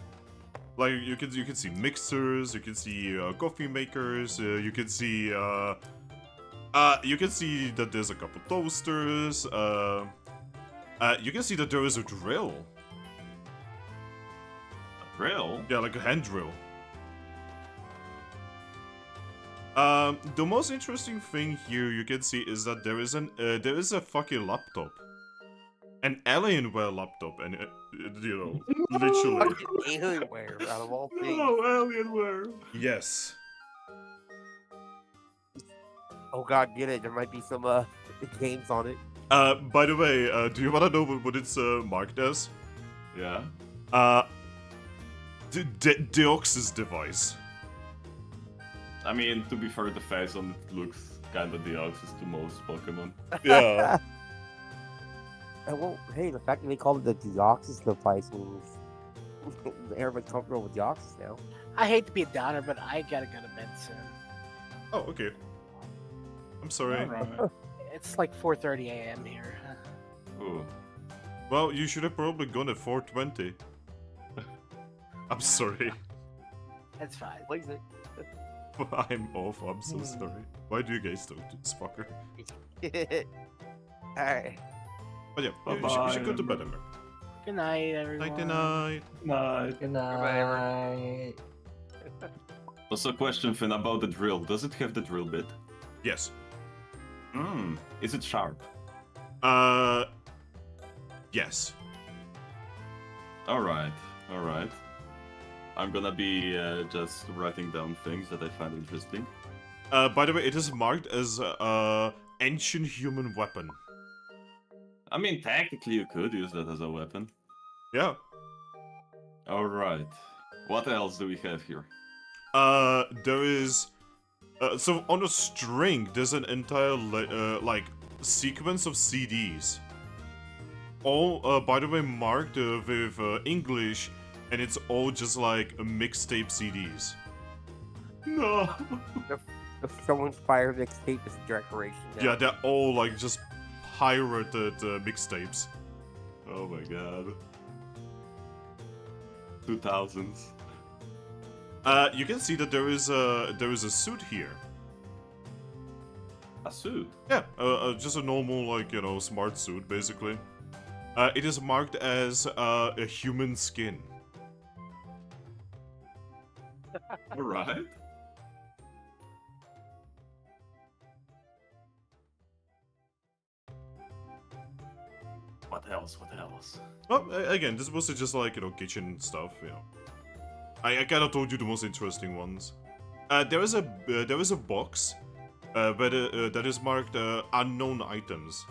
Like you can see mixers, you can see coffee makers, you can see that there's a couple toasters. You can see that there is a drill. A drill? Yeah, like a hand drill. The most interesting thing here you can see is that there is a fucking laptop, an Alienware laptop, and literally. Alienware, out of all things. Oh, Alienware! Yes. Oh god, get it. There might be some games on it. By the way, do you wanna know what it's marked as? Yeah. Deoxys device. I mean, to be fair, the face on it looks kinda Deoxys to most Pokemon. Yeah. Well, hey, the fact that they called it the Deoxys device means everybody's comfortable with Deoxys now. I hate to be a downer, but I gotta go to bed soon. Oh, okay. I'm sorry. Alright. It's like 4:30 a.m. here. Ooh. Well, you should have probably gone at 4:20. I'm sorry. It's fine. Plays it. I'm off. I'm so sorry. Why do you guys talk to this fucker? Alright. But yeah, you should go to bed, Ember. Good night, everyone. Nighty night. Night. Good night. Also, question, Finn, about the drill. Does it have the drill bit? Yes. Is it sharp? Yes. Alright, alright. I'm gonna be just writing down things that I find interesting. By the way, it is marked as ancient human weapon. I mean, technically you could use that as a weapon. Yeah. Alright. What else do we have here? There is. So on a string, there's an entire like sequence of CDs. All, by the way, marked with English, and it's all just like mixtape CDs. No. If someone's fire mixtape is decoration. Yeah, they're all like just pirated mixtapes. Oh my god. 2000s. You can see that there is a suit here. A suit? Yeah, just a normal, like, smart suit, basically. It is marked as a human skin. Alright. What else? What else? Well, again, this was just like, kitchen stuff, I kind of told you the most interesting ones. There is a box that is marked unknown items.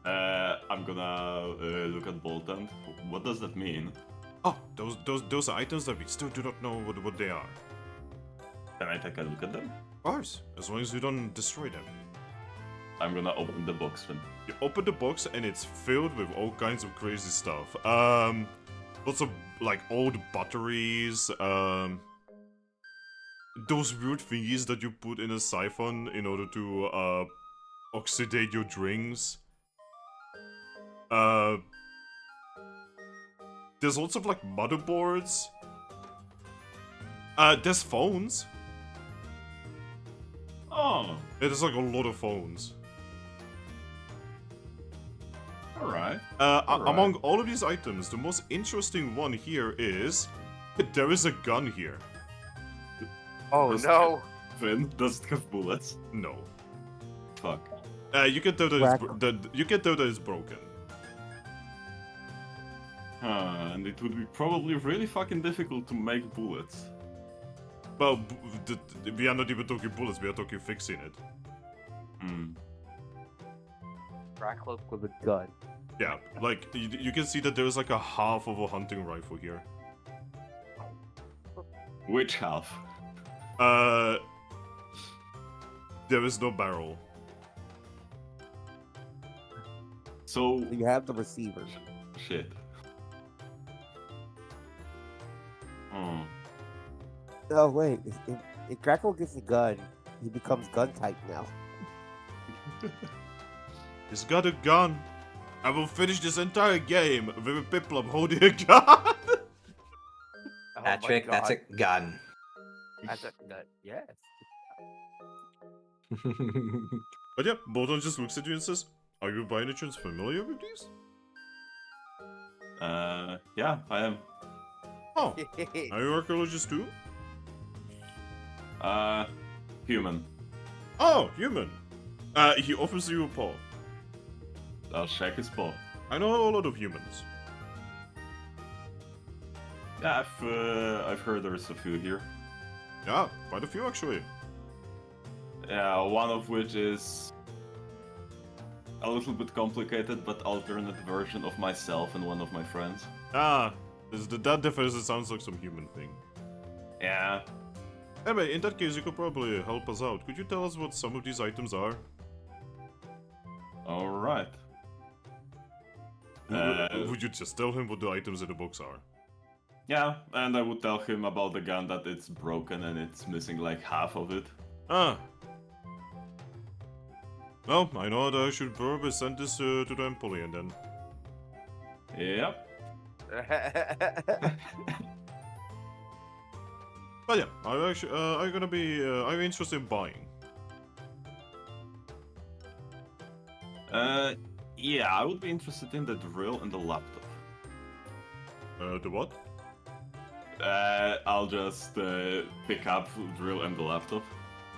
I'm gonna look at Bolton. What does that mean? Oh, those are items that we still do not know what they are. Can I take a look at them? Of course, as long as you don't destroy them. I'm gonna open the box then. You open the box and it's filled with all kinds of crazy stuff. Lots of like old batteries. Those weird thingies that you put in a siphon in order to oxidate your drinks. There's lots of like motherboards. There's phones. Oh, Yeah, there's like a lot of phones. alright. Among all of these items, the most interesting one here is there is a gun here. Oh Does no! Finn, does it have bullets? No. Fuck. You can tell that it's broken. And it would be probably really fucking difficult to make bullets. Well, we are not even talking bullets, we are talking fixing it. Hmm. Drakloak with a gun. Yeah, like, you can see that there's like a half of a hunting rifle here. Which half? There is no barrel. So You have the receiver. shit. Hmm. Oh wait, if Drakloak gets a gun, he becomes gun type now. He's got a gun. I will finish this entire game with a Piplup holding a gun. Oh my Patrick, that's a God. gun. That's a gun. Yes. But yeah, Bolton just looks at you and says, "Are you by any chance familiar with these?" Yeah, I am. Oh, are you archaeologists too? Human. Oh, human. He offers you a paw. I'll check his paw. I know a lot of humans. Yeah, I've heard there's a few here. Yeah, quite a few actually. Yeah, one of which is a little bit complicated, but alternate version of myself and one of my friends. Ah, that differs. It sounds like some human thing. Yeah. Anyway, in that case, you could probably help us out. Could you tell us what some of these items are? All right. Would you just tell him what the items in the box are? Yeah, and I would tell him about the gun that it's broken and it's missing like half of it. Ah. Well, I know that I should probably send this to the Empoleon then. Yep. But yeah, I'm interested in buying. Yeah, I would be interested in the drill and the laptop. The what? I'll just pick up drill and the laptop.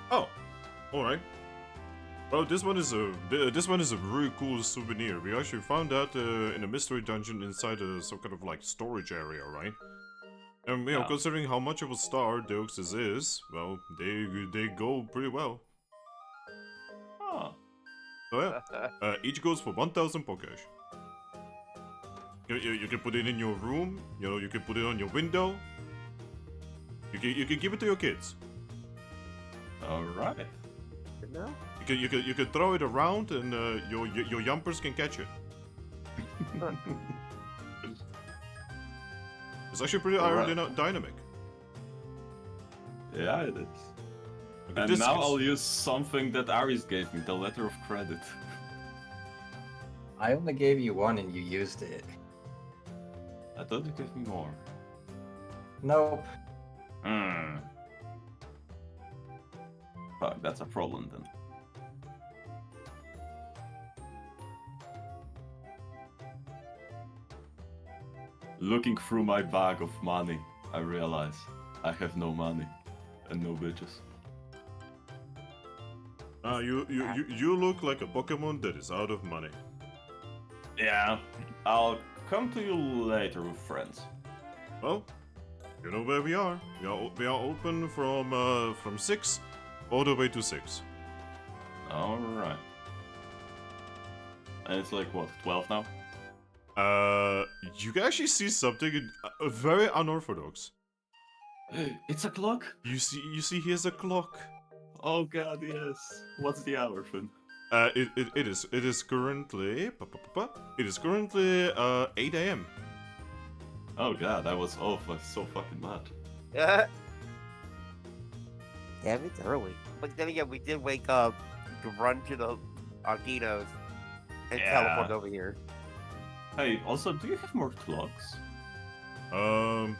Oh, all right. Well, this one is a really cool souvenir. We actually found that in a mystery dungeon inside some kind of like storage area, right? And you know, Yeah. considering how much of a star Deoxys is, well, they go pretty well. Oh. So yeah, each goes for 1,000 Pokesh. You can put it in your room. You know, you can put it on your window. You can give it to your kids. All right. No? You can throw it around, and your yumpers can catch it. It's actually pretty Alright. aerodynamic. Yeah, it is. Look at And this now is- I'll use something that Aris gave me, the letter of credit. I only gave you one and you used it. I thought you gave me more. Nope. Hmm. Fuck, that's a problem then. Looking through my bag of money, I realize I have no money and no bitches. You look like a Pokemon that is out of money. Yeah, I'll come to you later with friends. Well, you know where we are. We are open from 6 all the way to 6. Alright. And it's like, what, 12 now? You can actually see something very unorthodox. It's a clock? You see here's a clock. Oh god, yes. What's the hour, Finn? It is currently 8 a.m. Oh god, I was off like so fucking mad. Damn, it's early. But then again, we did wake up to run to the Arginos and Yeah. teleport over here. Hey, also, do you have more clocks? Oh,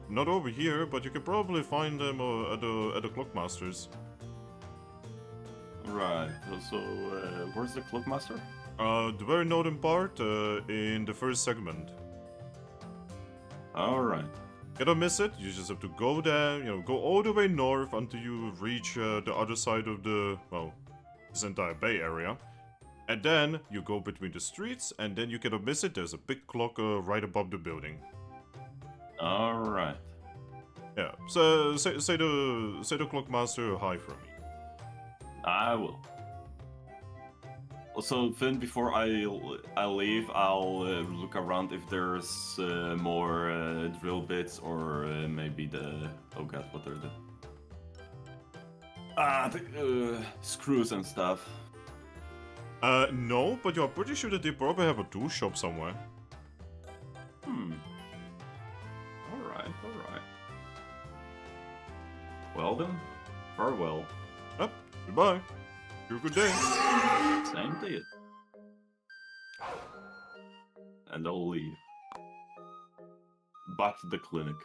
not over here, but you can probably find them at the Clockmasters. Right, so where's the clockmaster? The very northern part, in the first segment. Alright. Cannot miss it. You just have to go there, you know, go all the way north until you reach the other side of this entire bay area. And then you go between the streets, and then you cannot miss it. There's a big clock right above the building. Alright. Yeah. So say the Clockmaster hi for me. I will. Also, then before I leave, I'll look around if there's more drill bits or maybe the oh god, what are the screws and stuff. No, but you're pretty sure that they probably have a tool shop somewhere. Alright. Well then, farewell. Yep. Goodbye. Have a good day. Same to you. And I'll leave. Back to the clinic.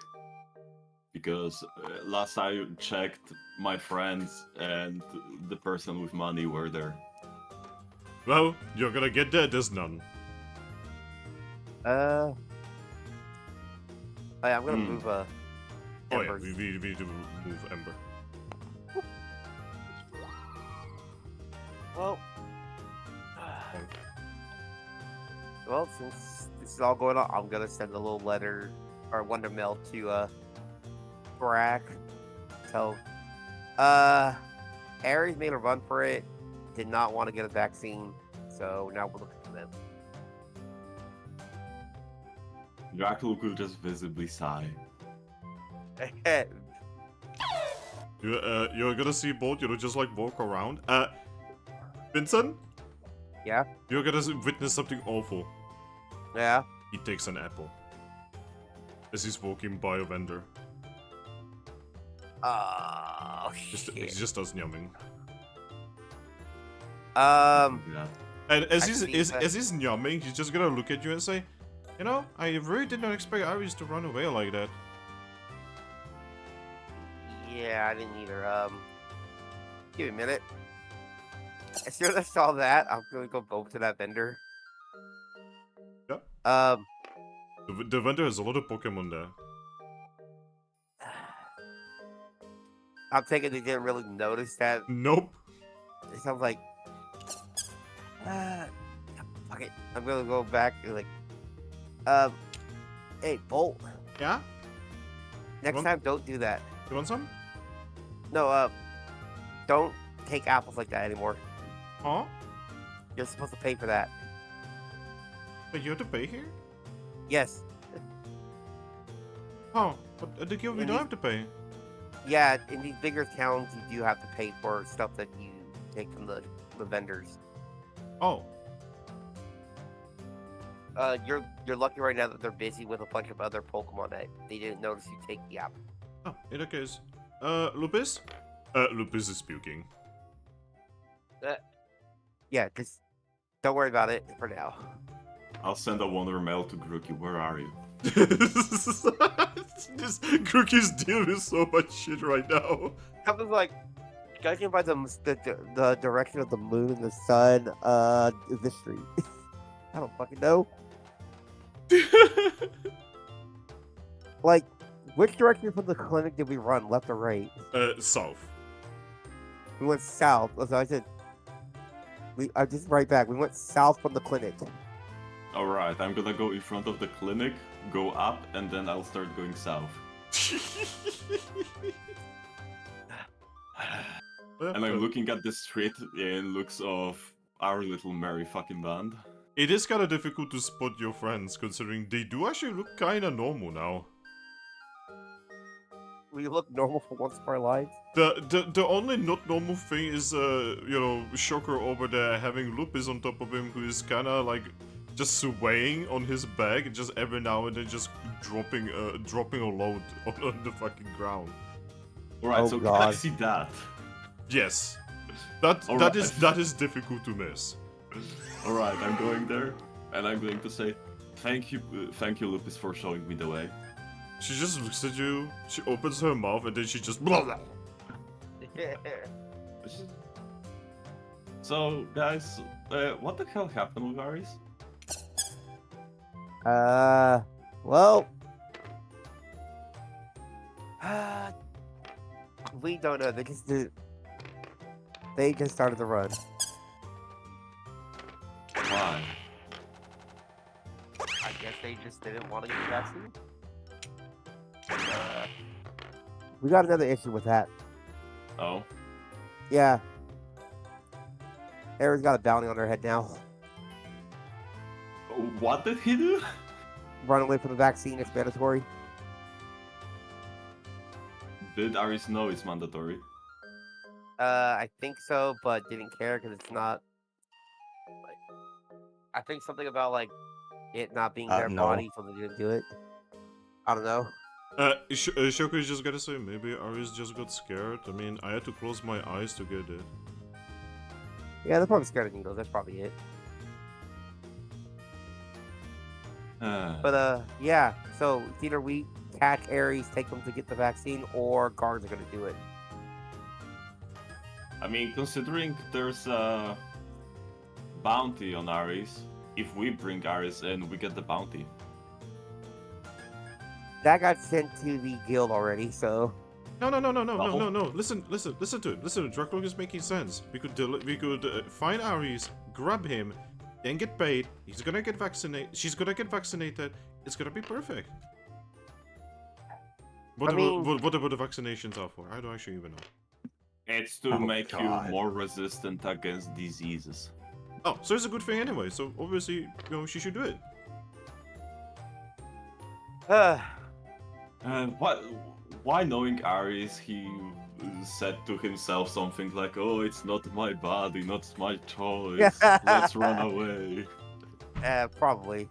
Because last I checked, my friends and the person with money were there. Well, you're gonna get there. There's none. Oh, yeah, I'm gonna move Oh yeah, Embers. we need to move Ember. Well, well, since this is all going on, I'm gonna send a little letter or wonder mail to Thrack. So, Ares made a run for it. Did not want to get a vaccine, so now we're looking for them. Drakloak will just visibly sigh. You're gonna see both. Just like walk around. Vincent. Yeah. You're gonna witness something awful. Yeah. He takes an apple as he's walking by a vendor. Oh He shit. just does numbing. Yeah. And as I he's see that. as he's numbing, he's just gonna look at you and say, "You know, I really did not expect Aries to run away like that." Yeah, I didn't either. Give me a minute. As soon as I saw that, I'm gonna go to that vendor. Yeah. Um, The vendor has a lot of Pokemon there. I'm thinking they didn't really notice that. Nope. It sounds like, fuck it. I'm gonna go back and like, hey, Bolt. Yeah. Next Want- time, don't do that. You want some? No, don't take apples like that anymore. Huh? You're supposed to pay for that. But you have to pay here? Yes. Oh, but at the guild we In don't these- have to pay. Yeah, in these bigger towns, you do have to pay for stuff that you take from the vendors. Oh. You're lucky right now that they're busy with a bunch of other Pokemon that they didn't notice you take the apple. Oh, in that case. Lupus? Lupus is puking. Yeah, just don't worry about it for now. I'll send a wonder mail to Grookey. Where are you? This Grookey's dealing with so much shit right now. I was like, judging by the direction of the moon, the sun, the street. I don't fucking know. Like, which direction from the clinic did we run, left or right? South. We went south. So I said, I just right back. We went south from the clinic. Alright, I'm gonna go in front of the clinic, go up, and then I'll start going south. And I'm looking at the street in looks of our little merry fucking band. It is kind of difficult to spot your friends, considering they do actually look kind of normal now. We look normal for once in our lives. The only not normal thing is, Shocker over there having Lupus on top of him, who is kind of like just swaying on his back, just every now and then just dropping a load on the fucking ground. Alright, Oh, so can I God. see that? Yes, that Alright. that is difficult to miss. Alright, I'm going there, and I'm going to say, thank you, Lupus, for showing me the way. She just looks at you, she opens her mouth, and then she just blah, blah. So, guys, what the hell happened with Aries? Well, we don't know. They just started the run. Why? I guess they just didn't want to get the vaccine. We got another issue with that. Oh. Yeah. Aries got a bounty on her head now. What did he do? Run away from the vaccine. It's mandatory. Did Aris know it's mandatory? I think so, but didn't care because it's not. Like, I think something about like it not being their no. body, so they didn't do it. I don't know. Shoko is just gonna say maybe Aris just got scared. I mean, I had to close my eyes to get it. Yeah, they're probably scared of needles. That's probably it. But yeah. So it's either we catch Aries, take them to get the vaccine, or guards are gonna do it. I mean, considering there's a bounty on Aris, if we bring Aris in, we get the bounty. That got sent to the guild already, so No. Listen to it. Listen to it. Drakloak is making sense. We could find Ares, grab him, then get paid. He's gonna get vaccinated. She's gonna get vaccinated. It's gonna be perfect. What I mean- what the vaccinations are for? I don't actually even know. It's to Oh, make God. you more resistant against diseases. Oh, so it's a good thing anyway. So obviously, she should do it. Why knowing Aris, he said to himself something like, "Oh, it's not my body, not my choice. Let's run away." probably.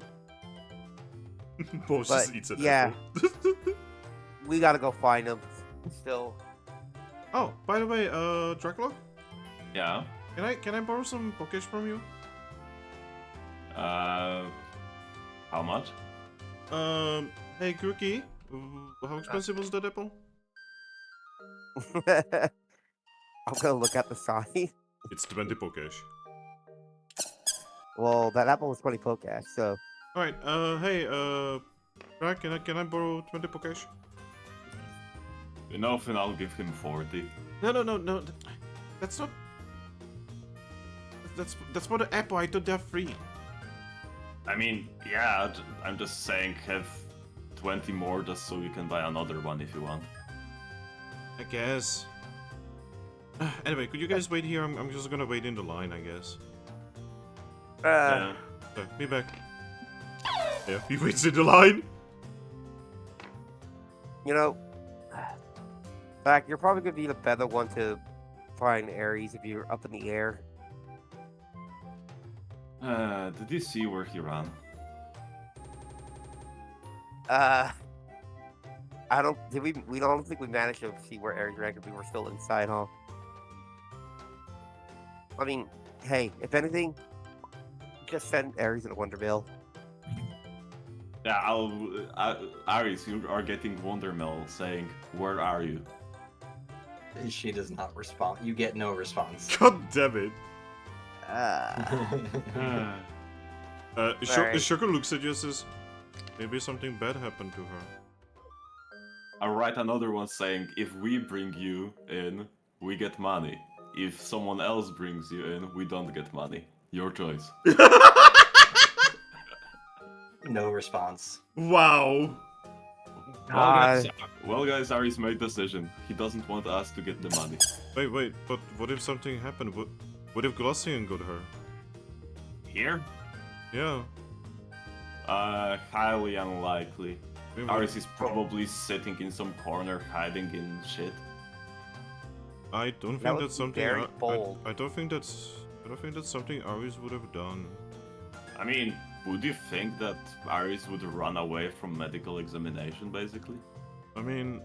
Boss But, just eats an yeah. apple. We gotta go find him. Still. Oh, by the way, Drakloak, Yeah. can I borrow some Pokesh from you? How much? Hey Grookey, how expensive was that apple? I'm gonna look at the sign. It's 20 Pokesh. Well, that apple was 20 Pokesh, so Alright, hey, Thrack, can I borrow 20 Pokesh? Enough, and I'll give him 40. No. That's not. That's for the apple. I thought they're free. I mean, yeah, I'm just saying have 20 more just so you can buy another one if you want. I guess. Anyway, could you guys wait here? I'm just gonna wait in the line, I guess. Yeah. Okay, be back. Yeah, he waits in the line. you know, Zach, you're probably gonna be the better one to find Ares if you're up in the air. Did you see where he ran? I don't. Did we? We don't think we managed to see where Ares ran because we were still inside, huh? I mean, hey, if anything, just send Ares in a Wonderville. Yeah, Aris, you are getting Wondermill saying, "Where are you?" She does not respond. You get no response. God damn it. Alright. Shoko looks at you and says, maybe something bad happened to her. I'll write another one saying, "If we bring you in, we get money. If someone else brings you in, we don't get money. Your choice." No response. Wow. Well, guys, Aris made decision. He doesn't want us to get the money. Wait, but what if something happened? What if Glossian got her? Here? Yeah. Highly unlikely. Maybe- Aris is probably sitting in some corner hiding in shit. I don't That think would that's be something. very bold. I don't think that's something Aris would have done. I mean, would you think that Aris would run away from medical examination, basically? I mean,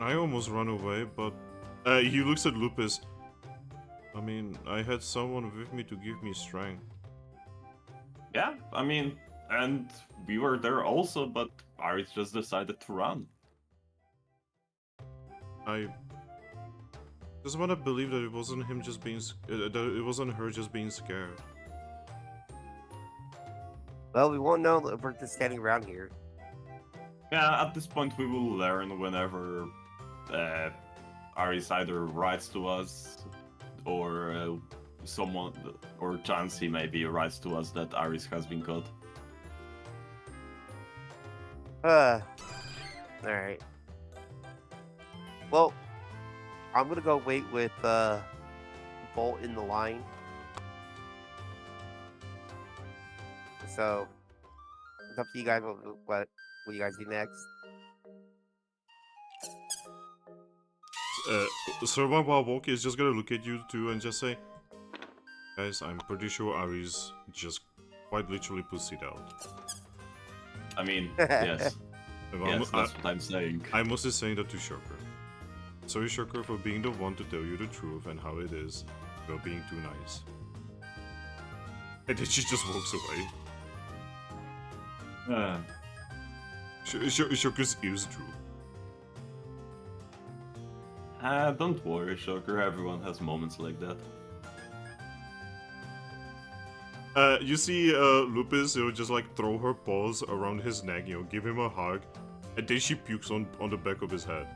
I almost ran away, but he looks at Lupus. I mean, I had someone with me to give me strength. Yeah, I mean, and we were there also, but Aris just decided to run. I just want to believe that it wasn't him just being, that it wasn't her just being scared. Well, we won't know if we're just standing around here. Yeah, at this point we will learn whenever Aris either writes to us or someone, or Chansey maybe writes to us that Aris has been caught. Alright. Well, I'm gonna go wait with Bolt in the line. So it's up to you guys what you guys do next. Zorua while walking is just gonna look at you two and just say, guys, I'm pretty sure Ari's just quite literally pussied out. I mean, yes. I'm- Yes, that's what I'm saying. I'm mostly saying that to Shocker. Sorry, Shocker, for being the one to tell you the truth and how it is. You're being too nice. And then she just walks away. Shocker's ears droop. Don't worry, Shocker. Everyone has moments like that. You see Lupus, just like throw her paws around his neck, give him a hug, and then she pukes on the back of his head.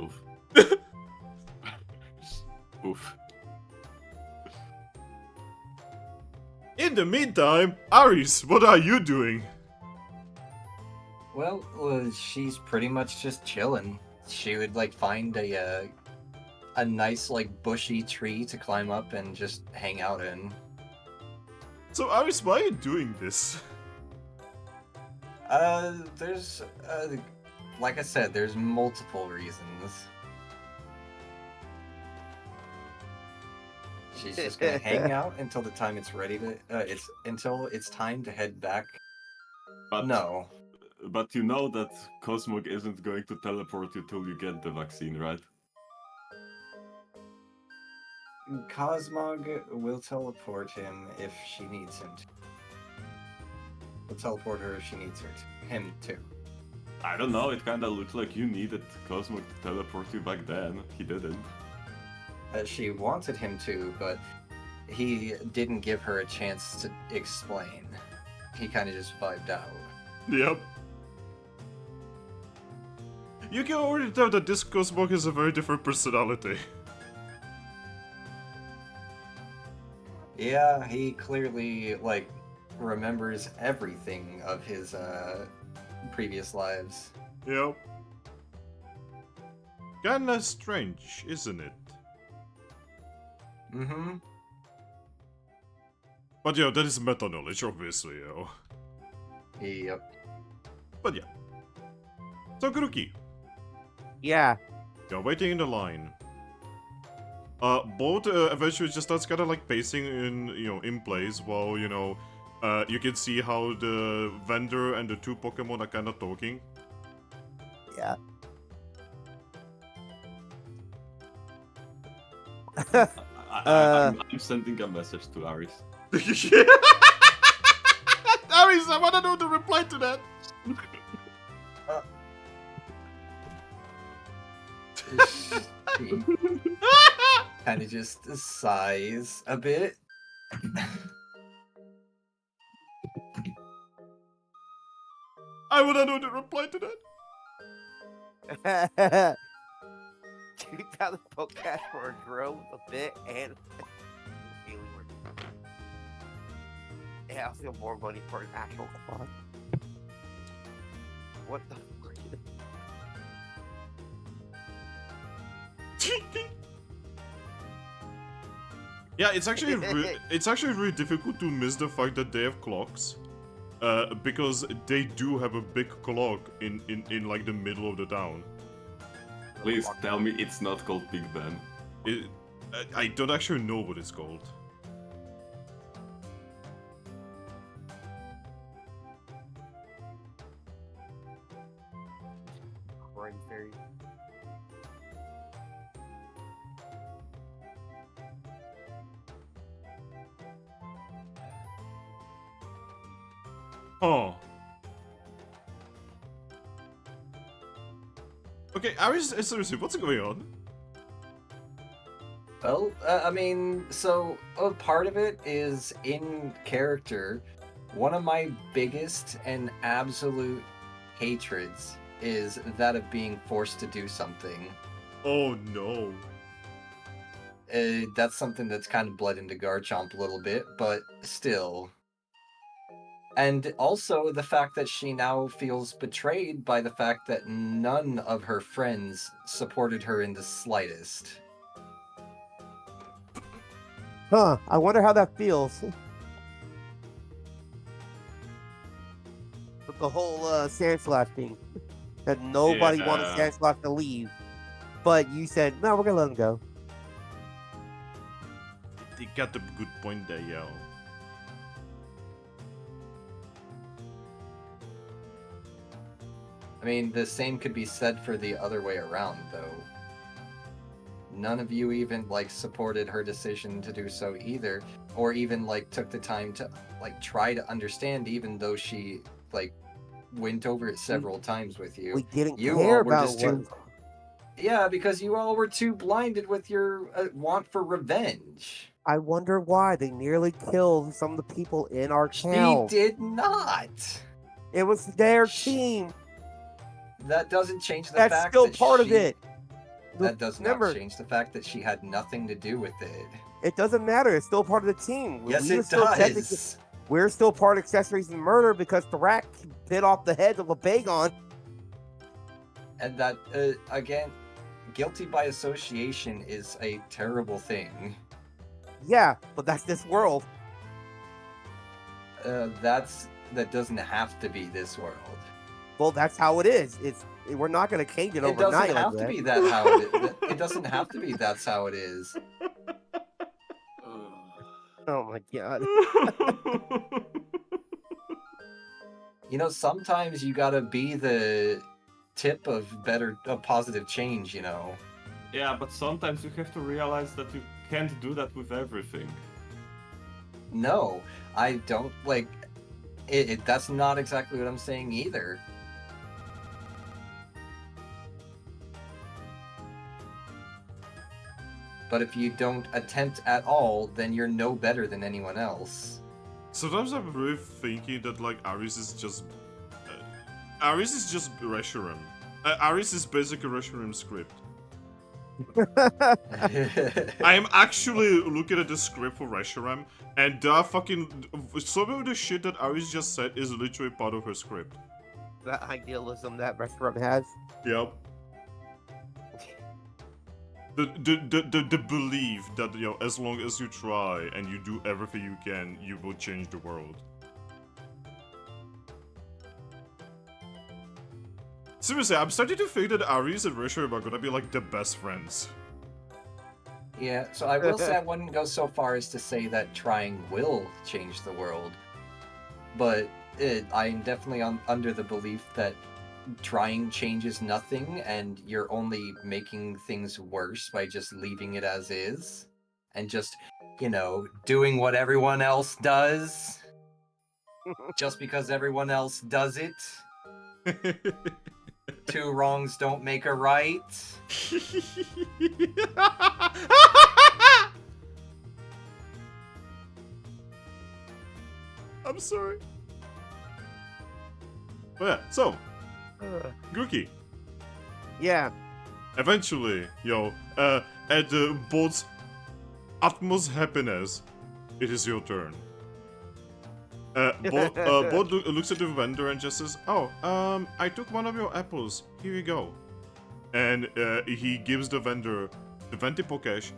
Oof. Oof. In the meantime, Aris, what are you doing? Well, she's pretty much just chilling. She would like find a nice like bushy tree to climb up and just hang out in. So Aris, why are you doing this? There's like I said, there's multiple reasons. She's just gonna hang out until the time it's ready to. Until it's time to head back. But No. But you know that Cosmog isn't going to teleport you till you get the vaccine, right? Cosmog will teleport him if she needs him to. Will teleport her if she needs him to. I don't know, it kinda looked like you needed Cosmog to teleport you back then. He didn't. She wanted him to, but he didn't give her a chance to explain. He kind of just vibed out. Yep. You can already tell that this Cosmog has a very different personality. Yeah, he clearly, like, remembers everything of his, previous lives. Yep. Kinda strange, isn't it? Mm-hmm. But yeah, that is meta knowledge, obviously, Yep. But yeah. So, Grookey, Yeah. you're waiting in the line. Bolt eventually just starts kind of like pacing in place while, you can see how the vendor and the two Pokemon are kind of talking. Yeah. I'm sending a message to Aris. Aris, I wanna know the reply to that. Kind of just sighs a bit. I wanna know the reply to that. 2,000 Pokecash for a drill with a bit and really worth it. Yeah, I'll feel more money for an actual clock. What the fuck? Yeah, it's actually really difficult to miss the fact that they have clocks, because they do have a big clock in like the middle of the town. Please tell me it's not called Big Ben. I don't actually know what it's called. Brain fairy. Huh. Okay, Aris, seriously, what's going on? Well, I mean, so part of it is in character. One of my biggest and absolute hatreds is that of being forced to do something. Oh no. That's something that's kind of bled into Garchomp a little bit, but still. And also the fact that she now feels betrayed by the fact that none of her friends supported her in the slightest. Huh, I wonder how that feels. With the whole Sandslash thing. That nobody wanted Yeah. Sandslash to leave. But you said, no, we're gonna let him go. They got the good point there, yo. I mean, the same could be said for the other way around, though. None of you even, like, supported her decision to do so either, or even, like, took the time to, like, try to understand, even though she, like, went over it several times with you. We didn't You care all were about just what. too... Yeah, because you all were too blinded with your want for revenge. I wonder why they nearly killed some of the people in our She town. did not. It was their Sh- team. That doesn't change the That's fact still that part of she- it. That does not Remember, change the fact that she had nothing to do with it. it doesn't matter. It's still part of the team. Yes, We were it still technically- does. We're still part of accessories and murder because Thrack bit off the head of a Bagon. And that, again, guilty by association is a terrible thing. Yeah, but that's this world. That doesn't have to be this world. Well, that's how it is. We're not going to change it It overnight. doesn't have to be that how it is. It doesn't have to be that's how it is. Oh my god. You know, sometimes you gotta be the tip of positive change, you know. Yeah, but sometimes you have to realize that you can't do that with everything. No, I don't, like, that's not exactly what I'm saying either. But if you don't attempt at all, then you're no better than anyone else. Sometimes I'm really thinking that like Aris is just Reshiram. Aris is basically Reshiram script. I am actually looking at the script for Reshiram, and some of the shit that Aris just said is literally part of her script. That idealism that restaurant has. Yep. The belief that, you know, as long as you try and you do everything you can, you will change the world. Seriously, I'm starting to think that Aris and Reshiram are gonna be like the best friends. Yeah, so I will say I wouldn't go so far as to say that trying will change the world, but I'm definitely under the belief that trying changes nothing, and you're only making things worse by just leaving it as is, and just, you know, doing what everyone else does, just because everyone else does it. Two wrongs don't make a right. I'm sorry. Oh yeah, so Grookey. Yeah. Eventually, at Bod's utmost happiness, it is your turn. Bod looks at the vendor and just says, "Oh, I took one of your apples. Here you go." And he gives the vendor the 20 Pokesh.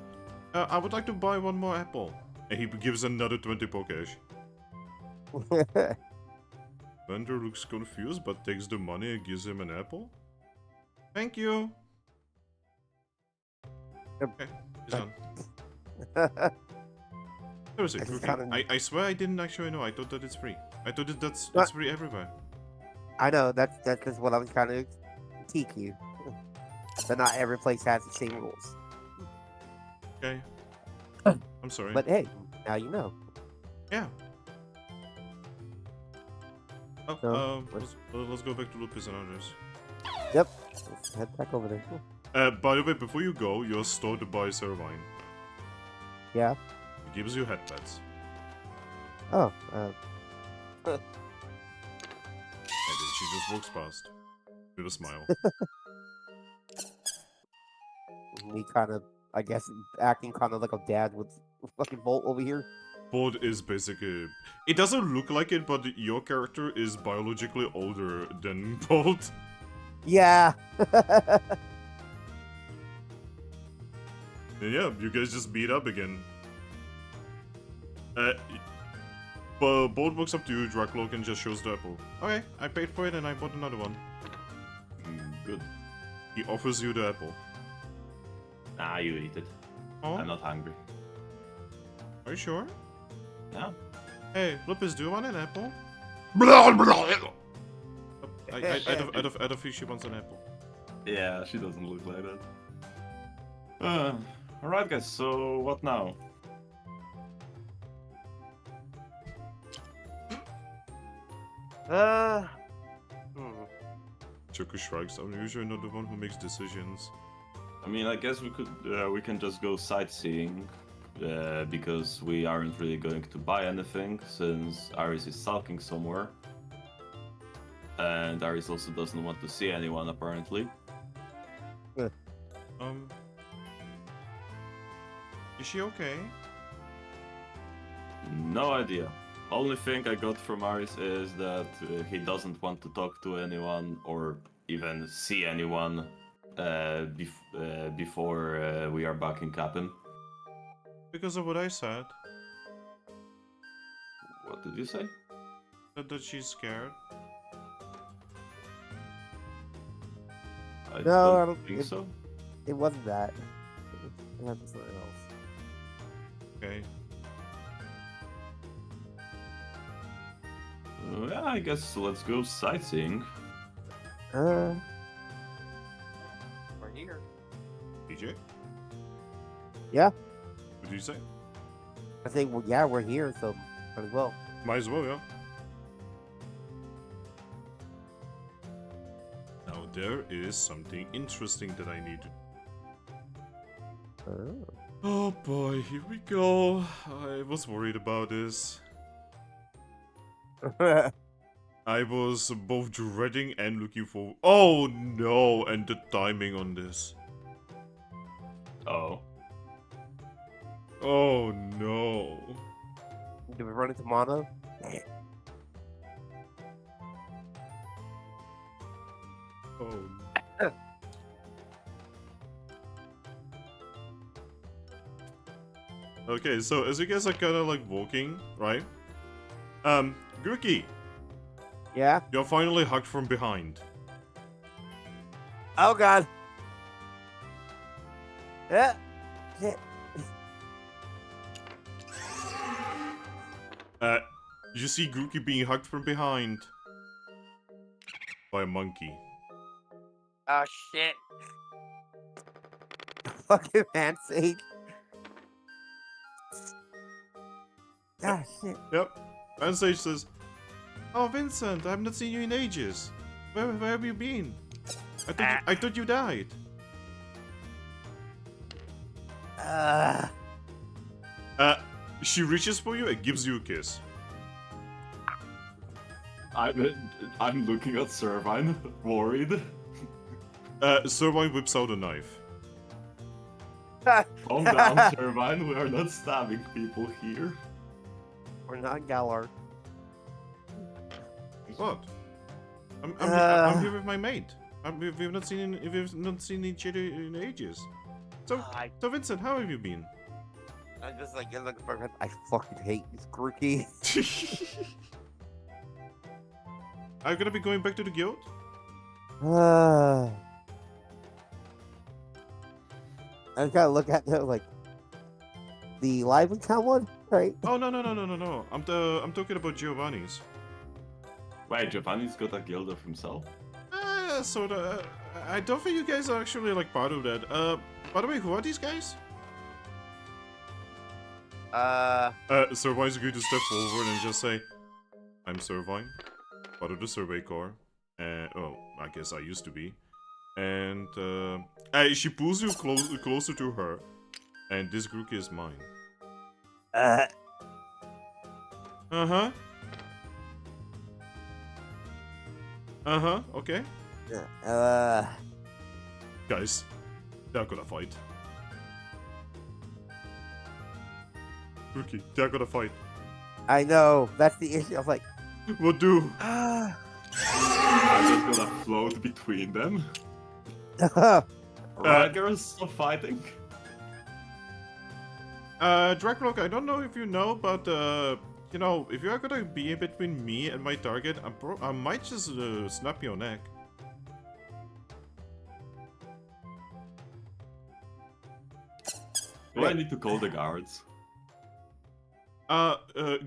I would like to buy one more apple. And he gives another 20 Pokesh. Vendor looks confused but takes the money and gives him an apple. Thank you. Okay, he's done. Seriously, Grookey, I swear I didn't actually know. I thought that it's free. I thought that it's free everywhere. I know, that's just what I was trying to teach you. But not every place has the same rules. Okay. I'm sorry. But hey, now you know. Yeah. Oh, So, let's go back to Lupus and others. Yep. Let's head back over there. By the way, before you go, you're stored to buy Servine. Yeah. It gives you head pets. Oh, And then she just walks past. With a smile. me kind of, I guess, acting kind of like a dad with fucking Bolt over here. Bolt is basically... It doesn't look like it, but your character is biologically older than Bolt. Yeah. And yeah, you guys just beat up again. But Bolt walks up to you, Drakloak, and just shows the apple. Okay, I paid for it and I bought another one. Good. He offers you the apple. Nah, you eat it. Oh, I'm not hungry. are you sure? Yeah. Hey, Lupus, do you want an apple? Blah, blah. I don't think she wants an apple. Yeah, she doesn't look like that. Alright guys, so what now? Choco shrugs. I'm usually not the one who makes decisions. I mean, I guess we can just go sightseeing, because we aren't really going to buy anything since Aris is sulking somewhere. And Aris also doesn't want to see anyone apparently. Is she okay? No idea. Only thing I got from Aris is that he doesn't want to talk to anyone or even see anyone before we are back in Capim. Because of what I said. What did you say? That she's scared. I No, I don't think it- so. It wasn't that. It had something else. Okay. Yeah, I guess let's go sightseeing. Uh, We're here. DJ? Yeah. What did you say? I think, well, yeah, we're here, so might as well. Might as well, yeah. Now there is something interesting that I need. Oh boy, here we go. I was worried about this. I was both dreading and looking for. Oh no, and the timing on this. Oh. Oh no. Did we run into Mono? Oh. Okay, so as you guys are kind of like walking, right? Grookey, Yeah? you're finally hugged from behind. Oh, God. Yeah. Shit. You see Grookey being hugged from behind by a monkey. Oh shit. Fucking handshake. Ah, shit. Yep. And Sage says, "Oh, Vincent, I've not seen you in ages. Where have you been? I thought you died." She reaches for you and gives you a kiss. I'm looking at Servine, worried. Servine whips out a knife. Calm down, Servine. We are not stabbing people here. We're not Galar. What? I'm here with my mate. We've not seen each other in ages. So Vincent, how have you been? I'm just like, you're looking for. I fucking hate this Grookey. Are you gonna be going back to the guild? I just gotta look at the like the live account one, right? Oh no. I'm talking about Giovanni's. Wait, Giovanni's got a guild of himself? I don't think you guys are actually like part of that. By the way, who are these guys? Servine's going to step forward and just say, "I'm Servine, part of the Survey Corps, and oh, I guess I used to be." And she pulls you closer to her, and this Grookey is mine. Okay. Guys, they're gonna fight. Grookey, they're gonna fight. I know, that's the issue. I was like, What do? ah. I'm just gonna float between them. Right, girls, stop fighting. Drakloak, I don't know if you know, but you know, if you are gonna be in between me and my target, I might just snap your neck. Do I need to call the guards?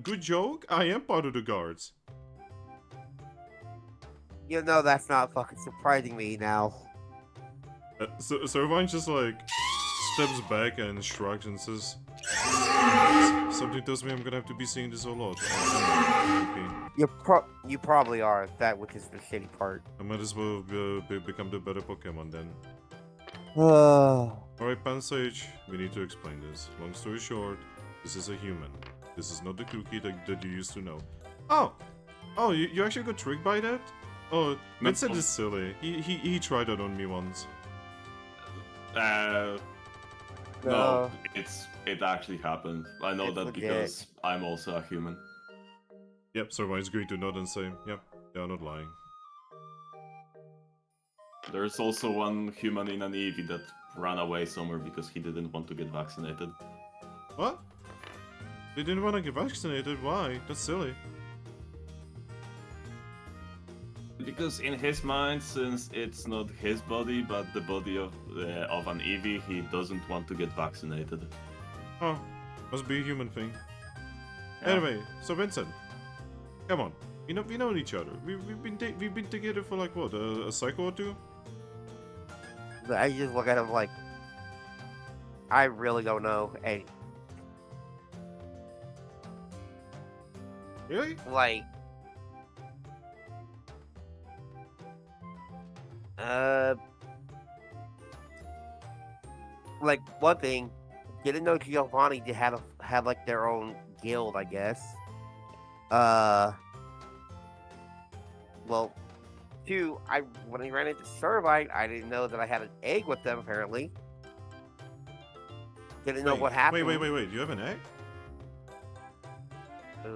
Good joke. I am part of the guards. You know, that's not fucking surprising me now. So everyone just like steps back and shrugs and says, "Something tells me I'm gonna have to be seeing this a lot." Okay. You probably are. That which is the shitty part. I might as well become the better Pokemon then. Alright, Pansage, we need to explain this. Long story short, this is a human. This is not the Grookey that you used to know. Oh! Oh, you actually got tricked by that? Oh, Vincent is silly. He tried that on me once. No, it actually happened. I know It's that legit. because I'm also a human. Yep, so everyone's going to nod and say, yep, they are not lying. There's also one human in an Eevee that ran away somewhere because he didn't want to get vaccinated. What? They didn't want to get vaccinated? Why? That's silly. Because in his mind, since it's not his body but the body of an Eevee, he doesn't want to get vaccinated. Oh, must be a human thing. Yeah. Anyway, so Vincent, come on. We know each other. We've been together for like what, a cycle or two? I just look at him like, I really don't know. And Really? like, like one thing, didn't know Giovanni had like their own guild, I guess. Well, two, when I ran into Servite, I didn't know that I had an egg with them. Apparently, didn't know what happened. Wait. Do you have an egg?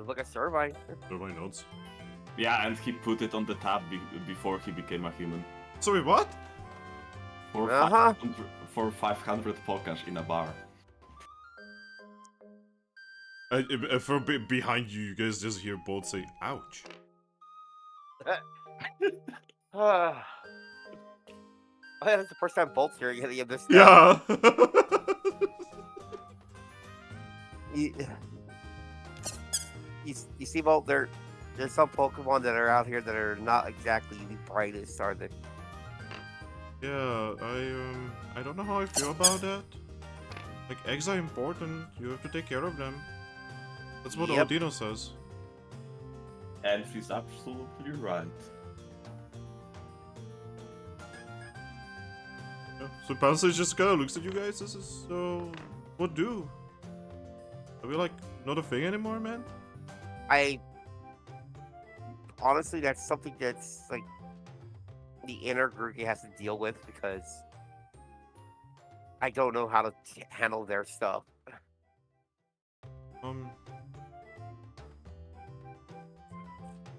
Look at Servite. Nobody knows. Yeah, and he put it on the tab before he became a human. Sorry, what? For Uh-huh. 500 Pokash in a bar. From behind you, you guys just hear both say, ouch. Oh, yeah, that's the first time Bolt's hearing any of this stuff. Yeah. You see, Bolt, there's some Pokemon that are out here that are not exactly the brightest, are they? Yeah, I don't know how I feel about that. Like, eggs are important. You have to take care of them. That's what Yep. Odino says. And she's absolutely right. Yeah. So Pansage just kind of looks at you guys. This is so. What do? Are we like not a thing anymore, man? Honestly, that's something that's like the inner Grookey has to deal with because I don't know how to handle their stuff.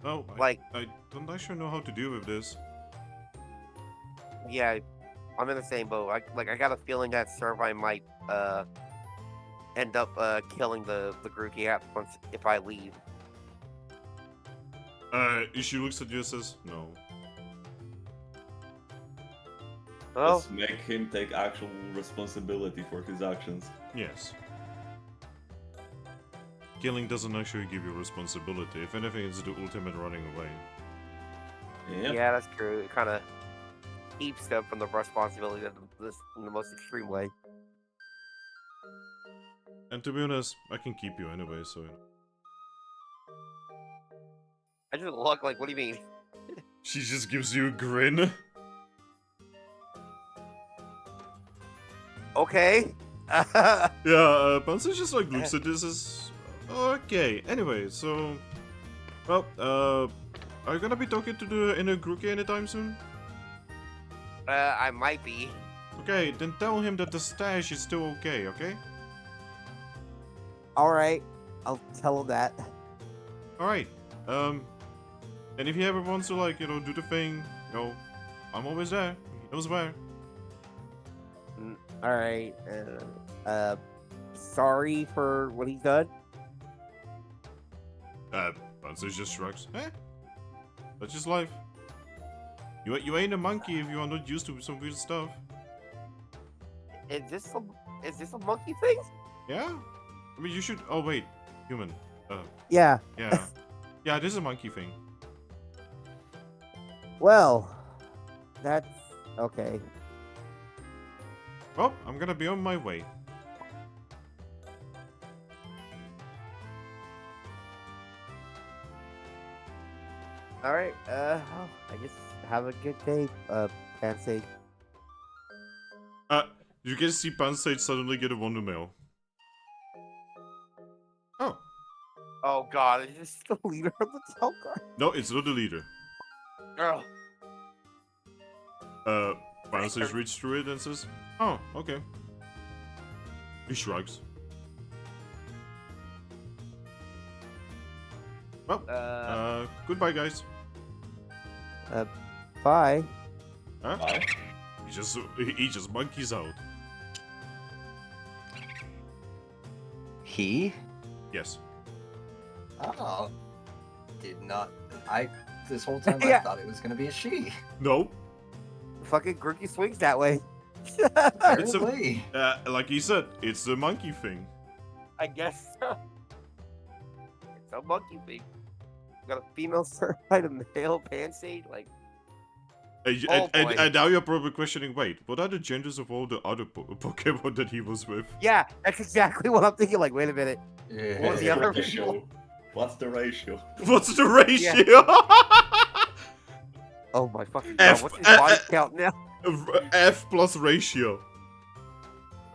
No, Like, I don't actually know how to deal with this. yeah, I'm in the same boat. I got a feeling that Servine might end up killing the Grookey if I leave. She looks at you and says, no. Oh, Let's make him take actual responsibility for his actions. Yes. Killing doesn't actually give you responsibility. If anything, it's the ultimate running away. Yep. yeah, that's true. It kind of keeps them from the responsibility in the most extreme way. And to be honest, I can keep you anyway, so... I just look like, what do you mean? She just gives you a grin. Okay. Yeah, Pansage just like looks at this as... Okay, anyway, so... Well, are you gonna be talking to the inner Grookey anytime soon? I might be. Okay, then tell him that the stash is still okay, okay? All right, I'll tell him that. All right. And if he ever wants to, like, do the thing, I'm always there. He knows where. All right. Sorry for what he's done. Pansage just shrugs. That's just life. You ain't a monkey if you are not used to some weird stuff. Is this a monkey thing? Yeah? I mean, you should... Oh, wait. Human. Yeah. Yeah. Yeah, it is a monkey thing. Well, that's okay. Well, I'm gonna be on my way. All right. I guess have a good day, Pansy. You can see Pansage suddenly get a wonder mail. Oh. Oh God, is this the leader of the Telgar? No, it's not the leader. Oh. Pansage reads through it and says, "Oh, okay." He shrugs. Well, goodbye, guys. Bye. Huh? Bye. He just monkeys out. He? Yes. Oh. Did not. This whole time Yeah. I thought it was gonna be a she. No. Fucking Grookey swings that way. It's Apparently. like he said, it's the monkey thing. I guess so. It's a monkey thing. Got a female certified, a male Pansage, like. Oh, boy. And now you're probably questioning, wait, what are the genders of all the other Pokemon that he was with? Yeah, that's exactly what I'm thinking. Like, wait a minute. Yeah. What was the other ratio? What's the ratio? What's the ratio? Oh my fucking F- God! What's his body count now? F plus ratio.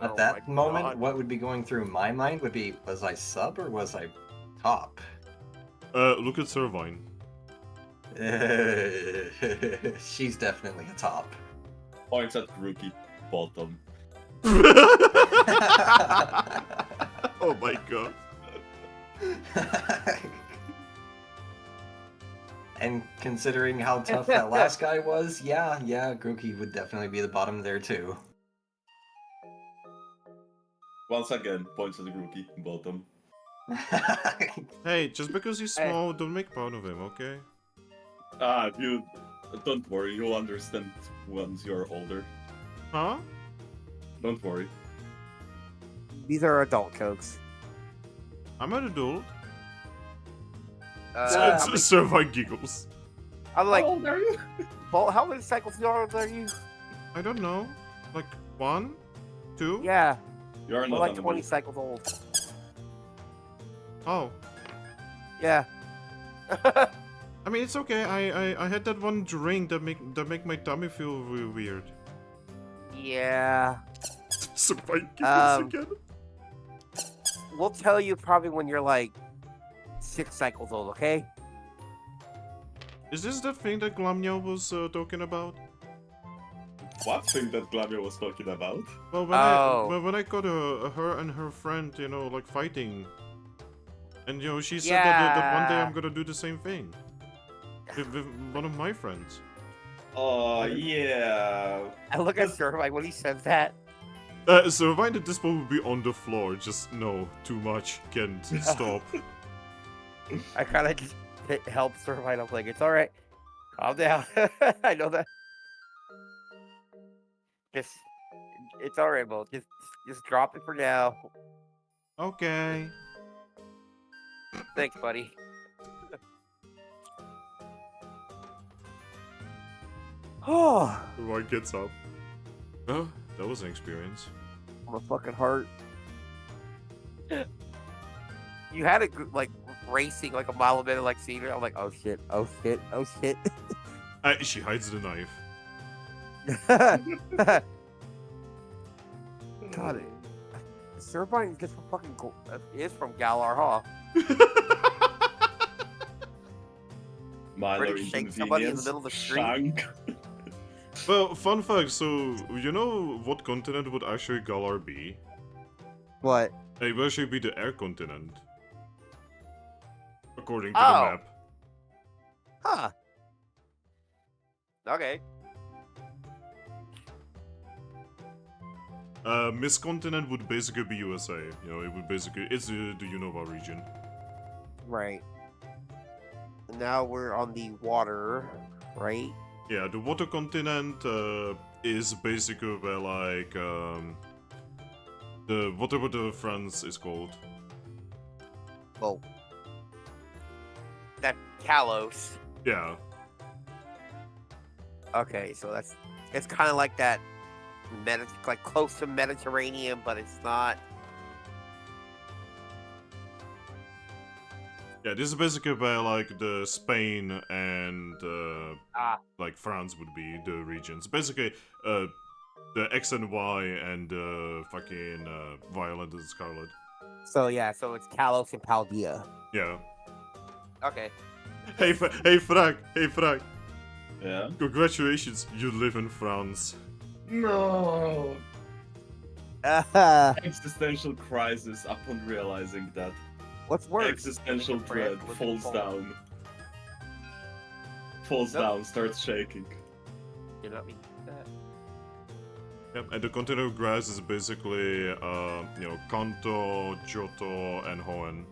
At Oh that my moment, God. what would be going through my mind would be, was I sub or was I top? Look at Servine. She's definitely a top. Points at Grookey. Bottom. Oh my god. And considering how tough that last guy was, yeah, Grookey would definitely be the bottom there too. Once again, points at Grookey. Bottom. Hey, just because he's small, don't make fun of him, okay? You don't worry. You'll understand once you're older. Huh? Don't worry. These are adult jokes. I'm an adult. How many- Servine giggles. I'm like, How old are you? well, how many cycles are you? I don't know. Like 1? 2? Yeah, You're we're not like an 20 adult. cycles old. Oh. Yeah. I mean, it's okay. I had that one drink that make my tummy feel weird. Yeah. Servine giggles Um, again. We'll tell you probably when you're like 6 cycles old, okay? Is this that thing that Glamnia was talking about? What thing that Glamia was talking about? Well, when I got her and her friend, like fighting, and she said that one day Yeah. I'm gonna do the same thing with one of my friends. Oh, yeah. I look at Sir like when he says that. Servine at this point would be on the floor. Just no, too much. Can't stop. I kind of just help Sir right. I'm like, it's all right. Calm down. I know that. It's all right, Bo. Just drop it for now. Okay. Thanks, buddy. Oh, Servine gets up. Oh, that was an experience. my fucking heart. You had it like racing like a mile a minute, like seeing it. I'm like, oh shit, oh shit, oh shit. She hides the knife. God, Servine is from fucking is from Galar, huh? Minor Ready to shake somebody in the inconvenience. middle of the street? Shank. Well, fun fact. So you know what continent would actually Galar be? What? It will actually be the air continent. According to Oh. the map. Huh. Okay. Mist continent would basically be USA. You know, it would basically it's the Unova region. Right. Now we're on the water, right? Yeah, the water continent is basically where like the whatever the France is called. Well, that Kalos. Yeah. Okay, so it's kind of like that, like close to Mediterranean, but it's not. Yeah, this is basically where like the Spain and like France would be the regions. Basically, the X and Y and fucking Violet and Scarlet. So yeah, so it's Kalos and Paldea. Yeah. Okay. Hey, Thrack! Hey, Thrack! Yeah. Congratulations, you live in France. No. Uh, Existential crisis upon realizing that. what's worse? Existential Living in France, dread living in falls Poland. down. Falls Nope. down, starts shaking. You know what I mean? Yep, and the continent of grass is basically, you know, Kanto, Johto, and Hoenn.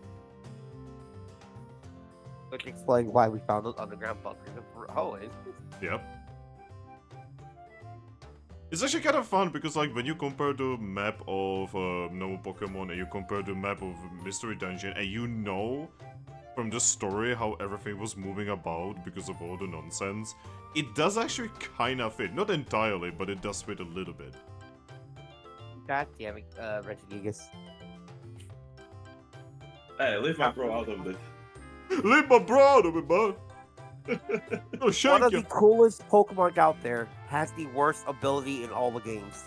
Which explains why we found those underground bunkers in Hoenn. Yep. It's actually kind of fun because, like, when you compare the map of normal Pokemon and you compare the map of Mystery Dungeon, and you know from the story how everything was moving about because of all the nonsense, it does actually kind of fit. Not entirely, but it does fit a little bit. God damn it, Regigigas. Hey, leave my bro out of it. Leave my bro out of it, man! No, One shake of you! the coolest Pokemon out there has the worst ability in all the games.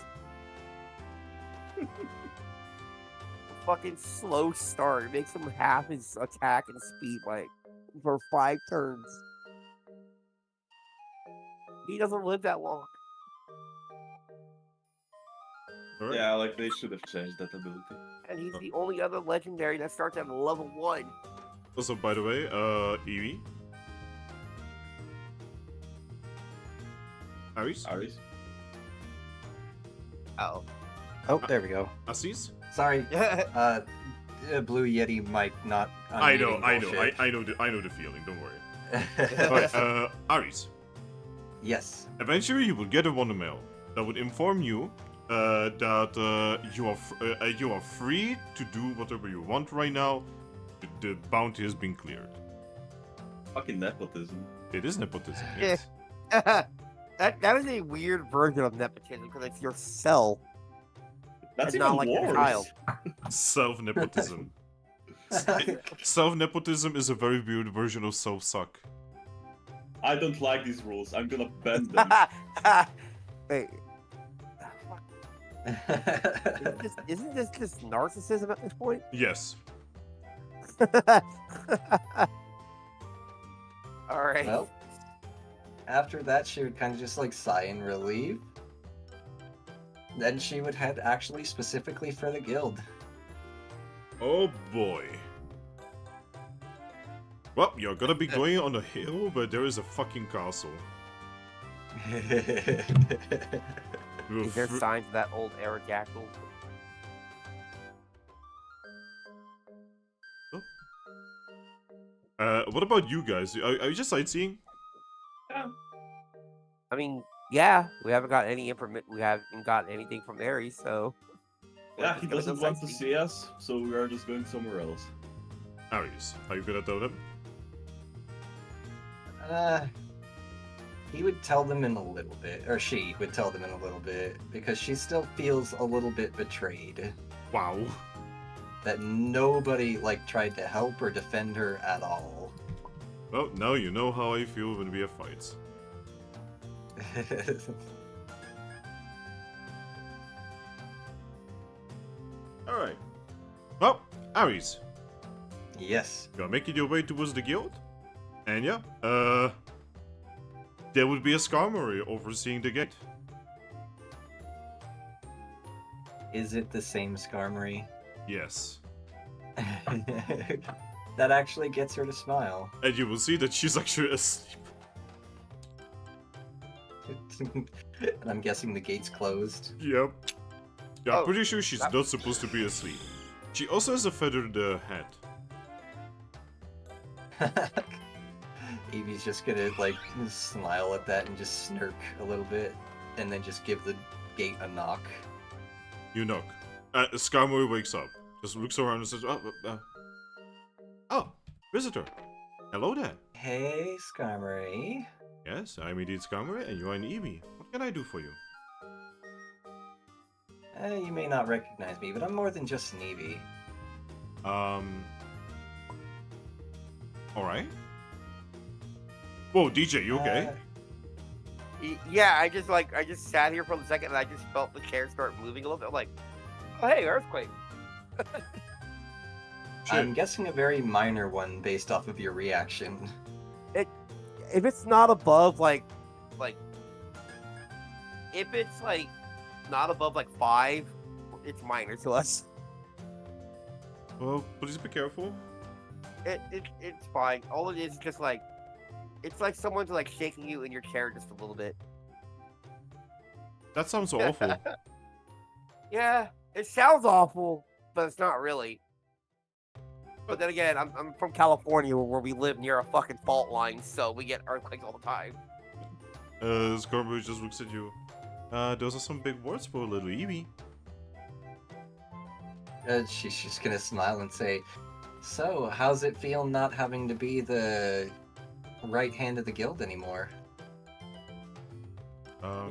Fucking slow start. It makes him half his attack and speed like for 5 turns. He doesn't live that long. Alright. Yeah, like they should have changed that ability. And he's the only other legendary that starts at level 1. Also, by the way, Eevee. Aris? Aris? Oh. Oh, there we go. Assis? Sorry, Blue Yeti might not. I know, bullshit. I know the feeling, don't worry. Alright, Aris. Yes. Eventually, you will get a wonder mail that would inform you that you are free to do whatever you want right now. The bounty has been cleared. Fucking nepotism. It is nepotism. Yeah. Yes. that is a weird version of nepotism because it's yourself. That's and even not like worse. a child. Self-nepotism. Self-nepotism is a very weird version of self-suck. I don't like these rules. I'm gonna bend them. Wait. Isn't this just narcissism at this point? Yes. Alright. Well, after that, she would kind of just like sigh in relief. Then she would head actually specifically for the guild. Oh boy. Well, you're gonna be going on a hill where there is a fucking castle. You will Is there fr- signs of that old Aerodactyl? What about you guys? Are you just sightseeing? Yeah. I mean, yeah, we haven't got any we haven't got anything from Ares, so Yeah, he Give us doesn't some want to sightseeing. see us, so we are just going somewhere else. Aries, are you gonna tell them? He would tell them in a little bit, or she would tell them in a little bit, because she still feels a little bit betrayed. Wow. That nobody, like, tried to help or defend her at all. Well, now you know how I feel when we have fights. Alright. Well, Aries, Yes. you're making your way towards the guild? And yeah, there would be a Skarmory overseeing the gate. Is it the same Skarmory? Yes. That actually gets her to smile. And you will see that she's actually asleep. And I'm guessing the gate's closed. Yep. Yeah, I'm Oh, pretty sure she's not supposed to be asleep. She also has a feathered hat. Eevee's just gonna like smile at that and just smirk a little bit, and then just give the gate a knock. You knock. Skarmory wakes up. Just looks around and says, oh, visitor. Hello there. Hey, Skarmory. Yes, I'm indeed Skarmory, and you are an Eevee. What can I do for you? You may not recognize me, but I'm more than just an Eevee. Alright. Whoa, DJ, you okay? Yeah, I just sat here for a second and I just felt the chair start moving a little bit. I'm like, oh hey, earthquake. I'm guessing a very minor one based off of your reaction. If it's not above like if it's like not above like 5, it's minor to us. Well, please be careful. It's fine. All it is just like it's like someone's like shaking you in your chair just a little bit. That sounds awful. Yeah, it sounds awful, but it's not really. But then again, I'm from California where we live near a fucking fault line, so we get earthquakes all the time. Skarmory just looks at you. Those are some big words for a little Eevee. She's just gonna smile and say, "So, how's it feel not having to be the right hand of the guild anymore?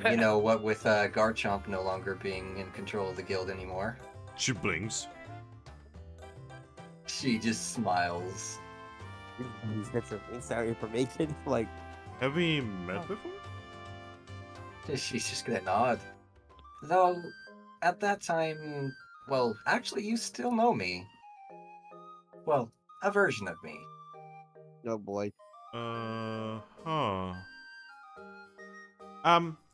You know, what with Garchomp no longer being in control of the guild anymore." She blinks. She just smiles. He's got some inside information, like. Have we met before? She's just gonna nod. Though, at that time, well, actually, you still know me. Well, a version of me. Oh boy. Huh.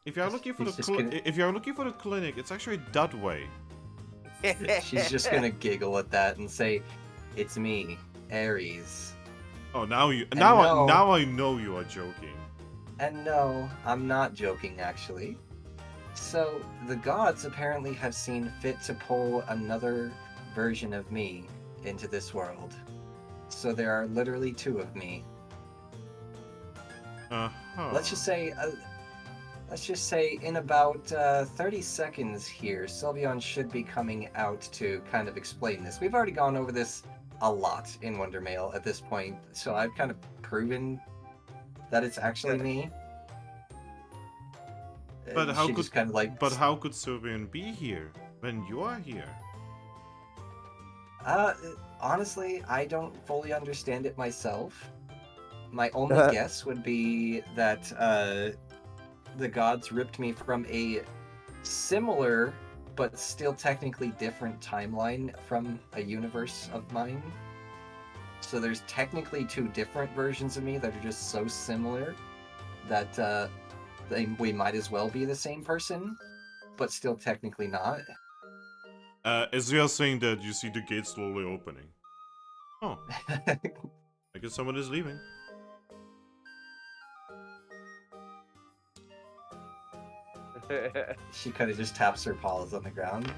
If you're looking for if you're looking for the clinic, it's actually that way. She's just gonna giggle at that and say, "It's me, Ares." Oh, now I know you are joking. And no, I'm not joking, actually. So, the gods apparently have seen fit to pull another version of me into this world. So there are literally 2 of me. Let's just say in about 30 seconds here, Sylveon should be coming out to kind of explain this. We've already gone over this a lot in Wondermail at this point, so I've kind of proven that it's actually me. But how could kind of like... But how could Sylveon be here when you are here? Honestly, I don't fully understand it myself. My only guess would be that the gods ripped me from a similar but still technically different timeline from a universe of mine. So there's technically 2 different versions of me that are just so similar that we might as well be the same person, but still technically not. As you are saying that, you see the gate slowly opening. Oh. I guess someone is leaving. She kind of just taps her paws on the ground.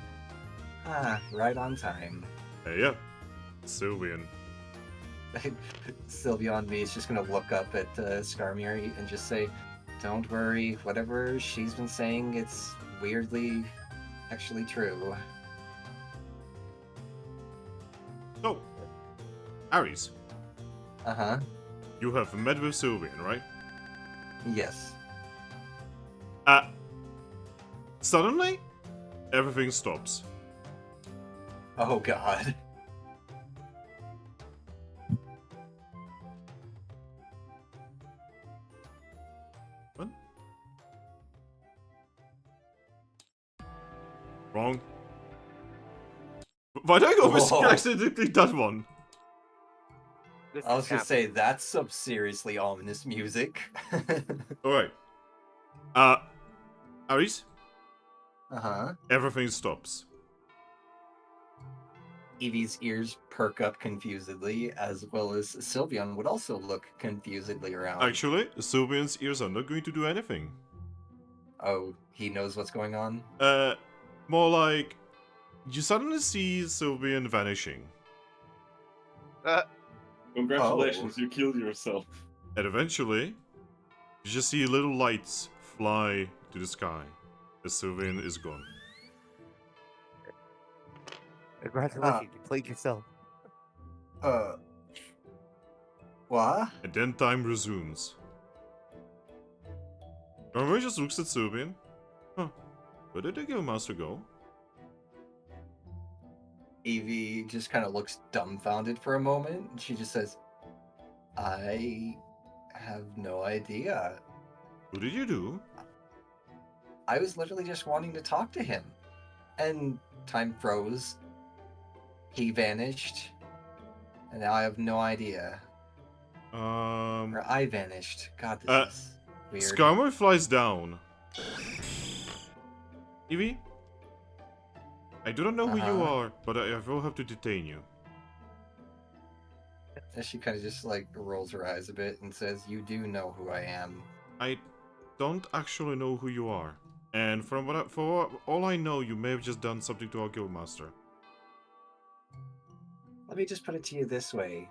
Ah, right on time. Yeah. Sylveon. Sylveon me is just gonna look up at Skarmory and just say, "Don't worry, whatever she's been saying, it's weirdly actually true." So, Ares. Uh-huh. You have met with Sylveon, right? Yes. Suddenly, everything stops. Oh god. What? Wrong. Why did I go with accidentally that one? I was gonna say, that's some seriously ominous music. Alright. Ares? Uh-huh. Everything stops. Eevee's ears perk up confusedly, as well as Sylveon would also look confusedly around. Actually, Sylveon's ears are not going to do anything. Oh, he knows what's going on? More like you suddenly see Sylveon vanishing, Congratulations, you killed yourself. and eventually, you just see little lights fly to the sky as Sylveon is gone. Congratulations, you played yourself. What? And then time resumes. Romeo just looks at Sylveon. Huh. Where did the Guildmaster go? Eevee just kind of looks dumbfounded for a moment. And she just says, I have no idea. What did you do? I was literally just wanting to talk to him. And time froze. He vanished. And now I have no idea. Or I vanished. God, this is weird. Skarmory flies down. Eevee? I do not know who you are, but I will have to detain you. And she kind of just like rolls her eyes a bit and says, you do know who I am. I don't actually know who you are. And from for all I know, you may have just done something to our Guildmaster. Let me just put it to you this way.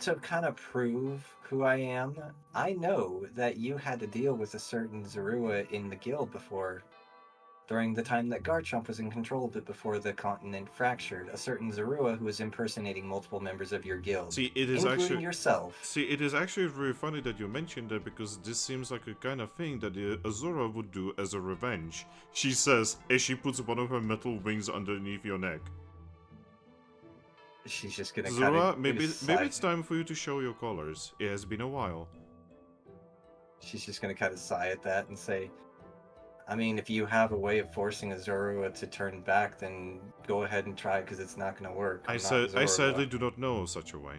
To kind of prove who I am, I know that you had to deal with a certain Zorua in the guild before. During the time that Garchomp was in control of it before the continent fractured, a certain Zorua who was impersonating multiple members of your guild, See, it is including actually yourself. See, it is actually very funny that you mentioned that because this seems like a kind of thing that Azura would do as a revenge. She says as she puts one of her metal wings underneath your neck. She's just gonna Zorua, kind maybe of it's time for you to show your colors. It has been a while. She's just gonna kind of sigh at that and say, I mean, if you have a way of forcing a Zorua to turn back, then go ahead and try it, because it's not gonna work. I I'm not I Zorua." sadly do not know such a way.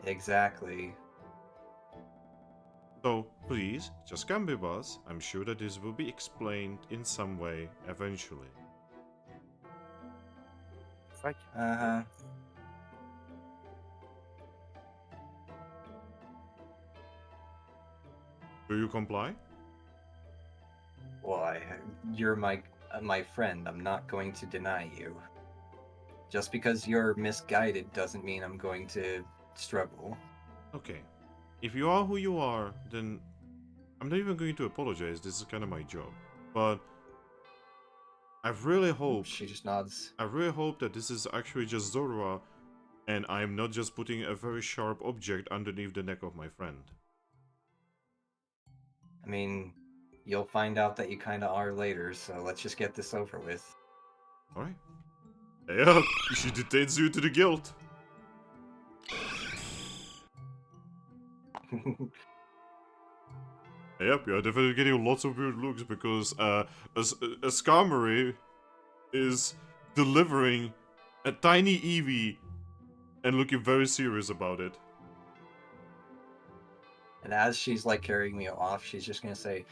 Exactly. So, please, just come with us. I'm sure that this will be explained in some way eventually. It's like, Uh-huh. Do you comply? Well, you're my friend. I'm not going to deny you. Just because you're misguided doesn't mean I'm going to struggle. Okay. If you are who you are, then I'm not even going to apologize. This is kind of my job. But I really hope She just nods. I really hope that this is actually just Zorua and I'm not just putting a very sharp object underneath the neck of my friend. I mean, you'll find out that you kind of are later, so let's just get this over with. Alright. Yeah, she detains you to the guild. Yep, you're definitely getting lots of weird looks because a Skarmory is delivering a tiny Eevee and looking very serious about it. And as she's like carrying me off, she's just gonna say,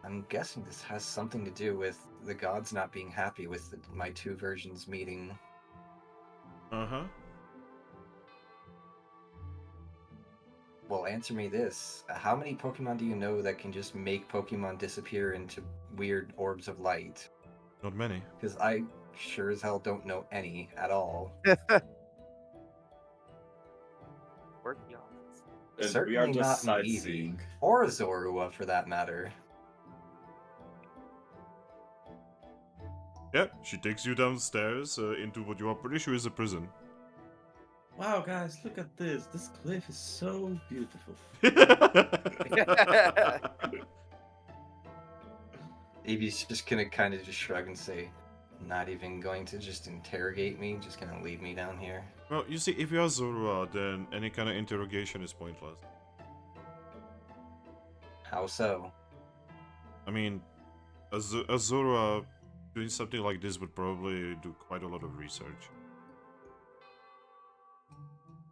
I'm guessing this has something to do with the gods not being happy with my two versions meeting. Uh-huh. Well, answer me this. How many Pokemon do you know that can just make Pokemon disappear into weird orbs of light? Not many. Because I sure as hell don't know any at all. working on And Certainly we are just not an Eevee. sightseeing. Or a Zorua, for that matter. Yep, she takes you downstairs into what you are pretty sure is a prison. Wow, guys, look at this. This cliff is so beautiful. Eevee's just gonna kind of just shrug and say, not even going to just interrogate me, just gonna leave me down here. Well, you see, if you are Zorua, then any kind of interrogation is pointless. How so? I mean, a Zorua doing something like this would probably do quite a lot of research.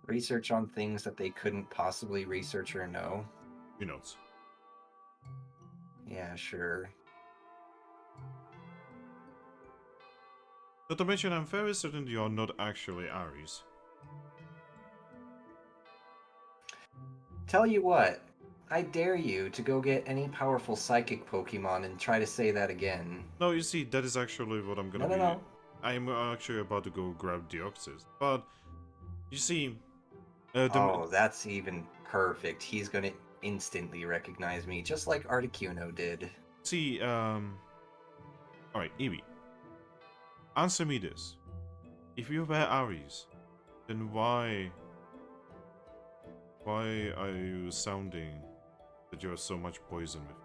Research on things that they couldn't possibly research or know? Who knows? Yeah, sure. Not to mention, I'm very certain you're not actually Aries. Tell you what, I dare you to go get any powerful psychic Pokemon and try to say that again. No, you see, that is actually what I'm gonna No, be. no. I'm actually about to go grab Deoxys. But, you see, Oh, that's even perfect. He's gonna instantly recognize me, just like Articuno did. see, alright, Eevee. Answer me this. If you were Aries, then why are you sounding that you have so much poison with?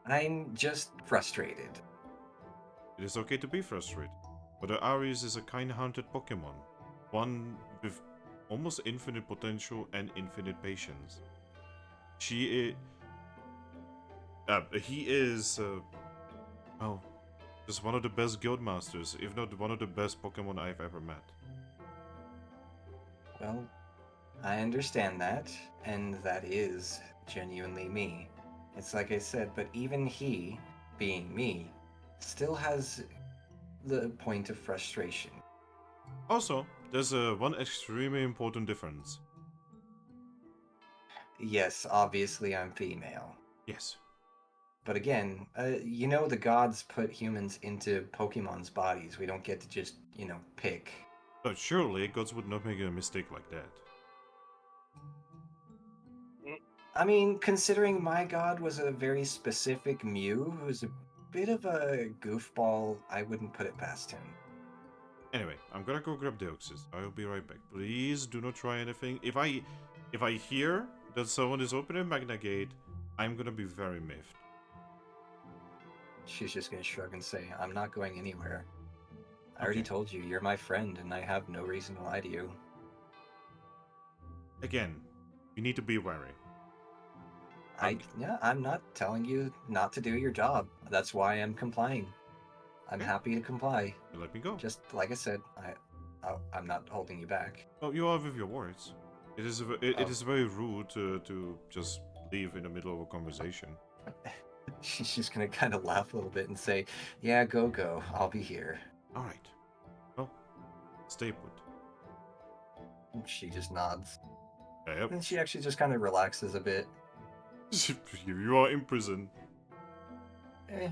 I'm just frustrated. It is okay to be frustrated, but Aries is a kind-hearted Pokemon. One with almost infinite potential and infinite patience. He is, well, just one of the best guild masters, if not one of the best Pokemon I've ever met. Well, I understand that, and that is genuinely me. It's like I said, but even he, being me, still has the point of frustration. Also, there's one extremely important difference. Yes, obviously I'm female. Yes. But again, you know the gods put humans into Pokemon's bodies. We don't get to just, pick. But surely gods would not make a mistake like that. I mean, considering my god was a very specific Mew who's a bit of a goofball, I wouldn't put it past him. Anyway, I'm gonna go grab Deoxys. I'll be right back. Please do not try anything. If I hear that someone is opening Magna Gate, I'm gonna be very miffed. She's just gonna shrug and say, I'm not going anywhere. I Okay. already told you, you're my friend, and I have no reason to lie to you. Again, you need to be wary. I'm not telling you not to do your job. That's why I'm complying. I'm Okay. happy to comply. You let me go. Just like I said, I'm not holding you back. Oh, you are with your words. It is it is very rude to just leave in the middle of a conversation. She's just gonna kind of laugh a little bit and say, "Yeah, go. I'll be here." All right. Well, stay put. She just nods, Yep. and she actually just kind of relaxes a bit. You are in prison. Eh.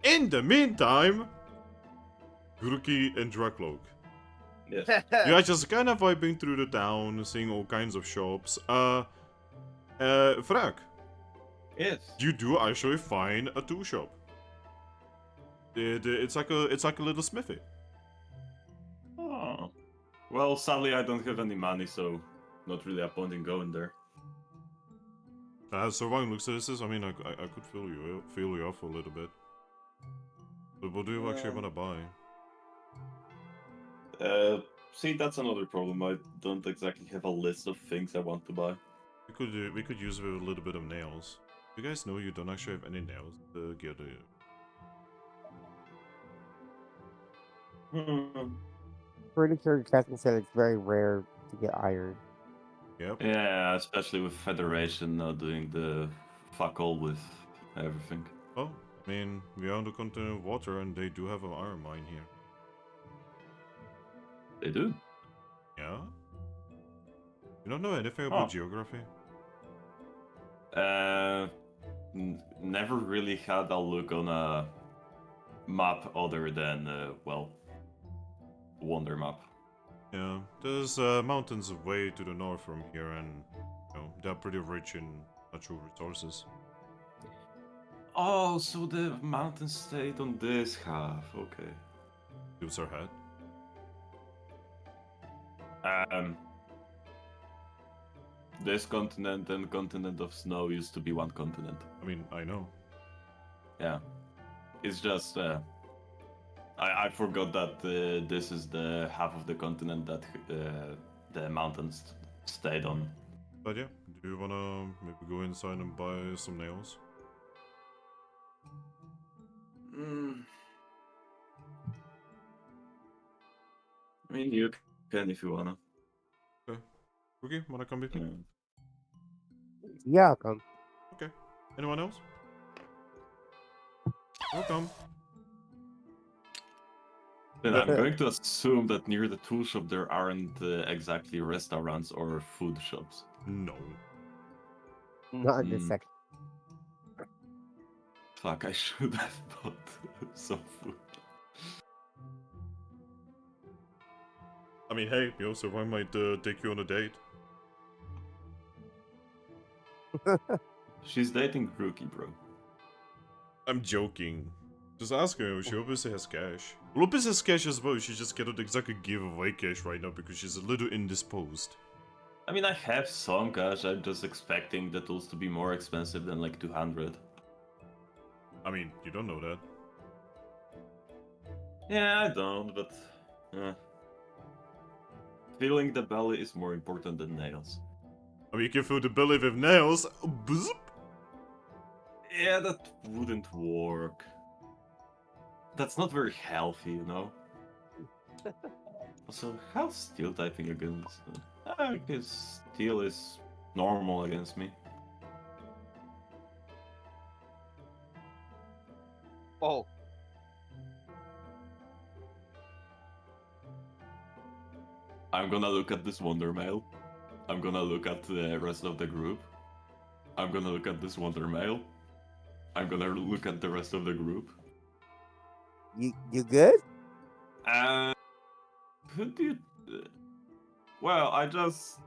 In the meantime, Grookey and Drakloak. Yes. You are just kind of vibing through the town, seeing all kinds of shops. Thrack, Yes. you do actually find a tool shop. It's like a little smithy. Oh. Well, sadly, I don't have any money, so not really a point in going there. So Ryan looks at this. I mean, I could feel you off a little bit. But what do you actually want to buy? See, that's another problem. I don't exactly have a list of things I want to buy. We could use with a little bit of nails. You guys know you don't actually have any nails to get it. Pretty sure Captain said it's very rare to get iron. Yep. Yeah, especially with Federation now doing the fuck all with everything. Oh, I mean, we are on the continent of water, and they do have an iron mine here. They do. Yeah. You don't know anything about geography? Never really had a look on a map other than, Wonder Map. Yeah, there's mountains way to the north from here, and they're pretty rich in natural resources. Oh, so the mountains stayed on this half. Okay. Dudes are head. This continent and continent of snow used to be one continent. I mean, I know. Yeah. It's just, I forgot that this is the half of the continent that the mountains stayed on. But yeah, do you wanna maybe go inside and buy some nails? I mean, you can if you wanna. Okay. Rookie, wanna come with me? Yeah, I'll come. Okay. Anyone else? Welcome. Then I'm going to assume that near the tool shop there aren't exactly restaurants or food shops. No. Not in this Hmm. section. Fuck, I should have bought some food. I mean, hey, Survive might take you on a date. She's dating Grookey, bro. I'm joking. Just ask her, she obviously has cash. Lopez has cash as well, she just cannot exactly give away cash right now because she's a little indisposed. I mean, I have some cash, I'm just expecting the tools to be more expensive than like 200. I mean, you don't know that. Yeah, I don't, but... Feeling the belly is more important than nails. I mean, you can fill the belly with nails. Bzz. Yeah, that wouldn't work. That's not very healthy, you know? Also, how's steel typing against... I guess steel is normal against me. Oh, I'm gonna look at this Wonder Mail. I'm gonna look at the rest of the group. I'm gonna look at this Wonder Mail. I'm gonna look at the rest of the group. You good? Who do you... Well, I just...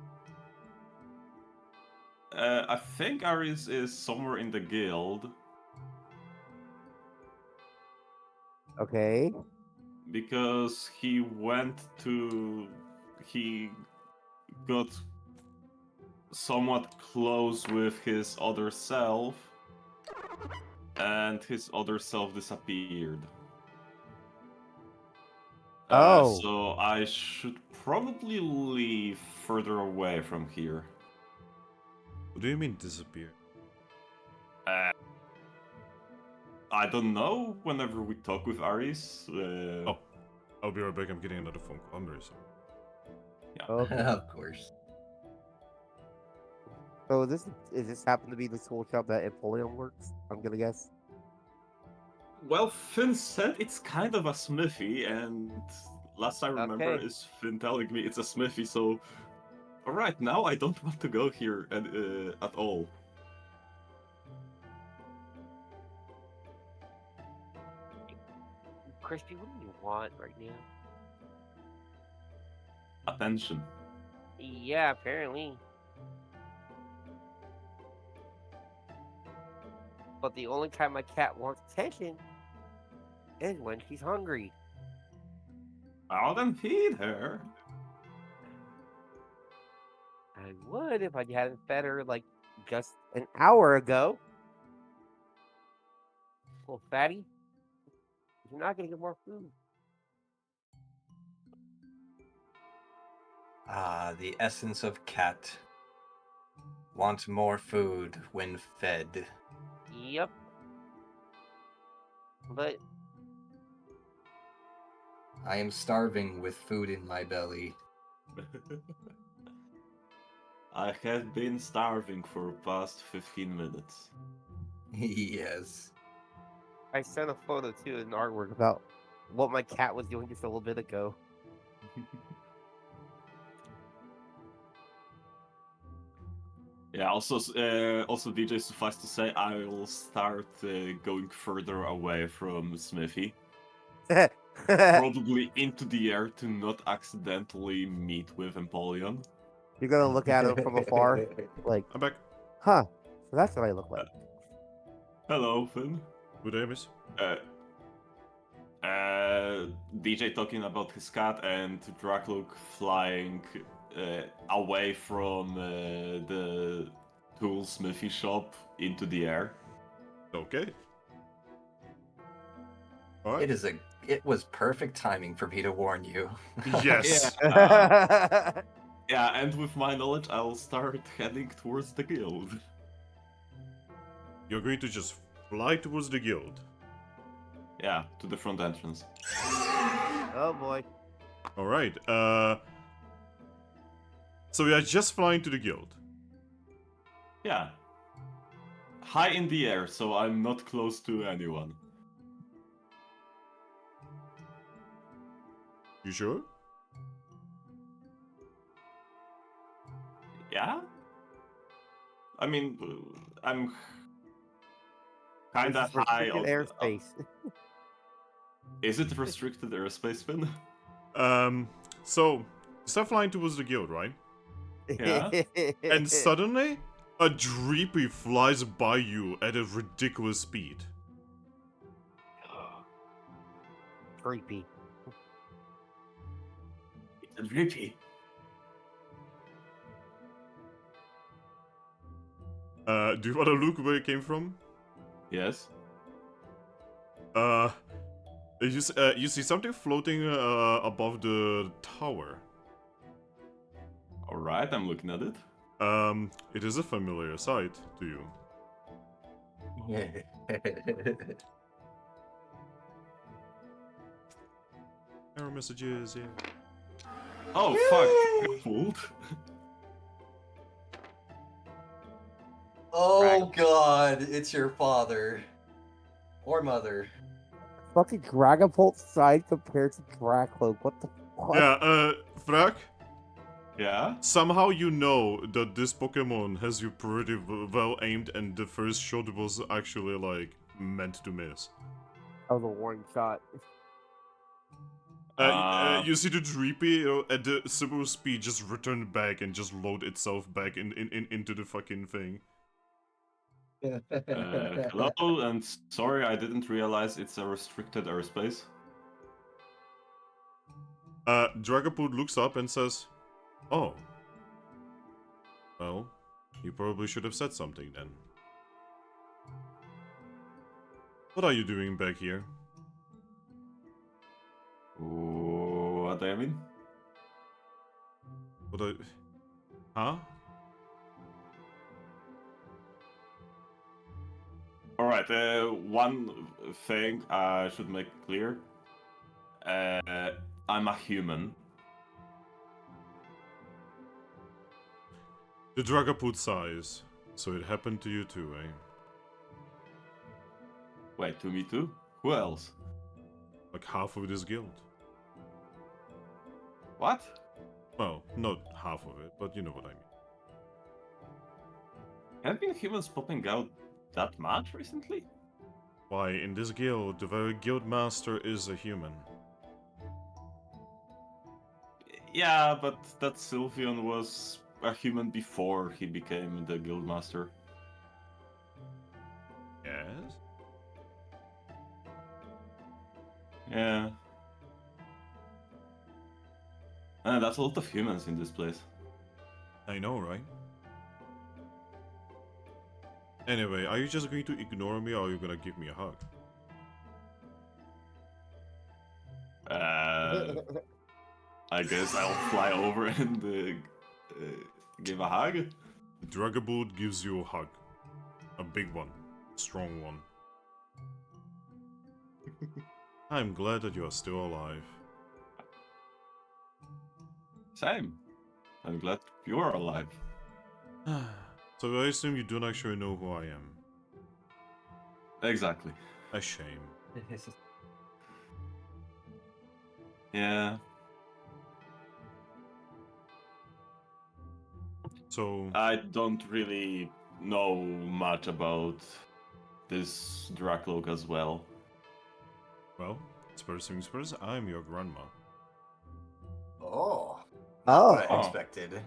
I think Aris is somewhere in the guild. Okay. Because he went to... He got somewhat close with his other self. And his other self disappeared. Oh. So I should probably leave further away from here. What do you mean disappear? I don't know. Whenever we talk with Aris, Oh, I'll be right back, I'm getting another phone call. I'm very sorry. Okay. Of course. So is this happen to be the tool shop that Empoleon works? I'm gonna guess. Well, Finn said it's kind of a smithy, and last I remember Okay. is Finn telling me it's a smithy. So, right now I don't want to go here at all. Crispy, what do you want right now? Attention. Yeah, apparently. But the only time my cat wants attention is when she's hungry. I'll then feed her. I would if I hadn't fed her like just an hour ago. Well, fatty, you're not gonna get more food. Ah, the essence of cat. Want more food when fed. Yep. But I am starving with food in my belly. I have been starving for the past 15 minutes. Yes. I sent a photo too, an artwork about what my cat was doing just a little bit ago. Yeah, also DJ, suffice to say, I will start going further away from Smithy. Probably into the air to not accidentally meet with Empoleon. You're gonna look at him from afar, like, I'm back. huh? So that's what I look like. Hello, Finn. Good day, miss. DJ talking about his cat and Drakloak flying away from the tool smithy shop into the air. Okay. Alright. It was perfect timing for me to warn you. Yes. Yeah, and with my knowledge, I'll start heading towards the guild. You're going to just fly towards the guild. Yeah, to the front entrance. Oh boy. Alright, so we are just flying to the guild. Yeah. high in the air, so I'm not close to anyone. You sure? Yeah? I mean, I'm kinda This is high restricted on. airspace. Is it restricted airspace, Finn? So, start flying towards the guild, right? Yeah. And suddenly, a Dreepy flies by you at a ridiculous speed. Creepy. It's Rippy. Do you want to look where it came from? Yes. You see something floating above the tower. Alright, I'm looking at it. It is a familiar sight to you. Error messages, yeah. Oh, fuck. Fooled. Oh god, it's your father. Or mother. Fucking Dragapult side compared to Drakloak. What the fuck? Yeah, Thrack, Yeah? somehow you know that this Pokemon has you pretty well aimed and the first shot was actually, like, meant to miss. That was a warning shot. You see the Dreepy, at the super speed just return back and just load itself back into the fucking thing. Hello, and sorry, I didn't realize it's a restricted airspace. Dragapult looks up and says, "Oh. Well, you probably should have said something then. What are you doing back here?" What do you mean? Huh? Alright, one thing I should make clear. I'm a human. The Dragapult sighs. So it happened to you too, eh? Wait, to me too? Who else? Like half of this guild. What? Well, not half of it, but you know what I mean. Have been humans popping out that much recently? Why, in this guild, the very guild master is a human. Yeah, but that Sylveon was a human before he became the guildmaster. Yes? Yeah. That's a lot of humans in this place. I know, right? Anyway, are you just going to ignore me or are you gonna give me a hug? I guess I'll fly over and give a hug. Dragapult gives you a hug. A big one. A strong one. I'm glad that you are still alive. Same. I'm glad you are alive. So I assume you don't actually know who I am. Exactly. A shame. Yeah. So, I don't really know much about this Drakloak as well. well, first things first, I'm your grandma. Oh. Oh. What I expected.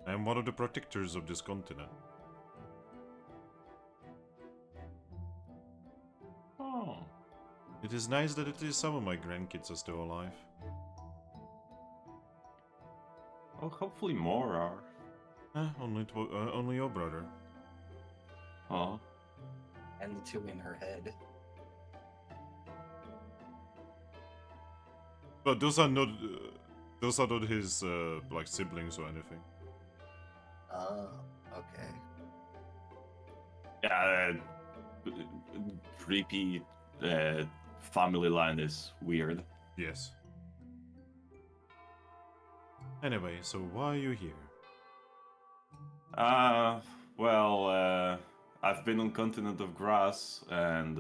I am one of the protectors of this continent. Oh. It is nice that at least some of my grandkids are still alive. Well, hopefully more are. Only your brother. Oh. And the two in her head. But those are not his like siblings or anything. Oh, okay. Yeah, creepy family line is weird. Yes. Anyway, so why are you here? Well, I've been on Continent of Grass and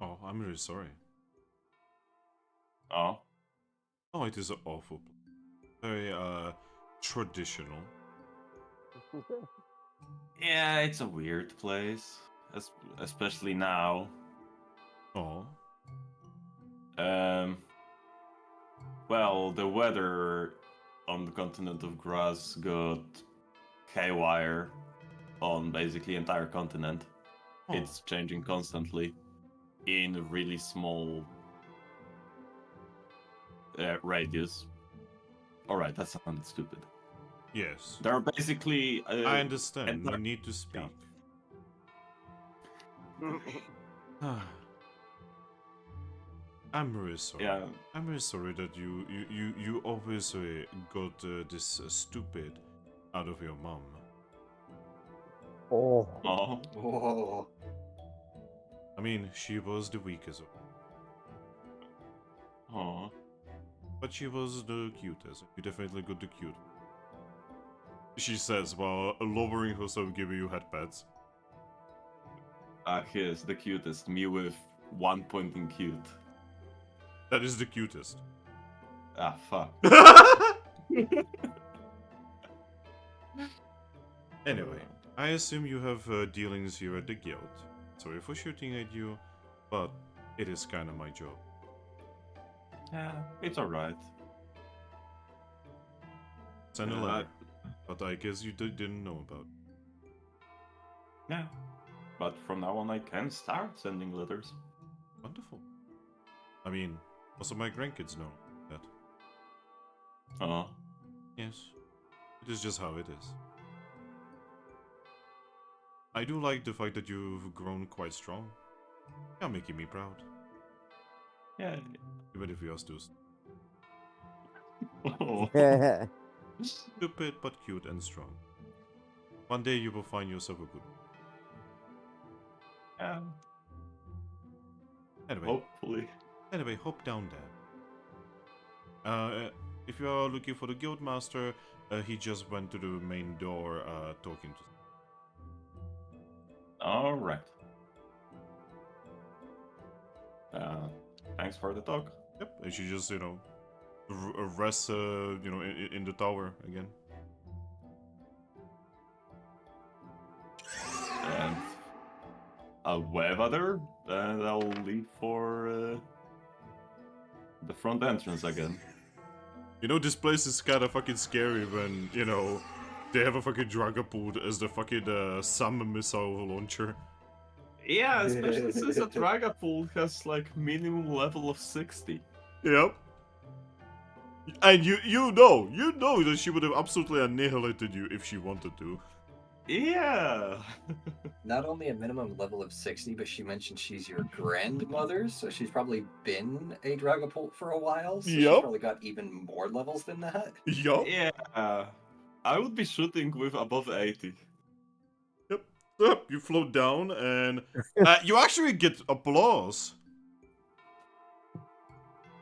Oh, I'm really sorry. oh, Oh, it is an awful place. Very traditional. yeah, it's a weird place, especially now. Oh. Um, well, the weather on the Continent of Grass got haywire on basically entire continent. Oh. It's changing constantly in a really small radius. Alright, that sounded stupid. Yes. There are basically... I understand. You entire- need to speak. I'm really sorry. Yeah, I'm really sorry that you always got this stupid out of your mom. Oh. oh, Whoa. I mean, she was the weakest, oh. but she was the cutest. You definitely got the cute. She says while lowering herself, giving you head pats. Here's the cutest. Me with 1 point in cute. That is the cutest. Ah, fuck. Anyway, I assume you have dealings here at the guild. Sorry for shooting at you, but it is kind of my job. Yeah, it's alright. Send a Yeah, letter, but I guess you didn't know about it. Yeah. But from now on I can start sending letters. Wonderful. I mean, also my grandkids know that. Oh. Yes, it is just how it is. I do like the fact that you've grown quite strong. You're making me proud. Yeah. Even if you are still Oh. stupid but cute and strong. One day you will find yourself a good one. Yeah. Anyway, Hopefully. hop down there. If you are looking for the guild master, he just went to the main door talking to. Alright. Thanks for the talk. Yep, and she just rests in the tower again. And I'll wave at her, and I'll leave for the front entrance again. You know, this place is kind of fucking scary when they have a fucking Dragapult as the fucking salmon missile launcher. Yeah, especially since a Dragapult has like minimum level of 60. Yep. And you know that she would have absolutely annihilated you if she wanted to. Yeah. Not only a minimum level of 60, but she mentioned she's your grandmother, so she's probably been a Dragapult for a while, so she's Yup. probably got even more levels than that. Yup. Yeah. I would be shooting with above 80. Yep. You float down and you actually get applause.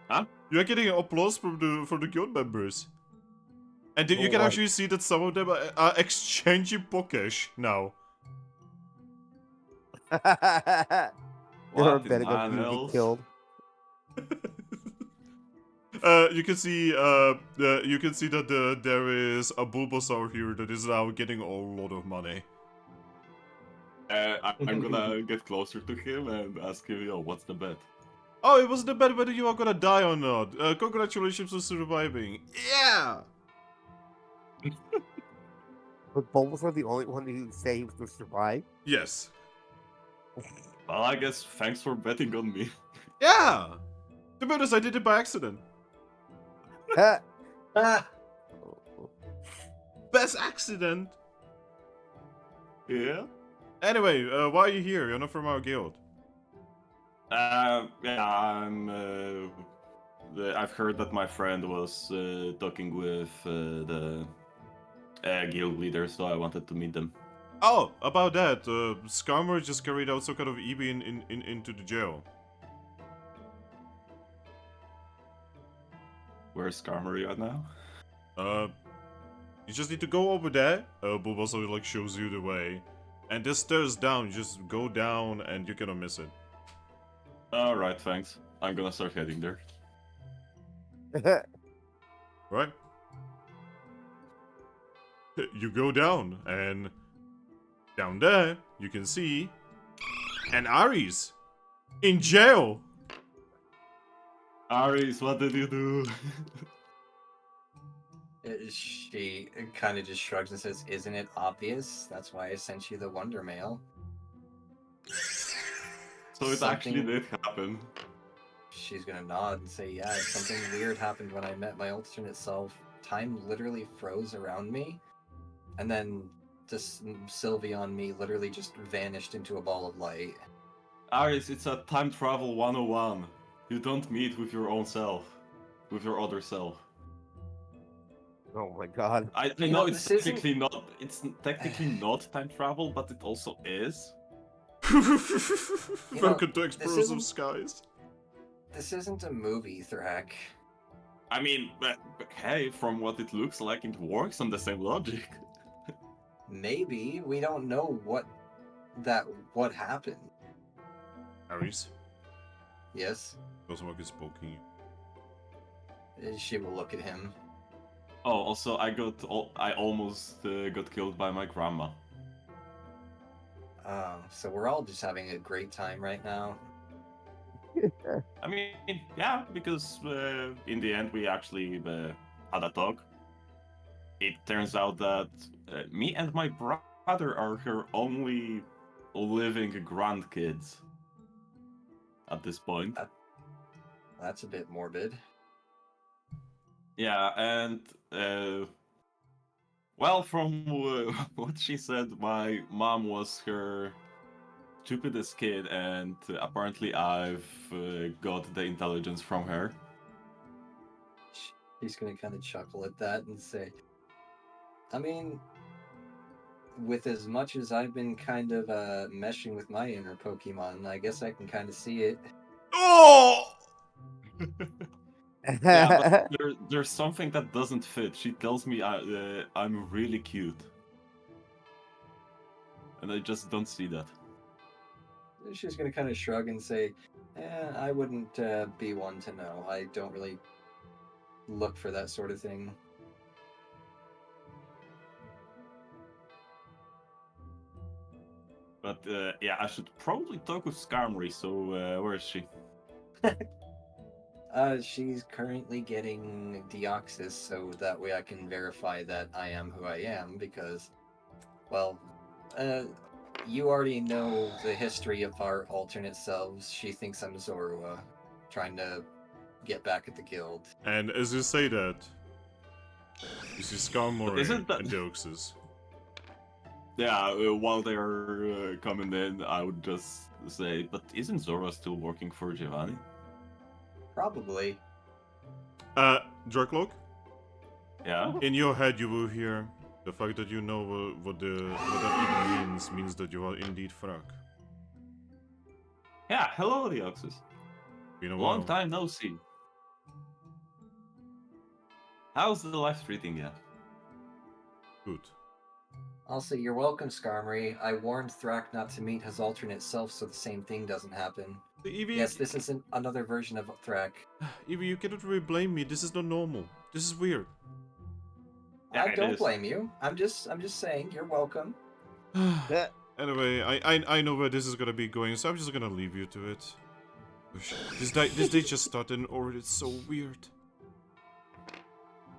Huh? You're getting applause from the guild members. And you can actually see that some of them are exchanging Pokesh now. You're What in betting if nine you else? get killed. You can see that there is a Bulbasaur here that is now getting a lot of money. I'm gonna get closer to him and ask him, yo, what's the bet? Oh, it wasn't a bet whether you are gonna die or not. Congratulations on surviving. Yeah! But Bulbasaur the only one who say he was going to survive? Yes. Well, I guess thanks for betting on me. Yeah! To be honest, I did it by accident. Ah! Best accident! Yeah? Anyway, why are you here? You're not from our guild. Yeah, I've heard that my friend was talking with the guild leader, so I wanted to meet them. Oh, about that, Skarmory just carried out some kind of Eevee into the jail. Where's Skarmory at now? You just need to go over there. Bulbasaur like shows you the way. And this stairs down, you just go down and you're gonna miss it. Alright, thanks. I'm gonna start heading there. Right? You go down, and down there, you can see an Aries in jail. Aries, what did you do? She kind of just shrugs and says, "Isn't it obvious? That's why I sent you the Wonder Mail." So it actually did happen. She's gonna nod and say, "Yeah, something weird happened when I met my alternate self. Time literally froze around me, and then just Sylvie on me literally just vanished into a ball of light." Aries, it's a time travel 101. You don't meet with your own self. With your other self. Oh my god. I You know know, it's this isn't- technically not not time travel, but it also is. Welcome to Explorers of isn't- Skies. This isn't a movie, Thrack. I mean, but hey, from what it looks like, it works on the same logic. Maybe we don't know what happened. Aries, Yes, Cosmog is poking you. she will look at him. Oh, also, I almost got killed by my grandma. So we're all just having a great time right now. I mean, yeah, because in the end we actually had a talk. It turns out that me and my brother are her only living grandkids at this point. That's a bit morbid. Yeah, and well, from what she said, my mom was her stupidest kid, and apparently I've got the intelligence from her. He's gonna kind of chuckle at that and say, "I mean, with as much as I've been kind of meshing with my inner Pokemon, I guess I can kind of see it." Oh! Yeah, but there's something that doesn't fit. She tells me I'm really cute, and I just don't see that. She's gonna kind of shrug and say, "I wouldn't be one to know. I don't really look for that sort of thing." But yeah, I should probably talk with Skarmory. So where is she? She's currently getting Deoxys, so that way I can verify that I am who I am, because, well, you already know the history of our alternate selves. She thinks I'm Zorua, trying to get back at the guild. And as you say that, you see Skarmory Isn't that- and Deoxys. Yeah, while they're coming in, I would just say, but isn't Zora still working for Giovanni? Probably. Drakloak, Yeah. in your head you will hear the fact that you know what that even means that you are indeed Thrack. Yeah. Hello, Deoxys. Been a Long while. time no see. How's the life treating you? Good. I'll say you're welcome, Skarmory. I warned Thrack not to meet his alternate self so the same thing doesn't happen. Eevee, Yes, this isn't another version of Thrack. Eevee, you cannot really blame me. This is not normal. This is weird. Yeah, I it don't is. blame you. I'm just saying you're welcome. Anyway, I know where this is gonna be going, so I'm just gonna leave you to it. This day just started and already it's so weird.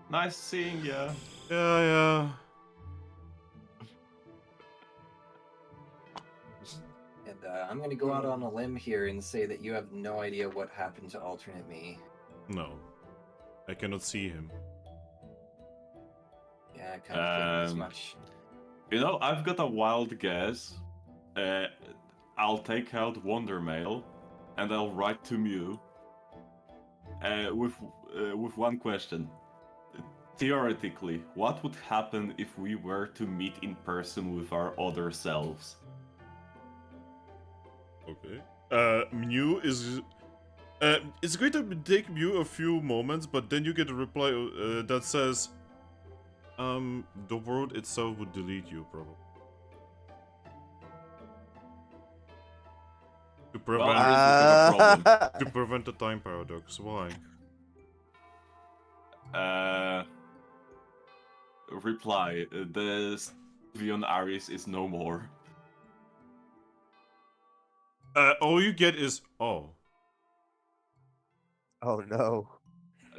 Nice seeing ya. Yeah. And I'm going to go out on a limb here and say that you have no idea what happened to alternate me. No. I cannot see him. Yeah, I kind of figured as Um, much. You know, I've got a wild guess. I'll take out Wonder Mail, and I'll write to Mew. With one question. Theoretically, what would happen if we were to meet in person with our other selves? Okay. Mew is... it's going to take Mew a few moments, but then you get a reply that says... The world itself would delete you, probably. To Well, prevent, Aris will have a problem. to prevent the time paradox. Why? Reply. The Sylveon Aris is no more. All you get is oh. Oh no.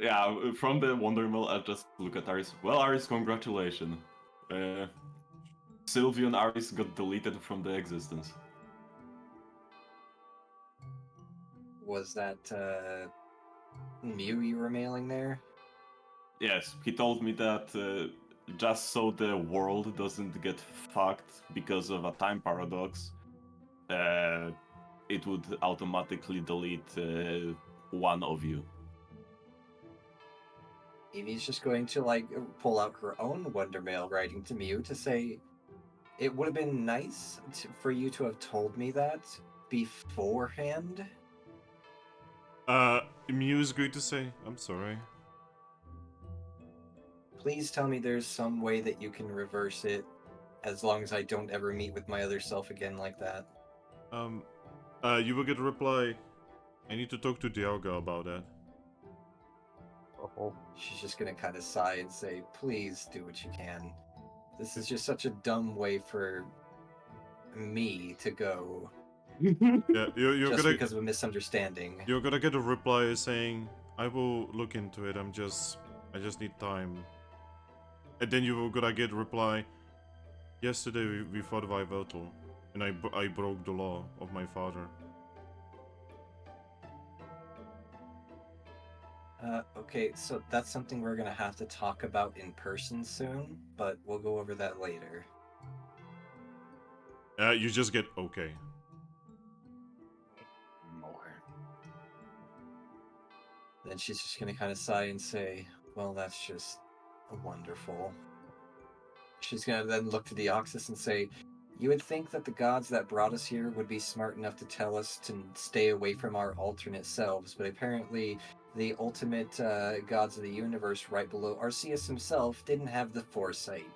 Yeah, from the Wondermill, I just look at Aris. Well, Aris, congratulations. Sylveon Aris got deleted from the existence. Was that Mew you were mailing there? Yes, he told me that just so the world doesn't get fucked because of a time paradox, it would automatically delete one of you. Eevee's just going to like pull out her own Wonder Mail writing to Mew to say, it would have been nice for you to have told me that beforehand. Mew's going to say, I'm sorry. Please tell me there's some way that you can reverse it, as long as I don't ever meet with my other self again like that. You will get a reply. I need to talk to Dialga about that. Oh. She's just gonna kind of sigh and say, please do what you can. This is just such a dumb way for me to go. Yeah, you're just gonna because of a misunderstanding. you're gonna get a reply saying, I will look into it. I just need time. And then you're gonna get a reply. Yesterday we fought Vivalto, and I broke the law of my father. Okay, so that's something we're gonna have to talk about in person soon, but we'll go over that later. You just get okay. Then she's just gonna kind of sigh and say, well, that's just wonderful. She's gonna then look to Deoxys and say, you would think that the gods that brought us here would be smart enough to tell us to stay away from our alternate selves, but apparently the ultimate gods of the universe right below Arceus himself didn't have the foresight.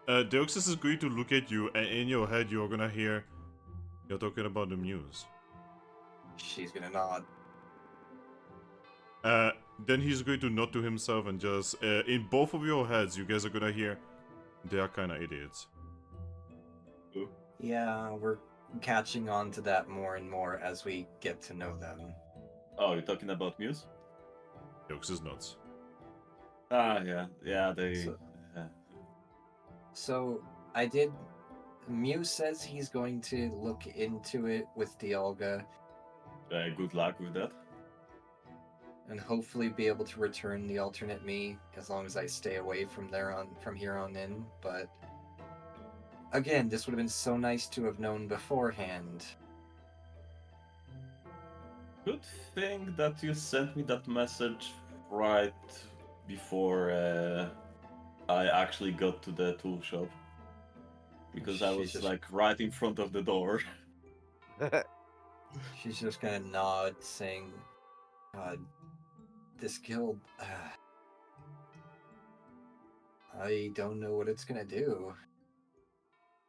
Deoxys is going to look at you, and in your head you're gonna hear, you're talking about the muse. She's gonna nod. Then he's going to nod to himself and just, in both of your heads, you guys are gonna hear, they are kinda idiots. Yeah, we're catching on to that more and more as we get to know them. Oh, you're talking about Muse? Deoxys nods. Ah, yeah, they. So I did. Mew says he's going to look into it with Dialga. Good luck with that. And hopefully be able to return the alternate me as long as I stay away from here on in. But again, this would have been so nice to have known beforehand. Good thing that you sent me that message right before I actually got to the tool shop. Because I was like right in front of the door. She's just gonna nod, saying, God, this guild, I don't know what it's gonna do.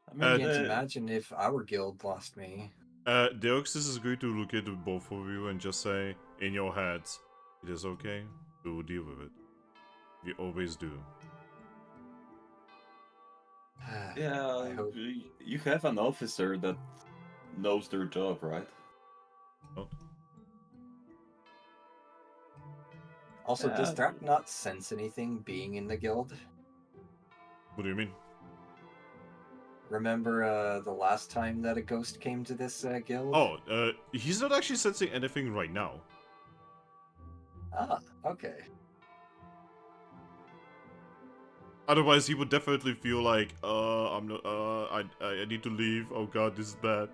I can't imagine if our guild lost me. Deoxys is going to look at both of you and just say, in your heads, it is okay to deal with it. We always do. Yeah, you have an officer that knows their job, right? Oh. Also, does Thrack not sense anything being in the guild? What do you mean? Remember the last time that a ghost came to this guild? Oh, he's not actually sensing anything right now. Ah, okay. Otherwise, he would definitely feel like, I'm not, I need to leave. Oh god, this is bad.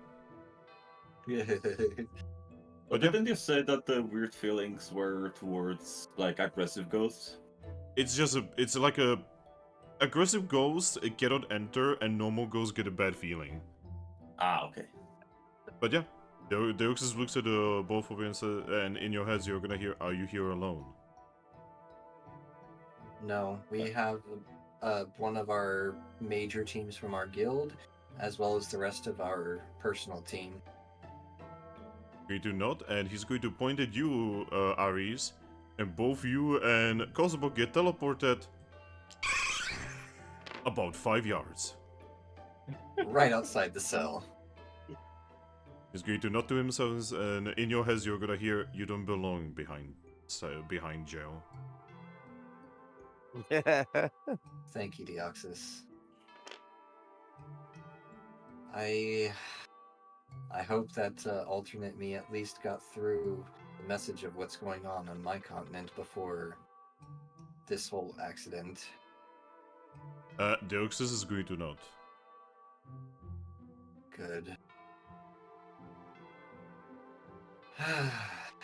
But didn't you say that the weird feelings were towards, like, aggressive ghosts? It's like a aggressive ghost cannot enter, and normal ghosts get a bad feeling. Ah, okay. But yeah, Deoxys looks at both of you and says, and in your heads you're gonna hear, "Are you here alone?" No, we have one of our major teams from our guild, as well as the rest of our personal team. Going to nod, and he's going to point at you, Aries, and both you and Kozubok get teleported about 5 yards. Right outside the cell. He's going to nod to himself, and in your heads you're gonna hear, "You don't belong behind jail." Thank you, Deoxys. I hope that alternate me at least got through the message of what's going on my continent before this whole accident. Deoxys is going to nod. Good.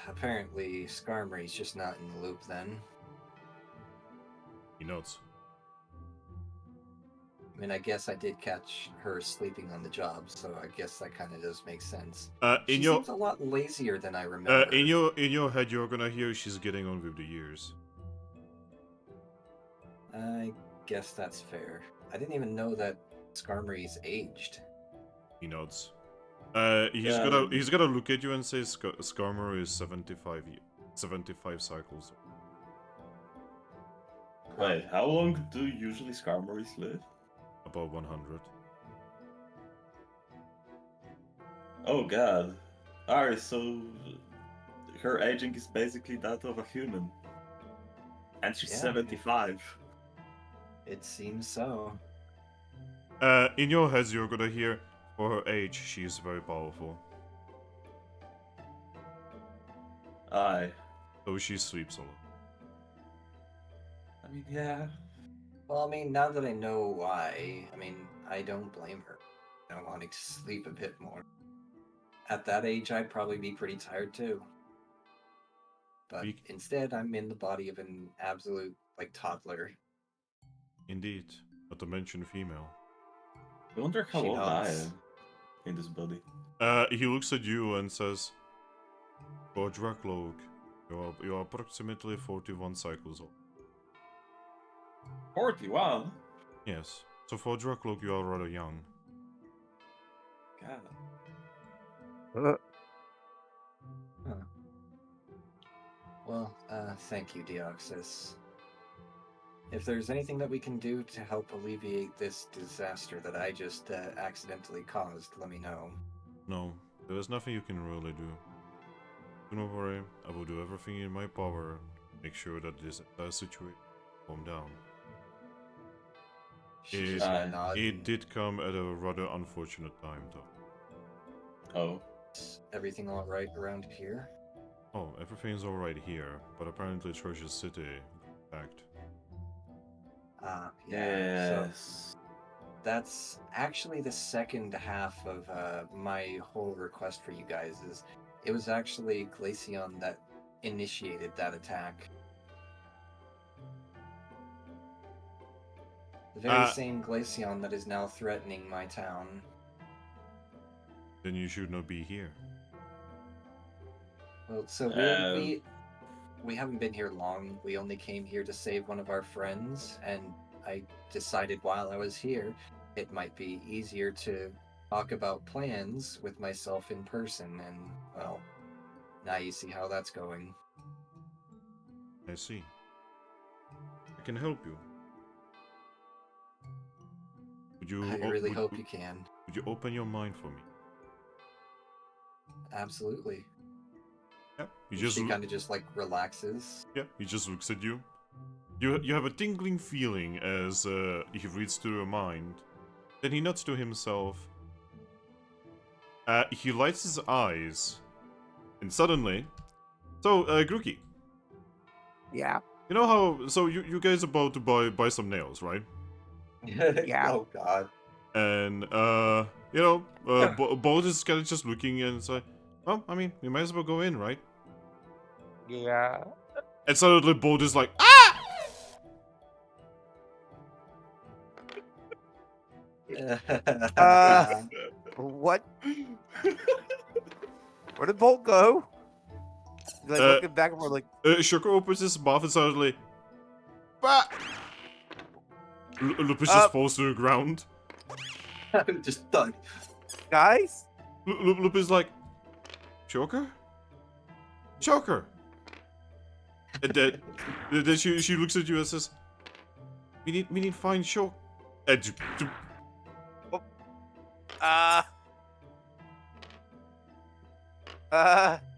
Apparently, Skarmory's just not in the loop then. He nods. I mean, I guess I did catch her sleeping on the job, so I guess that kind of does make sense. She seems a lot lazier than I remember. In your head, you're gonna hear she's getting on with the years. I guess that's fair. I didn't even know that Skarmory's aged. He nods. He's gonna look at you and say Skarmory is 75 cycles. Wait, how long do usually Skarmorys live? About 100. Oh god. Alright, so her aging is basically that of a human. And she's Yeah. 75. It seems so. In your heads, you're gonna hear, for her age, she is very powerful. Aye. So she sleeps a lot. I mean, yeah. Well, I mean, now that I know why, I mean, I don't blame her. Wanting to sleep a bit more. At that age, I'd probably be pretty tired too. But instead, I'm in the body of an absolute, toddler. Indeed. Not to mention female. I wonder how She old I nods. am in this body. He looks at you and says, "For Drakloak, you are approximately 41 cycles old." 41? Yes. So for Drakloak, you are rather young. God. Well, thank you, Deoxys. If there's anything that we can do to help alleviate this disaster that I just accidentally caused, let me know. No, there is nothing you can really do. Do not worry, I will do everything in my power to make sure that this entire situation calm down. She just nods. It did come at a rather unfortunate time, though. Oh. Is everything alright around here? Oh, everything's alright here, but apparently Treasure City got attacked. Yeah. So that's actually the second half of my whole request for you guys. It was actually Glaceon that initiated that attack. The very same Glaceon that is now threatening my town. Then you should not be here. Well, so we haven't been here long. We only came here to save one of our friends, and I decided while I was here, it might be easier to talk about plans with myself in person, and, well, now you see how that's going. I see. I can help you. I really hope you can. Would you open your mind for me? Absolutely. Yeah. She kind of just relaxes. Yeah, he just looks at you. You have a tingling feeling as he reads through your mind. Then he nods to himself. He lights his eyes. And suddenly... So, Grookey. Yeah. You know how... So, you guys about to buy some nails, right? Yeah. Oh, God. And, Bolt is kind of just looking and it's like, well, I mean, we might as well go in, right? Yeah. And suddenly Bolt is like, ah! What? Where did Bolt go? He's looking back and forth Shoko opens his mouth and suddenly, bah! Lupus just falls to the ground. Just thud. Guys? Lupus like, Choker? Choker! And then she looks at you and says, we need fine Choker. This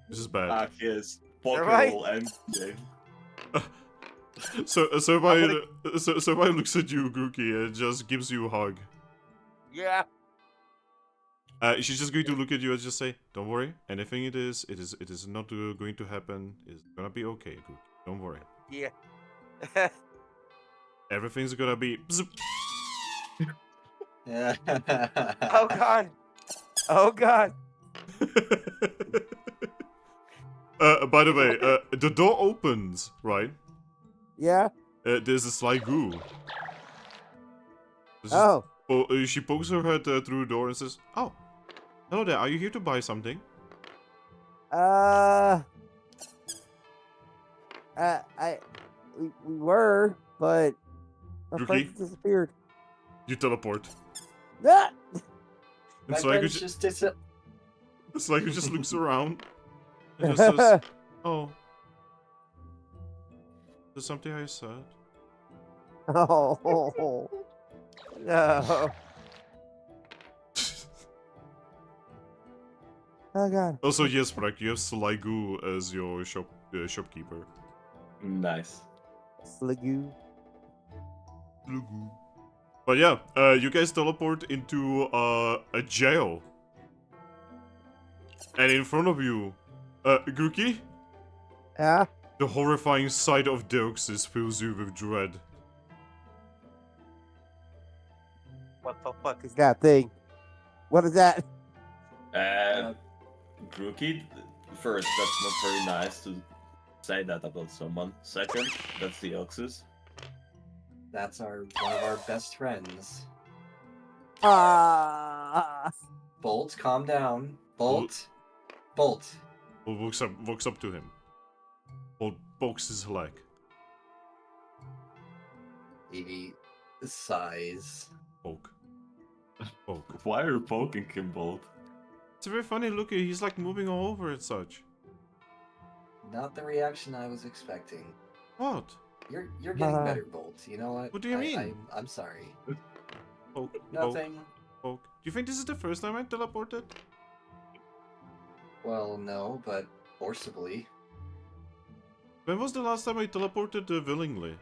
is bad. Ah, yes. Right? Pokerole and game. So somebody looks at you, Grookey, and just gives you a hug. Yeah. She's just going to look at you and just say, "Don't worry. Anything it is not going to happen. It's gonna be okay, Grookey. Don't worry. Yeah. Everything's gonna be." Yeah. Oh god. Oh god. By the way, the door opens, right? Yeah. There's a sly goo. Oh. She pokes her head through the door and says, "Oh, hello there. Are you here to buy something?" We were, but our Grookey? friends disappeared. You teleport. Ah! My It's like friends just dis- It's like he just looks around and just says, "Oh, there's something I said." Oh. No. Oh god. Also, yes, Thrack, you have Sligo as your shopkeeper. Nice. Sligoo. But yeah, you guys teleport into a jail. And in front of you, Grookey, Yeah? the horrifying sight of Deoxys fills you with dread. What the fuck is that thing? What is that? Grookey, first, that's not very nice to say that about someone. Second, that's the Oxus. That's one of our best friends. Ah. Bolt, calm down. Bolt. Bolt. Bolt walks up to him. Bolt pokes his leg. Eevee sighs. Poke. Poke. Why are you poking him, Bolt? It's a very funny look. He's like moving all over and such. Not the reaction I was expecting. What? You're getting better, Bolt. You know what? What do you mean? I'm sorry. Poke. Nothing. Poke. Do you think this is the first time I teleported? Well, no, but forcibly. When was the last time I teleported willingly?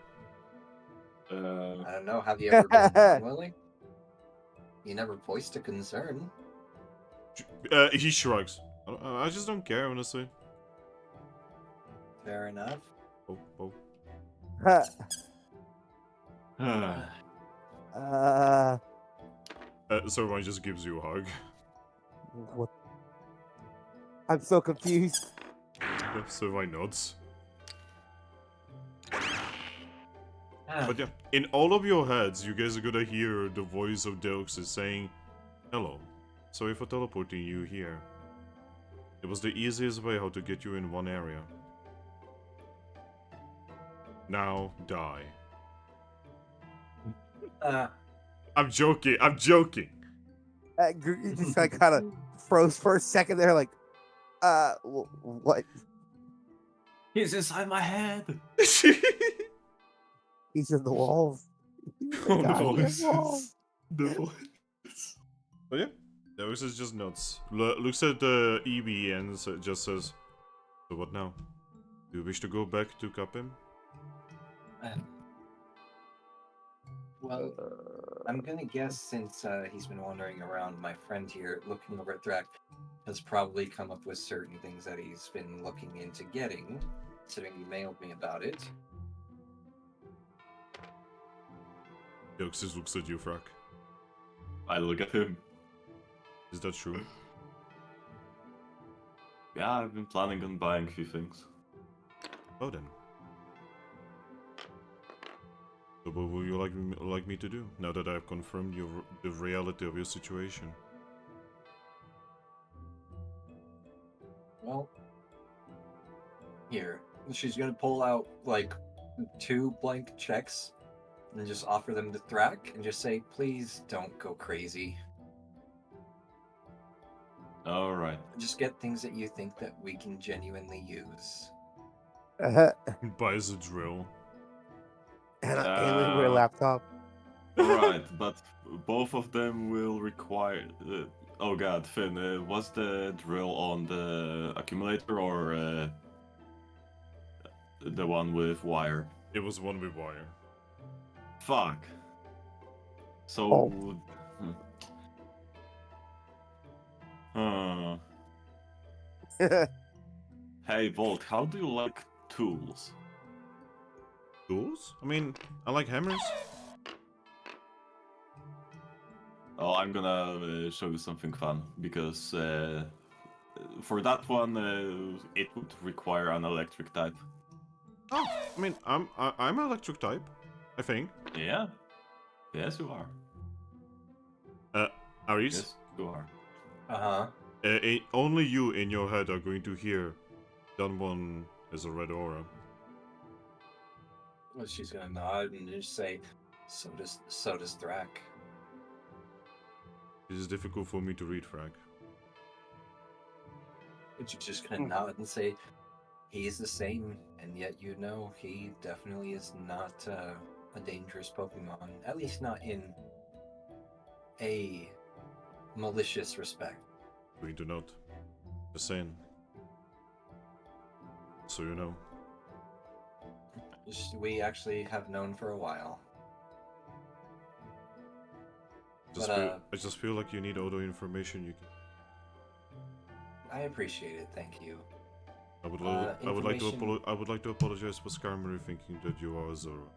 I don't know. Have you ever been willing? You never voiced a concern. He shrugs. I just don't care, honestly. Fair enough. Poke, poke. Someone just gives you a hug. What? I'm so confused. So I nods. But yeah, in all of your heads, you guys are gonna hear the voice of Deoxys saying, "Hello, sorry for teleporting you here. It was the easiest way how to get you in one area. Now, die." I'm joking, I'm joking. You just like kind of froze for a second there, like, what? He's inside my head. He's in the walls. Oh, the God, he's in voice. the walls. The voice. But yeah, Deoxys just nods. Looks at the Eevee and just says, "So what now? Do you wish to go back to Capim?" Well, I'm gonna guess since he's been wandering around, my friend here, looking over at Thrack, has probably come up with certain things that he's been looking into getting, considering he mailed me about it. Deoxys looks at you, Thrack. I look at him. Is that true? Yeah, I've been planning on buying a few things. Oh then. So what would you like me to do, now that I've confirmed the reality of your situation? Well, here. She's gonna pull out, like, 2 blank checks and just offer them to Thrack and just say, please don't go crazy. All right. Just get things that you think that we can genuinely use. Buys a drill. And an Alienware laptop. Right, but both of them will require. Oh god, Finn, was the drill on the accumulator or the one with wire? It was one with wire. Fuck. So. Oh. Hey, Volt, how do you like tools? Tools? I mean, I like hammers. Oh, I'm gonna show you something fun because for that one it would require an electric type. Oh, I mean, I'm electric type, I think. Yeah. Yes, you are. Aries? Yes, you are. Uh-huh. Only you in your head are going to hear that one has a red aura. Well, she's gonna nod and just say, so does Thrack. It is difficult for me to read, Thrack. But you're just gonna nod and say, he's the same, and yet you know he definitely is not a dangerous Pokemon. At least not in a malicious respect. We do not. Just saying. So you know. Which we actually have known for a while. I just feel like you need all the information you can. I appreciate it, thank you. I would like to apologize for Skarmory thinking that you are Zorua.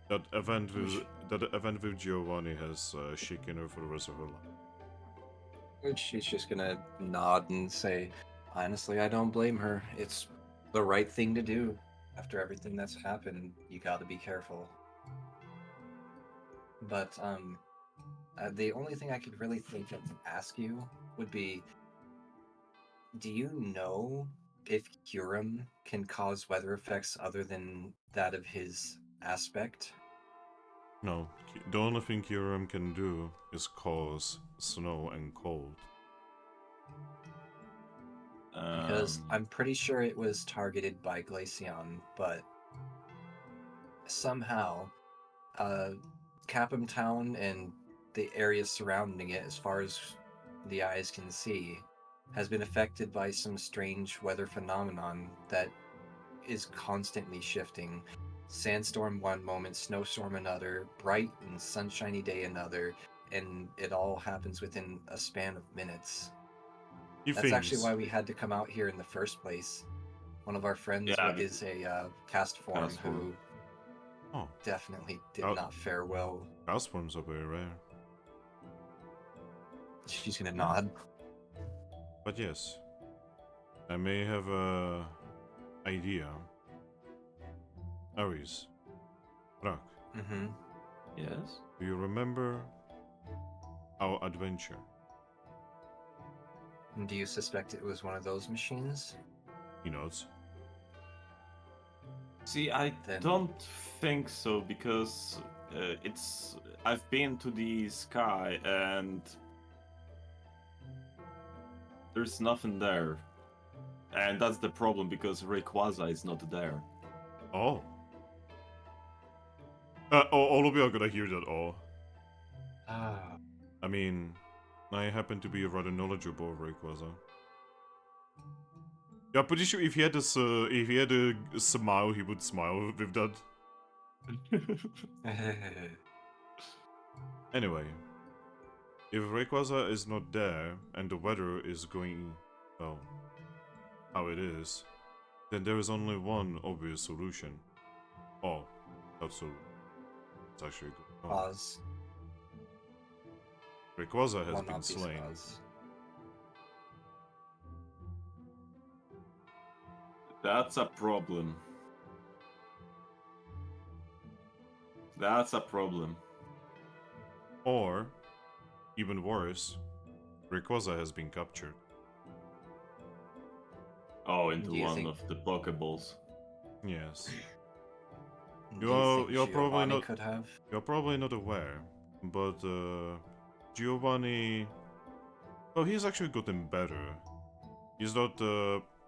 That event with Giovanni has shaken her for the rest of her life. Which she's just gonna nod and say, honestly, I don't blame her. It's the right thing to do. After everything that's happened, you gotta be careful. But, the only thing I could really think of to ask you would be, do you know if Kyurem can cause weather effects other than that of his aspect? No, the only thing Kyurem can do is cause snow and cold. Because I'm pretty sure it was targeted by Glaceon, but somehow, Capim Town and the areas surrounding it, as far as the eyes can see, has been affected by some strange weather phenomenon that is constantly shifting. Sandstorm one moment, snowstorm another, bright and sunshiny day another, and it all happens within a span of minutes. That's actually why we had to come out here in the first place. One of our friends is a cast form who definitely did not fare well. Cast forms are very rare. She's gonna nod. But yes, I may have a idea. Aries, Thrack. Mm-hmm. Yes? Do you remember our adventure? Do you suspect it was one of those machines? He nods. See, I don't think so because I've been to the sky and there's nothing there, and that's the problem because Rayquaza is not there. Oh. All of you are gonna hear that. Oh. I mean, I happen to be rather knowledgeable of Rayquaza. Yeah, I'm pretty sure if he had this, if he had a smile, he would smile with that. Anyway, if Rayquaza is not there and the weather is going, well, how it is, then there is only one obvious solution. Oh, that's so. It's actually good. Pause. Rayquaza has been slain. That's a problem. That's a problem. Or, even worse, Rayquaza has been captured. Oh, into one of the Pokeballs. Yes. Do you think You're probably Giovanni not could have? you're probably not aware, but Giovanni, well, he's actually gotten better. He's not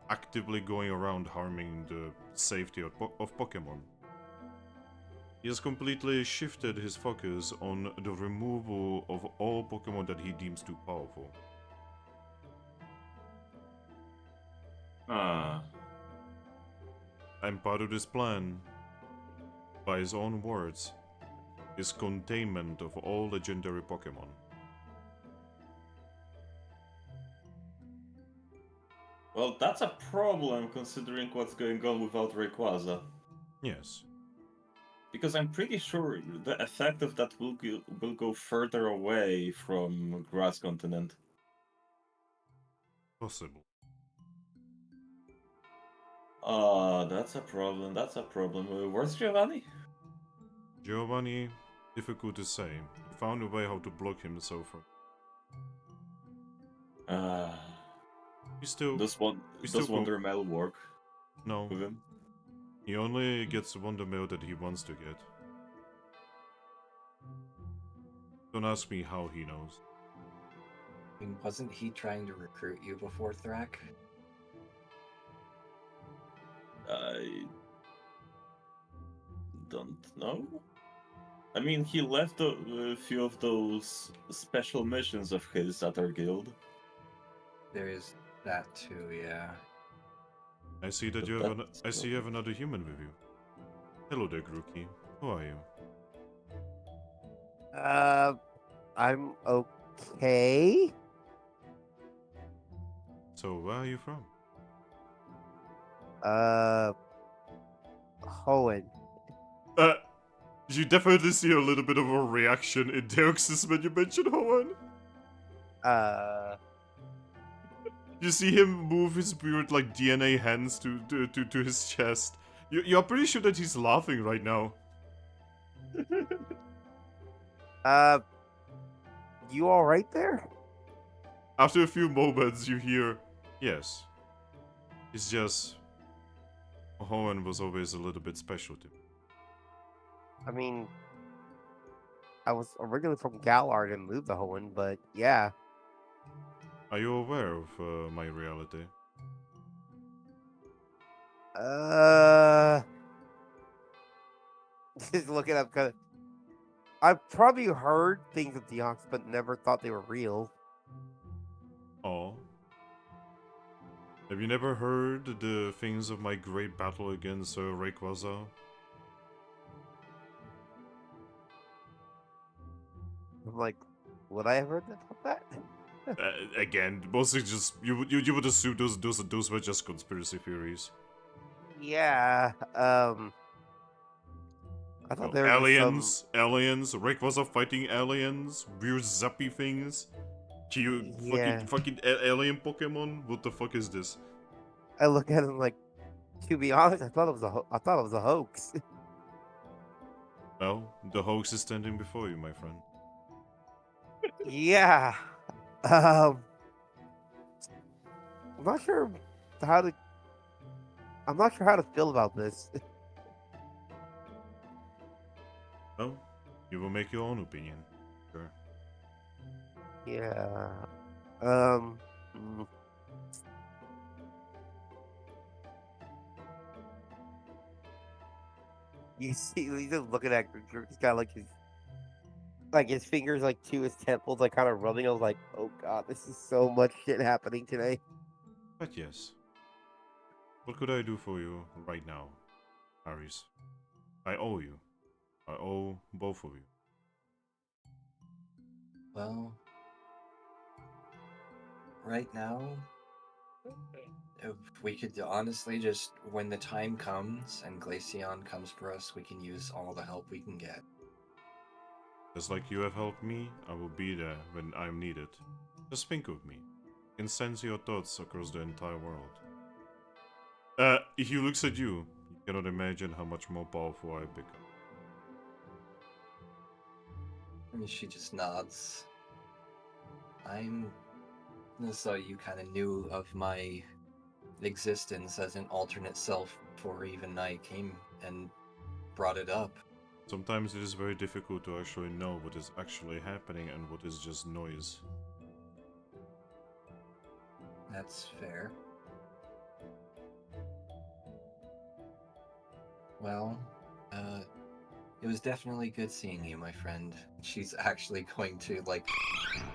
actively going around harming the safety of Pokemon. He has completely shifted his focus on the removal of all Pokemon that he deems too powerful. Ah, And part of this plan, by his own words, is containment of all legendary Pokemon. well, that's a problem considering what's going on without Rayquaza. Yes. Because I'm pretty sure the effect of that will go further away from Grass Continent. Possible. That's a problem, that's a problem. Where's Giovanni? Giovanni, difficult to say. He found a way how to block himself from. He's still. Does he's still Wonder Mail work No, with him? he only gets Wonder Mail that he wants to get. Don't ask me how he knows. I mean, wasn't he trying to recruit you before Thrack? I don't know. I mean, he left a few of those special missions of his at our guild. There is that too, yeah. I see that But you have that's I see you have another human with you. Hello there, Grookey. Who are you? I'm okay. So where are you from? Hoenn. You definitely see a little bit of a reaction in Deoxys when you mention Hoenn. You see him move his weird like DNA hands to his chest. You're pretty sure that he's laughing right now. You all right there? After a few moments, you hear, yes. It's just Hoenn was always a little bit special to me. I mean, I was originally from Galar and moved to Hoenn, but yeah. Are you aware of my reality? Just looking up, cause I've probably heard things of Deox, but never thought they were real. Oh. Have you never heard the things of my great battle against Rayquaza? I'm like, would I have heard about that? Again, mostly just you would assume those were just conspiracy theories. Yeah. I thought So, there was aliens. Rayquaza fighting aliens, weird zappy things. Yeah. Fucking alien Pokemon. What the fuck is this? I look at him like, to be honest, I thought it was I thought it was a hoax. Well, the hoax is standing before you, my friend. Yeah. I'm not sure how to. I'm not sure how to feel about this. Well, you will make your own opinion. Sure. Yeah. You see, he's just looking at Grookey. He's got like his fingers like to his temples, like kind of rubbing. I was like, oh god, this is so much shit happening today. But yes. What could I do for you right now, Aris? I owe you. I owe both of you. Well, right now, if we could honestly just, when the time comes and Glaceon comes for us, we can use all the help we can get. Just like you have helped me, I will be there when I'm needed. Just think of me. I can sense your thoughts across the entire world. If he looks at you, you cannot imagine how much more powerful I become. And she just nods. So you kind of knew of my existence as an alternate self before even I came and brought it up. Sometimes it is very difficult to actually know what is actually happening and what is just noise. That's fair. Well, it was definitely good seeing you, my friend. She's actually going to, like,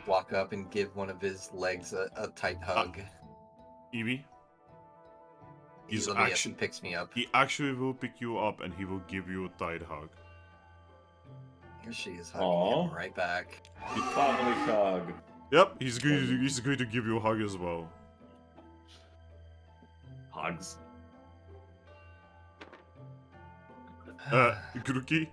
walk up and give one of his legs a tight hug. Eevee? He's Let me guess, actually he picks me up. He actually will pick you up and he will give you a tight hug. Here she is hugging Aw. him right back. Family hug. Yep, he's going to give you a hug as well. Hugs. Grookey,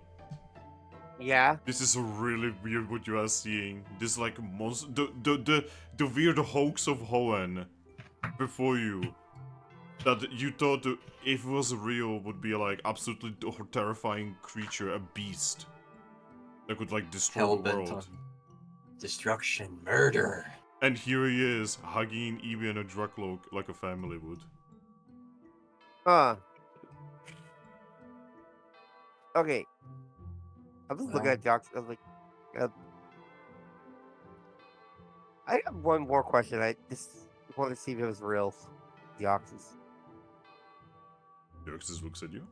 Yeah. this is really weird what you are seeing. This like monster, the weird hoax of Hoenn before you. That you thought if it was real would be like absolutely terrifying creature, a beast that could like destroy the Hellbent on world. destruction, murder. And here he is, hugging Eevee and a Drakloak like a family would. Huh. Okay. I'm just looking Well. at Jocks. I was like, I have one more question. I just wanted to see if it was real. Deoxys. Deoxys looks at you.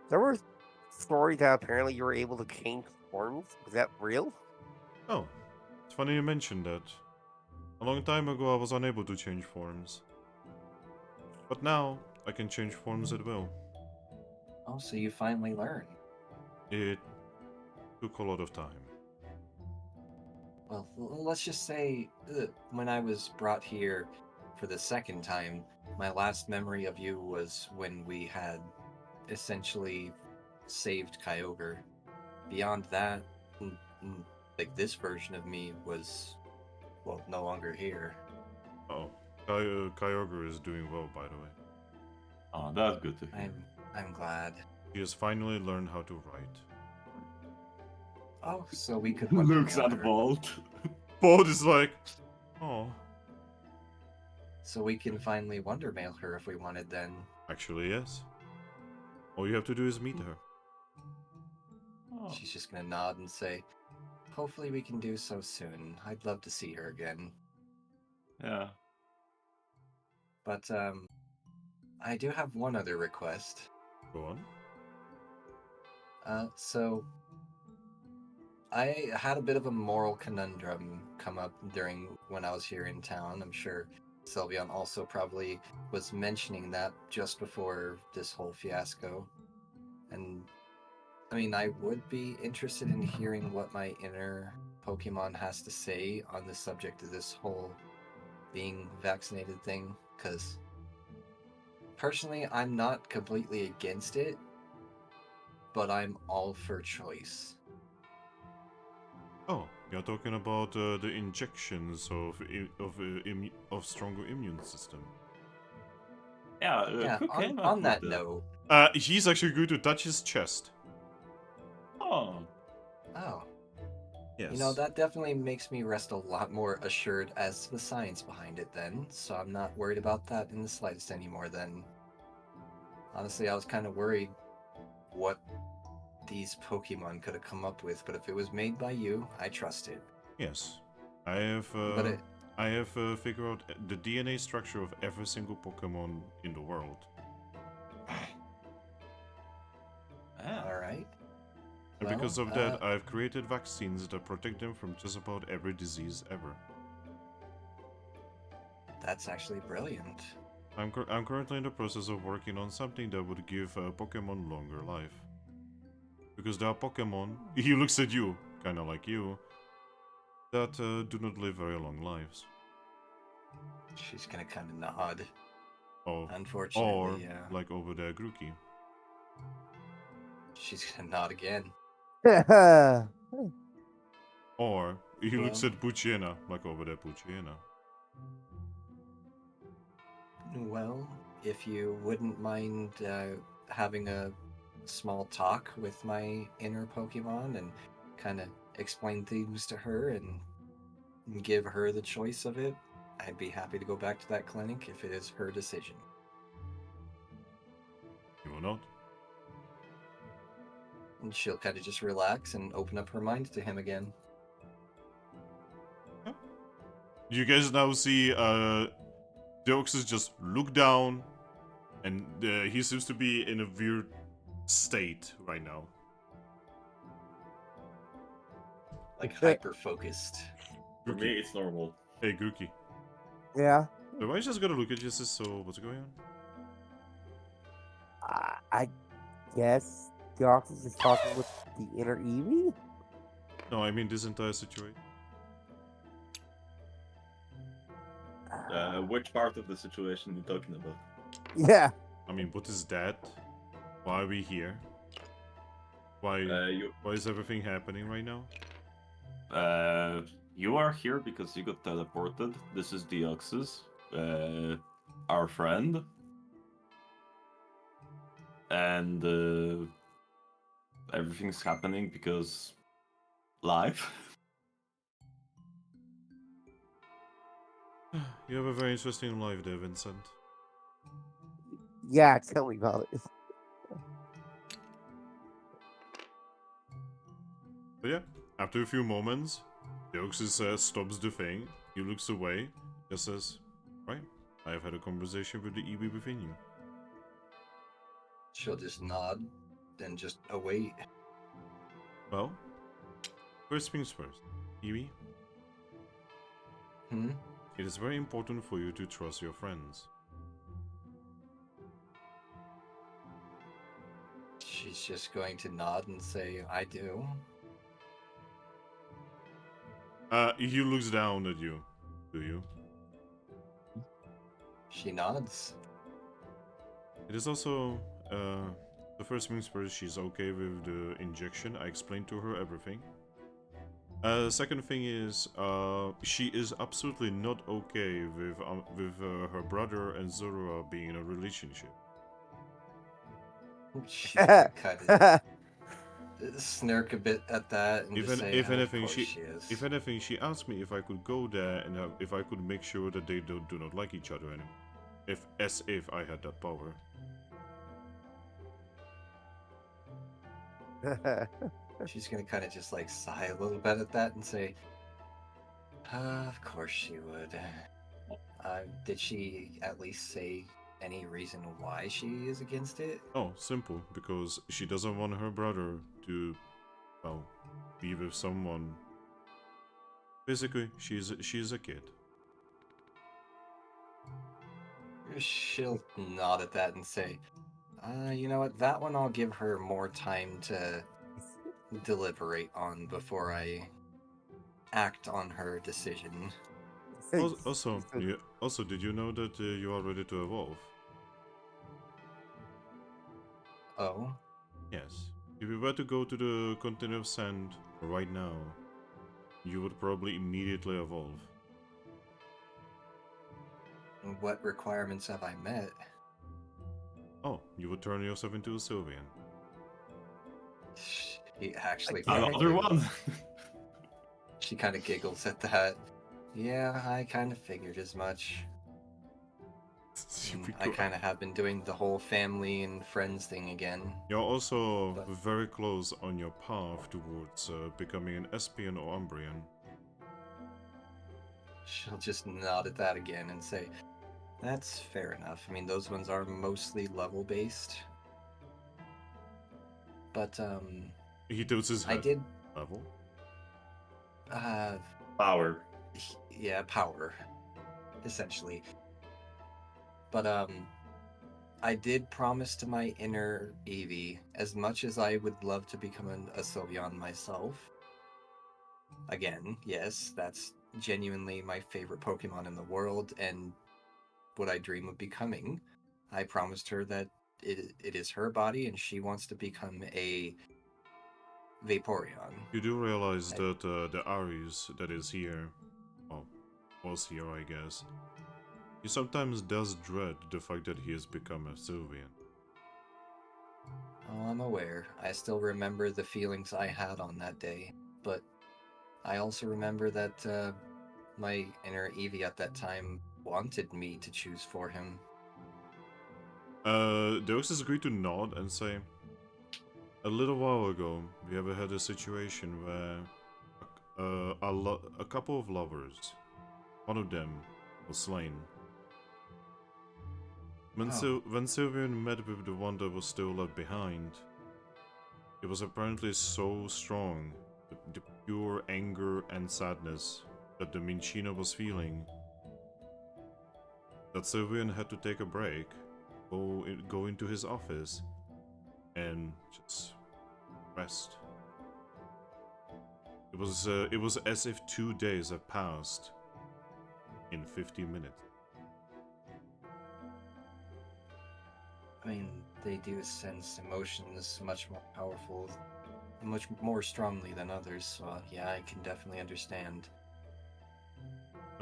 There were stories that apparently you were able to change forms. Was that real? Oh, it's funny you mentioned that. A long time ago I was unable to change forms. But now, I can change forms at will. Oh, so you finally learned. It took a lot of time. Well, let's just say when I was brought here for the second time, my last memory of you was when we had essentially saved Kyogre. Beyond that, like this version of me was, well, no longer here. Oh, Kyogre is doing well, by the way. Oh, that's good to hear. I'm glad. He has finally learned how to write. Oh, so we could Looks wondermail at her. Bolt. Bolt is like, oh. So we can finally wondermail her if we wanted then. Actually, yes. All you have to do is meet her. Oh. She's just gonna nod and say, hopefully we can do so soon. I'd love to see her again. Yeah. But, I do have one other request. Go on. So I had a bit of a moral conundrum come up during when I was here in town. I'm sure Sylveon also probably was mentioning that just before this whole fiasco. And I mean, I would be interested in hearing what my inner Pokemon has to say on the subject of this whole being vaccinated thing, because personally, I'm not completely against it, but I'm all for choice. Oh, you're talking about the injections of stronger immune system. Yeah, Yeah, who came up on with that note. He's actually going to touch his chest. Oh. Oh, Yes. you know, that definitely makes me rest a lot more assured as to the science behind it then, so I'm not worried about that in the slightest anymore then. Honestly, I was kind of worried what these Pokemon could have come up with, but if it was made by you, I trust it. Yes. I have figured out the DNA structure of every single Pokemon in the world. Yeah. Alright. And because of that, I've created vaccines that protect them from just about every disease ever. That's actually brilliant. I'm currently in the process of working on something that would give Pokemon longer life. Because there are Pokemon, he looks at you, kinda like you, that do not live very long lives. She's gonna kind of nod. Oh, Unfortunately, or, yeah. like over there, Grookey. She's gonna nod again. Or, he looks Well. at Puchiena, like over there, Puchiena. Well, if you wouldn't mind having a small talk with my inner Pokemon and kind of explain things to her and give her the choice of it, I'd be happy to go back to that clinic if it is her decision. You will not. And she'll kind of just relax and open up her mind to him again. You guys now see Deoxys just look down, and he seems to be in a weird state right now. Like hyper focused. For me, it's normal. Hey, Grookey. Yeah. So I just gotta look at you, sis, so what's going on? I guess Deoxys is talking with the inner Eevee? No, I mean this entire situation. Which part of the situation are you talking about? Yeah. I mean, what is that? Why are we here? Why is everything happening right now? You are here because you got teleported. This is Deoxys, our friend. And everything's happening because life. You have a very interesting life there, Vincent. Yeah, tell me about it. But yeah, after a few moments, Deoxys stops the thing. He looks away, just says, "Right, I have had a conversation with the Eevee within you." She'll just nod, then just await. Well, first things first, Eevee. Hmm? It is very important for you to trust your friends. She's just going to nod and say, I do. He looks down at you. Do you? She nods. It is also, the first things first, she's okay with the injection. I explained to her everything. Second thing is, she is absolutely not okay with her brother and Zorua being in a relationship. She kind of snark a bit at that and If just say, if "Oh, anything, of course she she is." if anything, she asked me if I could go there and if I could make sure that they do not like each other anymore. As if I had that power. She's gonna kind of just like sigh a little bit at that and say, "Of course she would." Did she at least say any reason why she is against it? Oh, simple, because she doesn't want her brother to, well, be with someone. Basically, she's a kid. She'll nod at that and say, you know what, that one I'll give her more time to deliberate on before I act on her decision." Also, did you know that you are ready to evolve? Oh? Yes. If you were to go to the continent of sand right now, you would probably immediately evolve. What requirements have I met? Oh, you would turn yourself into a Sylvian. She actually Again? Another one. She kind of giggles at that. Yeah, I kind of figured as much. I kind of have been doing the whole family and friends thing again. You're also But- very close on your path towards becoming an Espion or Umbrian. She'll just nod at that again and say, that's fair enough. I mean, those ones are mostly level based. But, He tilts his head. I did, Level? Power. yeah, power, essentially. But, I did promise to my inner Eevee, as much as I would love to become a Sylveon myself. Again, yes, that's genuinely my favorite Pokemon in the world, and what I dream of becoming. I promised her that it is her body, and she wants to become a Vaporeon. You do realize that the Aries that is here, well, was here, I guess, he sometimes does dread the fact that he has become a Sylvian. Oh, I'm aware. I still remember the feelings I had on that day, but I also remember that my inner Eevee at that time wanted me to choose for him. Deoxys agreed to nod and say, a little while ago, we ever had a situation where a couple of lovers, one of them was slain. When Sylvian met with the one that was still left behind, it was apparently so strong, the pure anger and sadness that the Minchino was feeling, that Sylvian had to take a break, go into his office, and just rest. It was as if 2 days had passed in 15 minutes. I mean, they do sense emotions much more powerful, much more strongly than others, so yeah, I can definitely understand.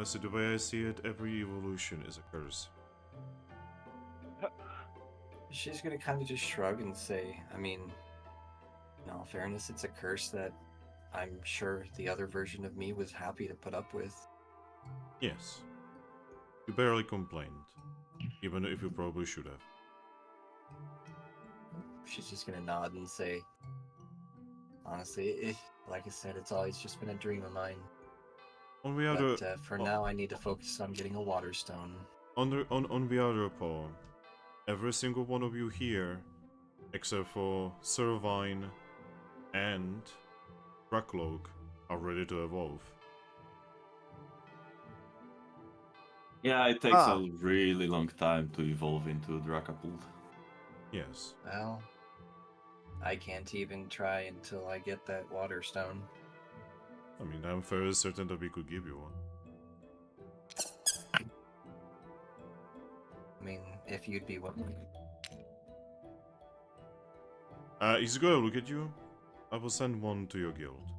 So the way I see it, every evolution is a curse. She's gonna kind of just shrug and say, I mean, in all fairness, it's a curse that I'm sure the other version of me was happy to put up with. Yes. You barely complained, even if you probably should have. She's just gonna nod and say, honestly, like I said, it's always just been a dream of mine. But for now, I need to focus on getting a water stone. On the other paw, every single one of you here, except for Servine and Drakloak, are ready to evolve. Yeah, it takes a really long time to evolve into Dracapult. Yes. Well, I can't even try until I get that water stone. I mean, I'm fairly certain that we could give you one. I mean, if you'd be willing. He's gonna look at you. I will send one to your guild.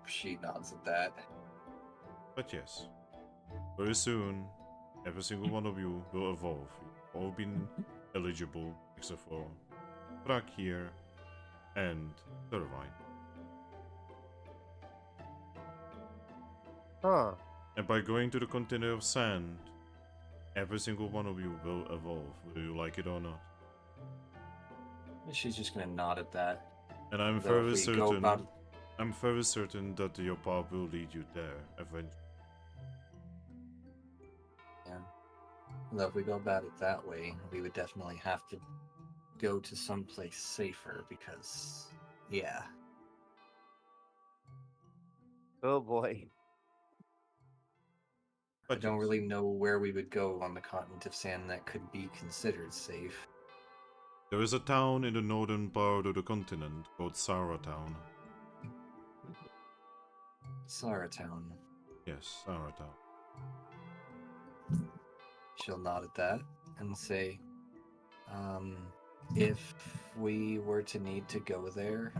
She nods at that. But yes, very soon, every single one of you will evolve. You've all been eligible, except for Thrack here and Servine. Huh. And by going to the continent of sand, every single one of you will evolve, whether you like it or not. She's just gonna nod at that. And I'm Though very if we go certain. about- I'm very certain that your path will lead you there eventually. Yeah. Though if we go about it that way, we would definitely have to go to someplace safer because, yeah. Oh boy. I don't really know where we would go on the continent of sand that could be considered safe. There is a town in the northern part of the continent called Sarah Town. Sarah Town. Yes, Sarah Town. She'll nod at that and say, if we were to need to go there,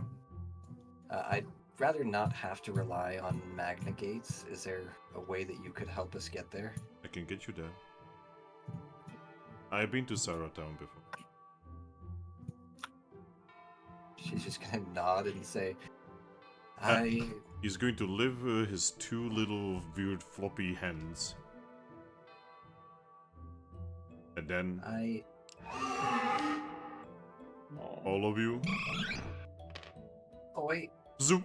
I'd rather not have to rely on Magna Gates. Is there a way that you could help us get there? I can get you there. I've been to Sarah Town before. She's just gonna nod and say, He's going to live his two little weird floppy hands. And then all of you. Oh wait. Zoop!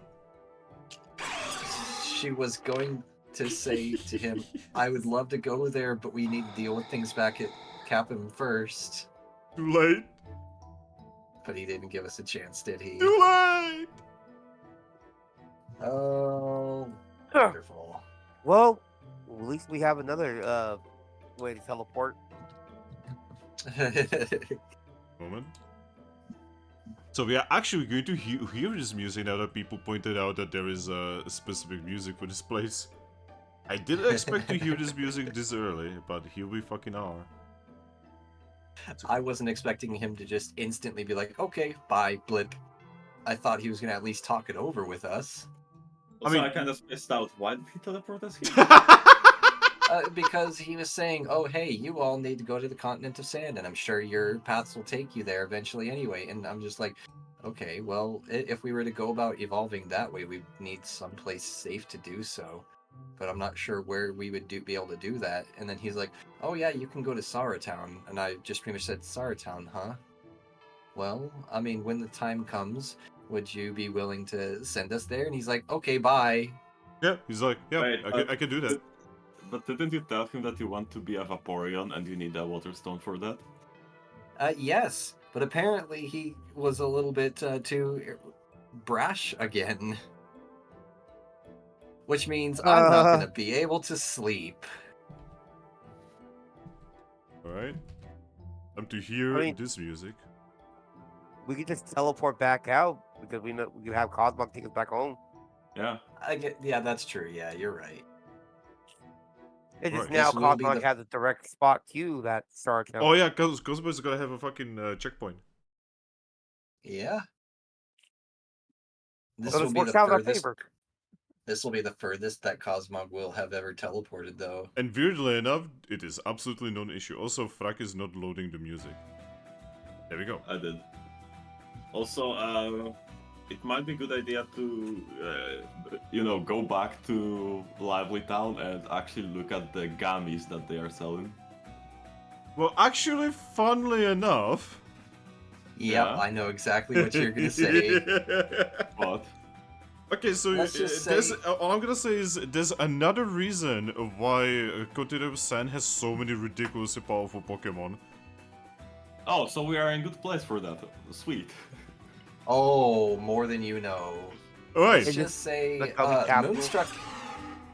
She was going to say to him, I would love to go there, but we need to deal with things back at Capim first. Too late! But he didn't give us a chance, did he? Too late! Oh, wonderful. Well, at least we have another way to teleport. Moment. So we are actually going to hear this music now that people pointed out that there is a specific music for this place. I didn't expect to hear this music this early, but here we fucking are. I wasn't expecting him to just instantly be like, okay, bye, blip. I thought he was going to at least talk it over with us. Also, I kind of spaced out. Why did he teleport us here? Because he was saying, oh, hey, you all need to go to the continent of sand, and I'm sure your paths will take you there eventually anyway. And I'm just like, okay, well, if we were to go about evolving that way, we need someplace safe to do so. but I'm not sure where we would be able to do that. And then he's like, oh yeah, you can go to Sara Town. And I just pretty much said, Sara Town, huh? Well, I mean, when the time comes, would you be willing to send us there? And he's like, okay, bye. Yeah, he's like, yeah, Wait, I can do that. But didn't you tell him that you want to be a Vaporeon and you need a Water Stone for that? Yes, but apparently he was a little bit too brash again. Which means I'm not going to be able to sleep. Alright. Time to hear I mean- this music. We could just teleport back out because we know we could have Cosmog take us back home. Yeah. Yeah, that's true. Yeah, you're right. It's just Right. now This will be Cosmog the- has a direct spot to that Star Town. Oh yeah, because Cosmo's gonna have a fucking checkpoint. Yeah. This So will this be works the out in our furthest. favor. This will be the furthest that Cosmog will have ever teleported, though. And weirdly enough, it is absolutely non issue. Also, Thrack is not loading the music. There we go. I did. Also, it might be a good idea to, go back to Lively Town and actually look at the gummies that they are selling. Well, actually, funnily enough. Yep, Yeah. I know exactly what you're gonna say. What? Okay, so Let's just there's, say- all I'm gonna say is there's another reason why Continental Sun has so many ridiculously powerful Pokemon. Oh, so we are in good place for that. Sweet. Oh, more than you know. Alright, Let's just say the gummy capital. Moonstruck.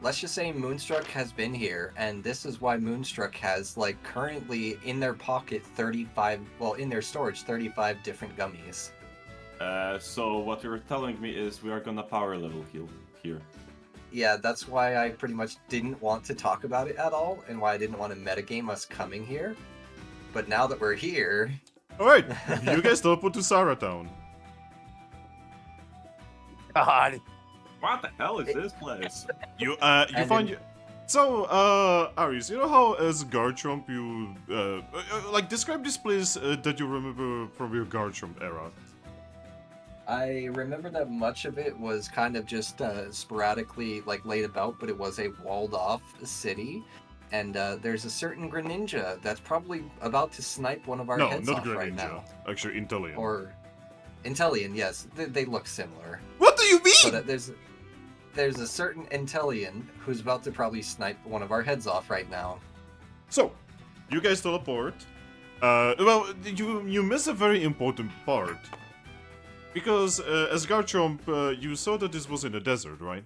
Let's just say Moonstruck has been here, and this is why Moonstruck has like currently in their pocket 35. Well, in their storage, 35 different gummies. So what you're telling me is we are gonna power level heal here. Yeah, that's why I pretty much didn't want to talk about it at all, and why I didn't want to metagame us coming here. But now that we're here, alright, you guys teleport to Sara Town. God. What the hell is this place? You And find in- you. So, Aries, you know how as Garchomp you like describe this place that you remember from your Garchomp era? I remember that much of it was kind of just sporadically like laid about, but it was a walled off city. And there's a certain Greninja that's probably about to snipe one of our No, heads not off Greninja. right now. Actually, Inteleon. Or Inteleon, yes, they look similar. What do you mean? But there's a certain Inteleon who's about to probably snipe one of our heads off right now. So, you guys teleport. Well, you miss a very important part. Because as Garchomp, you saw that this was in the desert, right?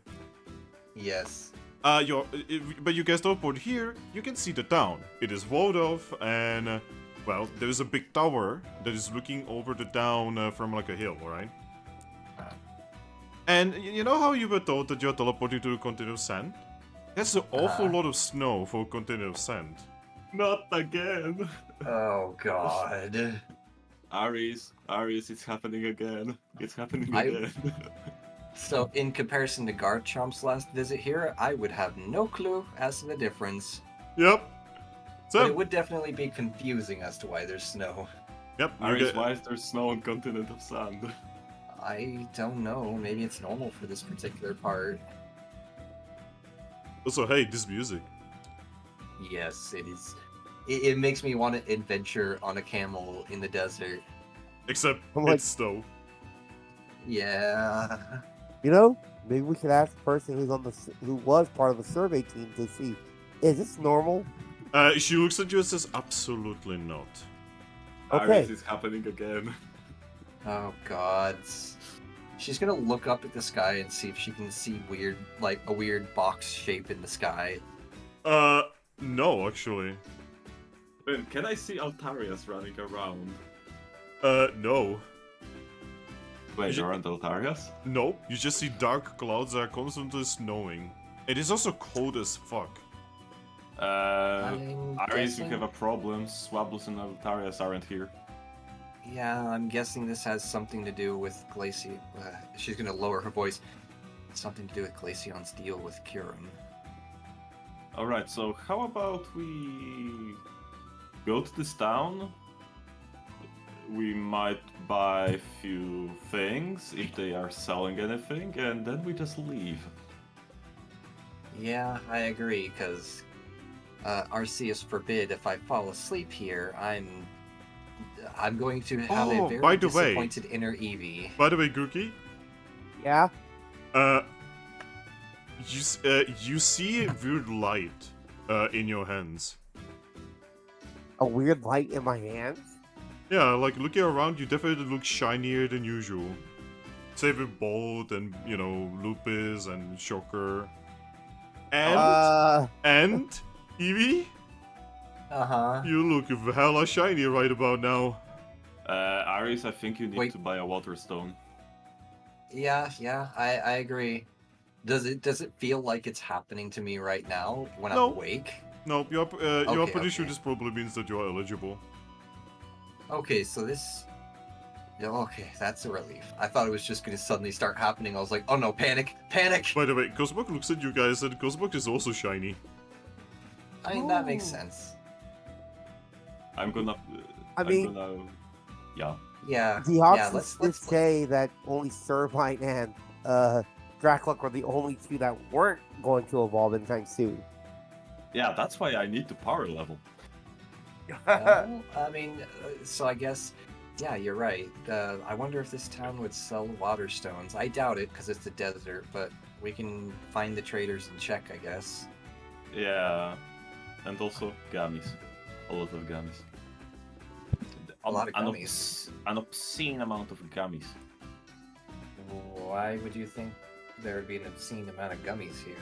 Yes. But you guys teleport here, you can see the town. It is walled off, and well, there is a big tower that is looking over the town from like a hill, right? And you know how you were told that you're teleporting to continuous sand? That's an awful lot of snow for continuous sand. Not again. Oh god. Aries, it's happening again. It's happening I- again. So in comparison to Garchomp's last visit here, I would have no clue as to the difference. Yep. But So, it would definitely be confusing as to why there's snow. yep. You Aries, get, why is there snow on continent of sand? I don't know. Maybe it's normal for this particular part. also, hey, this music. Yes, it is. It makes me want to adventure on a camel in the desert. Except I'm like- it's snow. Yeah. You know, maybe we should ask the person who was part of the survey team to see, is this normal? She looks at you and says, absolutely not. Okay. Aries, it's happening again. Oh god. She's gonna look up at the sky and see if she can see a weird box shape in the sky. No, actually. Wait, can I see Altarias running around? No. Wait, You- there aren't Altarias? No, you just see dark clouds that are constantly snowing. It is also cold as fuck. I'm Aries, you guessing- have a problem. Swablu's and Altarias aren't here. Yeah, I'm guessing this has something to do with Glaceon. She's gonna lower her voice. Something to do with Glaceon's deal with Kyurem. Alright, so how about we go to this town? We might buy a few things if they are selling anything, and then we just leave. Yeah, I agree, because Arceus forbid if I fall asleep here, I'm going to have Oh, a very by the way. disappointed inner Eevee. By the way, Grookey, Yeah. you see weird light in your hands. A weird light in my hands. Yeah, like looking around, you definitely look shinier than usual. Save with Bolt and, you know, Lupus and Shocker. And Eevee, Uh-huh. you look hella shiny right about now. Aries, I think you need Wait. to buy a water stone. Yeah, I agree. Does it feel like it's happening to me right now when No. I'm awake? No, you're Okay, pretty sure okay. this probably means that you're eligible. Okay, so this... Yeah, okay, that's a relief. I thought it was just going to suddenly start happening. I was like, oh no, panic! Panic! By the way, Cosmog looks at you guys and Cosmog is also shiny. I mean, that makes Ooh. sense. I'm gonna. Yeah. Yeah, The yeah, options did say that only Servine and Drakloak were the only two that weren't going to evolve anytime soon. Yeah, that's why I need to power level. Well, I mean, so I guess, yeah, you're right. I wonder if this town would sell water stones. I doubt it, because it's a desert, but we can find the traders and check, I guess. Yeah, and also gummies. A lot of gummies. A lot of gummies. An obscene amount of gummies. Why would you think there would be an obscene amount of gummies here?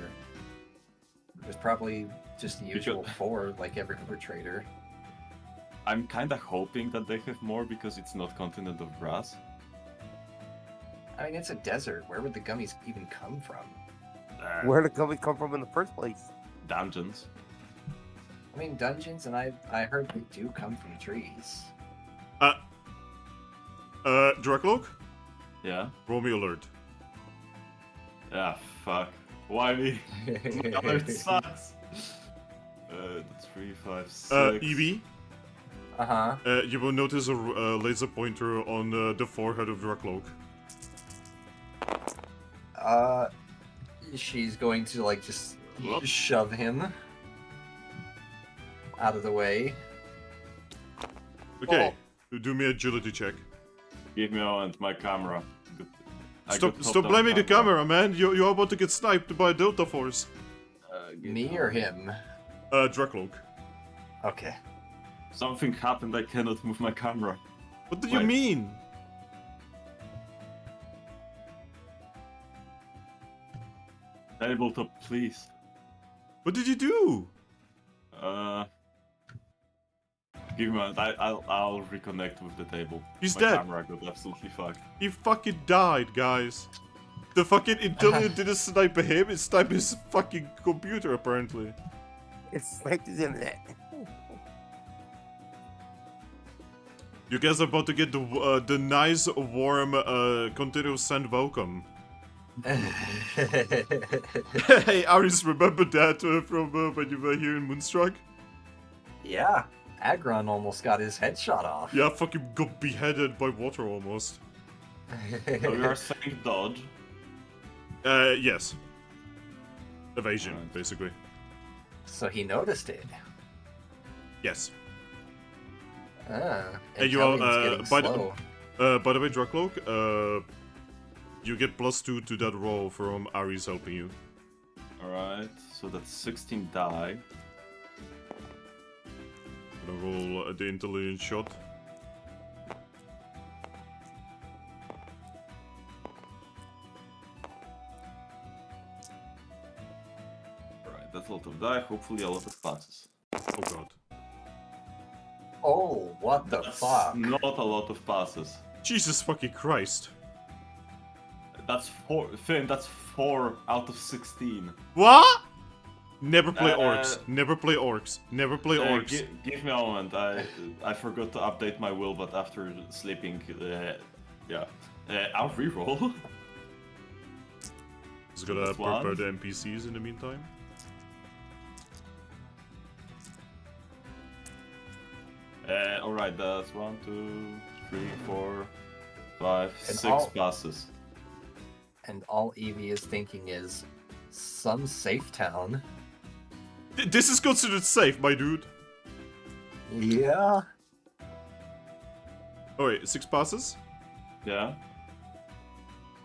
There's probably just the usual 4, like every other trader. I'm kinda hoping that they have more because it's not continent of grass. I mean, it's a desert. Where would the gummies even come from? Where did gummies come from in the first place? Dungeons. I mean, dungeons, and I heard they do come from trees. Drakloak? Yeah. Roll me alert. Ah, fuck. Why me? My alert sucks. 3, 5, 6. Eevee, Uh-huh. you will notice a laser pointer on the forehead of Drakloak. She's going to, like, just Whoop. shove him out of the way. Okay, do me agility check. Give me a moment, my camera. Stop blaming the camera, man. You're about to get sniped by a Delta Force. Me or him? Drakloak. Okay. Something happened, I cannot move my camera. What do you Wait. mean? Tabletop, please. What did you do? Give me a moment, I'll reconnect with the table. He's my dead. Camera got absolutely fucked. He fucking died, guys. The fucking Intelligent didn't snipe him, it sniped his fucking computer, apparently. It sniped his internet. You guys are about to get the nice, warm, continuous send welcome. Hey, Aris, remember that from when you were here in Moonstruck? Yeah, Agron almost got his head shot off. Yeah, fucking got beheaded by water almost. So we are saying dodge. Yes. Evasion, Alright. basically. So he noticed it. Yes. And you are, getting by slow. By the way, Drakloak, you get +2 to that roll from Ares helping you. Alright, so that's 16 die. Gonna roll the intelligence shot. Alright, that's a lot of die, hopefully a lot of passes. Oh god. Oh, what the That's fuck? not a lot of passes. Jesus fucking Christ. That's 4, Finn, that's 4 out of 16. What? Never play Uh, orcs. Never play orcs. Never play orcs. Give me a moment, I forgot to update my will, but after sleeping, yeah. I'll reroll. Just gonna That's prepare one. the NPCs in the meantime. Alright, that's 1, 2, 3, 4, 5, And 6 all- passes. And all Eevee is thinking is, some safe town. This is considered safe, my dude. Yeah. Oh wait, 6 passes? Yeah.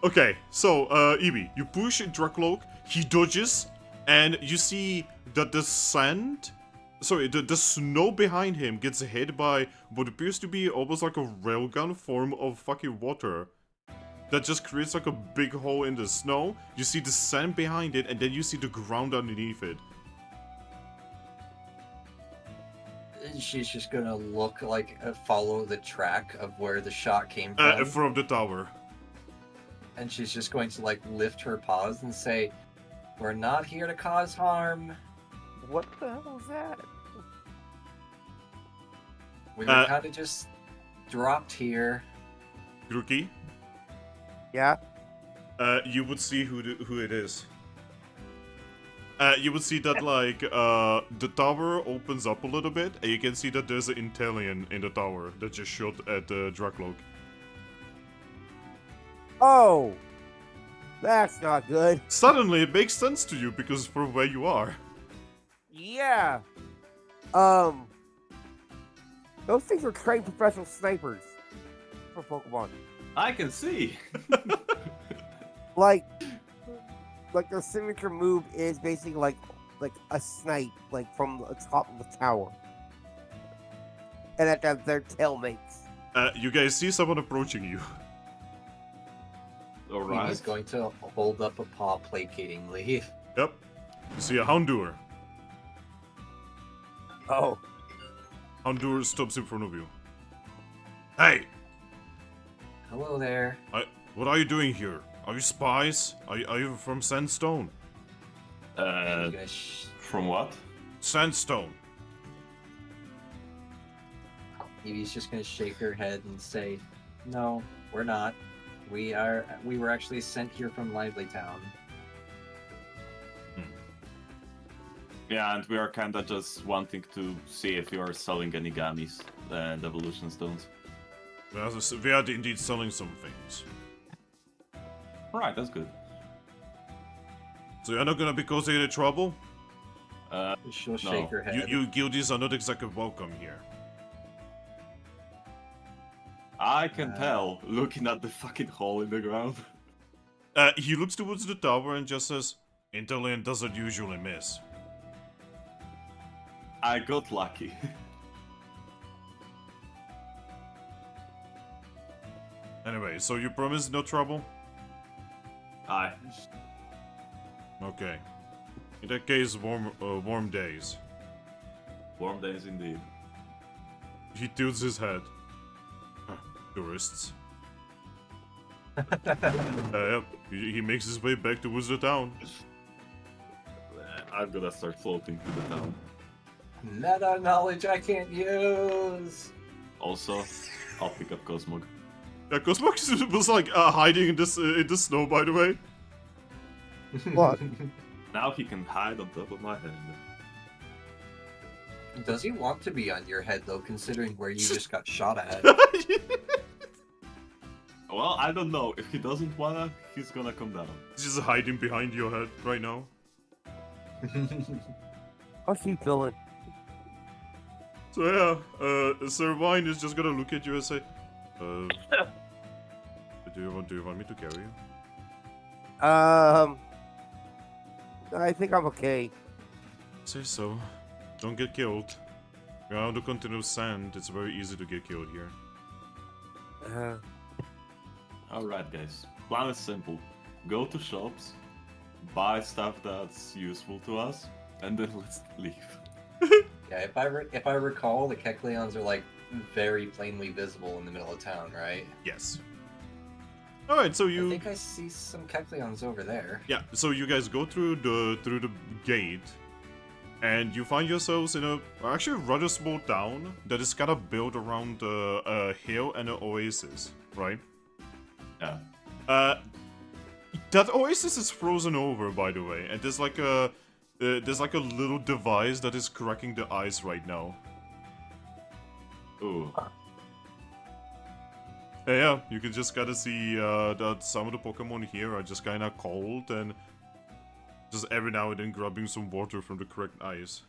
Okay, so, Eevee, you push Drakloak, he dodges, and you see that the sand... Sorry, the snow behind him gets hit by what appears to be almost like a railgun form of fucking water. That just creates like a big hole in the snow. You see the sand behind it, and then you see the ground underneath it. She's just gonna look like follow the track of where the shot came From the tower. And she's just going to like lift her paws and say, "We're not here to cause harm. What the hell is that? We were kind of just dropped here." Grookey, Yeah. you would see who it is. You would see that like the tower opens up a little bit, and you can see that there's an Intellion in the tower that just shot at Drakloak. Oh, that's not good. Suddenly, it makes sense to you because from where you are. Yeah. Those things are trained professional snipers for Pokemon. I can see. Like their signature move is basically like a snipe, like from the top of the tower, and that their tail makes. You guys see someone approaching you. All He's right. going to hold up a paw placatingly. Yep. You see a Houndour. Oh, Houndour stops in front of you. Hey! Hello there. What are you doing here? Are you spies? Are you from Sandstone? You gonna From what? Sandstone. Eevee's just gonna shake her head and say, "No, we're not. We were actually sent here from Lively Town." Yeah, and we are kinda just wanting to see if you are selling any gummies and evolution stones. We are indeed selling some things. Alright, that's good. So you're not gonna be causing any trouble? She'll No. shake her head. You guildies are not exactly welcome here. I can tell, looking at the fucking hole in the ground. He looks towards the tower and just says, Intellion doesn't usually miss. I got lucky. Anyway, so you promise no trouble? Aye. Okay. In that case, warm days. Warm days indeed. He tilts his head. Huh, tourists. Yep. He makes his way back towards the town. I'm gonna start floating to the town. Meta knowledge I can't use. Also, I'll pick up Cosmog. Yeah, Cosmog was like hiding in the snow, by the way. What? Now he can hide on top of my head. Does he want to be on your head though, considering where you just got shot at? Well, I don't know. If he doesn't wanna, he's gonna come down. He's just hiding behind your head right now. how's she feeling? So yeah, Sir Wine is just gonna look at you and say, do you want me to carry you? I think I'm okay. Say so. Don't get killed. We're on the continuous sand. It's very easy to get killed here. Alright, guys. Plan is simple. Go to shops, buy stuff that's useful to us, and then let's leave. Yeah, if I recall, the Kecleons are like very plainly visible in the middle of town, right? Yes. Alright, so I you... think I see some Kecleons over there. Yeah, so you guys go through the gate, and you find yourselves in a actually rather small town that is kind of built around a hill and an oasis, right? Yeah. That oasis is frozen over, by the way, and there's like a little device that is cracking the ice right now. Ooh. Yeah, you can just kind of see that some of the Pokemon here are just kind of cold and just every now and then grabbing some water from the correct ice.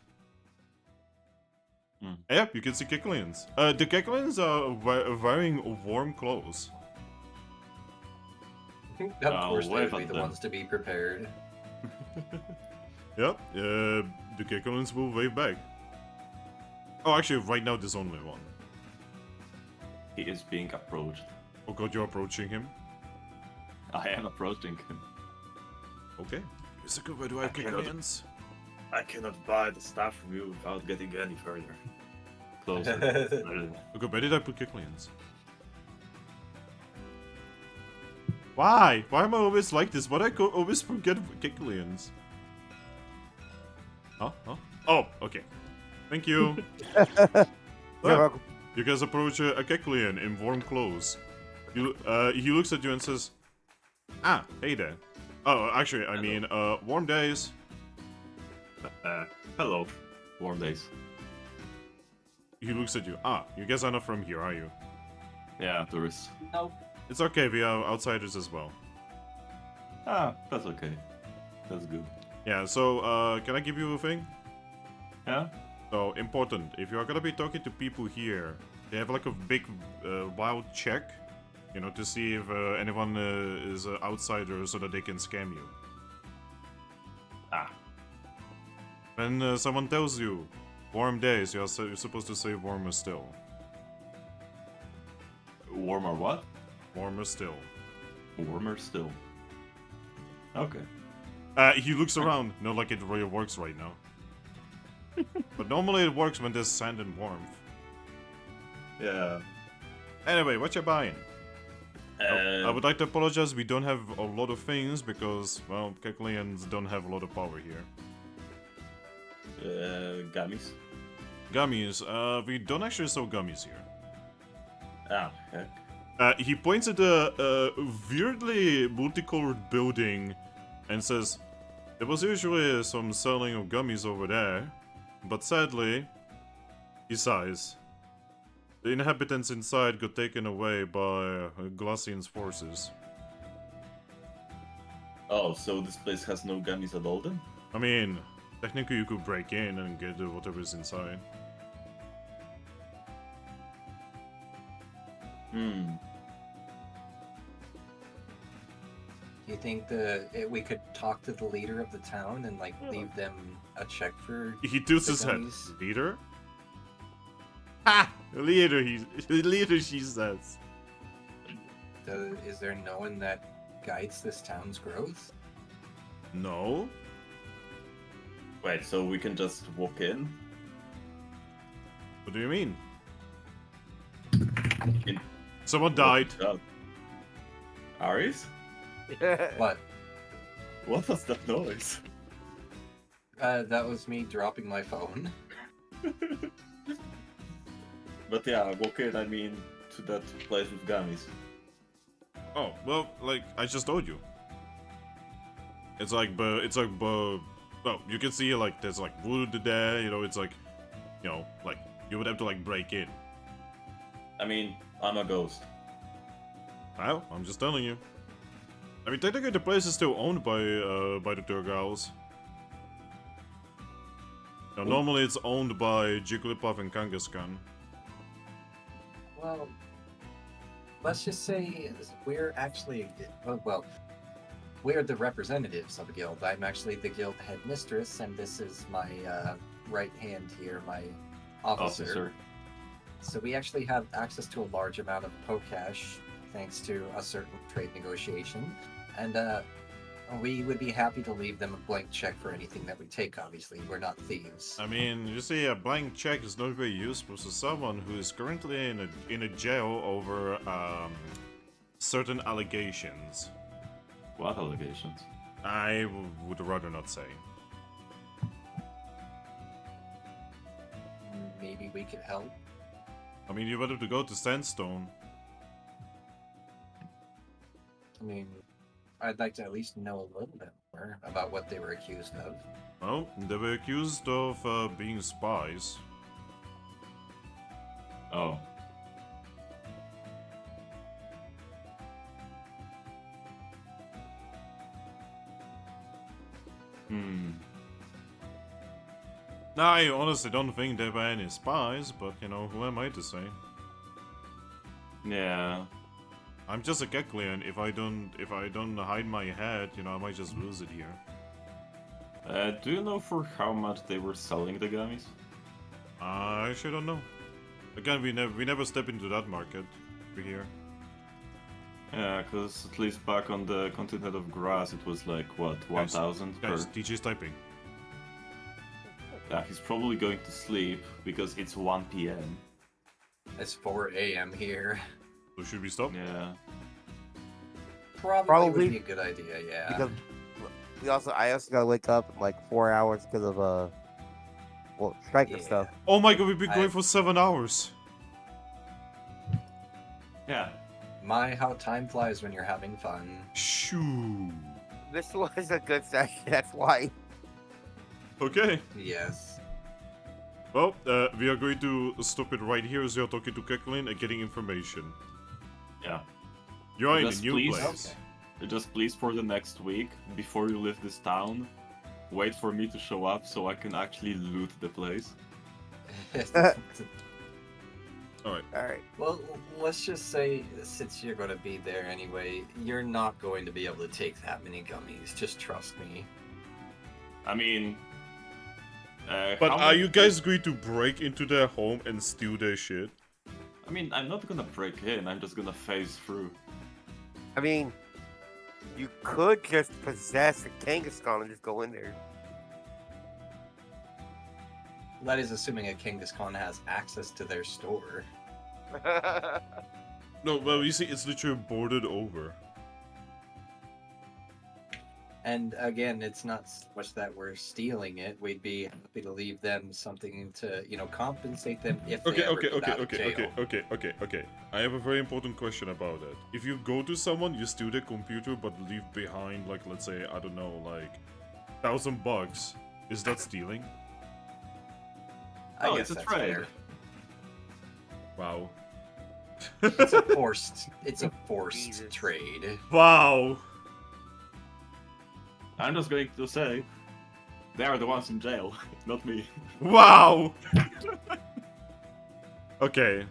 Hmm. Yep, you can see Keklians. The Keklians are wearing warm clothes. Of course, they wave would be at the them. ones to be prepared. Yep, the Keklians will wave back. Oh, actually, right now there's only one. He is being approached. Oh god, you're approaching him? I am approaching him. Okay. Yusaku, where do I have I cannot- Keklians? I cannot buy the stuff from you without getting any further. Closer. Okay, where did I put Keklians? Why? Why am I always like this? Why do I always forget Keklians? Huh? Huh? Oh, okay. Thank you. You're Ah, welcome. you guys approach a Keklian in warm clothes. He looks at you and says, "Ah, hey there. Oh, actually, I mean, warm days." Hello. Warm days. He looks at you. Ah, you guys are not from here, are you? Yeah, tourists. Nope. It's okay, we are outsiders as well. Ah, that's okay. That's good. Yeah, so, can I give you a thing? Yeah? So, important, if you are gonna be talking to people here, they have like a big wild check, you know, to see if anyone is an outsider so that they can scam you. Ah. When someone tells you, warm days, you're supposed to say warmer still. Warmer what? Warmer still. Warmer still. Okay. He looks around, not like it really works right now. But normally it works when there's sand and warmth. Yeah. Anyway, what you buying? I would like to apologize, we don't have a lot of things because, well, Keklians don't have a lot of power here. Gummies. Gummies, we don't actually sell gummies here. Ah, heck. He points at a weirdly multicolored building and says, there was usually some selling of gummies over there, but sadly, he sighs. The inhabitants inside got taken away by Glacian's forces. Oh, so this place has no gummies at all then? I mean, technically you could break in and get whatever's inside. Hmm. Do you think we could talk to the leader of the town and like leave them a check for? He tilts The his head. gummies. Leader? Ha! Leader, leader, she says. Is there no one that guides this town's growth? No? Wait, so we can just walk in? What do you mean? In- Someone died. Aris? What? What was that noise? That was me dropping my phone. But yeah, walk in, I mean, to that place with gummies. Oh, well, like, I just told you. Well, you can see, like, there's, like, wood there, you know, it's like, you know, like, you would have to, like, break in. I mean, I'm a ghost. Well, I'm just telling you. I mean, technically the place is still owned by the Turgals. Now, normally it's owned by Jigglypuff and Kangaskhan. Well, let's just say we're actually, well, we're the representatives of the guild. I'm actually the guild headmistress, and this is my right hand here, my officer. So we actually have access to a large amount of Pokash, thanks to a certain trade negotiation, and we would be happy to leave them a blank check for anything that we take. Obviously, we're not thieves. I mean, you see, a blank check is not very useful to someone who is currently in a jail over certain allegations. What allegations? I would rather not say. Maybe we could help. I mean, you better to go to Sandstone. I mean, I'd like to at least know a little bit more about what they were accused of. Well, they were accused of being spies. Oh. Hmm. No, I honestly don't think there were any spies, but you know, who am I to say? Yeah. I'm just a Keklian. If I don't hide my head, you know, I might just lose it here. Do you know for how much they were selling the gummies? I actually don't know. Again, we never step into that market over here. Yeah, because at least back on the continent of grass, it was like what, 1,000 per. Guys, DJ's typing. Yeah, he's probably going to sleep because it's 1 p.m. It's 4 a.m. here. So should we stop? Yeah. Probably would be a good idea, yeah. Because I also gotta wake up in like 4 hours because of well, strike and stuff. Oh my god, we've been going for 7 hours. Yeah. My, how time flies when you're having fun. Shoo. This was a good session. That's why. Okay. Yes. Well, we are going to stop it right here as we are talking to Keklin and getting information. Yeah. You are in a Just new please. place. Just please for the next week, before you leave this town, wait for me to show up so I can actually loot the place. Alright. Alright. Well, let's just say, since you're going to be there anyway, you're not going to be able to take that many gummies. Just trust me. I mean... But how are many- you guys going to break into their home and steal their shit? I mean, I'm not gonna break in, I'm just gonna phase through. I mean, you could just possess a Kangaskhan and just go in there. That is assuming a Kangaskhan has access to their store. No, well, you see, it's literally boarded over. And again, it's not so much that we're stealing it. We'd be happy to leave them something to, compensate them if they ever get out of jail. Okay. I have a very important question about that. If you go to someone, you steal their computer, but leave behind, like, let's say, I don't know, like, $1,000, is that stealing? I Oh, guess it's a that's trade. fair. Wow. It's a forced Jesus. trade. Wow. I'm just going to say, they are the ones in jail, not me. Wow. Okay,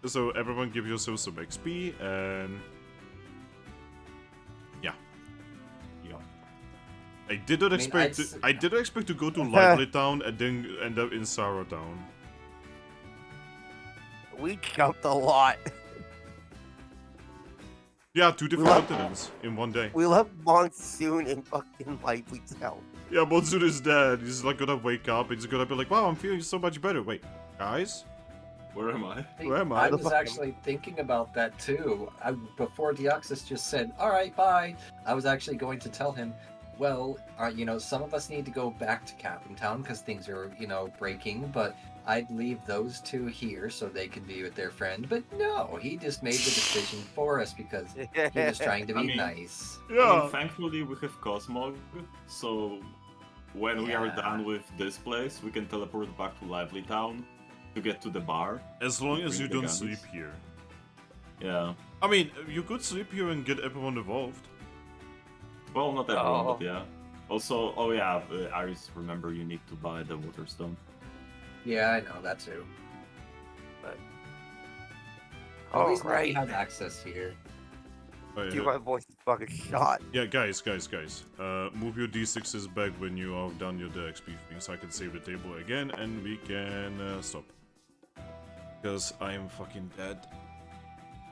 so everyone give yourself some XP and yeah. I did not expect. I didn't expect to go to Lively Town and then end up in Sarah Town. We jumped a lot. Yeah, 2 different left- continents in one day. We left Monsoon in fucking Lively Town. Yeah, Monsoon is dead. He's like gonna wake up. He's gonna be like, "Wow, I'm feeling so much better." Wait, guys, Where am I? where am I? I was actually thinking about that too. Before Deoxys just said, "All right, bye," I was actually going to tell him, "Well, some of us need to go back to Capim Town because things are, breaking, but I'd leave those two here so they can be with their friend." But no, he just made the decision for us because he was trying to be I mean- nice. I Yeah. mean, thankfully we have Cosmog, so when we are Yeah. done with this place, we can teleport back to Lively Town to get to the bar. As long as you Bring the don't guns. sleep here. Yeah. I mean, you could sleep here and get everyone involved. Well, not everyone, Oh. but yeah. Also, oh yeah, Iris, remember you need to buy the water stone. Yeah, I know that too. But at Oh, least now we right. have access here. Wait, Dude, my voice is fucking shot. yeah, guys. Move your D6s back when you are done your XP thing, so I can save the table again, and we can stop. Because I am fucking dead.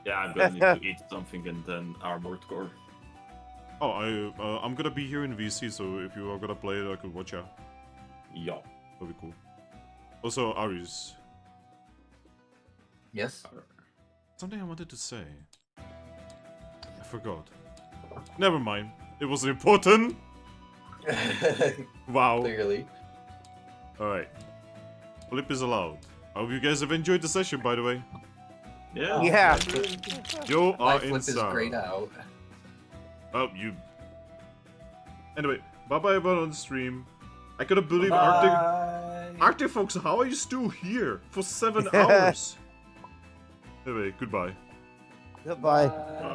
Yeah, I'm gonna need to eat something and then armored core. Oh, I'm gonna be here in VC, so if you are gonna play it, I could watch out. Yeah. That'd be cool. Also, Aris, Yes. something I wanted to say. I forgot. Never mind. It wasn't important. Wow. Clearly. Alright. Flip is allowed. I hope you guys have enjoyed the session, by the way. Yeah. Yeah. You are My in flip is Sarah. grayed out. Oh, you. Anyway, bye bye everyone on the stream. I couldn't believe Arctic. Bye. Arctic folks, how are you still here for 7 hours? Anyway, goodbye. Goodbye. Bye.